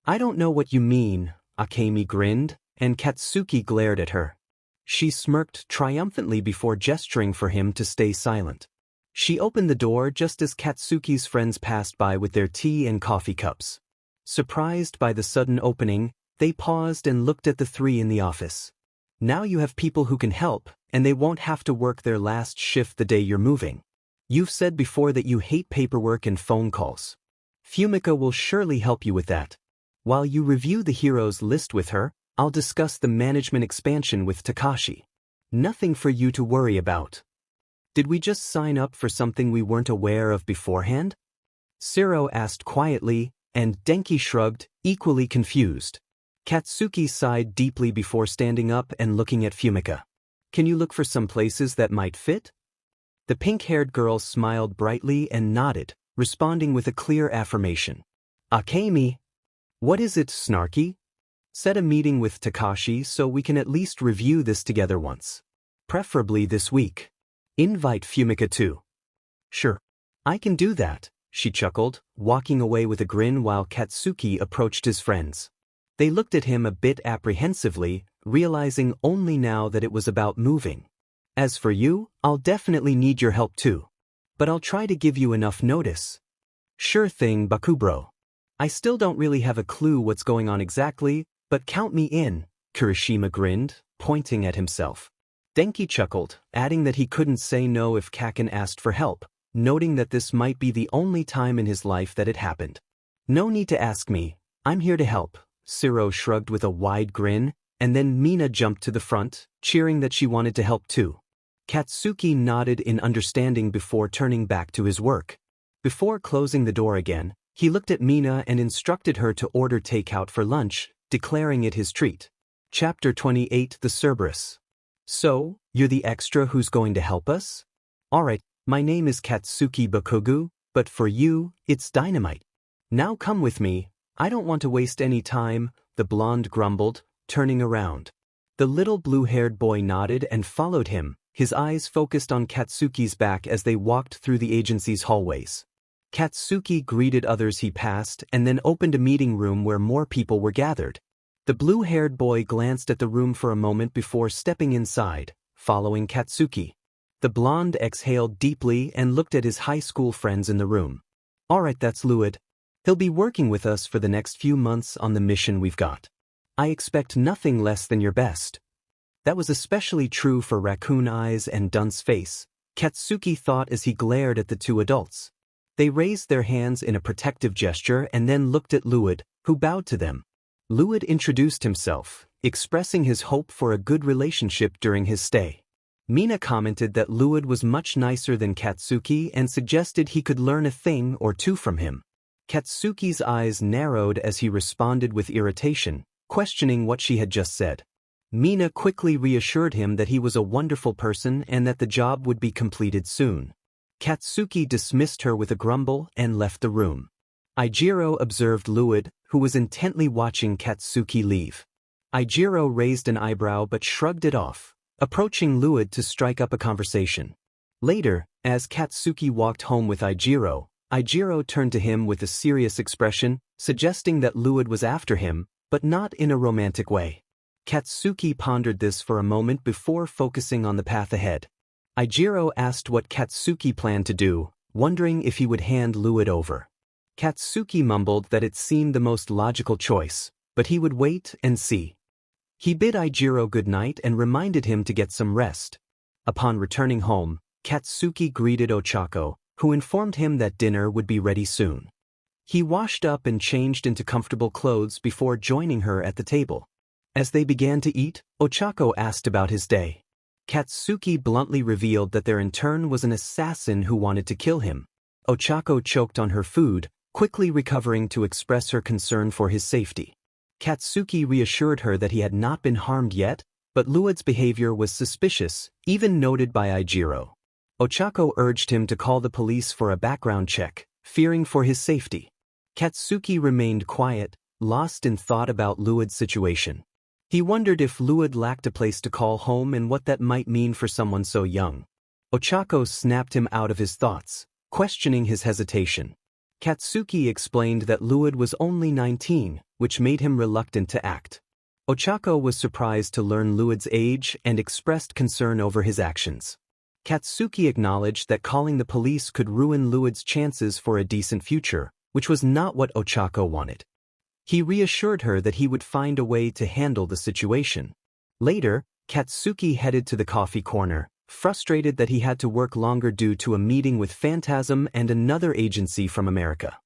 I don't know what you mean, Akemi grinned, and Katsuki glared at her. She smirked triumphantly before gesturing for him to stay silent. She opened the door just as Katsuki's friends passed by with their tea and coffee cups. Surprised by the sudden opening, they paused and looked at the three in the office. Now you have people who can help, and they won't have to work their last shift the day you're moving. You've said before that you hate paperwork and phone calls. Fumika will surely help you with that. While you review the heroes list with her, I'll discuss the management expansion with Takashi. Nothing for you to worry about. Did we just sign up for something we weren't aware of beforehand? Shiro asked quietly, and Denki shrugged, equally confused. Katsuki sighed deeply before standing up and looking at Fumika. Can you look for some places that might fit? The pink-haired girl smiled brightly and nodded, responding with a clear affirmation. Akemi. What is it, snarky? Set a meeting with Takashi so we can at least review this together once. Preferably this week. Invite Fumika too. Sure. I can do that, she chuckled, walking away with a grin while Katsuki approached his friends. They looked at him a bit apprehensively, realizing only now that it was about moving. As for you, I'll definitely need your help too. But I'll try to give you enough notice. Sure thing, Bakugou. I still don't really have a clue what's going on exactly, but count me in, Kirishima grinned, pointing at himself. Denki chuckled, adding that he couldn't say no if Kaken asked for help, noting that this might be the only time in his life that it happened. No need to ask me, I'm here to help, Shiro shrugged with a wide grin, and then Mina jumped to the front, cheering that she wanted to help too. Katsuki nodded in understanding before turning back to his work. Before closing the door again, he looked at Mina and instructed her to order takeout for lunch, declaring it his treat. Chapter 28 The Cerberus. So, you're the extra who's going to help us? Alright, my name is Katsuki Bakugou, but for you, it's dynamite. Now come with me, I don't want to waste any time, the blonde grumbled, turning around. The little blue-haired boy nodded and followed him, his eyes focused on Katsuki's back as they walked through the agency's hallways. Katsuki greeted others he passed and then opened a meeting room where more people were gathered. The blue-haired boy glanced at the room for a moment before stepping inside, following Katsuki. The blonde exhaled deeply and looked at his high school friends in the room. Alright, that's Luid. He'll be working with us for the next few months on the mission we've got. I expect nothing less than your best. That was especially true for Raccoon Eyes and Dunce Face, Katsuki thought as he glared at the two adults. They raised their hands in a protective gesture and then looked at Luid, who bowed to them. Luid introduced himself, expressing his hope for a good relationship during his stay. Mina commented that Luid was much nicer than Katsuki and suggested he could learn a thing or two from him. Katsuki's eyes narrowed as he responded with irritation, questioning what she had just said. Mina quickly reassured him that he was a wonderful person and that the job would be completed soon. Katsuki dismissed her with a grumble and left the room. Ijiro observed Luid, who was intently watching Katsuki leave. Ijiro raised an eyebrow but shrugged it off, approaching Luid to strike up a conversation. Later, as Katsuki walked home with Ijiro, Ijiro turned to him with a serious expression, suggesting that Luid was after him, but not in a romantic way. Katsuki pondered this for a moment before focusing on the path ahead. Ijiro asked what Katsuki planned to do, wondering if he would hand Luid over. Katsuki mumbled that it seemed the most logical choice, but he would wait and see. He bid Ijiro good night and reminded him to get some rest. Upon returning home, Katsuki greeted Ochako, who informed him that dinner would be ready soon. He washed up and changed into comfortable clothes before joining her at the table. As they began to eat, Ochako asked about his day. Katsuki bluntly revealed that their intern was an assassin who wanted to kill him. Ochako choked on her food, quickly recovering to express her concern for his safety. Katsuki reassured her that he had not been harmed yet, but Luid's behavior was suspicious, even noted by Ijiro. Ochako urged him to call the police for a background check, fearing for his safety. Katsuki remained quiet, lost in thought about Luid's situation. He wondered if Luid lacked a place to call home and what that might mean for someone so young. Ochako snapped him out of his thoughts, questioning his hesitation. Katsuki explained that Luid was only 19, which made him reluctant to act. Ochako was surprised to learn Luid's age and expressed concern over his actions. Katsuki acknowledged that calling the police could ruin Luid's chances for a decent future, which was not what Ochako wanted. He reassured her that he would find a way to handle the situation. Later, Katsuki headed to the coffee corner, frustrated that he had to work longer due to a meeting with Phantasm and another agency from America.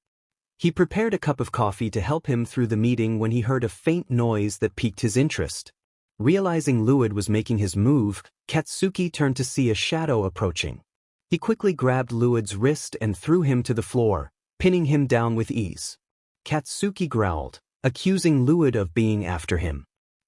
He prepared a cup of coffee to help him through the meeting when he heard a faint noise that piqued his interest. Realizing Luid was making his move, Katsuki turned to see a shadow approaching. He quickly grabbed Luid's wrist and threw him to the floor, pinning him down with ease. Katsuki growled, accusing Luid of being after him.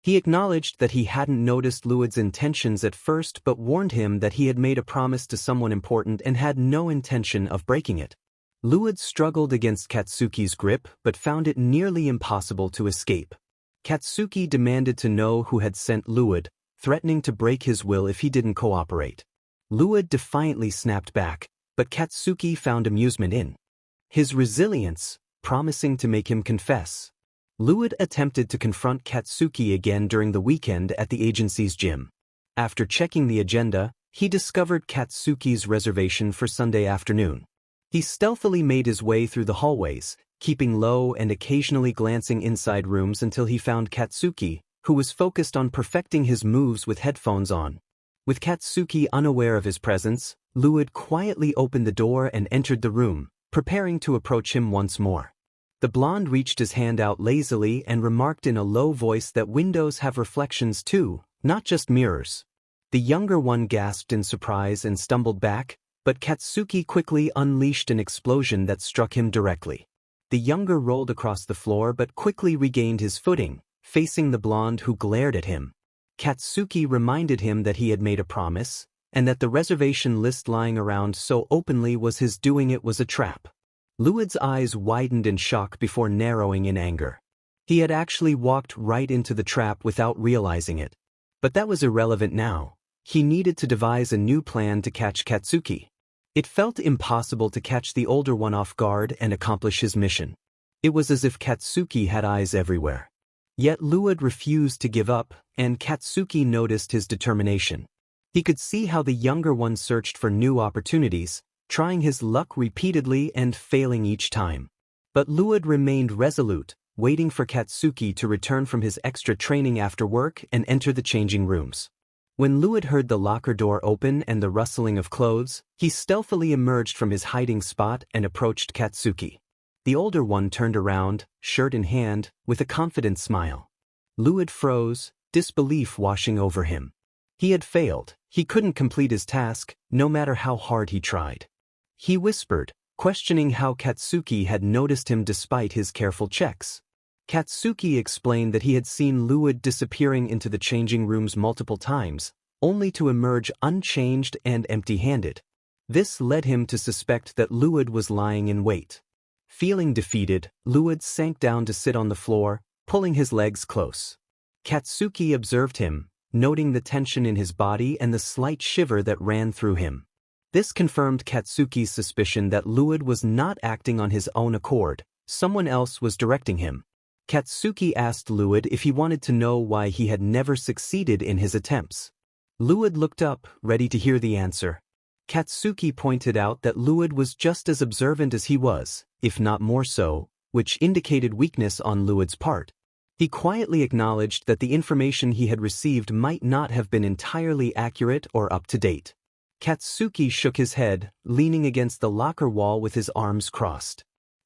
He acknowledged that he hadn't noticed Luid's intentions at first but warned him that he had made a promise to someone important and had no intention of breaking it. Luid struggled against Katsuki's grip but found it nearly impossible to escape. Katsuki demanded to know who had sent Luid, threatening to break his will if he didn't cooperate. Luid defiantly snapped back, but Katsuki found amusement in his resilience, promising to make him confess. Luid attempted to confront Katsuki again during the weekend at the agency's gym. After checking the agenda, he discovered Katsuki's reservation for Sunday afternoon. He stealthily made his way through the hallways, keeping low and occasionally glancing inside rooms until he found Katsuki, who was focused on perfecting his moves with headphones on. With Katsuki unaware of his presence, Luid quietly opened the door and entered the room, preparing to approach him once more. The blonde reached his hand out lazily and remarked in a low voice that windows have reflections too, not just mirrors. The younger one gasped in surprise and stumbled back, but Katsuki quickly unleashed an explosion that struck him directly. The younger rolled across the floor but quickly regained his footing, facing the blonde who glared at him. Katsuki reminded him that he had made a promise, and that the reservation list lying around so openly was his doing it was a trap. Luid's eyes widened in shock before narrowing in anger. He had actually walked right into the trap without realizing it. But that was irrelevant now. He needed to devise a new plan to catch Katsuki. It felt impossible to catch the older one off guard and accomplish his mission. It was as if Katsuki had eyes everywhere. Yet Luid refused to give up, and Katsuki noticed his determination. He could see how the younger one searched for new opportunities, trying his luck repeatedly and failing each time. But Luid remained resolute, waiting for Katsuki to return from his extra training after work and enter the changing rooms. When Luid heard the locker door open and the rustling of clothes, he stealthily emerged from his hiding spot and approached Katsuki. The older one turned around, shirt in hand, with a confident smile. Luid froze, disbelief washing over him. He had failed. He couldn't complete his task, no matter how hard he tried. He whispered, questioning how Katsuki had noticed him despite his careful checks. Katsuki explained that he had seen Luid disappearing into the changing rooms multiple times, only to emerge unchanged and empty-handed. This led him to suspect that Luid was lying in wait. Feeling defeated, Luid sank down to sit on the floor, pulling his legs close. Katsuki observed him, noting the tension in his body and the slight shiver that ran through him. This confirmed Katsuki's suspicion that Luid was not acting on his own accord, someone else was directing him. Katsuki asked Luid if he wanted to know why he had never succeeded in his attempts. Luid looked up, ready to hear the answer. Katsuki pointed out that Luid was just as observant as he was, if not more so, which indicated weakness on Luid's part. He quietly acknowledged that the information he had received might not have been entirely accurate or up to date. Katsuki shook his head, leaning against the locker wall with his arms crossed.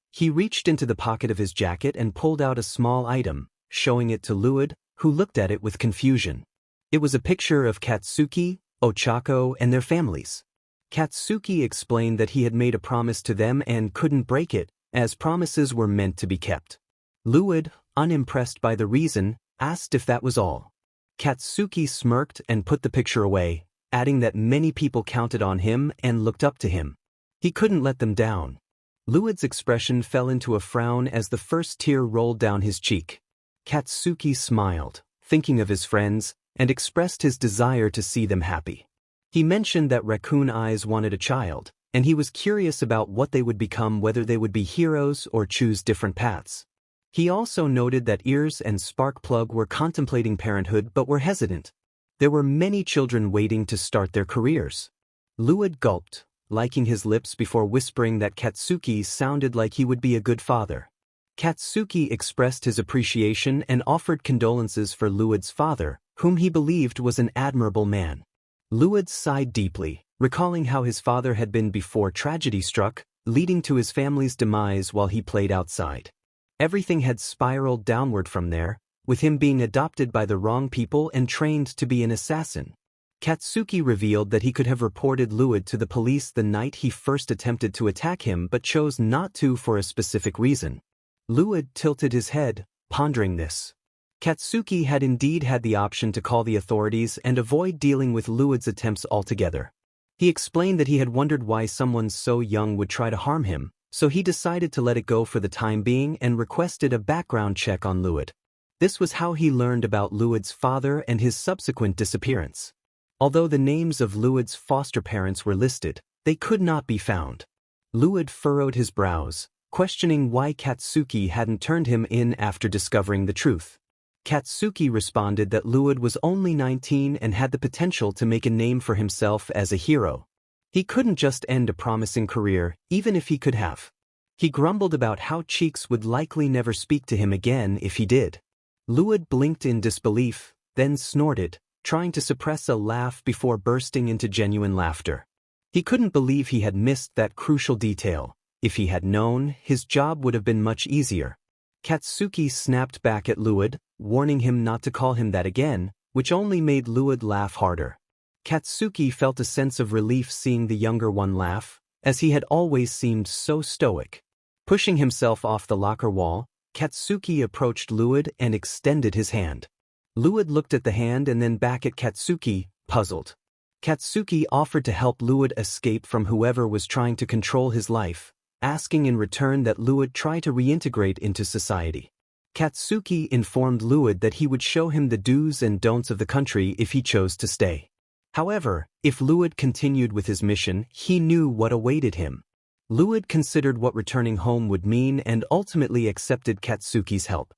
He reached into the pocket of his jacket and pulled out a small item, showing it to Luid, who looked at it with confusion. It was a picture of Katsuki, Ochako, and their families. Katsuki explained that he had made a promise to them and couldn't break it, as promises were meant to be kept. Luid, unimpressed by the reason, asked if that was all. Katsuki smirked and put the picture away, adding that many people counted on him and looked up to him. He couldn't let them down. Luid's expression fell into a frown as the first tear rolled down his cheek. Katsuki smiled, thinking of his friends, and expressed his desire to see them happy. He mentioned that Raccoon Eyes wanted a child, and he was curious about what they would become, whether they would be heroes or choose different paths. He also noted that Ears and Sparkplug were contemplating parenthood but were hesitant. There were many children waiting to start their careers. Luid gulped, liking his lips before whispering that Katsuki sounded like he would be a good father. Katsuki expressed his appreciation and offered condolences for Luid's father, whom he believed was an admirable man. Luid sighed deeply, recalling how his father had been before tragedy struck, leading to his family's demise while he played outside. Everything had spiraled downward from there, with him being adopted by the wrong people and trained to be an assassin. Katsuki revealed that he could have reported Luid to the police the night he first attempted to attack him but chose not to for a specific reason. Luid tilted his head, pondering this. Katsuki had indeed had the option to call the authorities and avoid dealing with Luid's attempts altogether. He explained that he had wondered why someone so young would try to harm him, so he decided to let it go for the time being and requested a background check on Luid. This was how he learned about Luid's father and his subsequent disappearance. Although the names of Luid's foster parents were listed, they could not be found. Luid furrowed his brows, questioning why Katsuki hadn't turned him in after discovering the truth. Katsuki responded that Luid was only 19 and had the potential to make a name for himself as a hero. He couldn't just end a promising career, even if he could have. He grumbled about how Cheeks would likely never speak to him again if he did. Luid blinked in disbelief, then snorted, trying to suppress a laugh before bursting into genuine laughter. He couldn't believe he had missed that crucial detail. If he had known, his job would have been much easier. Katsuki snapped back at Luid, warning him not to call him that again, which only made Luid laugh harder. Katsuki felt a sense of relief seeing the younger one laugh, as he had always seemed so stoic. Pushing himself off the locker wall, Katsuki approached Luid and extended his hand. Luid looked at the hand and then back at Katsuki, puzzled. Katsuki offered to help Luid escape from whoever was trying to control his life, asking in return that Luid try to reintegrate into society. Katsuki informed Luid that he would show him the do's and don'ts of the country if he chose to stay. However, if Luid continued with his mission, he knew what awaited him. Luid considered what returning home would mean and ultimately accepted Katsuki's help.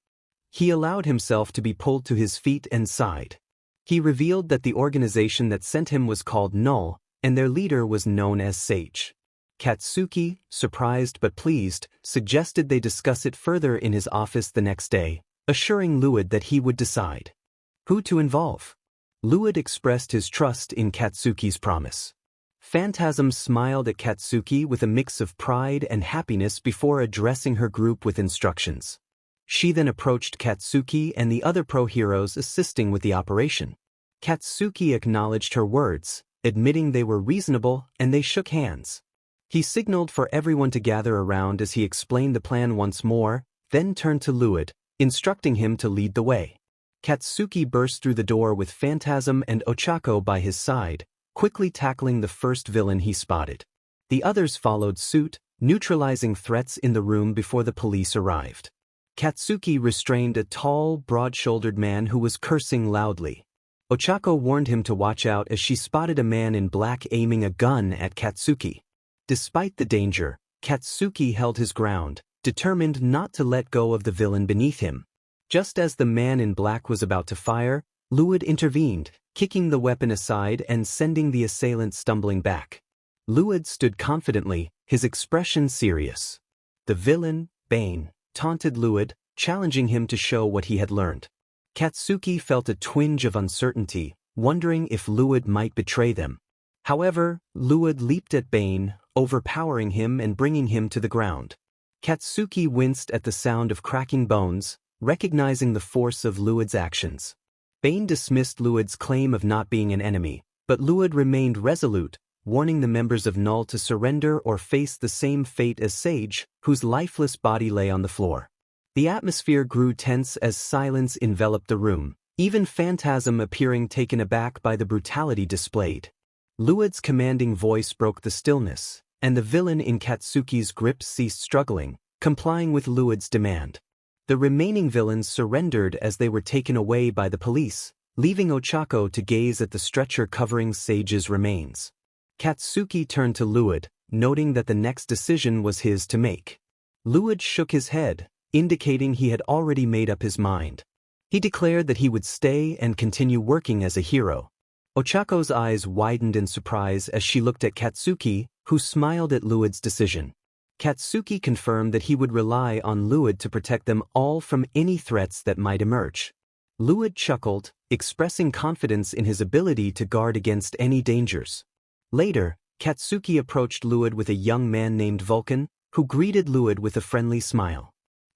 He allowed himself to be pulled to his feet and sighed. He revealed that the organization that sent him was called Null, and their leader was known as Sage. Katsuki, surprised but pleased, suggested they discuss it further in his office the next day, assuring Luid that he would decide who to involve. Luid expressed his trust in Katsuki's promise. Phantasm smiled at Katsuki with a mix of pride and happiness before addressing her group with instructions. She then approached Katsuki and the other pro-heroes assisting with the operation. Katsuki acknowledged her words, admitting they were reasonable, and they shook hands. He signaled for everyone to gather around as he explained the plan once more, then turned to Luid, instructing him to lead the way. Katsuki burst through the door with Phantasm and Ochako by his side, quickly tackling the first villain he spotted. The others followed suit, neutralizing threats in the room before the police arrived. Katsuki restrained a tall, broad-shouldered man who was cursing loudly. Ochako warned him to watch out as she spotted a man in black aiming a gun at Katsuki. Despite the danger, Katsuki held his ground, determined not to let go of the villain beneath him. Just as the man in black was about to fire, Luid intervened, kicking the weapon aside and sending the assailant stumbling back. Luid stood confidently, his expression serious. The villain, Bane, taunted Luid, challenging him to show what he had learned. Katsuki felt a twinge of uncertainty, wondering if Luid might betray them. However, Luid leaped at Bane, overpowering him and bringing him to the ground. Katsuki winced at the sound of cracking bones, recognizing the force of Luid's actions. Bane dismissed Luid's claim of not being an enemy, but Luid remained resolute, warning the members of Null to surrender or face the same fate as Sage, whose lifeless body lay on the floor. The atmosphere grew tense as silence enveloped the room, even Phantasm appearing taken aback by the brutality displayed. Luid's commanding voice broke the stillness, and the villain in Katsuki's grip ceased struggling, complying with Luid's demand. The remaining villains surrendered as they were taken away by the police, leaving Ochako to gaze at the stretcher covering Sage's remains. Katsuki turned to Luid, noting that the next decision was his to make. Luid shook his head, indicating he had already made up his mind. He declared that he would stay and continue working as a hero. Ochako's eyes widened in surprise as she looked at Katsuki, who smiled at Luid's decision. Katsuki confirmed that he would rely on Luid to protect them all from any threats that might emerge. Luid chuckled, expressing confidence in his ability to guard against any dangers. Later, Katsuki approached Luid with a young man named Vulcan, who greeted Luid with a friendly smile.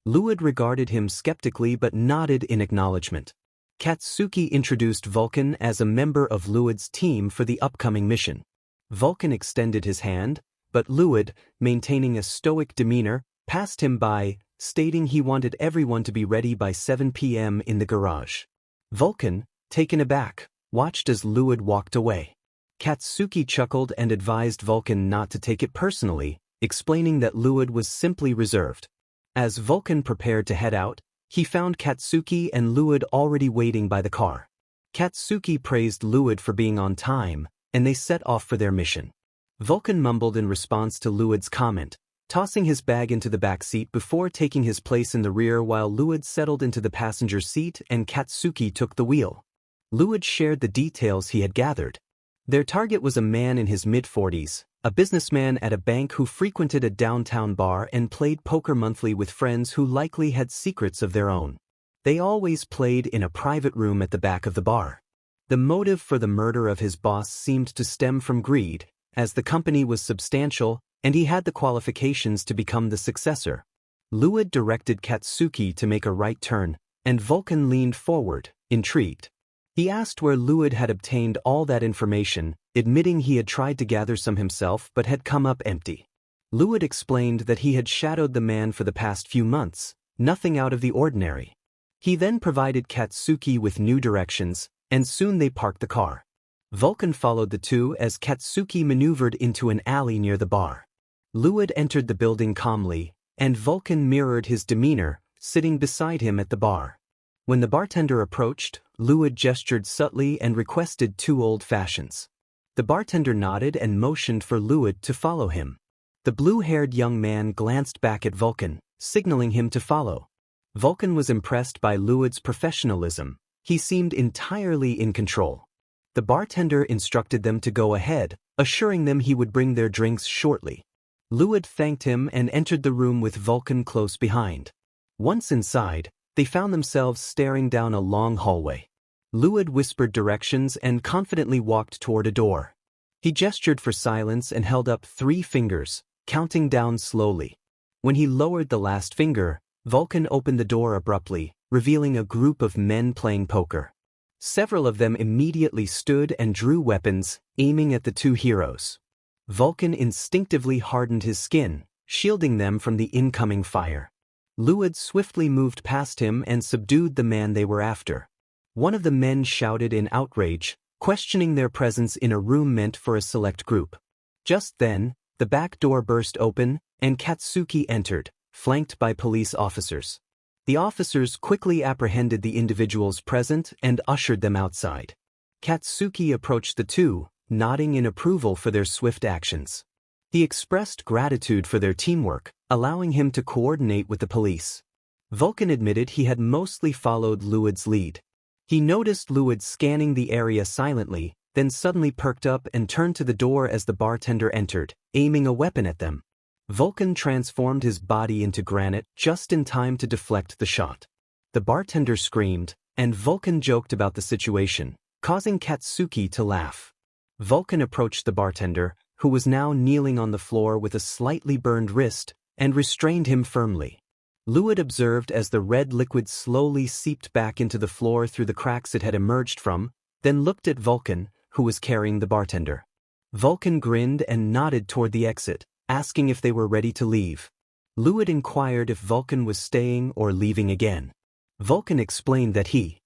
Luid regarded him skeptically but nodded in acknowledgement. Katsuki introduced Vulcan as a member of Luid's team for the upcoming mission. Vulcan extended his hand, but Luid, maintaining a stoic demeanor, passed him by, stating he wanted everyone to be ready by 7 p.m. in the garage. Vulcan, taken aback, watched as Luid walked away. Katsuki chuckled and advised Vulcan not to take it personally, explaining that Luid was simply reserved. As Vulcan prepared to head out, he found Katsuki and Luid already waiting by the car. Katsuki praised Luid for being on time, and they set off for their mission. Vulcan mumbled in response to Luid's comment, tossing his bag into the back seat before taking his place in the rear while Luid settled into the passenger seat and Katsuki took the wheel. Luid shared the details he had gathered. Their target was a man in his mid-40s, a businessman at a bank who frequented a downtown bar and played poker monthly with friends who likely had secrets of their own. They always played in a private room at the back of the bar. The motive for the murder of his boss seemed to stem from greed, as the company was substantial and he had the qualifications to become the successor. Luid directed Katsuki to make a right turn, and Vulcan leaned forward, intrigued. He asked where Luid had obtained all that information, admitting he had tried to gather some himself but had come up empty. Luid explained that he had shadowed the man for the past few months, nothing out of the ordinary. He then provided Katsuki with new directions, and soon they parked the car. Vulcan followed the two as Katsuki maneuvered into an alley near the bar. Luid entered the building calmly, and Vulcan mirrored his demeanor, sitting beside him at the bar. When the bartender approached, Luid gestured subtly and requested 2 old fashions. The bartender nodded and motioned for Luid to follow him. The blue-haired young man glanced back at Vulcan, signaling him to follow. Vulcan was impressed by Luid's professionalism. He seemed entirely in control. The bartender instructed them to go ahead, assuring them he would bring their drinks shortly. Luid thanked him and entered the room with Vulcan close behind. Once inside, they found themselves staring down a long hallway. Luid whispered directions and confidently walked toward a door. He gestured for silence and held up 3 fingers, counting down slowly. When he lowered the last finger, Vulcan opened the door abruptly, revealing a group of men playing poker. Several of them immediately stood and drew weapons, aiming at the 2 heroes. Vulcan instinctively hardened his skin, shielding them from the incoming fire. Luid swiftly moved past him and subdued the man they were after. One of the men shouted in outrage, questioning their presence in a room meant for a select group. Just then, the back door burst open, and Katsuki entered, flanked by police officers. The officers quickly apprehended the individuals present and ushered them outside. Katsuki approached the 2, nodding in approval for their swift actions. He expressed gratitude for their teamwork, allowing him to coordinate with the police. Vulcan admitted he had mostly followed Luid's lead. He noticed Luid scanning the area silently, then suddenly perked up and turned to the door as the bartender entered, aiming a weapon at them. Vulcan transformed his body into granite just in time to deflect the shot. The bartender screamed, and Vulcan joked about the situation, causing Katsuki to laugh. Vulcan approached the bartender, who was now kneeling on the floor with a slightly burned wrist, and restrained him firmly. Luid observed as the red liquid slowly seeped back into the floor through the cracks it had emerged from, then looked at Vulcan, who was carrying the bartender. Vulcan grinned and nodded toward the exit, asking if they were ready to leave. Luid inquired if Vulcan was staying or leaving again. Vulcan explained that he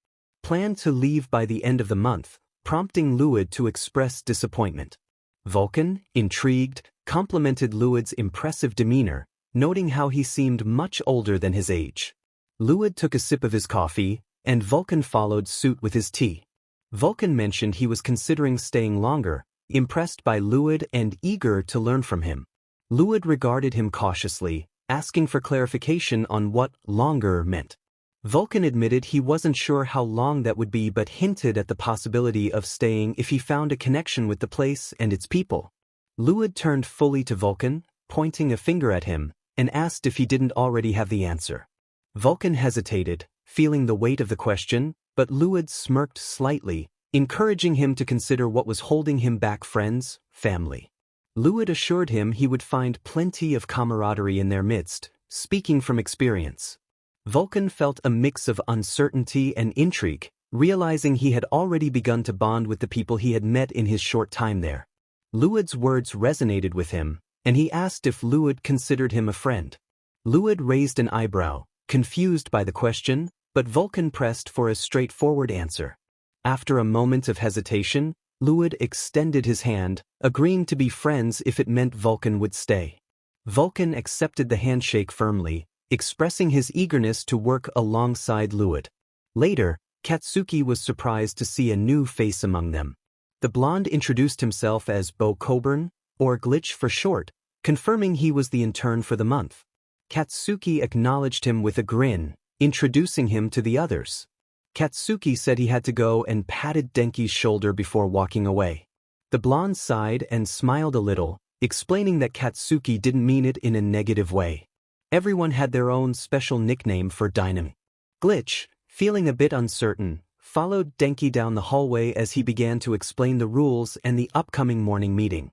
planned to leave by the end of the month, prompting Luid to express disappointment. Vulcan, intrigued, complimented Luid's impressive demeanor, noting how he seemed much older than his age. Luid took a sip of his coffee, and Vulcan followed suit with his tea. Vulcan mentioned he was considering staying longer, impressed by Luid and eager to learn from him. Luid regarded him cautiously, asking for clarification on what longer meant. Vulcan admitted he wasn't sure how long that would be but hinted at the possibility of staying if he found a connection with the place and its people. Luid turned fully to Vulcan, pointing a finger at him, and asked if he didn't already have the answer. Vulcan hesitated, feeling the weight of the question, but Luid smirked slightly, encouraging him to consider what was holding him back: friends, family. Luid assured him he would find plenty of camaraderie in their midst, speaking from experience. Vulcan felt a mix of uncertainty and intrigue, realizing he had already begun to bond with the people he had met in his short time there. Luid's words resonated with him, and he asked if Luid considered him a friend. Luid raised an eyebrow, confused by the question, but Vulcan pressed for a straightforward answer. After a moment of hesitation, Luid extended his hand, agreeing to be friends if it meant Vulcan would stay. Vulcan accepted the handshake firmly, expressing his eagerness to work alongside Luid. Later, Katsuki was surprised to see a new face among them. The blonde introduced himself as Bo Coburn, or Glitch for short, confirming he was the intern for the month. Katsuki acknowledged him with a grin, introducing him to the others. Katsuki said he had to go and patted Denki's shoulder before walking away. The blonde sighed and smiled a little, explaining that Katsuki didn't mean it in a negative way. Everyone had their own special nickname for Dynam. Glitch, feeling a bit uncertain, followed Denki down the hallway as he began to explain the rules and the upcoming morning meeting.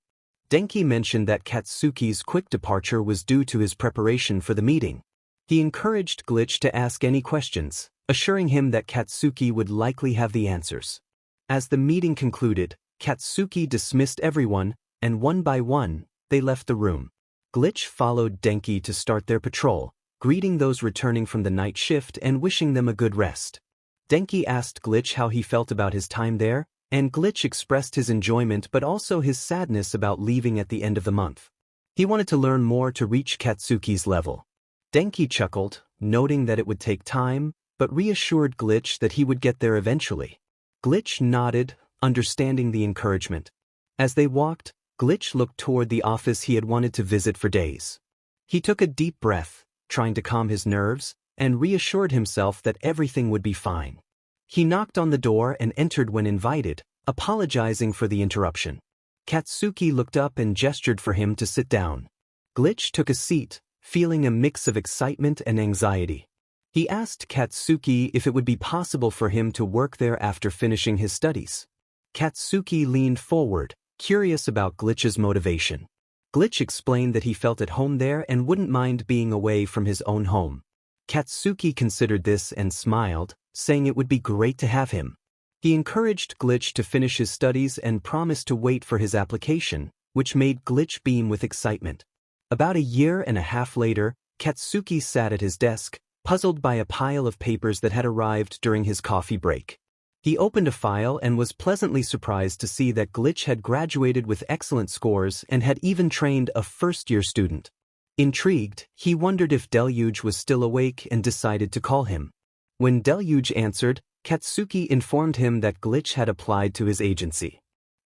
Denki mentioned that Katsuki's quick departure was due to his preparation for the meeting. He encouraged Glitch to ask any questions, assuring him that Katsuki would likely have the answers. As the meeting concluded, Katsuki dismissed everyone, and one by one, they left the room. Glitch followed Denki to start their patrol, greeting those returning from the night shift and wishing them a good rest. Denki asked Glitch how he felt about his time there, and Glitch expressed his enjoyment but also his sadness about leaving at the end of the month. He wanted to learn more to reach Katsuki's level. Denki chuckled, noting that it would take time, but reassured Glitch that he would get there eventually. Glitch nodded, understanding the encouragement. As they walked, Glitch looked toward the office he had wanted to visit for days. He took a deep breath, trying to calm his nerves, and reassured himself that everything would be fine. He knocked on the door and entered when invited, apologizing for the interruption. Katsuki looked up and gestured for him to sit down. Glitch took a seat, feeling a mix of excitement and anxiety. He asked Katsuki if it would be possible for him to work there after finishing his studies. Katsuki leaned forward, curious about Glitch's motivation. Glitch explained that he felt at home there and wouldn't mind being away from his own home. Katsuki considered this and smiled, saying it would be great to have him. He encouraged Glitch to finish his studies and promised to wait for his application, which made Glitch beam with excitement. About a year and a half later, Katsuki sat at his desk, puzzled by a pile of papers that had arrived during his coffee break. He opened a file and was pleasantly surprised to see that Glitch had graduated with excellent scores and had even trained a first-year student. Intrigued, he wondered if Deluge was still awake and decided to call him. When Deluge answered, Katsuki informed him that Glitch had applied to his agency.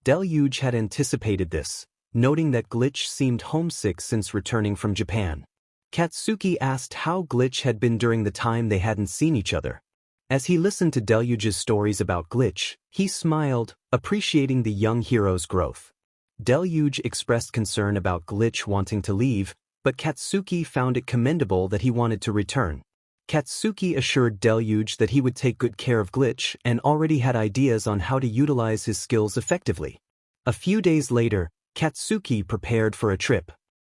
Deluge had anticipated this, noting that Glitch seemed homesick since returning from Japan. Katsuki asked how Glitch had been during the time they hadn't seen each other. As he listened to Deluge's stories about Glitch, he smiled, appreciating the young hero's growth. Deluge expressed concern about Glitch wanting to leave, but Katsuki found it commendable that he wanted to return. Katsuki assured Deluge that he would take good care of Glitch and already had ideas on how to utilize his skills effectively. A few days later, Katsuki prepared for a trip.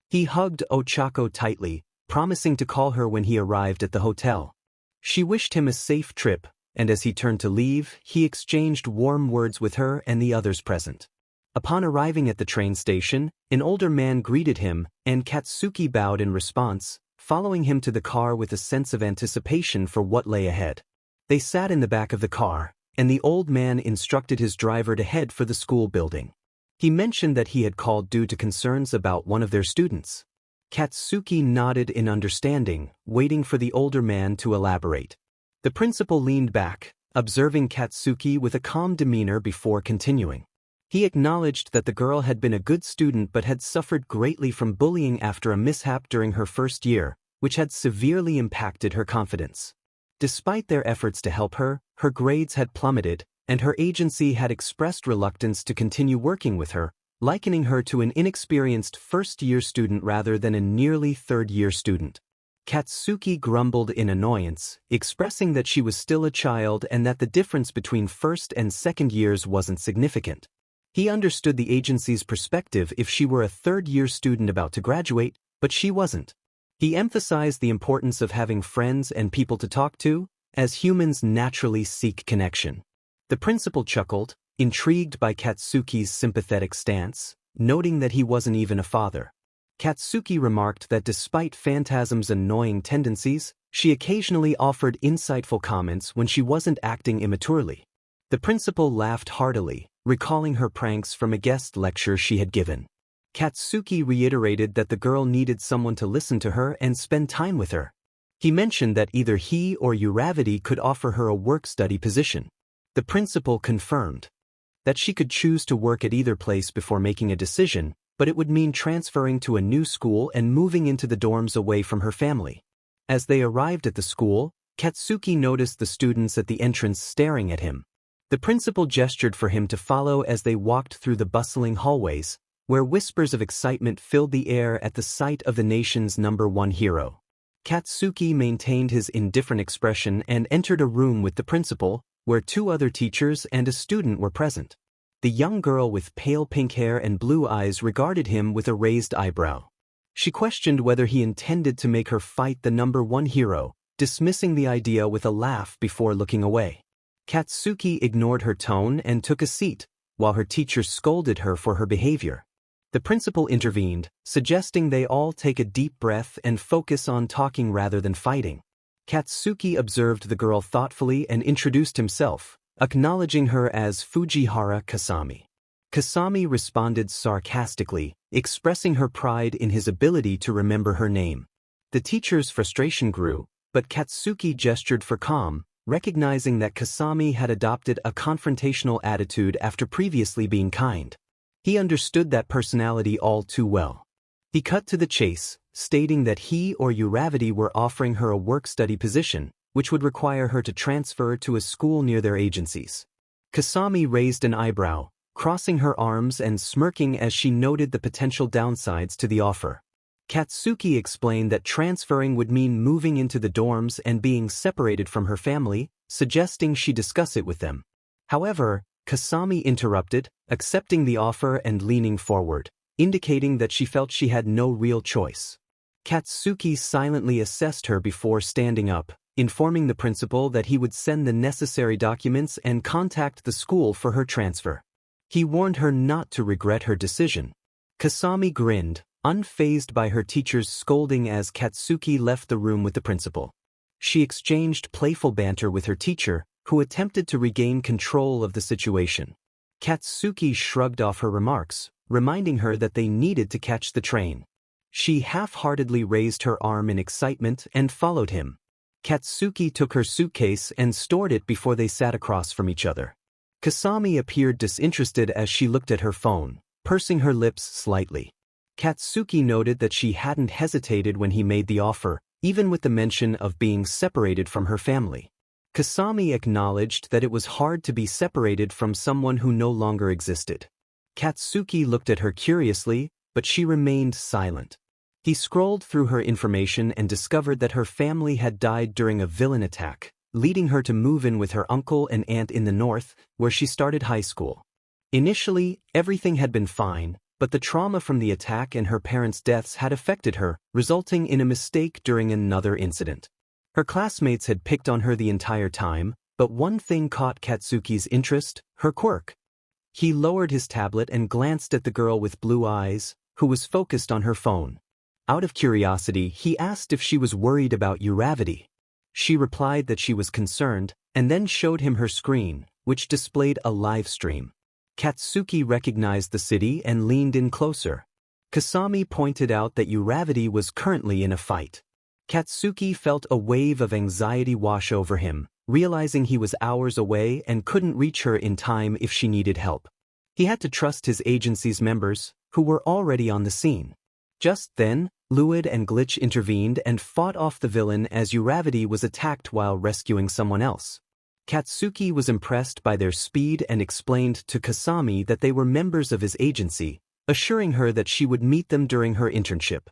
He hugged Ochako tightly, promising to call her when he arrived at the hotel. She wished him a safe trip, and as he turned to leave, he exchanged warm words with her and the others present. Upon arriving at the train station, an older man greeted him, and Katsuki bowed in response, following him to the car with a sense of anticipation for what lay ahead. They sat in the back of the car, and the old man instructed his driver to head for the school building. He mentioned that he had called due to concerns about one of their students. Katsuki nodded in understanding, waiting for the older man to elaborate. The principal leaned back, observing Katsuki with a calm demeanor before continuing. He acknowledged that the girl had been a good student but had suffered greatly from bullying after a mishap during her first year, which had severely impacted her confidence. Despite their efforts to help her, her grades had plummeted, and her agency had expressed reluctance to continue working with her, likening her to an inexperienced first-year student rather than a nearly third-year student. Katsuki grumbled in annoyance, expressing that she was still a child and that the difference between first and second years wasn't significant. He understood the agency's perspective if she were a third-year student about to graduate, but she wasn't. He emphasized the importance of having friends and people to talk to, as humans naturally seek connection. The principal chuckled, intrigued by Katsuki's sympathetic stance, noting that he wasn't even a father. Katsuki remarked that despite Phantasm's annoying tendencies, she occasionally offered insightful comments when she wasn't acting immaturely. The principal laughed heartily, recalling her pranks from a guest lecture she had given. Katsuki reiterated that the girl needed someone to listen to her and spend time with her. He mentioned that either he or Uravity could offer her a work-study position. The principal confirmed that she could choose to work at either place before making a decision, but it would mean transferring to a new school and moving into the dorms away from her family. As they arrived at the school, Katsuki noticed the students at the entrance staring at him. The principal gestured for him to follow as they walked through the bustling hallways, where whispers of excitement filled the air at the sight of the nation's #1 hero. Katsuki maintained his indifferent expression and entered a room with the principal, where 2 other teachers and a student were present. The young girl with pale pink hair and blue eyes regarded him with a raised eyebrow. She questioned whether he intended to make her fight the #1 hero, dismissing the idea with a laugh before looking away. Katsuki ignored her tone and took a seat, while her teacher scolded her for her behavior. The principal intervened, suggesting they all take a deep breath and focus on talking rather than fighting. Katsuki observed the girl thoughtfully and introduced himself, acknowledging her as Fujihara Kasami. Kasami responded sarcastically, expressing her pride in his ability to remember her name. The teacher's frustration grew, but Katsuki gestured for calm, recognizing that Kasami had adopted a confrontational attitude after previously being kind. He understood that personality all too well. He cut to the chase, stating that he or Uravity were offering her a work-study position, which would require her to transfer to a school near their agencies. Kasami raised an eyebrow, crossing her arms and smirking as she noted the potential downsides to the offer. Katsuki explained that transferring would mean moving into the dorms and being separated from her family, suggesting she discuss it with them. However, Kasami interrupted, accepting the offer and leaning forward, indicating that she felt she had no real choice. Katsuki silently assessed her before standing up, informing the principal that he would send the necessary documents and contact the school for her transfer. He warned her not to regret her decision. Kasami grinned, unfazed by her teacher's scolding as Katsuki left the room with the principal. She exchanged playful banter with her teacher, who attempted to regain control of the situation. Katsuki shrugged off her remarks, reminding her that they needed to catch the train. She half-heartedly raised her arm in excitement and followed him. Katsuki took her suitcase and stored it before they sat across from each other. Kasami appeared disinterested as she looked at her phone, pursing her lips slightly. Katsuki noted that she hadn't hesitated when he made the offer, even with the mention of being separated from her family. Kasami acknowledged that it was hard to be separated from someone who no longer existed. Katsuki looked at her curiously, but she remained silent. He scrolled through her information and discovered that her family had died during a villain attack, leading her to move in with her uncle and aunt in the north, where she started high school. Initially, everything had been fine, but the trauma from the attack and her parents' deaths had affected her, resulting in a mistake during another incident. Her classmates had picked on her the entire time, but one thing caught Katsuki's interest: her quirk. He lowered his tablet and glanced at the girl with blue eyes, who was focused on her phone. Out of curiosity, he asked if she was worried about Uravity. She replied that she was concerned, and then showed him her screen, which displayed a live stream. Katsuki recognized the city and leaned in closer. Kasami pointed out that Uravity was currently in a fight. Katsuki felt a wave of anxiety wash over him, realizing he was hours away and couldn't reach her in time if she needed help. He had to trust his agency's members, who were already on the scene. Just then, Luid and Glitch intervened and fought off the villain as Uravity was attacked while rescuing someone else. Katsuki was impressed by their speed and explained to Kasami that they were members of his agency, assuring her that she would meet them during her internship.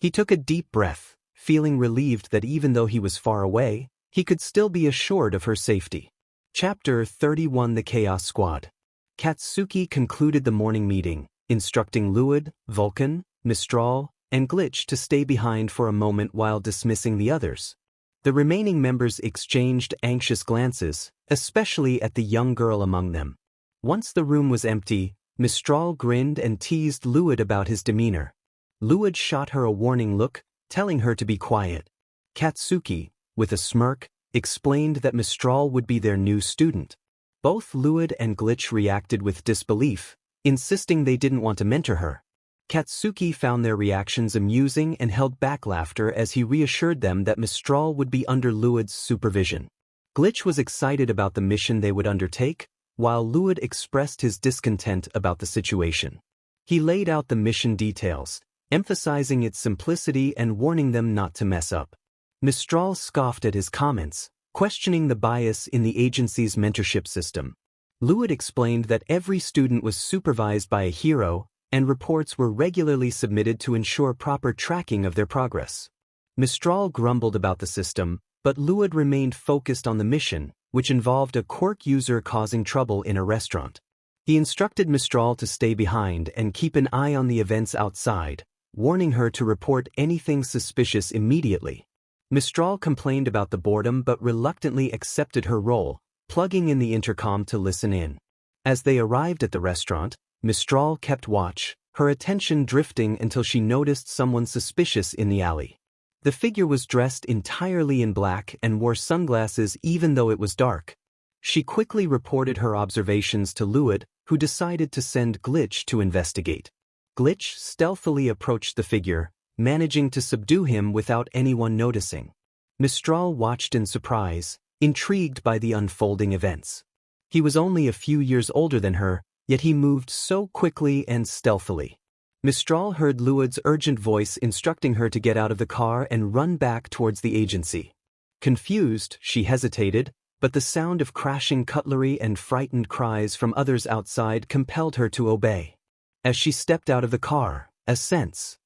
He took a deep breath, feeling relieved that even though he was far away, he could still be assured of her safety. Chapter 31: The Chaos Squad. Katsuki concluded the morning meeting, instructing Luid, Vulcan, Mistral, and Glitch to stay behind for a moment while dismissing the others. The remaining members exchanged anxious glances, especially at the young girl among them. Once the room was empty, Mistral grinned and teased Luid about his demeanor. Luid shot her a warning look, telling her to be quiet. Katsuki, with a smirk, explained that Mistral would be their new student. Both Luid and Glitch reacted with disbelief, insisting they didn't want to mentor her. Katsuki found their reactions amusing and held back laughter as he reassured them that Mistral would be under Luid's supervision. Glitch was excited about the mission they would undertake, while Luid expressed his discontent about the situation. He laid out the mission details, emphasizing its simplicity and warning them not to mess up. Mistral scoffed at his comments, questioning the bias in the agency's mentorship system. Luid explained that every student was supervised by a hero, and reports were regularly submitted to ensure proper tracking of their progress. Mistral grumbled about the system, but Luid remained focused on the mission, which involved a quirk user causing trouble in a restaurant. He instructed Mistral to stay behind and keep an eye on the events outside, warning her to report anything suspicious immediately. Mistral complained about the boredom but reluctantly accepted her role, plugging in the intercom to listen in. As they arrived at the restaurant, Mistral kept watch, her attention drifting until she noticed someone suspicious in the alley. The figure was dressed entirely in black and wore sunglasses even though it was dark. She quickly reported her observations to Luid, who decided to send Glitch to investigate. Glitch stealthily approached the figure, managing to subdue him without anyone noticing. Mistral watched in surprise, intrigued by the unfolding events. He was only a few years older than her, yet he moved so quickly and stealthily. Mistral heard Luid's urgent voice instructing her to get out of the car and run back towards the agency. Confused, she hesitated, but the sound of crashing cutlery and frightened cries from others outside compelled her to obey. As she stepped out of the car, a sense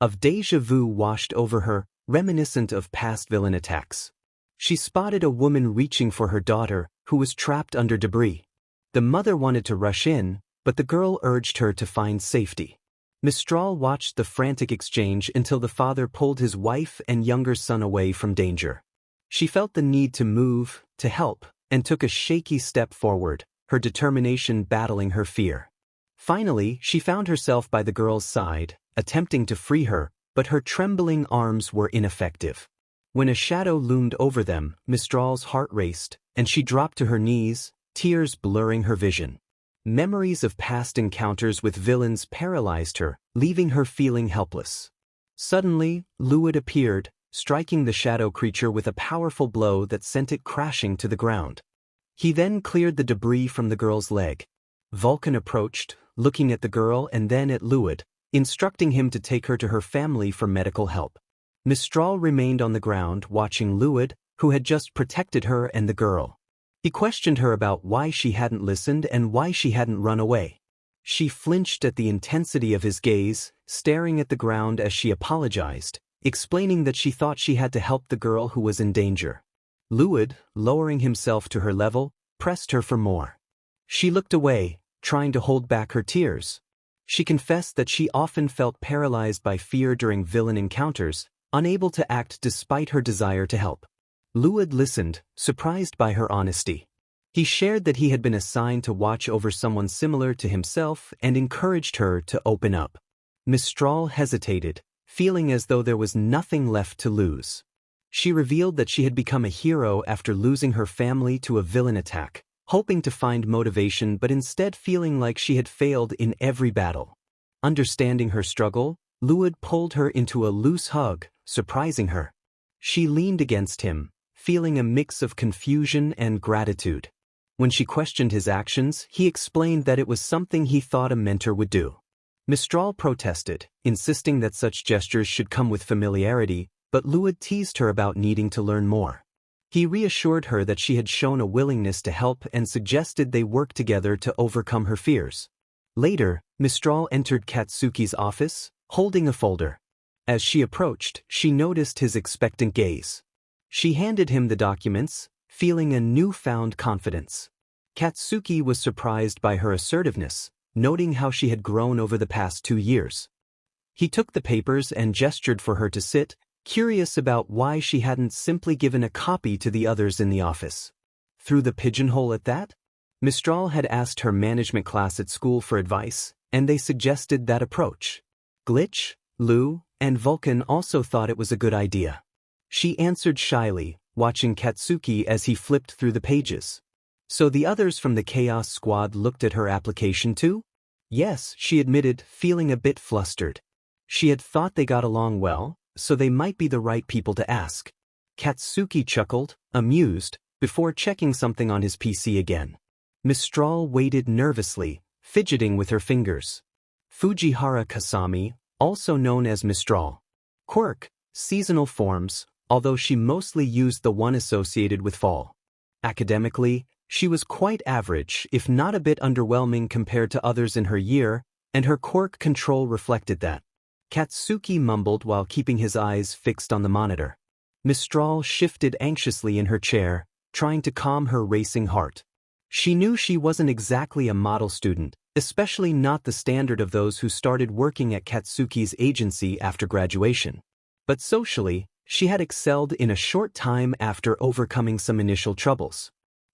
of déjà vu washed over her, reminiscent of past villain attacks. She spotted a woman reaching for her daughter, who was trapped under debris. The mother wanted to rush in, but the girl urged her to find safety. Mistral watched the frantic exchange until the father pulled his wife and younger son away from danger. She felt the need to move, to help, and took a shaky step forward, her determination battling her fear. Finally, she found herself by the girl's side, attempting to free her, but her trembling arms were ineffective. When a shadow loomed over them, Mistral's heart raced, and she dropped to her knees, tears blurring her vision. Memories of past encounters with villains paralyzed her, leaving her feeling helpless. Suddenly, Luid appeared, striking the shadow creature with a powerful blow that sent it crashing to the ground. He then cleared the debris from the girl's leg. Vulcan approached, looking at the girl and then at Luid, instructing him to take her to her family for medical help. Mistral remained on the ground watching Luid, who had just protected her and the girl. He questioned her about why she hadn't listened and why she hadn't run away. She flinched at the intensity of his gaze, staring at the ground as she apologized, explaining that she thought she had to help the girl who was in danger. Luid, lowering himself to her level, pressed her for more. She looked away, trying to hold back her tears. She confessed that she often felt paralyzed by fear during villain encounters, unable to act despite her desire to help. Luid listened, surprised by her honesty. He shared that he had been assigned to watch over someone similar to himself and encouraged her to open up. Mistral hesitated, feeling as though there was nothing left to lose. She revealed that she had become a hero after losing her family to a villain attack, hoping to find motivation but instead feeling like she had failed in every battle. Understanding her struggle, Luid pulled her into a loose hug, surprising her. She leaned against him, feeling a mix of confusion and gratitude. When she questioned his actions, he explained that it was something he thought a mentor would do. Mistral protested, insisting that such gestures should come with familiarity, but Luid teased her about needing to learn more. He reassured her that she had shown a willingness to help and suggested they work together to overcome her fears. Later, Mistral entered Katsuki's office, holding a folder. As she approached, she noticed his expectant gaze. She handed him the documents, feeling a newfound confidence. Katsuki was surprised by her assertiveness, noting how she had grown over the past 2 years. He took the papers and gestured for her to sit, curious about why she hadn't simply given a copy to the others in the office. Through the pigeonhole at that? Mistral had asked her management class at school for advice, and they suggested that approach. Glitch, Lu, and Vulcan also thought it was a good idea. She answered shyly, watching Katsuki as he flipped through the pages. So the others from the Chaos Squad looked at her application too? Yes, she admitted, feeling a bit flustered. She had thought they got along well, so they might be the right people to ask. Katsuki chuckled, amused, before checking something on his PC again. Mistral waited nervously, fidgeting with her fingers. Fujihara Kasami, also known as Mistral. Quirk, seasonal forms, although she mostly used the one associated with fall. Academically, she was quite average, if not a bit underwhelming compared to others in her year, and her quirk control reflected that. Katsuki mumbled while keeping his eyes fixed on the monitor. Mistral shifted anxiously in her chair, trying to calm her racing heart. She knew she wasn't exactly a model student, especially not the standard of those who started working at Katsuki's agency after graduation. But socially, she had excelled in a short time after overcoming some initial troubles.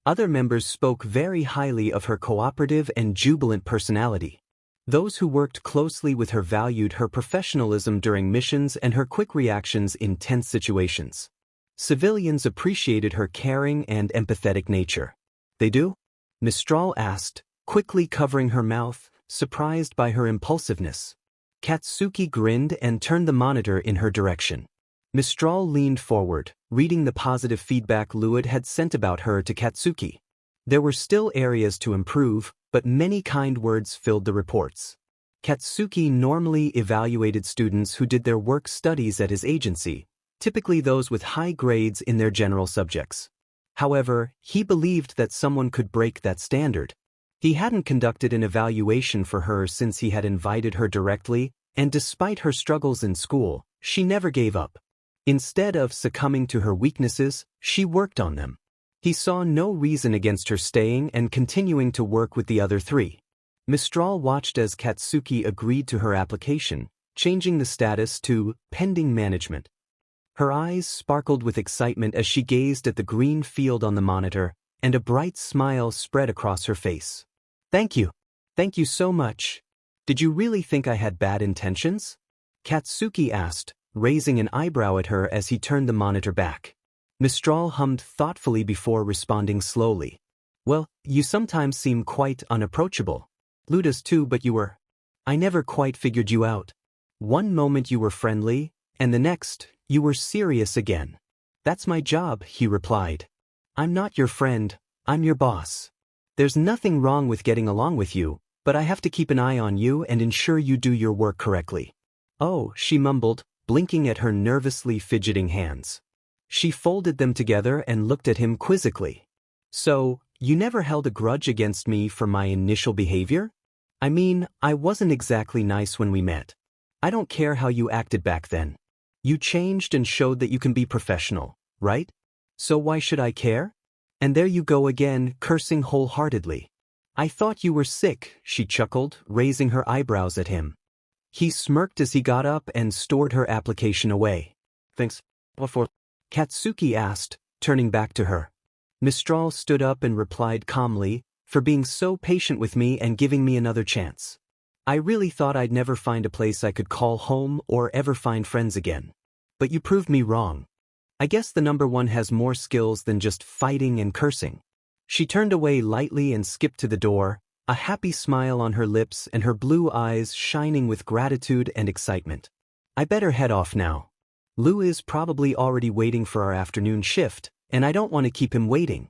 Other members spoke very highly of her cooperative and jubilant personality. Those who worked closely with her valued her professionalism during missions and her quick reactions in tense situations. Civilians appreciated her caring and empathetic nature. They do? Mistral asked, quickly covering her mouth, surprised by her impulsiveness. Katsuki grinned and turned the monitor in her direction. Mistral leaned forward, reading the positive feedback Luid had sent about her to Katsuki. There were still areas to improve, but many kind words filled the reports. Katsuki normally evaluated students who did their work studies at his agency, typically those with high grades in their general subjects. However, he believed that someone could break that standard. He hadn't conducted an evaluation for her since he had invited her directly, and despite her struggles in school, she never gave up. Instead of succumbing to her weaknesses, she worked on them. He saw no reason against her staying and continuing to work with the other three. Mistral watched as Katsuki agreed to her application, changing the status to pending management. Her eyes sparkled with excitement as she gazed at the green field on the monitor, and a bright smile spread across her face. Thank you. Thank you so much. Did you really think I had bad intentions? Katsuki asked, raising an eyebrow at her as he turned the monitor back. Mistral hummed thoughtfully before responding slowly. Well, you sometimes seem quite unapproachable. Luda's too, but I never quite figured you out. One moment you were friendly, and the next, you were serious again. That's my job, he replied. I'm not your friend, I'm your boss. There's nothing wrong with getting along with you, but I have to keep an eye on you and ensure you do your work correctly. Oh, she mumbled, blinking at her nervously fidgeting hands. She folded them together and looked at him quizzically. So, you never held a grudge against me for my initial behavior? I mean, I wasn't exactly nice when we met. I don't care how you acted back then. You changed and showed that you can be professional, right? So why should I care? And there you go again, cursing wholeheartedly. I thought you were sick, she chuckled, raising her eyebrows at him. He smirked as he got up and stored her application away. Thanks. What for? Katsuki asked, turning back to her. Mistral stood up and replied calmly, for being so patient with me and giving me another chance. I really thought I'd never find a place I could call home or ever find friends again. But you proved me wrong. I guess the number one has more skills than just fighting and cursing. She turned away lightly and skipped to the door, a happy smile on her lips and her blue eyes shining with gratitude and excitement. I better head off now. Lou is probably already waiting for our afternoon shift, and I don't want to keep him waiting.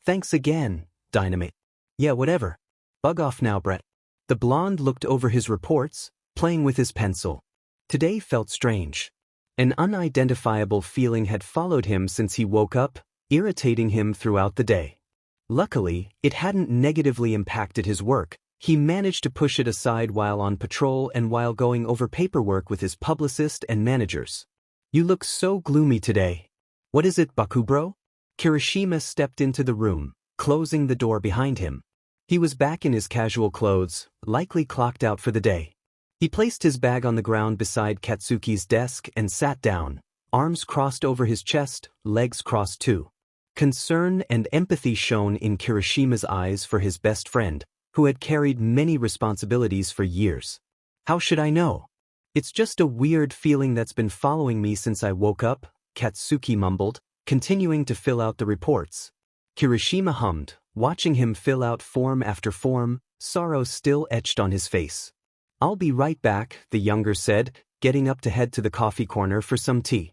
Thanks again, Dynamite. Yeah, whatever. Bug off now, Brett. The blonde looked over his reports, playing with his pencil. Today felt strange. An unidentifiable feeling had followed him since he woke up, irritating him throughout the day. Luckily, it hadn't negatively impacted his work. He managed to push it aside while on patrol and while going over paperwork with his publicist and managers. You look so gloomy today. What is it, Bakugou? Kirishima stepped into the room, closing the door behind him. He was back in his casual clothes, likely clocked out for the day. He placed his bag on the ground beside Katsuki's desk and sat down, arms crossed over his chest, legs crossed too. Concern and empathy shone in Kirishima's eyes for his best friend, who had carried many responsibilities for years. How should I know? It's just a weird feeling that's been following me since I woke up, Katsuki mumbled, continuing to fill out the reports. Kirishima hummed, watching him fill out form after form, sorrow still etched on his face. I'll be right back, the younger said, getting up to head to the coffee corner for some tea.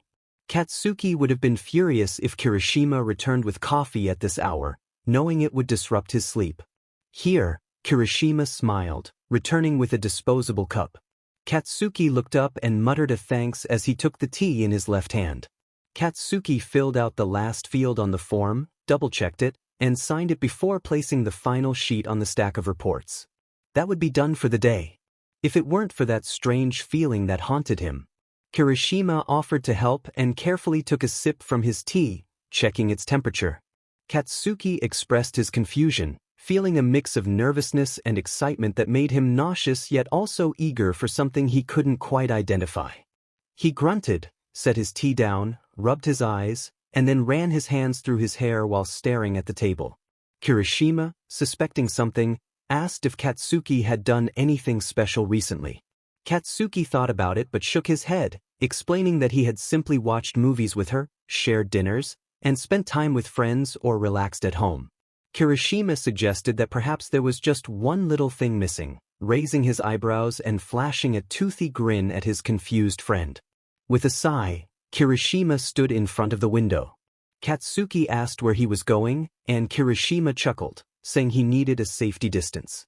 Katsuki would have been furious if Kirishima returned with coffee at this hour, knowing it would disrupt his sleep. Here, Kirishima smiled, returning with a disposable cup. Katsuki looked up and muttered a thanks as he took the tea in his left hand. Katsuki filled out the last field on the form, double-checked it, and signed it before placing the final sheet on the stack of reports. That would be done for the day. If it weren't for that strange feeling that haunted him. Kirishima offered to help and carefully took a sip from his tea, checking its temperature. Katsuki expressed his confusion, feeling a mix of nervousness and excitement that made him nauseous yet also eager for something he couldn't quite identify. He grunted, set his tea down, rubbed his eyes, and then ran his hands through his hair while staring at the table. Kirishima, suspecting something, asked if Katsuki had done anything special recently. Katsuki thought about it but shook his head, explaining that he had simply watched movies with her, shared dinners, and spent time with friends or relaxed at home. Kirishima suggested that perhaps there was just one little thing missing, raising his eyebrows and flashing a toothy grin at his confused friend. With a sigh, Kirishima stood in front of the window. Katsuki asked where he was going, and Kirishima chuckled, saying he needed a safety distance.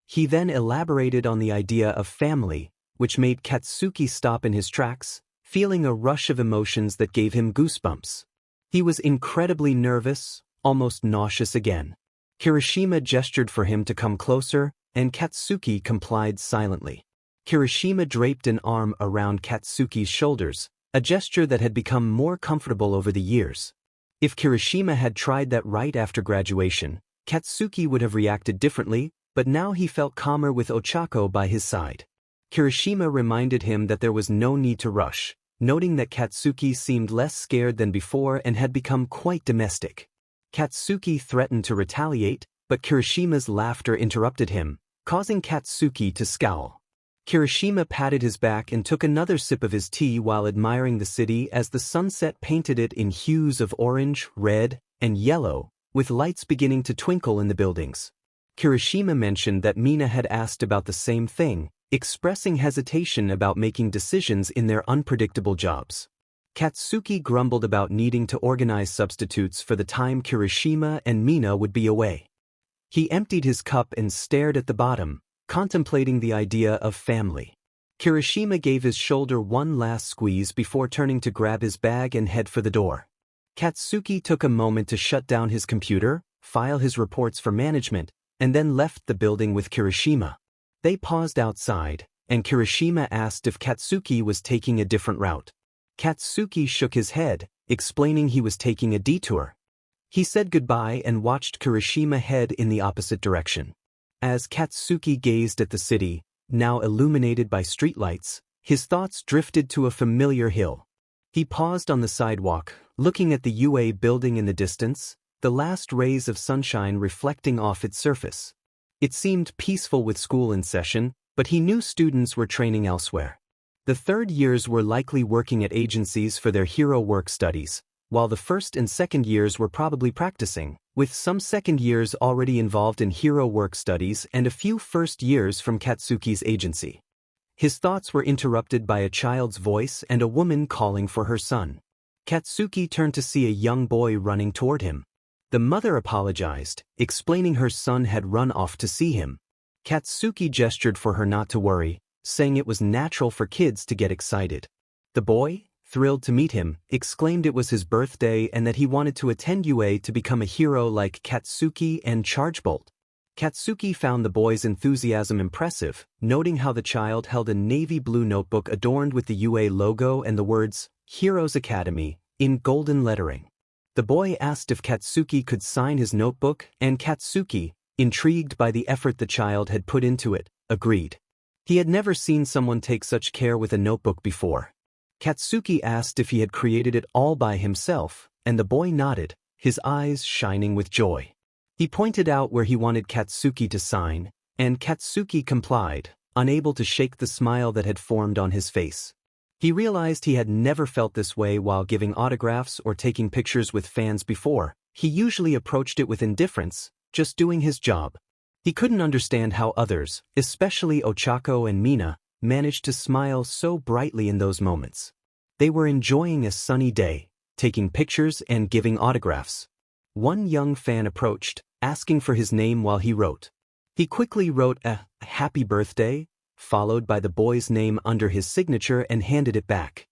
He then elaborated on the idea of family, which made Katsuki stop in his tracks, feeling a rush of emotions that gave him goosebumps. He was incredibly nervous, almost nauseous again. Kirishima gestured for him to come closer, and Katsuki complied silently. Kirishima draped an arm around Katsuki's shoulders, a gesture that had become more comfortable over the years. If Kirishima had tried that right after graduation, Katsuki would have reacted differently, but now he felt calmer with Ochako by his side. Kirishima reminded him that there was no need to rush, noting that Katsuki seemed less scared than before and had become quite domestic. Katsuki threatened to retaliate, but Kirishima's laughter interrupted him, causing Katsuki to scowl. Kirishima patted his back and took another sip of his tea while admiring the city as the sunset painted it in hues of orange, red, and yellow, with lights beginning to twinkle in the buildings. Kirishima mentioned that Mina had asked about the same thing, expressing hesitation about making decisions in their unpredictable jobs. Katsuki grumbled about needing to organize substitutes for the time Kirishima and Mina would be away. He emptied his cup and stared at the bottom, contemplating the idea of family. Kirishima gave his shoulder one last squeeze before turning to grab his bag and head for the door. Katsuki took a moment to shut down his computer, file his reports for management, and then left the building with Kirishima. They paused outside, and Kirishima asked if Katsuki was taking a different route. Katsuki shook his head, explaining he was taking a detour. He said goodbye and watched Kirishima head in the opposite direction. As Katsuki gazed at the city, now illuminated by streetlights, his thoughts drifted to a familiar hill. He paused on the sidewalk, looking at the UA building in the distance, the last rays of sunshine reflecting off its surface. It seemed peaceful with school in session, but he knew students were training elsewhere. The third years were likely working at agencies for their hero work studies, while the first and second years were probably practicing, with some second years already involved in hero work studies and a few first years from Katsuki's agency. His thoughts were interrupted by a child's voice and a woman calling for her son. Katsuki turned to see a young boy running toward him. The mother apologized, explaining her son had run off to see him. Katsuki gestured for her not to worry, saying it was natural for kids to get excited. The boy, thrilled to meet him, exclaimed it was his birthday and that he wanted to attend UA to become a hero like Katsuki and Chargebolt. Katsuki found the boy's enthusiasm impressive, noting how the child held a navy blue notebook adorned with the UA logo and the words, Heroes Academy, in golden lettering. The boy asked if Katsuki could sign his notebook, and Katsuki, intrigued by the effort the child had put into it, agreed. He had never seen someone take such care with a notebook before. Katsuki asked if he had created it all by himself, and the boy nodded, his eyes shining with joy. He pointed out where he wanted Katsuki to sign, and Katsuki complied, unable to shake the smile that had formed on his face. He realized he had never felt this way while giving autographs or taking pictures with fans before. He usually approached it with indifference, just doing his job. He couldn't understand how others, especially Ochako and Mina, managed to smile so brightly in those moments. They were enjoying a sunny day, taking pictures and giving autographs. One young fan approached, asking for his name while he wrote. He quickly wrote a happy birthday, followed by the boy's name under his signature and handed it back.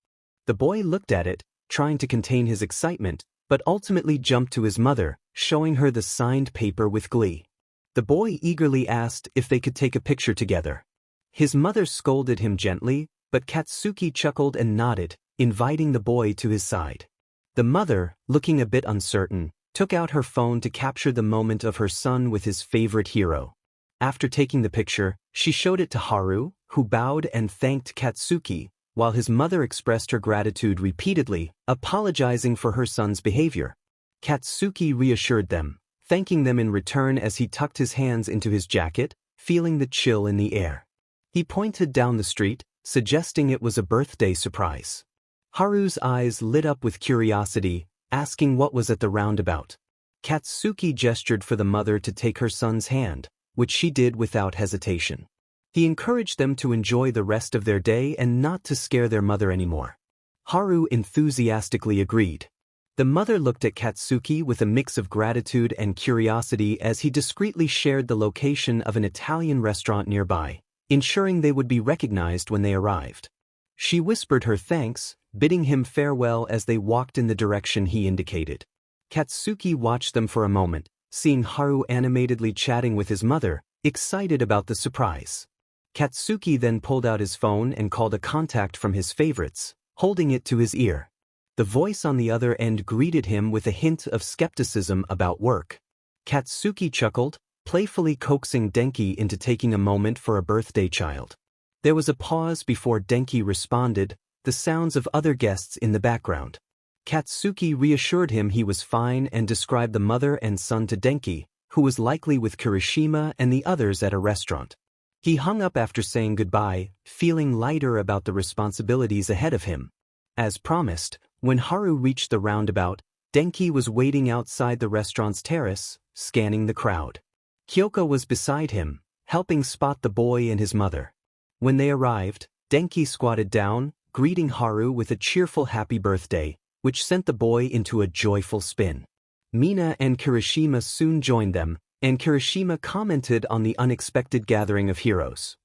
The boy looked at it, trying to contain his excitement, but ultimately jumped to his mother, showing her the signed paper with glee. The boy eagerly asked if they could take a picture together. His mother scolded him gently, but Katsuki chuckled and nodded, inviting the boy to his side. The mother, looking a bit uncertain, took out her phone to capture the moment of her son with his favorite hero. After taking the picture, she showed it to Haru, who bowed and thanked Katsuki, while his mother expressed her gratitude repeatedly, apologizing for her son's behavior. Katsuki reassured them, thanking them in return as he tucked his hands into his jacket, feeling the chill in the air. He pointed down the street, suggesting it was a birthday surprise. Haru's eyes lit up with curiosity, asking what was at the roundabout. Katsuki gestured for the mother to take her son's hand, which she did without hesitation. He encouraged them to enjoy the rest of their day and not to scare their mother anymore. Haru enthusiastically agreed. The mother looked at Katsuki with a mix of gratitude and curiosity as he discreetly shared the location of an Italian restaurant nearby, ensuring they would be recognized when they arrived. She whispered her thanks, bidding him farewell as they walked in the direction he indicated. Katsuki watched them for a moment, seeing Haru animatedly chatting with his mother, excited about the surprise. Katsuki then pulled out his phone and called a contact from his favorites, holding it to his ear. The voice on the other end greeted him with a hint of skepticism about work. Katsuki chuckled, playfully coaxing Denki into taking a moment for a birthday child. There was a pause before Denki responded, the sounds of other guests in the background. Katsuki reassured him he was fine and described the mother and son to Denki, who was likely with Kirishima and the others at a restaurant. He hung up after saying goodbye, feeling lighter about the responsibilities ahead of him. As promised, when Haru reached the roundabout, Denki was waiting outside the restaurant's terrace, scanning the crowd. Kyoko was beside him, helping spot the boy and his mother. When they arrived, Denki squatted down, greeting Haru with a cheerful happy birthday, which sent the boy into a joyful spin. Mina and Kirishima soon joined them, and Kirishima commented on the unexpected gathering of heroes.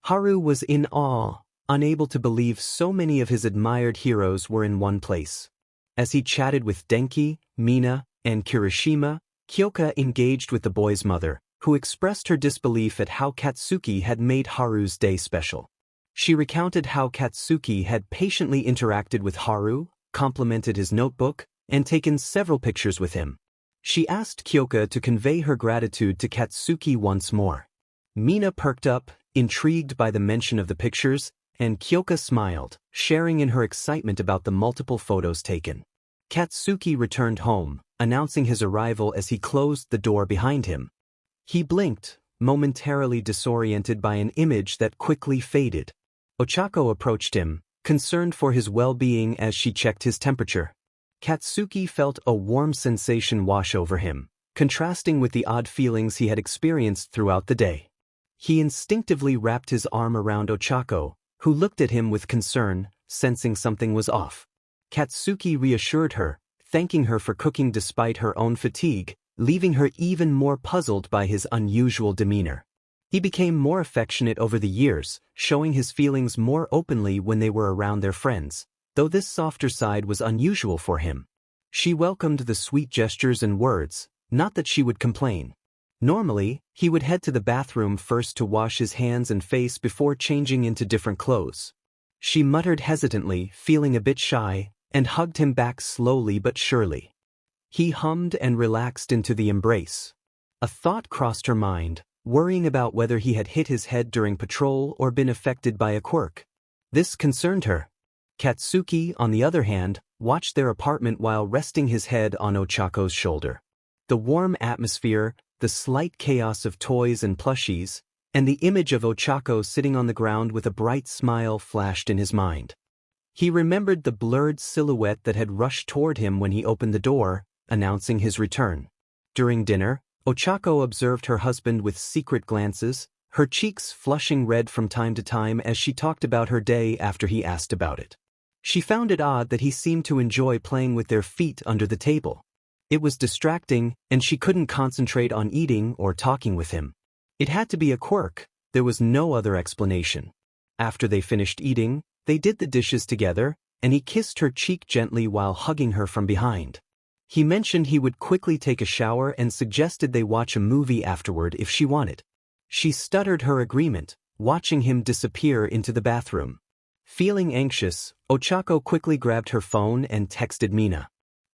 Haru was in awe, unable to believe so many of his admired heroes were in one place. As he chatted with Denki, Mina, and Kirishima, Kyoka engaged with the boy's mother, who expressed her disbelief at how Katsuki had made Haru's day special. She recounted how Katsuki had patiently interacted with Haru, complimented his notebook, and taken several pictures with him. She asked Kyoka to convey her gratitude to Katsuki once more. Mina perked up, intrigued by the mention of the pictures, and Kyoka smiled, sharing in her excitement about the multiple photos taken. Katsuki returned home, announcing his arrival as he closed the door behind him. He blinked, momentarily disoriented by an image that quickly faded. Ochako approached him, concerned for his well-being as she checked his temperature. Katsuki felt a warm sensation wash over him, contrasting with the odd feelings he had experienced throughout the day. He instinctively wrapped his arm around Ochako, who looked at him with concern, sensing something was off. Katsuki reassured her, thanking her for cooking despite her own fatigue, leaving her even more puzzled by his unusual demeanor. He became more affectionate over the years, showing his feelings more openly when they were around their friends, though this softer side was unusual for him. She welcomed the sweet gestures and words, not that she would complain. Normally, he would head to the bathroom first to wash his hands and face before changing into different clothes. She muttered hesitantly, feeling a bit shy, and hugged him back slowly but surely. He hummed and relaxed into the embrace. A thought crossed her mind, worrying about whether he had hit his head during patrol or been affected by a quirk. This concerned her. Katsuki, on the other hand, watched their apartment while resting his head on Ochako's shoulder. The warm atmosphere, the slight chaos of toys and plushies, and the image of Ochako sitting on the ground with a bright smile flashed in his mind. He remembered the blurred silhouette that had rushed toward him when he opened the door, announcing his return. During dinner, Ochako observed her husband with secret glances, her cheeks flushing red from time to time as she talked about her day after he asked about it. She found it odd that he seemed to enjoy playing with their feet under the table. It was distracting, and she couldn't concentrate on eating or talking with him. It had to be a quirk, there was no other explanation. After they finished eating, they did the dishes together, and he kissed her cheek gently while hugging her from behind. He mentioned he would quickly take a shower and suggested they watch a movie afterward if she wanted. She stuttered her agreement, watching him disappear into the bathroom. Feeling anxious, Ochako quickly grabbed her phone and texted Mina.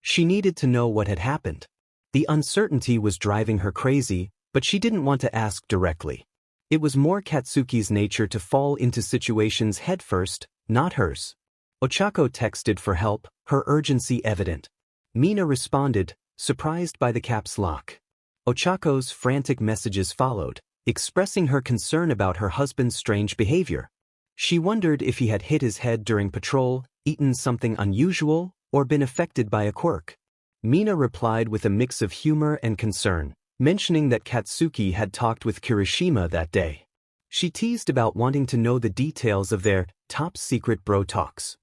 She needed to know what had happened. The uncertainty was driving her crazy, but she didn't want to ask directly. It was more Katsuki's nature to fall into situations headfirst, not hers. Ochako texted for help, her urgency evident. Mina responded, surprised by the caps lock. Ochako's frantic messages followed, expressing her concern about her husband's strange behavior. She wondered if he had hit his head during patrol, eaten something unusual, or been affected by a quirk. Mina replied with a mix of humor and concern, mentioning that Katsuki had talked with Kirishima that day. She teased about wanting to know the details of their top-secret bro talks.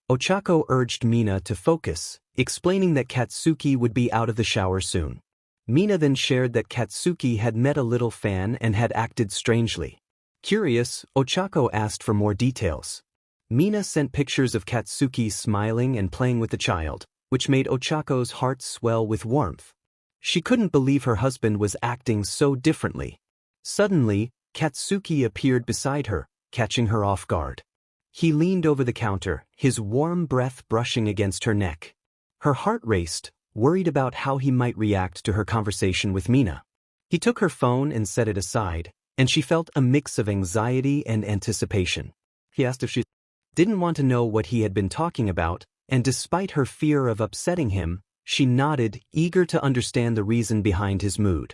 Ochako urged Mina to focus, explaining that Katsuki would be out of the shower soon. Mina then shared that Katsuki had met a little fan and had acted strangely. Curious, Ochako asked for more details. Mina sent pictures of Katsuki smiling and playing with the child, which made Ochako's heart swell with warmth. She couldn't believe her husband was acting so differently. Suddenly, Katsuki appeared beside her, catching her off guard. He leaned over the counter, his warm breath brushing against her neck. Her heart raced, worried about how he might react to her conversation with Mina. He took her phone and set it aside, and she felt a mix of anxiety and anticipation. He asked if she didn't want to know what he had been talking about, and despite her fear of upsetting him, she nodded, eager to understand the reason behind his mood.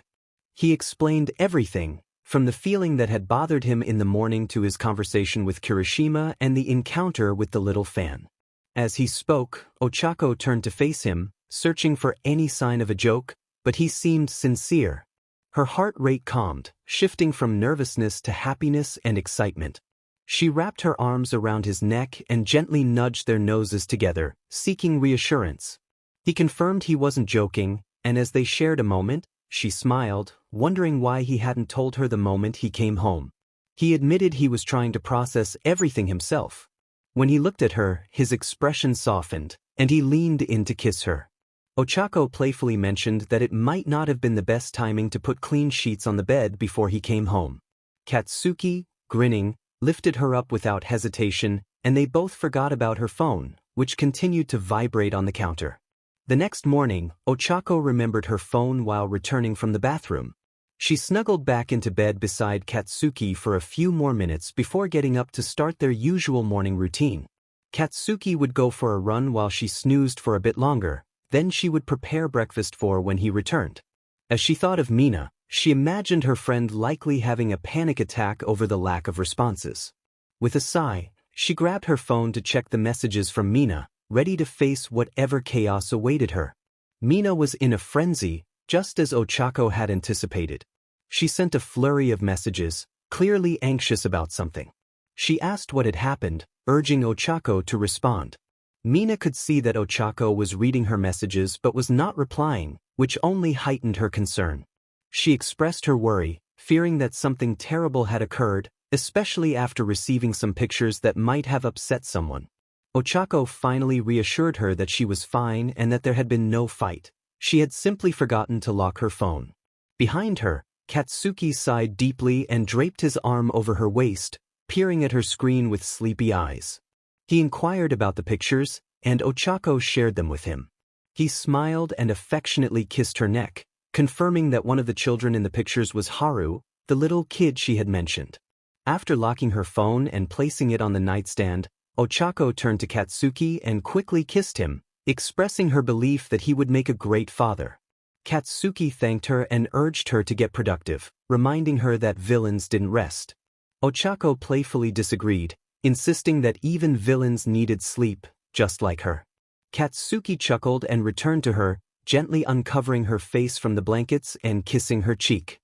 He explained everything, from the feeling that had bothered him in the morning to his conversation with Kirishima and the encounter with the little fan. As he spoke, Ochako turned to face him, searching for any sign of a joke, but he seemed sincere. Her heart rate calmed, shifting from nervousness to happiness and excitement. She wrapped her arms around his neck and gently nudged their noses together, seeking reassurance. He confirmed he wasn't joking, and as they shared a moment, she smiled, wondering why he hadn't told her the moment he came home. He admitted he was trying to process everything himself. When he looked at her, his expression softened, and he leaned in to kiss her. Ochako playfully mentioned that it might not have been the best timing to put clean sheets on the bed before he came home. Katsuki, grinning, lifted her up without hesitation, and they both forgot about her phone, which continued to vibrate on the counter. The next morning, Ochako remembered her phone while returning from the bathroom. She snuggled back into bed beside Katsuki for a few more minutes before getting up to start their usual morning routine. Katsuki would go for a run while she snoozed for a bit longer, then she would prepare breakfast for when he returned. As she thought of Mina, she imagined her friend likely having a panic attack over the lack of responses. With a sigh, she grabbed her phone to check the messages from Mina, ready to face whatever chaos awaited her. Mina was in a frenzy, just as Ochako had anticipated. She sent a flurry of messages, clearly anxious about something. She asked what had happened, urging Ochako to respond. Mina could see that Ochako was reading her messages but was not replying, which only heightened her concern. She expressed her worry, fearing that something terrible had occurred, especially after receiving some pictures that might have upset someone. Ochako finally reassured her that she was fine and that there had been no fight. She had simply forgotten to lock her phone. Behind her, Katsuki sighed deeply and draped his arm over her waist, peering at her screen with sleepy eyes. He inquired about the pictures, and Ochako shared them with him. He smiled and affectionately kissed her neck, confirming that one of the children in the pictures was Haru, the little kid she had mentioned. After locking her phone and placing it on the nightstand, Ochako turned to Katsuki and quickly kissed him, expressing her belief that he would make a great father. Katsuki thanked her and urged her to get productive, reminding her that villains didn't rest. Ochako playfully disagreed, insisting that even villains needed sleep, just like her. Katsuki chuckled and returned to her, gently uncovering her face from the blankets and kissing her cheek.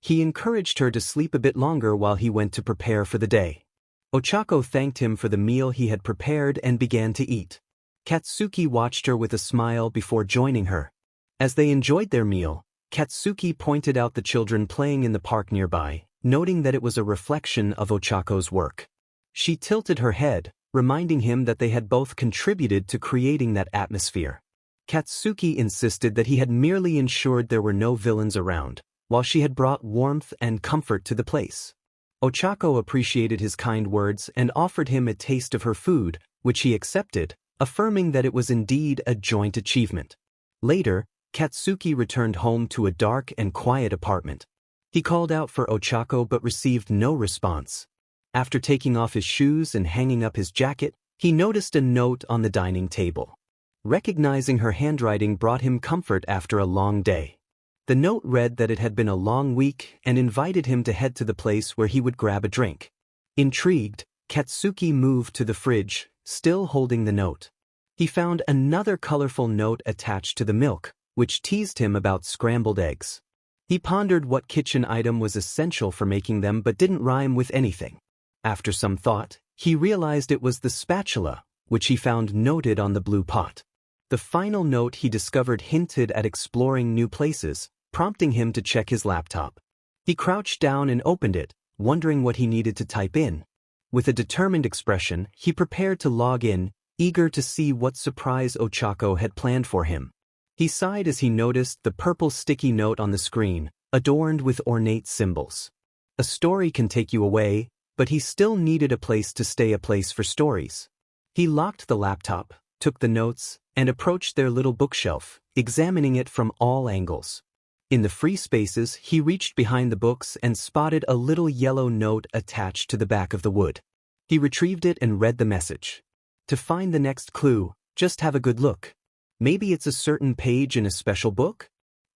He encouraged her to sleep a bit longer while he went to prepare for the day. Ochako thanked him for the meal he had prepared and began to eat. Katsuki watched her with a smile before joining her. As they enjoyed their meal, Katsuki pointed out the children playing in the park nearby, noting that it was a reflection of Ochako's work. She tilted her head, reminding him that they had both contributed to creating that atmosphere. Katsuki insisted that he had merely ensured there were no villains around, while she had brought warmth and comfort to the place. Ochako appreciated his kind words and offered him a taste of her food, which he accepted, affirming that it was indeed a joint achievement. Later, Katsuki returned home to a dark and quiet apartment. He called out for Ochako but received no response. After taking off his shoes and hanging up his jacket, he noticed a note on the dining table. Recognizing her handwriting brought him comfort after a long day. The note read that it had been a long week and invited him to head to the place where he would grab a drink. Intrigued, Katsuki moved to the fridge, still holding the note. He found another colorful note attached to the milk, which teased him about scrambled eggs. He pondered what kitchen item was essential for making them but didn't rhyme with anything. After some thought, he realized it was the spatula, which he found noted on the blue pot. The final note he discovered hinted at exploring new places, prompting him to check his laptop. He crouched down and opened it, wondering what he needed to type in. With a determined expression, he prepared to log in, eager to see what surprise Ochako had planned for him. He sighed as he noticed the purple sticky note on the screen, adorned with ornate symbols. A story can take you away, but he still needed a place to stay, a place for stories. He locked the laptop, took the notes, and approached their little bookshelf, examining it from all angles. In the free spaces, he reached behind the books and spotted a little yellow note attached to the back of the wood. He retrieved it and read the message. To find the next clue, just have a good look. Maybe it's a certain page in a special book?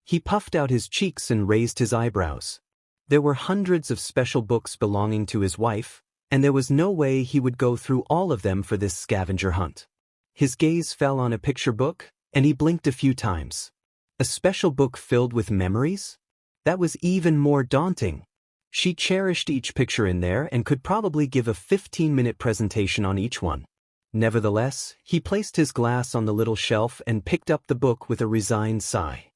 He puffed out his cheeks and raised his eyebrows. There were hundreds of special books belonging to his wife, and there was no way he would go through all of them for this scavenger hunt. His gaze fell on a picture book, and he blinked a few times. A special book filled with memories? That was even more daunting. She cherished each picture in there and could probably give a 15-minute presentation on each one. Nevertheless, he placed his glass on the little shelf and picked up the book with a resigned sigh.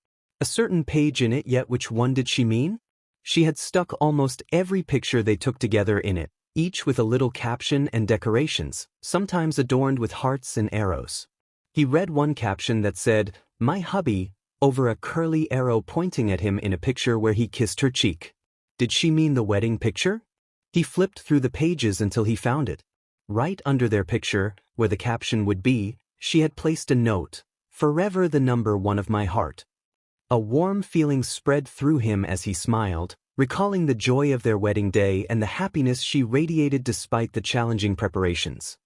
A certain page in it, yet which one did she mean? She had stuck almost every picture they took together in it, each with a little caption and decorations, sometimes adorned with hearts and arrows. He read one caption that said, "My hubby," over a curly arrow pointing at him in a picture where he kissed her cheek. Did she mean the wedding picture? He flipped through the pages until he found it. Right under their picture, where the caption would be, she had placed a note, "Forever the number one of my heart." A warm feeling spread through him as he smiled, recalling the joy of their wedding day and the happiness she radiated despite the challenging preparations.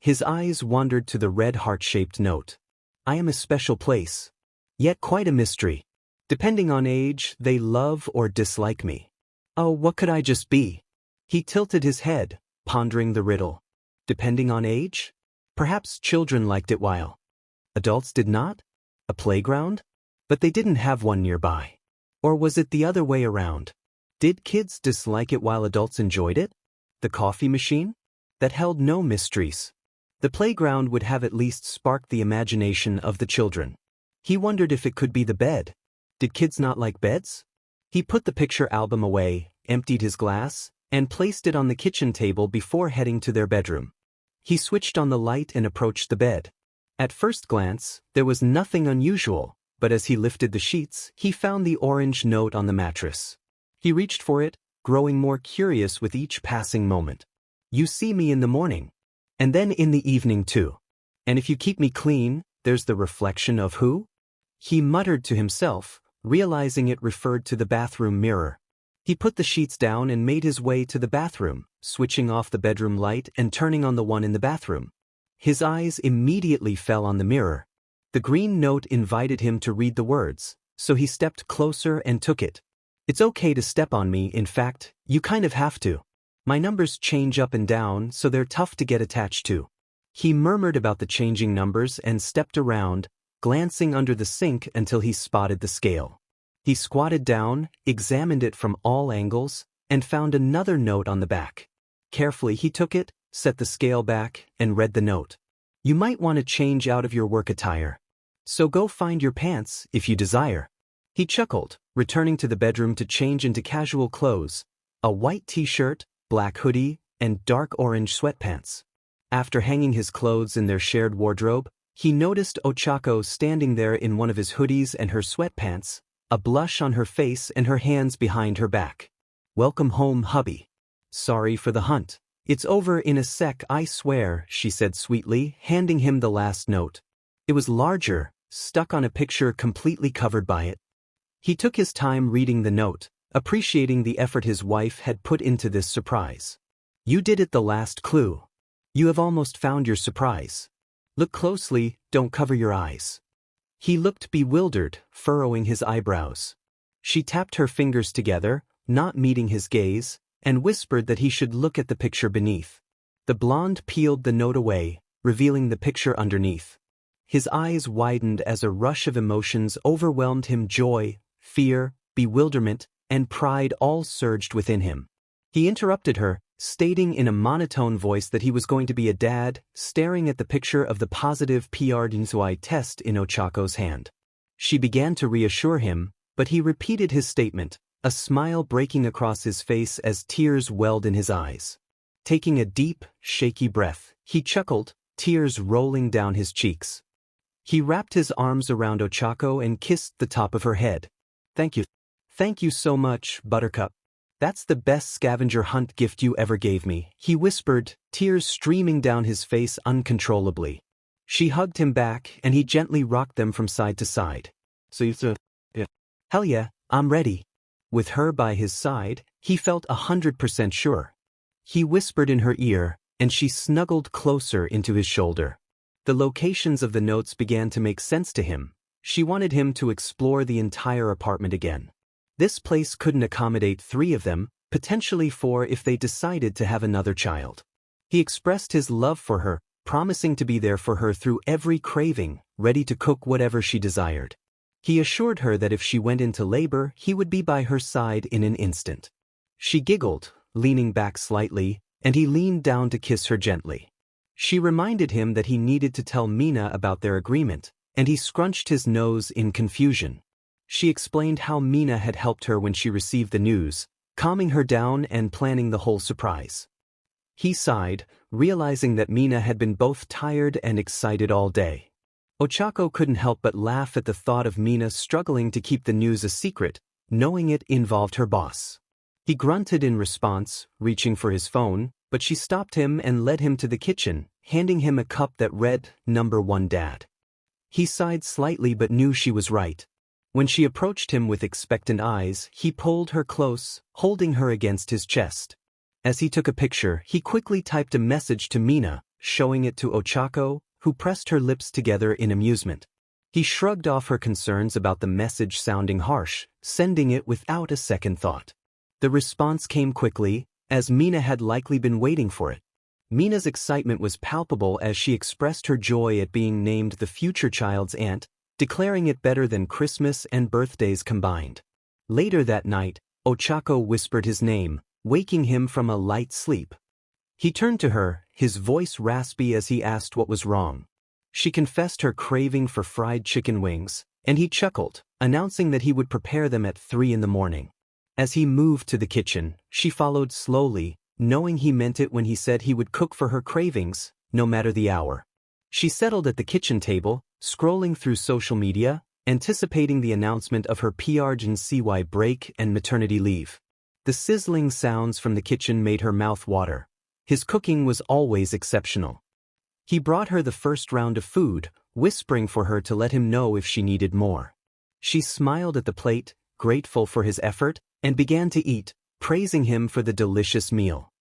His eyes wandered to the red heart-shaped note. "I am a special place. Yet quite a mystery. Depending on age, they love or dislike me. Oh, what could I just be?" He tilted his head, pondering the riddle. Depending on age? Perhaps children liked it while adults did not? A playground? But they didn't have one nearby. Or was it the other way around? Did kids dislike it while adults enjoyed it? The coffee machine? That held no mysteries. The playground would have at least sparked the imagination of the children. He wondered if it could be the bed. Did kids not like beds? He put the picture album away, emptied his glass, and placed it on the kitchen table before heading to their bedroom. He switched on the light and approached the bed. At first glance, there was nothing unusual, but as he lifted the sheets, he found the orange note on the mattress. He reached for it, growing more curious with each passing moment. "You see me in the morning. And then in the evening too. And if you keep me clean, there's the reflection of who?" He muttered to himself, realizing it referred to the bathroom mirror. He put the sheets down and made his way to the bathroom, switching off the bedroom light and turning on the one in the bathroom. His eyes immediately fell on the mirror. The green note invited him to read the words, so he stepped closer and took it. "It's okay to step on me, in fact, you kind of have to. My numbers change up and down, so they're tough to get attached to." He murmured about the changing numbers and stepped around, glancing under the sink until he spotted the scale. He squatted down, examined it from all angles, and found another note on the back. Carefully he took it, set the scale back, and read the note. "You might want to change out of your work attire. So go find your pants, if you desire." He chuckled, returning to the bedroom to change into casual clothes, a white t-shirt, black hoodie, and dark orange sweatpants. After hanging his clothes in their shared wardrobe, he noticed Ochako standing there in one of his hoodies and her sweatpants, a blush on her face and her hands behind her back. "Welcome home, hubby. Sorry for the hunt. It's over in a sec, I swear," she said sweetly, handing him the last note. It was larger, stuck on a picture completely covered by it. He took his time reading the note, appreciating the effort his wife had put into this surprise. "You did it, the last clue. You have almost found your surprise. Look closely, don't cover your eyes." He looked bewildered, furrowing his eyebrows. She tapped her fingers together, not meeting his gaze, and whispered that he should look at the picture beneath. The blonde peeled the note away, revealing the picture underneath. His eyes widened as a rush of emotions overwhelmed him. Joy, fear, bewilderment, and pride all surged within him. He interrupted her, stating in a monotone voice that he was going to be a dad, staring at the picture of the positive PRDNSY test in Ochako's hand. She began to reassure him, but he repeated his statement, a smile breaking across his face as tears welled in his eyes. Taking a deep, shaky breath, he chuckled, tears rolling down his cheeks. He wrapped his arms around Ochako and kissed the top of her head. Thank you so much, Buttercup. "That's the best scavenger hunt gift you ever gave me," he whispered, tears streaming down his face uncontrollably. She hugged him back and he gently rocked them from side to side. "So you said, yeah." "Hell yeah, I'm ready." With her by his side, he felt 100% sure. He whispered in her ear, and she snuggled closer into his shoulder. The locations of the notes began to make sense to him. She wanted him to explore the entire apartment again. This place couldn't accommodate 3 of them, potentially 4 if they decided to have another child. He expressed his love for her, promising to be there for her through every craving, ready to cook whatever she desired. He assured her that if she went into labor, he would be by her side in an instant. She giggled, leaning back slightly, and he leaned down to kiss her gently. She reminded him that he needed to tell Mina about their agreement, and he scrunched his nose in confusion. She explained how Mina had helped her when she received the news, calming her down and planning the whole surprise. He sighed, realizing that Mina had been both tired and excited all day. Ochako couldn't help but laugh at the thought of Mina struggling to keep the news a secret, knowing it involved her boss. He grunted in response, reaching for his phone, but she stopped him and led him to the kitchen, handing him a cup that read, "Number 1 Dad." He sighed slightly but knew she was right. When she approached him with expectant eyes, he pulled her close, holding her against his chest. As he took a picture, he quickly typed a message to Mina, showing it to Ochako, who pressed her lips together in amusement. He shrugged off her concerns about the message sounding harsh, sending it without a second thought. The response came quickly, as Mina had likely been waiting for it. Mina's excitement was palpable as she expressed her joy at being named the future child's aunt, declaring it better than Christmas and birthdays combined. Later that night, Ochako whispered his name, waking him from a light sleep. He turned to her, his voice raspy as he asked what was wrong. She confessed her craving for fried chicken wings, and he chuckled, announcing that he would prepare them at 3 in the morning. As he moved to the kitchen, she followed slowly, knowing he meant it when he said he would cook for her cravings, no matter the hour. She settled at the kitchen table, scrolling through social media, anticipating the announcement of her PRGNCY break and maternity leave. The sizzling sounds from the kitchen made her mouth water. His cooking was always exceptional. He brought her the first round of food, whispering for her to let him know if she needed more. She smiled at the plate, grateful for his effort, and began to eat, praising him for the delicious meal.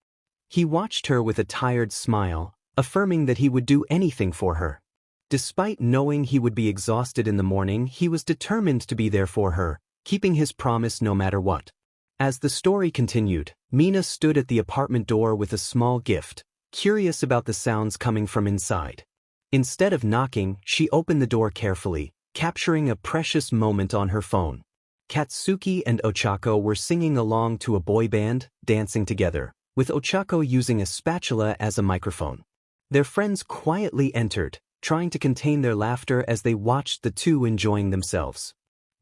He watched her with a tired smile, affirming that he would do anything for her. Despite knowing he would be exhausted in the morning, he was determined to be there for her, keeping his promise no matter what. As the story continued, Mina stood at the apartment door with a small gift, curious about the sounds coming from inside. Instead of knocking, she opened the door carefully, capturing a precious moment on her phone. Katsuki and Ochako were singing along to a boy band, dancing together, with Ochako using a spatula as a microphone. Their friends quietly entered, trying to contain their laughter as they watched the two enjoying themselves.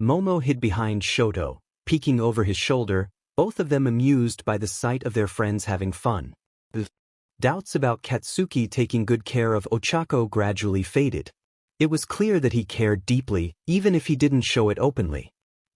Momo hid behind Shoto, peeking over his shoulder, both of them amused by the sight of their friends having fun. Doubts about Katsuki taking good care of Ochako gradually faded. It was clear that he cared deeply, even if he didn't show it openly.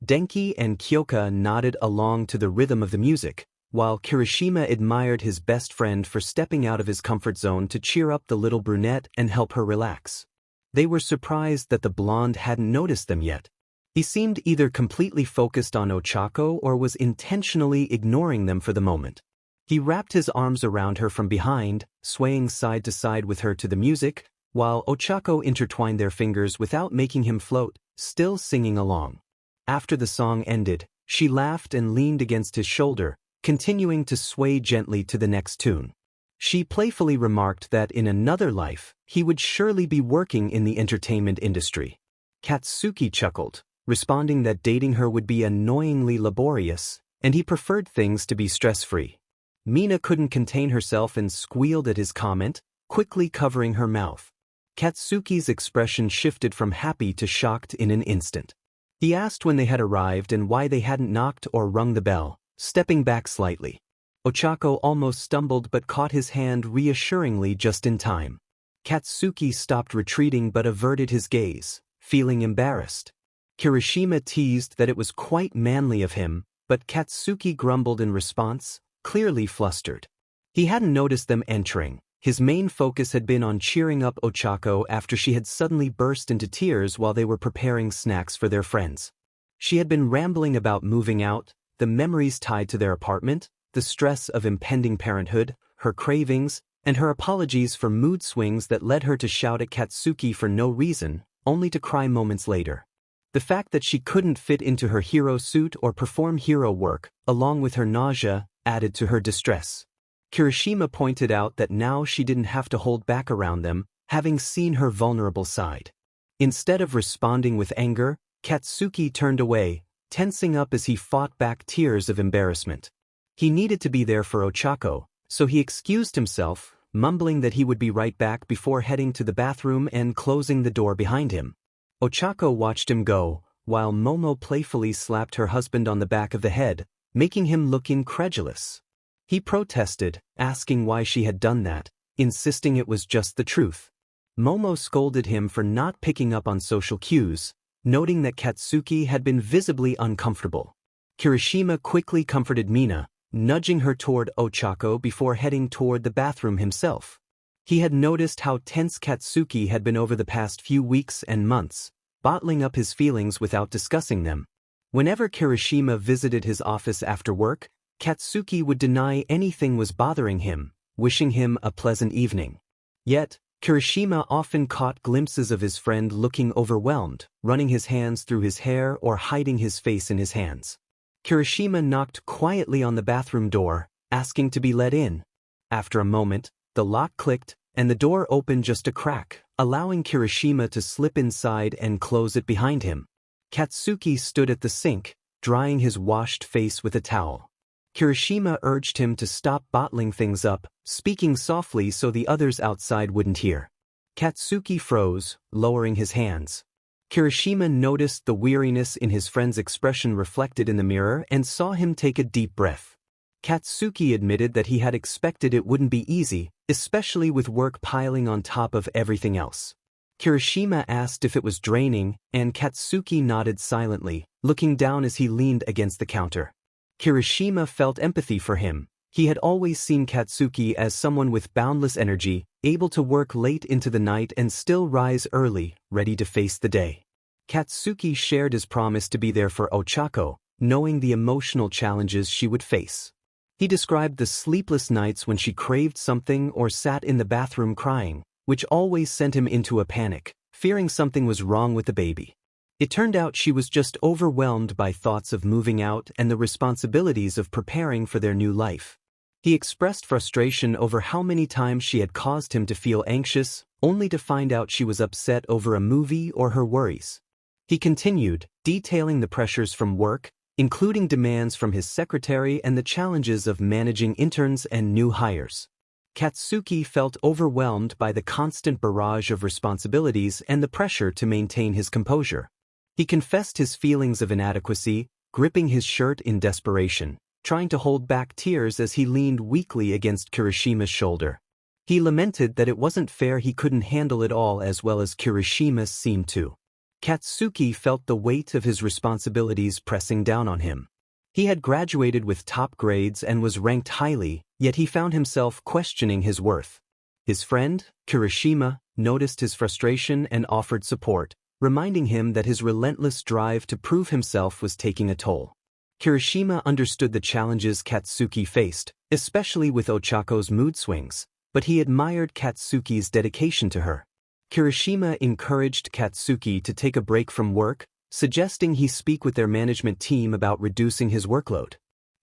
Denki and Kyoka nodded along to the rhythm of the music, while Kirishima admired his best friend for stepping out of his comfort zone to cheer up the little brunette and help her relax. They were surprised that the blonde hadn't noticed them yet. He seemed either completely focused on Ochako or was intentionally ignoring them for the moment. He wrapped his arms around her from behind, swaying side to side with her to the music, while Ochako intertwined their fingers without making him float, still singing along. After the song ended, she laughed and leaned against his shoulder, continuing to sway gently to the next tune. She playfully remarked that in another life, he would surely be working in the entertainment industry. Katsuki chuckled, responding that dating her would be annoyingly laborious, and he preferred things to be stress-free. Mina couldn't contain herself and squealed at his comment, quickly covering her mouth. Katsuki's expression shifted from happy to shocked in an instant. He asked when they had arrived and why they hadn't knocked or rung the bell, stepping back slightly. Ochako almost stumbled but caught his hand reassuringly just in time. Katsuki stopped retreating but averted his gaze, feeling embarrassed. Kirishima teased that it was quite manly of him, but Katsuki grumbled in response, clearly flustered. He hadn't noticed them entering. His main focus had been on cheering up Ochako after she had suddenly burst into tears while they were preparing snacks for their friends. She had been rambling about moving out, the memories tied to their apartment, the stress of impending parenthood, her cravings, and her apologies for mood swings that led her to shout at Katsuki for no reason, only to cry moments later. The fact that she couldn't fit into her hero suit or perform hero work, along with her nausea, added to her distress. Kirishima pointed out that now she didn't have to hold back around them, having seen her vulnerable side. Instead of responding with anger, Katsuki turned away, tensing up as he fought back tears of embarrassment. He needed to be there for Ochako, so he excused himself, mumbling that he would be right back before heading to the bathroom and closing the door behind him. Ochako watched him go, while Momo playfully slapped her husband on the back of the head, making him look incredulous. He protested, asking why she had done that, insisting it was just the truth. Momo scolded him for not picking up on social cues, noting that Katsuki had been visibly uncomfortable. Kirishima quickly comforted Mina, nudging her toward Ochako before heading toward the bathroom himself. He had noticed how tense Katsuki had been over the past few weeks and months, bottling up his feelings without discussing them. Whenever Kirishima visited his office after work, Katsuki would deny anything was bothering him, wishing him a pleasant evening. Yet, Kirishima often caught glimpses of his friend looking overwhelmed, running his hands through his hair or hiding his face in his hands. Kirishima knocked quietly on the bathroom door, asking to be let in. After a moment, the lock clicked, and the door opened just a crack, allowing Kirishima to slip inside and close it behind him. Katsuki stood at the sink, drying his washed face with a towel. Kirishima urged him to stop bottling things up, speaking softly so the others outside wouldn't hear. Katsuki froze, lowering his hands. Kirishima noticed the weariness in his friend's expression reflected in the mirror and saw him take a deep breath. Katsuki admitted that he had expected it wouldn't be easy, especially with work piling on top of everything else. Kirishima asked if it was draining, and Katsuki nodded silently, looking down as he leaned against the counter. Kirishima felt empathy for him. He had always seen Katsuki as someone with boundless energy, able to work late into the night and still rise early, ready to face the day. Katsuki shared his promise to be there for Ochako, knowing the emotional challenges she would face. He described the sleepless nights when she craved something or sat in the bathroom crying, which always sent him into a panic, fearing something was wrong with the baby. It turned out she was just overwhelmed by thoughts of moving out and the responsibilities of preparing for their new life. He expressed frustration over how many times she had caused him to feel anxious, only to find out she was upset over a movie or her worries. He continued, detailing the pressures from work, including demands from his secretary and the challenges of managing interns and new hires. Katsuki felt overwhelmed by the constant barrage of responsibilities and the pressure to maintain his composure. He confessed his feelings of inadequacy, gripping his shirt in desperation, trying to hold back tears as he leaned weakly against Kirishima's shoulder. He lamented that it wasn't fair he couldn't handle it all as well as Kirishima seemed to. Katsuki felt the weight of his responsibilities pressing down on him. He had graduated with top grades and was ranked highly, yet he found himself questioning his worth. His friend, Kirishima, noticed his frustration and offered support, reminding him that his relentless drive to prove himself was taking a toll. Kirishima understood the challenges Katsuki faced, especially with Ochako's mood swings, but he admired Katsuki's dedication to her. Kirishima encouraged Katsuki to take a break from work, suggesting he speak with their management team about reducing his workload.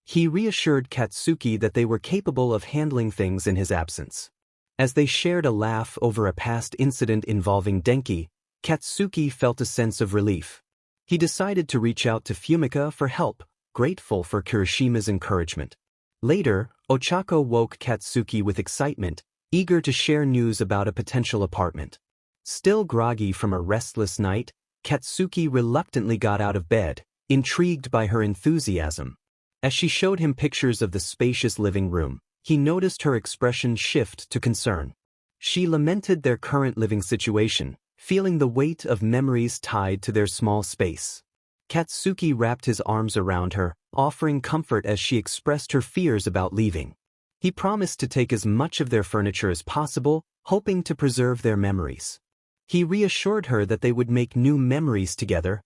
He reassured Katsuki that they were capable of handling things in his absence. As they shared a laugh over a past incident involving Denki, Katsuki felt a sense of relief. He decided to reach out to Fumika for help, grateful for Kirishima's encouragement. Later, Ochako woke Katsuki with excitement, eager to share news about a potential apartment. Still groggy from a restless night, Katsuki reluctantly got out of bed, intrigued by her enthusiasm. As she showed him pictures of the spacious living room, he noticed her expression shift to concern. She lamented their current living situation, feeling the weight of memories tied to their small space. Katsuki wrapped his arms around her, offering comfort as she expressed her fears about leaving. He promised to take as much of their furniture as possible, hoping to preserve their memories. He reassured her that they would make new memories together,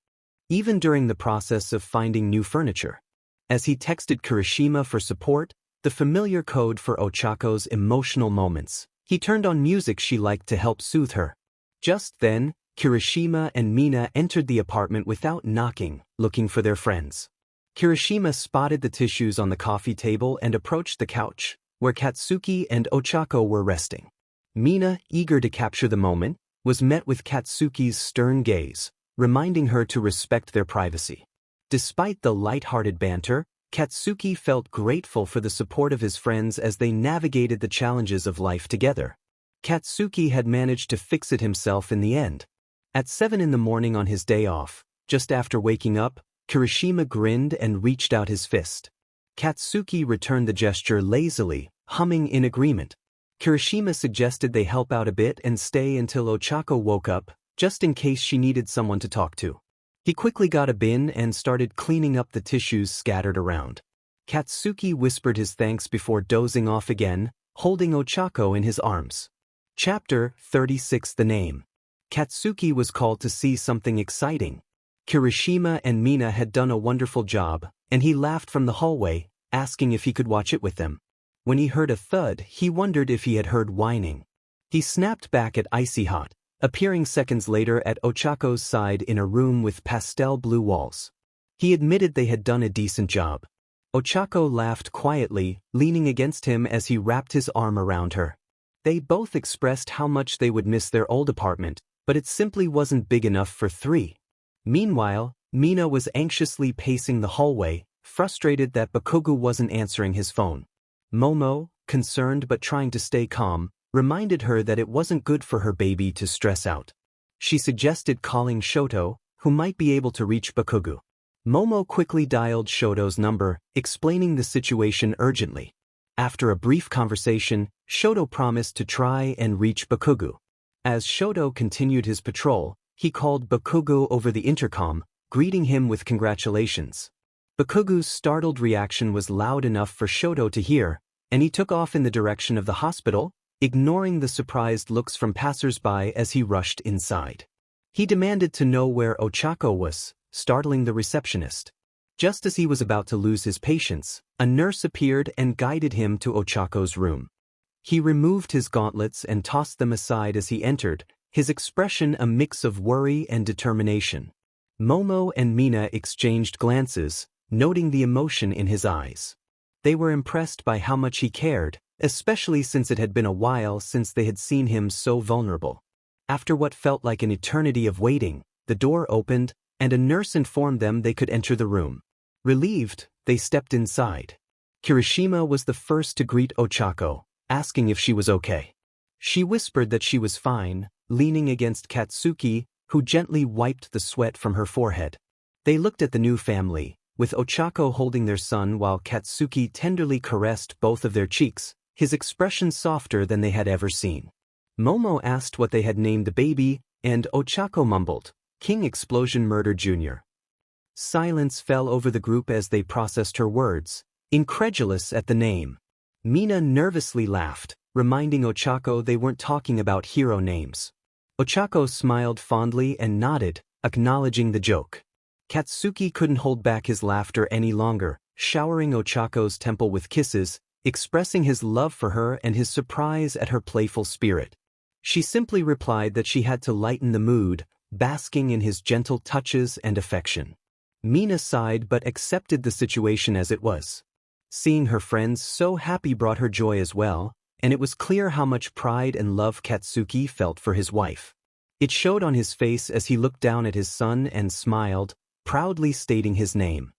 even during the process of finding new furniture. As he texted Kirishima for support, the familiar code for Ochako's emotional moments, he turned on music she liked to help soothe her. Just then, Kirishima and Mina entered the apartment without knocking, looking for their friends. Kirishima spotted the tissues on the coffee table and approached the couch, where Katsuki and Ochako were resting. Mina, eager to capture the moment, was met with Katsuki's stern gaze, reminding her to respect their privacy. Despite the light-hearted banter, Katsuki felt grateful for the support of his friends as they navigated the challenges of life together. Katsuki had managed to fix it himself in the end. At 7 in the morning on his day off, just after waking up, Kirishima grinned and reached out his fist. Katsuki returned the gesture lazily, humming in agreement. Kirishima suggested they help out a bit and stay until Ochako woke up, just in case she needed someone to talk to. He quickly got a bin and started cleaning up the tissues scattered around. Katsuki whispered his thanks before dozing off again, holding Ochako in his arms. Chapter 36. The name. Katsuki was called to see something exciting. Kirishima and Mina had done a wonderful job, and he laughed from the hallway, asking if he could watch it with them. When he heard a thud, he wondered if he had heard whining. He snapped back at Icy Hot, appearing seconds later at Ochako's side in a room with pastel blue walls. He admitted they had done a decent job. Ochako laughed quietly, leaning against him as he wrapped his arm around her. They both expressed how much they would miss their old apartment, but it simply wasn't big enough for three. Meanwhile, Mina was anxiously pacing the hallway, frustrated that Bakugou wasn't answering his phone. Momo, concerned but trying to stay calm, reminded her that it wasn't good for her baby to stress out. She suggested calling Shoto, who might be able to reach Bakugou. Momo quickly dialed Shoto's number, explaining the situation urgently. After a brief conversation, Shoto promised to try and reach Bakugou. As Shoto continued his patrol, he called Bakugou over the intercom, greeting him with congratulations. Bakugou's startled reaction was loud enough for Shoto to hear, and he took off in the direction of the hospital, ignoring the surprised looks from passers-by as he rushed inside. He demanded to know where Ochako was, startling the receptionist. Just as he was about to lose his patience, a nurse appeared and guided him to Ochako's room. He removed his gauntlets and tossed them aside as he entered, his expression a mix of worry and determination. Momo and Mina exchanged glances, noting the emotion in his eyes. They were impressed by how much he cared, especially since it had been a while since they had seen him so vulnerable. After what felt like an eternity of waiting, the door opened, and a nurse informed them they could enter the room. Relieved, they stepped inside. Kirishima was the first to greet Ochako, asking if she was okay. She whispered that she was fine, leaning against Katsuki, who gently wiped the sweat from her forehead. They looked at the new family, with Ochako holding their son while Katsuki tenderly caressed both of their cheeks, his expression softer than they had ever seen. Momo asked what they had named the baby, and Ochako mumbled, "King Explosion Murder Jr." Silence fell over the group as they processed her words, incredulous at the name. Mina nervously laughed, reminding Ochako they weren't talking about hero names. Ochako smiled fondly and nodded, acknowledging the joke. Katsuki couldn't hold back his laughter any longer, showering Ochako's temple with kisses, expressing his love for her and his surprise at her playful spirit. She simply replied that she had to lighten the mood, basking in his gentle touches and affection. Mina sighed but accepted the situation as it was. Seeing her friends so happy brought her joy as well, and it was clear how much pride and love Katsuki felt for his wife. It showed on his face as he looked down at his son and smiled, proudly stating his name.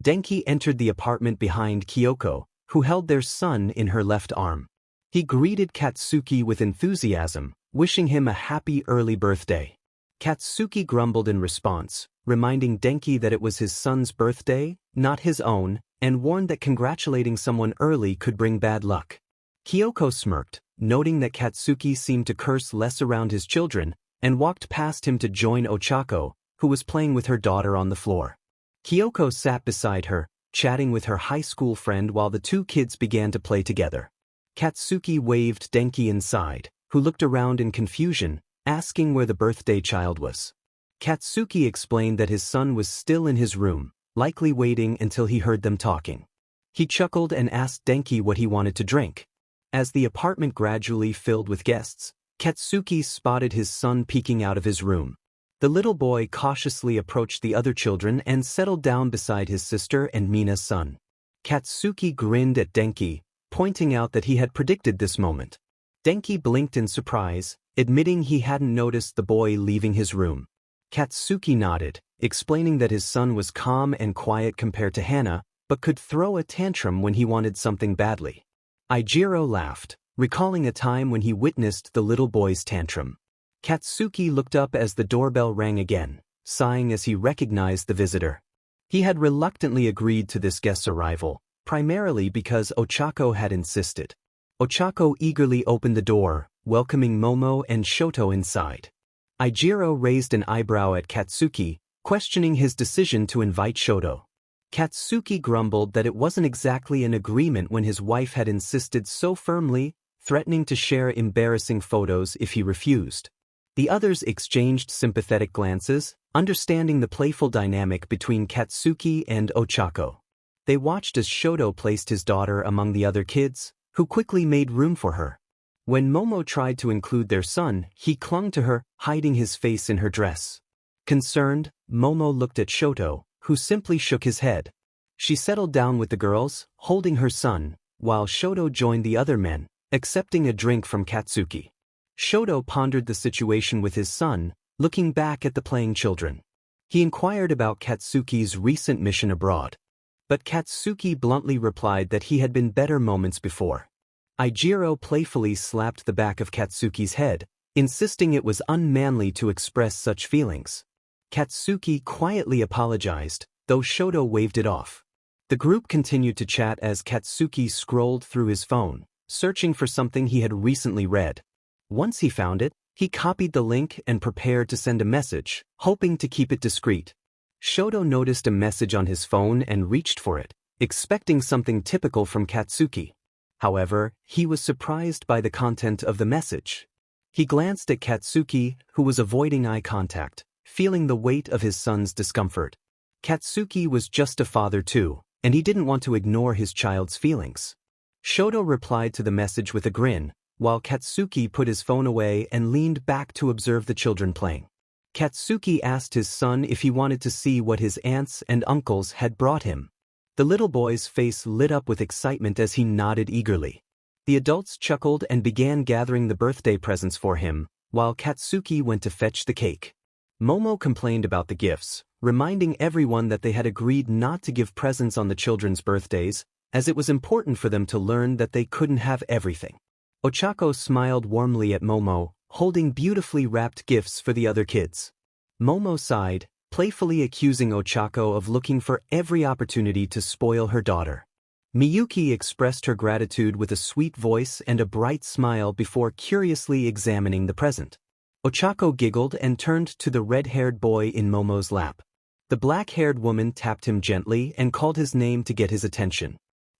Denki entered the apartment behind Kyoko, who held their son in her left arm. He greeted Katsuki with enthusiasm, wishing him a happy early birthday. Katsuki grumbled in response, reminding Denki that it was his son's birthday, not his own, and warned that congratulating someone early could bring bad luck. Kyoko smirked, noting that Katsuki seemed to curse less around his children, and walked past him to join Ochako, who was playing with her daughter on the floor. Kyoko sat beside her, chatting with her high school friend while the two kids began to play together. Katsuki waved Denki inside, who looked around in confusion, asking where the birthday child was. Katsuki explained that his son was still in his room, likely waiting until he heard them talking. He chuckled and asked Denki what he wanted to drink. As the apartment gradually filled with guests, Katsuki spotted his son peeking out of his room. The little boy cautiously approached the other children and settled down beside his sister and Mina's son. Katsuki grinned at Denki, pointing out that he had predicted this moment. Denki blinked in surprise, admitting he hadn't noticed the boy leaving his room. Katsuki nodded, explaining that his son was calm and quiet compared to Hana, but could throw a tantrum when he wanted something badly. Ijiro laughed, recalling a time when he witnessed the little boy's tantrum. Katsuki looked up as the doorbell rang again, sighing as he recognized the visitor. He had reluctantly agreed to this guest's arrival, primarily because Ochako had insisted. Ochako eagerly opened the door, welcoming Momo and Shoto inside. Ijiro raised an eyebrow at Katsuki, questioning his decision to invite Shoto. Katsuki grumbled that it wasn't exactly an agreement when his wife had insisted so firmly, threatening to share embarrassing photos if he refused. The others exchanged sympathetic glances, understanding the playful dynamic between Katsuki and Ochako. They watched as Shoto placed his daughter among the other kids, who quickly made room for her. When Momo tried to include their son, he clung to her, hiding his face in her dress. Concerned, Momo looked at Shoto, who simply shook his head. She settled down with the girls, holding her son, while Shoto joined the other men, accepting a drink from Katsuki. Shoto pondered the situation with his son, looking back at the playing children. He inquired about Katsuki's recent mission abroad. But Katsuki bluntly replied that he had been better moments before. Ijiro playfully slapped the back of Katsuki's head, insisting it was unmanly to express such feelings. Katsuki quietly apologized, though Shoto waved it off. The group continued to chat as Katsuki scrolled through his phone, searching for something he had recently read. Once he found it, he copied the link and prepared to send a message, hoping to keep it discreet. Shoto noticed a message on his phone and reached for it, expecting something typical from Katsuki. However, he was surprised by the content of the message. He glanced at Katsuki, who was avoiding eye contact, feeling the weight of his son's discomfort. Katsuki was just a father too, and he didn't want to ignore his child's feelings. Shoto replied to the message with a grin, while Katsuki put his phone away and leaned back to observe the children playing. Katsuki asked his son if he wanted to see what his aunts and uncles had brought him. The little boy's face lit up with excitement as he nodded eagerly. The adults chuckled and began gathering the birthday presents for him, while Katsuki went to fetch the cake. Momo complained about the gifts, reminding everyone that they had agreed not to give presents on the children's birthdays, as it was important for them to learn that they couldn't have everything. Ochako smiled warmly at Momo, holding beautifully wrapped gifts for the other kids. Momo sighed, playfully accusing Ochako of looking for every opportunity to spoil her daughter. Miyuki expressed her gratitude with a sweet voice and a bright smile before curiously examining the present. Ochako giggled and turned to the red-haired boy in Momo's lap. The black-haired woman tapped him gently and called his name to get his attention.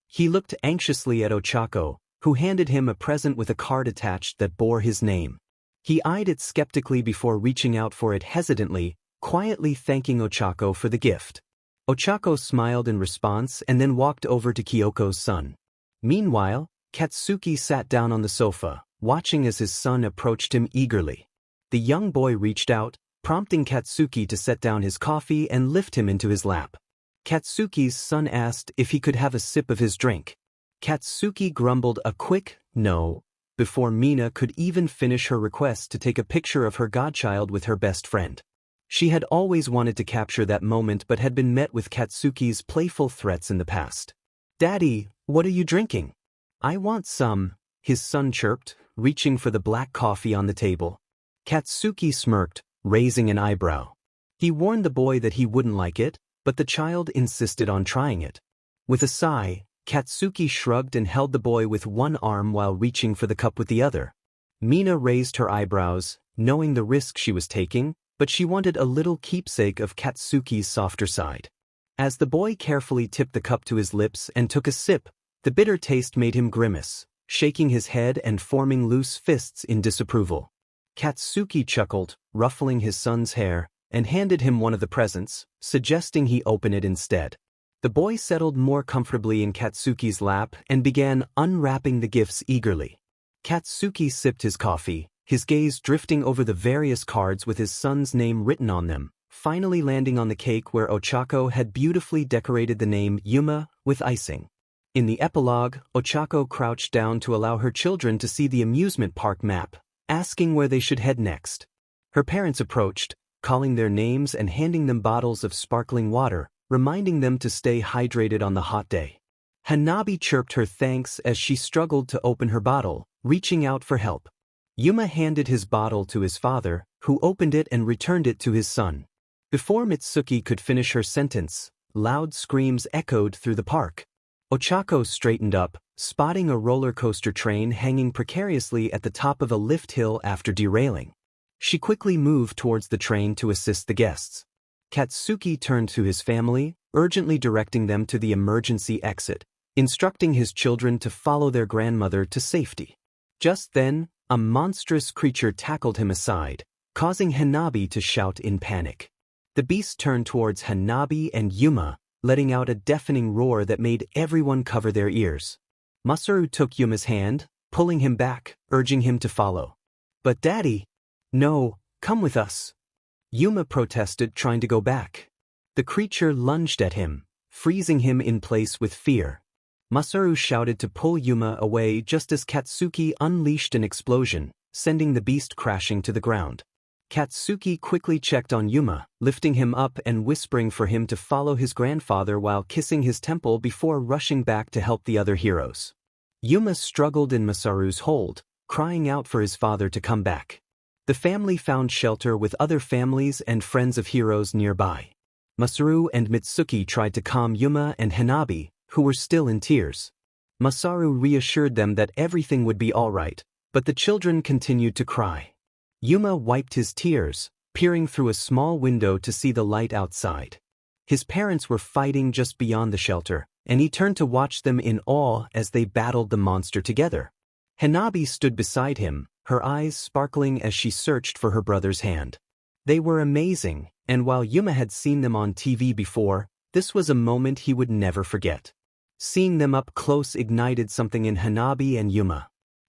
He looked anxiously at Ochako, who handed him a present with a card attached that bore his name. He eyed it skeptically before reaching out for it hesitantly, quietly thanking Ochako for the gift. Ochako smiled in response and then walked over to Kyoko's son. Meanwhile, Katsuki sat down on the sofa, watching as his son approached him eagerly. The young boy reached out, prompting Katsuki to set down his coffee and lift him into his lap. Katsuki's son asked if he could have a sip of his drink. Katsuki grumbled a quick no, before Mina could even finish her request to take a picture of her godchild with her best friend. She had always wanted to capture that moment but had been met with Katsuki's playful threats in the past. "Daddy, what are you drinking?" "I want some," his son chirped, reaching for the black coffee on the table. Katsuki smirked, raising an eyebrow. He warned the boy that he wouldn't like it, but the child insisted on trying it. With a sigh, Katsuki shrugged and held the boy with one arm while reaching for the cup with the other. Mina raised her eyebrows, knowing the risk she was taking, but she wanted a little keepsake of Katsuki's softer side. As the boy carefully tipped the cup to his lips and took a sip, the bitter taste made him grimace, shaking his head and forming loose fists in disapproval. Katsuki chuckled, ruffling his son's hair, and handed him one of the presents, suggesting he open it instead. The boy settled more comfortably in Katsuki's lap and began unwrapping the gifts eagerly. Katsuki sipped his coffee, his gaze drifting over the various cards with his son's name written on them, finally landing on the cake where Ochako had beautifully decorated the name Yuma with icing. In the epilogue, Ochako crouched down to allow her children to see the amusement park map, asking where they should head next. Her parents approached, calling their names and handing them bottles of sparkling water, reminding them to stay hydrated on the hot day. Hanabi chirped her thanks as she struggled to open her bottle, reaching out for help. Yuma handed his bottle to his father, who opened it and returned it to his son. Before Mitsuki could finish her sentence, loud screams echoed through the park. Ochako straightened up, spotting a roller coaster train hanging precariously at the top of a lift hill after derailing. She quickly moved towards the train to assist the guests. Katsuki turned to his family, urgently directing them to the emergency exit, instructing his children to follow their grandmother to safety. Just then, a monstrous creature tackled him aside, causing Hanabi to shout in panic. The beast turned towards Hanabi and Yuma, letting out a deafening roar that made everyone cover their ears. Masaru took Yuma's hand, pulling him back, urging him to follow. "But Daddy..." "No, come with us." Yuma protested, trying to go back. The creature lunged at him, freezing him in place with fear. Masaru shouted to pull Yuma away just as Katsuki unleashed an explosion, sending the beast crashing to the ground. Katsuki quickly checked on Yuma, lifting him up and whispering for him to follow his grandfather while kissing his temple before rushing back to help the other heroes. Yuma struggled in Masaru's hold, crying out for his father to come back. The family found shelter with other families and friends of heroes nearby. Masaru and Mitsuki tried to calm Yuma and Hanabi, who were still in tears. Masaru reassured them that everything would be all right, but the children continued to cry. Yuma wiped his tears, peering through a small window to see the light outside. His parents were fighting just beyond the shelter, and he turned to watch them in awe as they battled the monster together. Hanabi stood beside him, her eyes sparkling as she searched for her brother's hand. They were amazing, and while Yuma had seen them on TV before, this was a moment he would never forget. Seeing them up close ignited something in Hanabi and Yuma.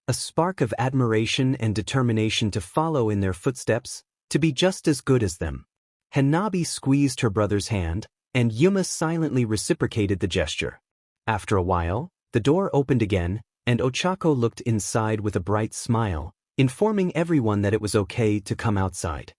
A spark of admiration and determination to follow in their footsteps, to be just as good as them. Hanabi squeezed her brother's hand, and Yuma silently reciprocated the gesture. After a while, the door opened again, and Ochako looked inside with a bright smile, informing everyone that it was okay to come outside.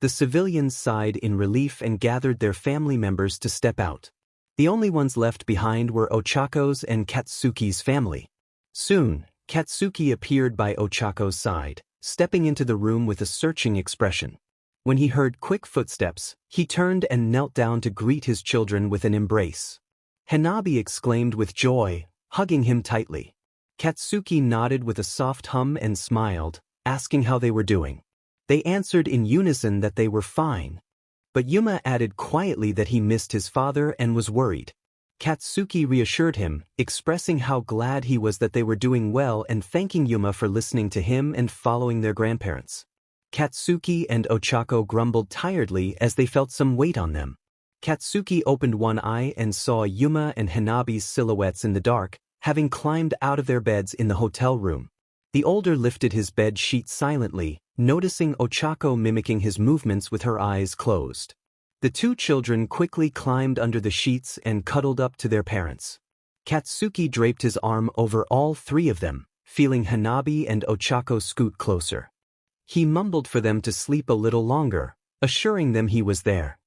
The civilians sighed in relief and gathered their family members to step out. The only ones left behind were Ochako's and Katsuki's family. Soon, Katsuki appeared by Ochako's side, stepping into the room with a searching expression. When he heard quick footsteps, he turned and knelt down to greet his children with an embrace. Hanabi exclaimed with joy, hugging him tightly. Katsuki nodded with a soft hum and smiled, asking how they were doing. They answered in unison that they were fine. But Yuma added quietly that he missed his father and was worried. Katsuki reassured him, expressing how glad he was that they were doing well and thanking Yuma for listening to him and following their grandparents. Katsuki and Ochako grumbled tiredly as they felt some weight on them. Katsuki opened one eye and saw Yuma and Hanabi's silhouettes in the dark, having climbed out of their beds in the hotel room. The older lifted his bed sheet silently, noticing Ochako mimicking his movements with her eyes closed. The two children quickly climbed under the sheets and cuddled up to their parents. Katsuki draped his arm over all three of them, feeling Hanabi and Ochako scoot closer. He mumbled for them to sleep a little longer, assuring them he was there.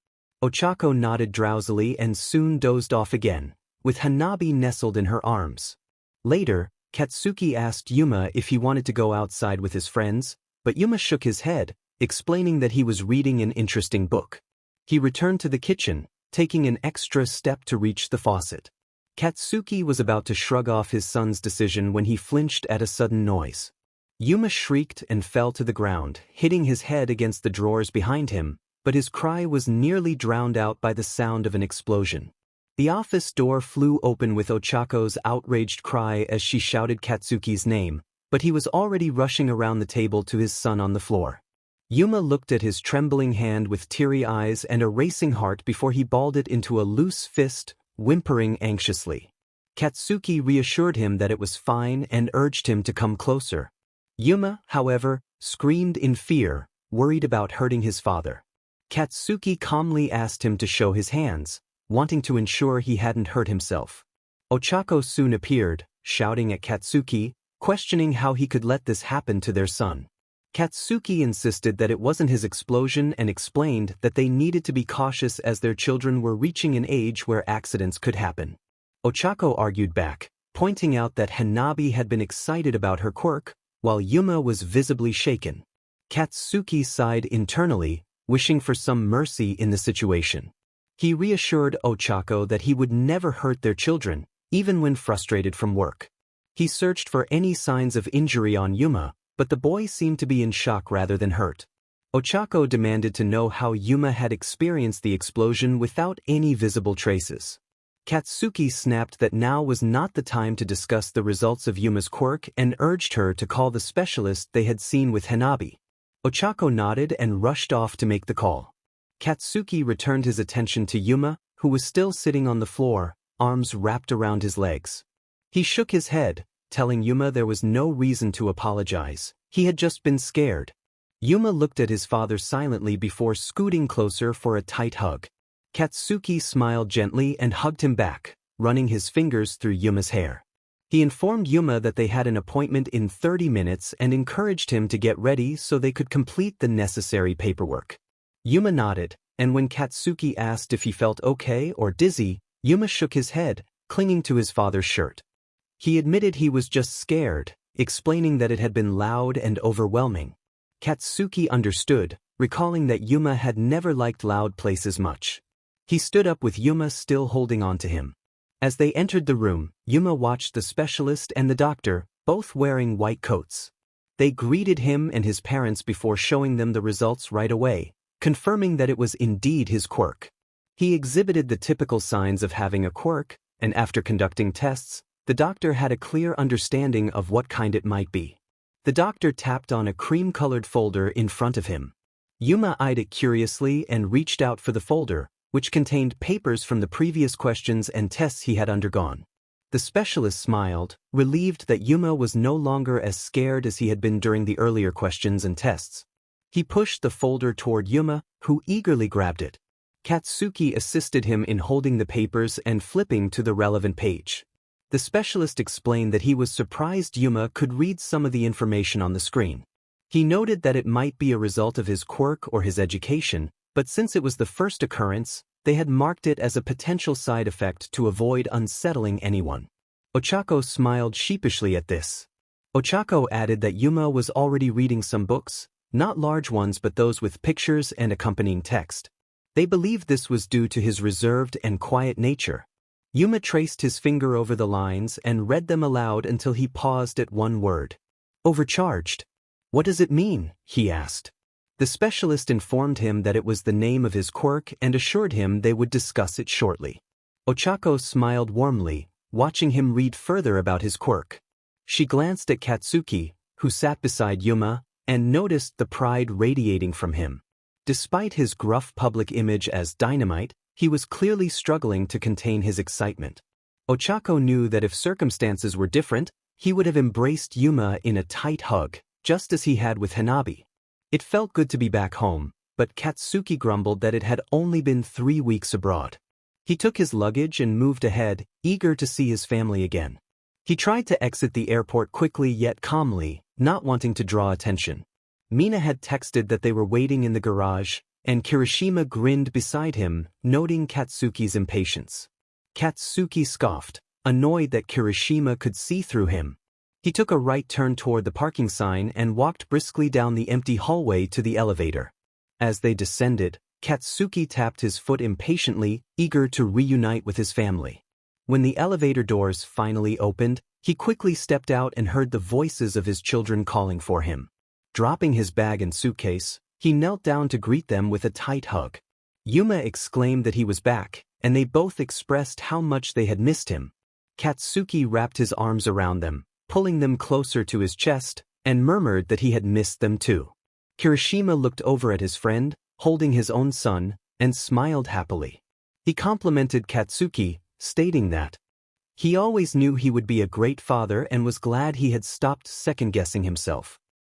Ochako nodded drowsily and soon dozed off again, with Hanabi nestled in her arms. Later, Katsuki asked Yuma if he wanted to go outside with his friends, but Yuma shook his head, explaining that he was reading an interesting book. He returned to the kitchen, taking an extra step to reach the faucet. Katsuki was about to shrug off his son's decision when he flinched at a sudden noise. Yuma shrieked and fell to the ground, hitting his head against the drawers behind him, but his cry was nearly drowned out by the sound of an explosion. The office door flew open with Ochako's outraged cry as she shouted Katsuki's name, but he was already rushing around the table to his son on the floor. Yuma looked at his trembling hand with teary eyes and a racing heart before he balled it into a loose fist, whimpering anxiously. Katsuki reassured him that it was fine and urged him to come closer. Yuma, however, screamed in fear, worried about hurting his father. Katsuki calmly asked him to show his hands, wanting to ensure he hadn't hurt himself. Ochako soon appeared, shouting at Katsuki, questioning how he could let this happen to their son. Katsuki insisted that it wasn't his explosion and explained that they needed to be cautious as their children were reaching an age where accidents could happen. Ochako argued back, pointing out that Hanabi had been excited about her quirk, while Yuma was visibly shaken. Katsuki sighed internally, wishing for some mercy in the situation. He reassured Ochako that he would never hurt their children, even when frustrated from work. He searched for any signs of injury on Yuma, but the boy seemed to be in shock rather than hurt. Ochako demanded to know how Yuma had experienced the explosion without any visible traces. Katsuki snapped that now was not the time to discuss the results of Yuma's quirk and urged her to call the specialist they had seen with Hanabi. Ochako nodded and rushed off to make the call. Katsuki returned his attention to Yuma, who was still sitting on the floor, arms wrapped around his legs. He shook his head, telling Yuma there was no reason to apologize. He had just been scared. Yuma looked at his father silently before scooting closer for a tight hug. Katsuki smiled gently and hugged him back, running his fingers through Yuma's hair. He informed Yuma that they had an appointment in 30 minutes and encouraged him to get ready so they could complete the necessary paperwork. Yuma nodded, and when Katsuki asked if he felt okay or dizzy, Yuma shook his head, clinging to his father's shirt. He admitted he was just scared, explaining that it had been loud and overwhelming. Katsuki understood, recalling that Yuma had never liked loud places much. He stood up with Yuma still holding on to him. As they entered the room, Yuma watched the specialist and the doctor, both wearing white coats. They greeted him and his parents before showing them the results right away, confirming that it was indeed his quirk. He exhibited the typical signs of having a quirk, and after conducting tests, the doctor had a clear understanding of what kind it might be. The doctor tapped on a cream-colored folder in front of him. Yuma eyed it curiously and reached out for the folder, which contained papers from the previous questions and tests he had undergone. The specialist smiled, relieved that Yuma was no longer as scared as he had been during the earlier questions and tests. He pushed the folder toward Yuma, who eagerly grabbed it. Katsuki assisted him in holding the papers and flipping to the relevant page. The specialist explained that he was surprised Yuma could read some of the information on the screen. He noted that it might be a result of his quirk or his education, but since it was the first occurrence, they had marked it as a potential side effect to avoid unsettling anyone. Ochako smiled sheepishly at this. Ochako added that Yuma was already reading some books, not large ones but those with pictures and accompanying text. They believed this was due to his reserved and quiet nature. Yuma traced his finger over the lines and read them aloud until he paused at one word. Overcharged. What does it mean? He asked. The specialist informed him that it was the name of his quirk and assured him they would discuss it shortly. Ochako smiled warmly, watching him read further about his quirk. She glanced at Katsuki, who sat beside Yuma, and noticed the pride radiating from him. Despite his gruff public image as dynamite, he was clearly struggling to contain his excitement. Ochako knew that if circumstances were different, he would have embraced Yuma in a tight hug, just as he had with Hanabi. It felt good to be back home, but Katsuki grumbled that it had only been 3 weeks abroad. He took his luggage and moved ahead, eager to see his family again. He tried to exit the airport quickly yet calmly, not wanting to draw attention. Mina had texted that they were waiting in the garage, and Kirishima grinned beside him, noting Katsuki's impatience. Katsuki scoffed, annoyed that Kirishima could see through him. He took a right turn toward the parking sign and walked briskly down the empty hallway to the elevator. As they descended, Katsuki tapped his foot impatiently, eager to reunite with his family. When the elevator doors finally opened, he quickly stepped out and heard the voices of his children calling for him. Dropping his bag and suitcase, he knelt down to greet them with a tight hug. Yuma exclaimed that he was back, and they both expressed how much they had missed him. Katsuki wrapped his arms around them, pulling them closer to his chest, and murmured that he had missed them too. Kirishima looked over at his friend, holding his own son, and smiled happily. He complimented Katsuki, stating that he always knew he would be a great father and was glad he had stopped second-guessing himself.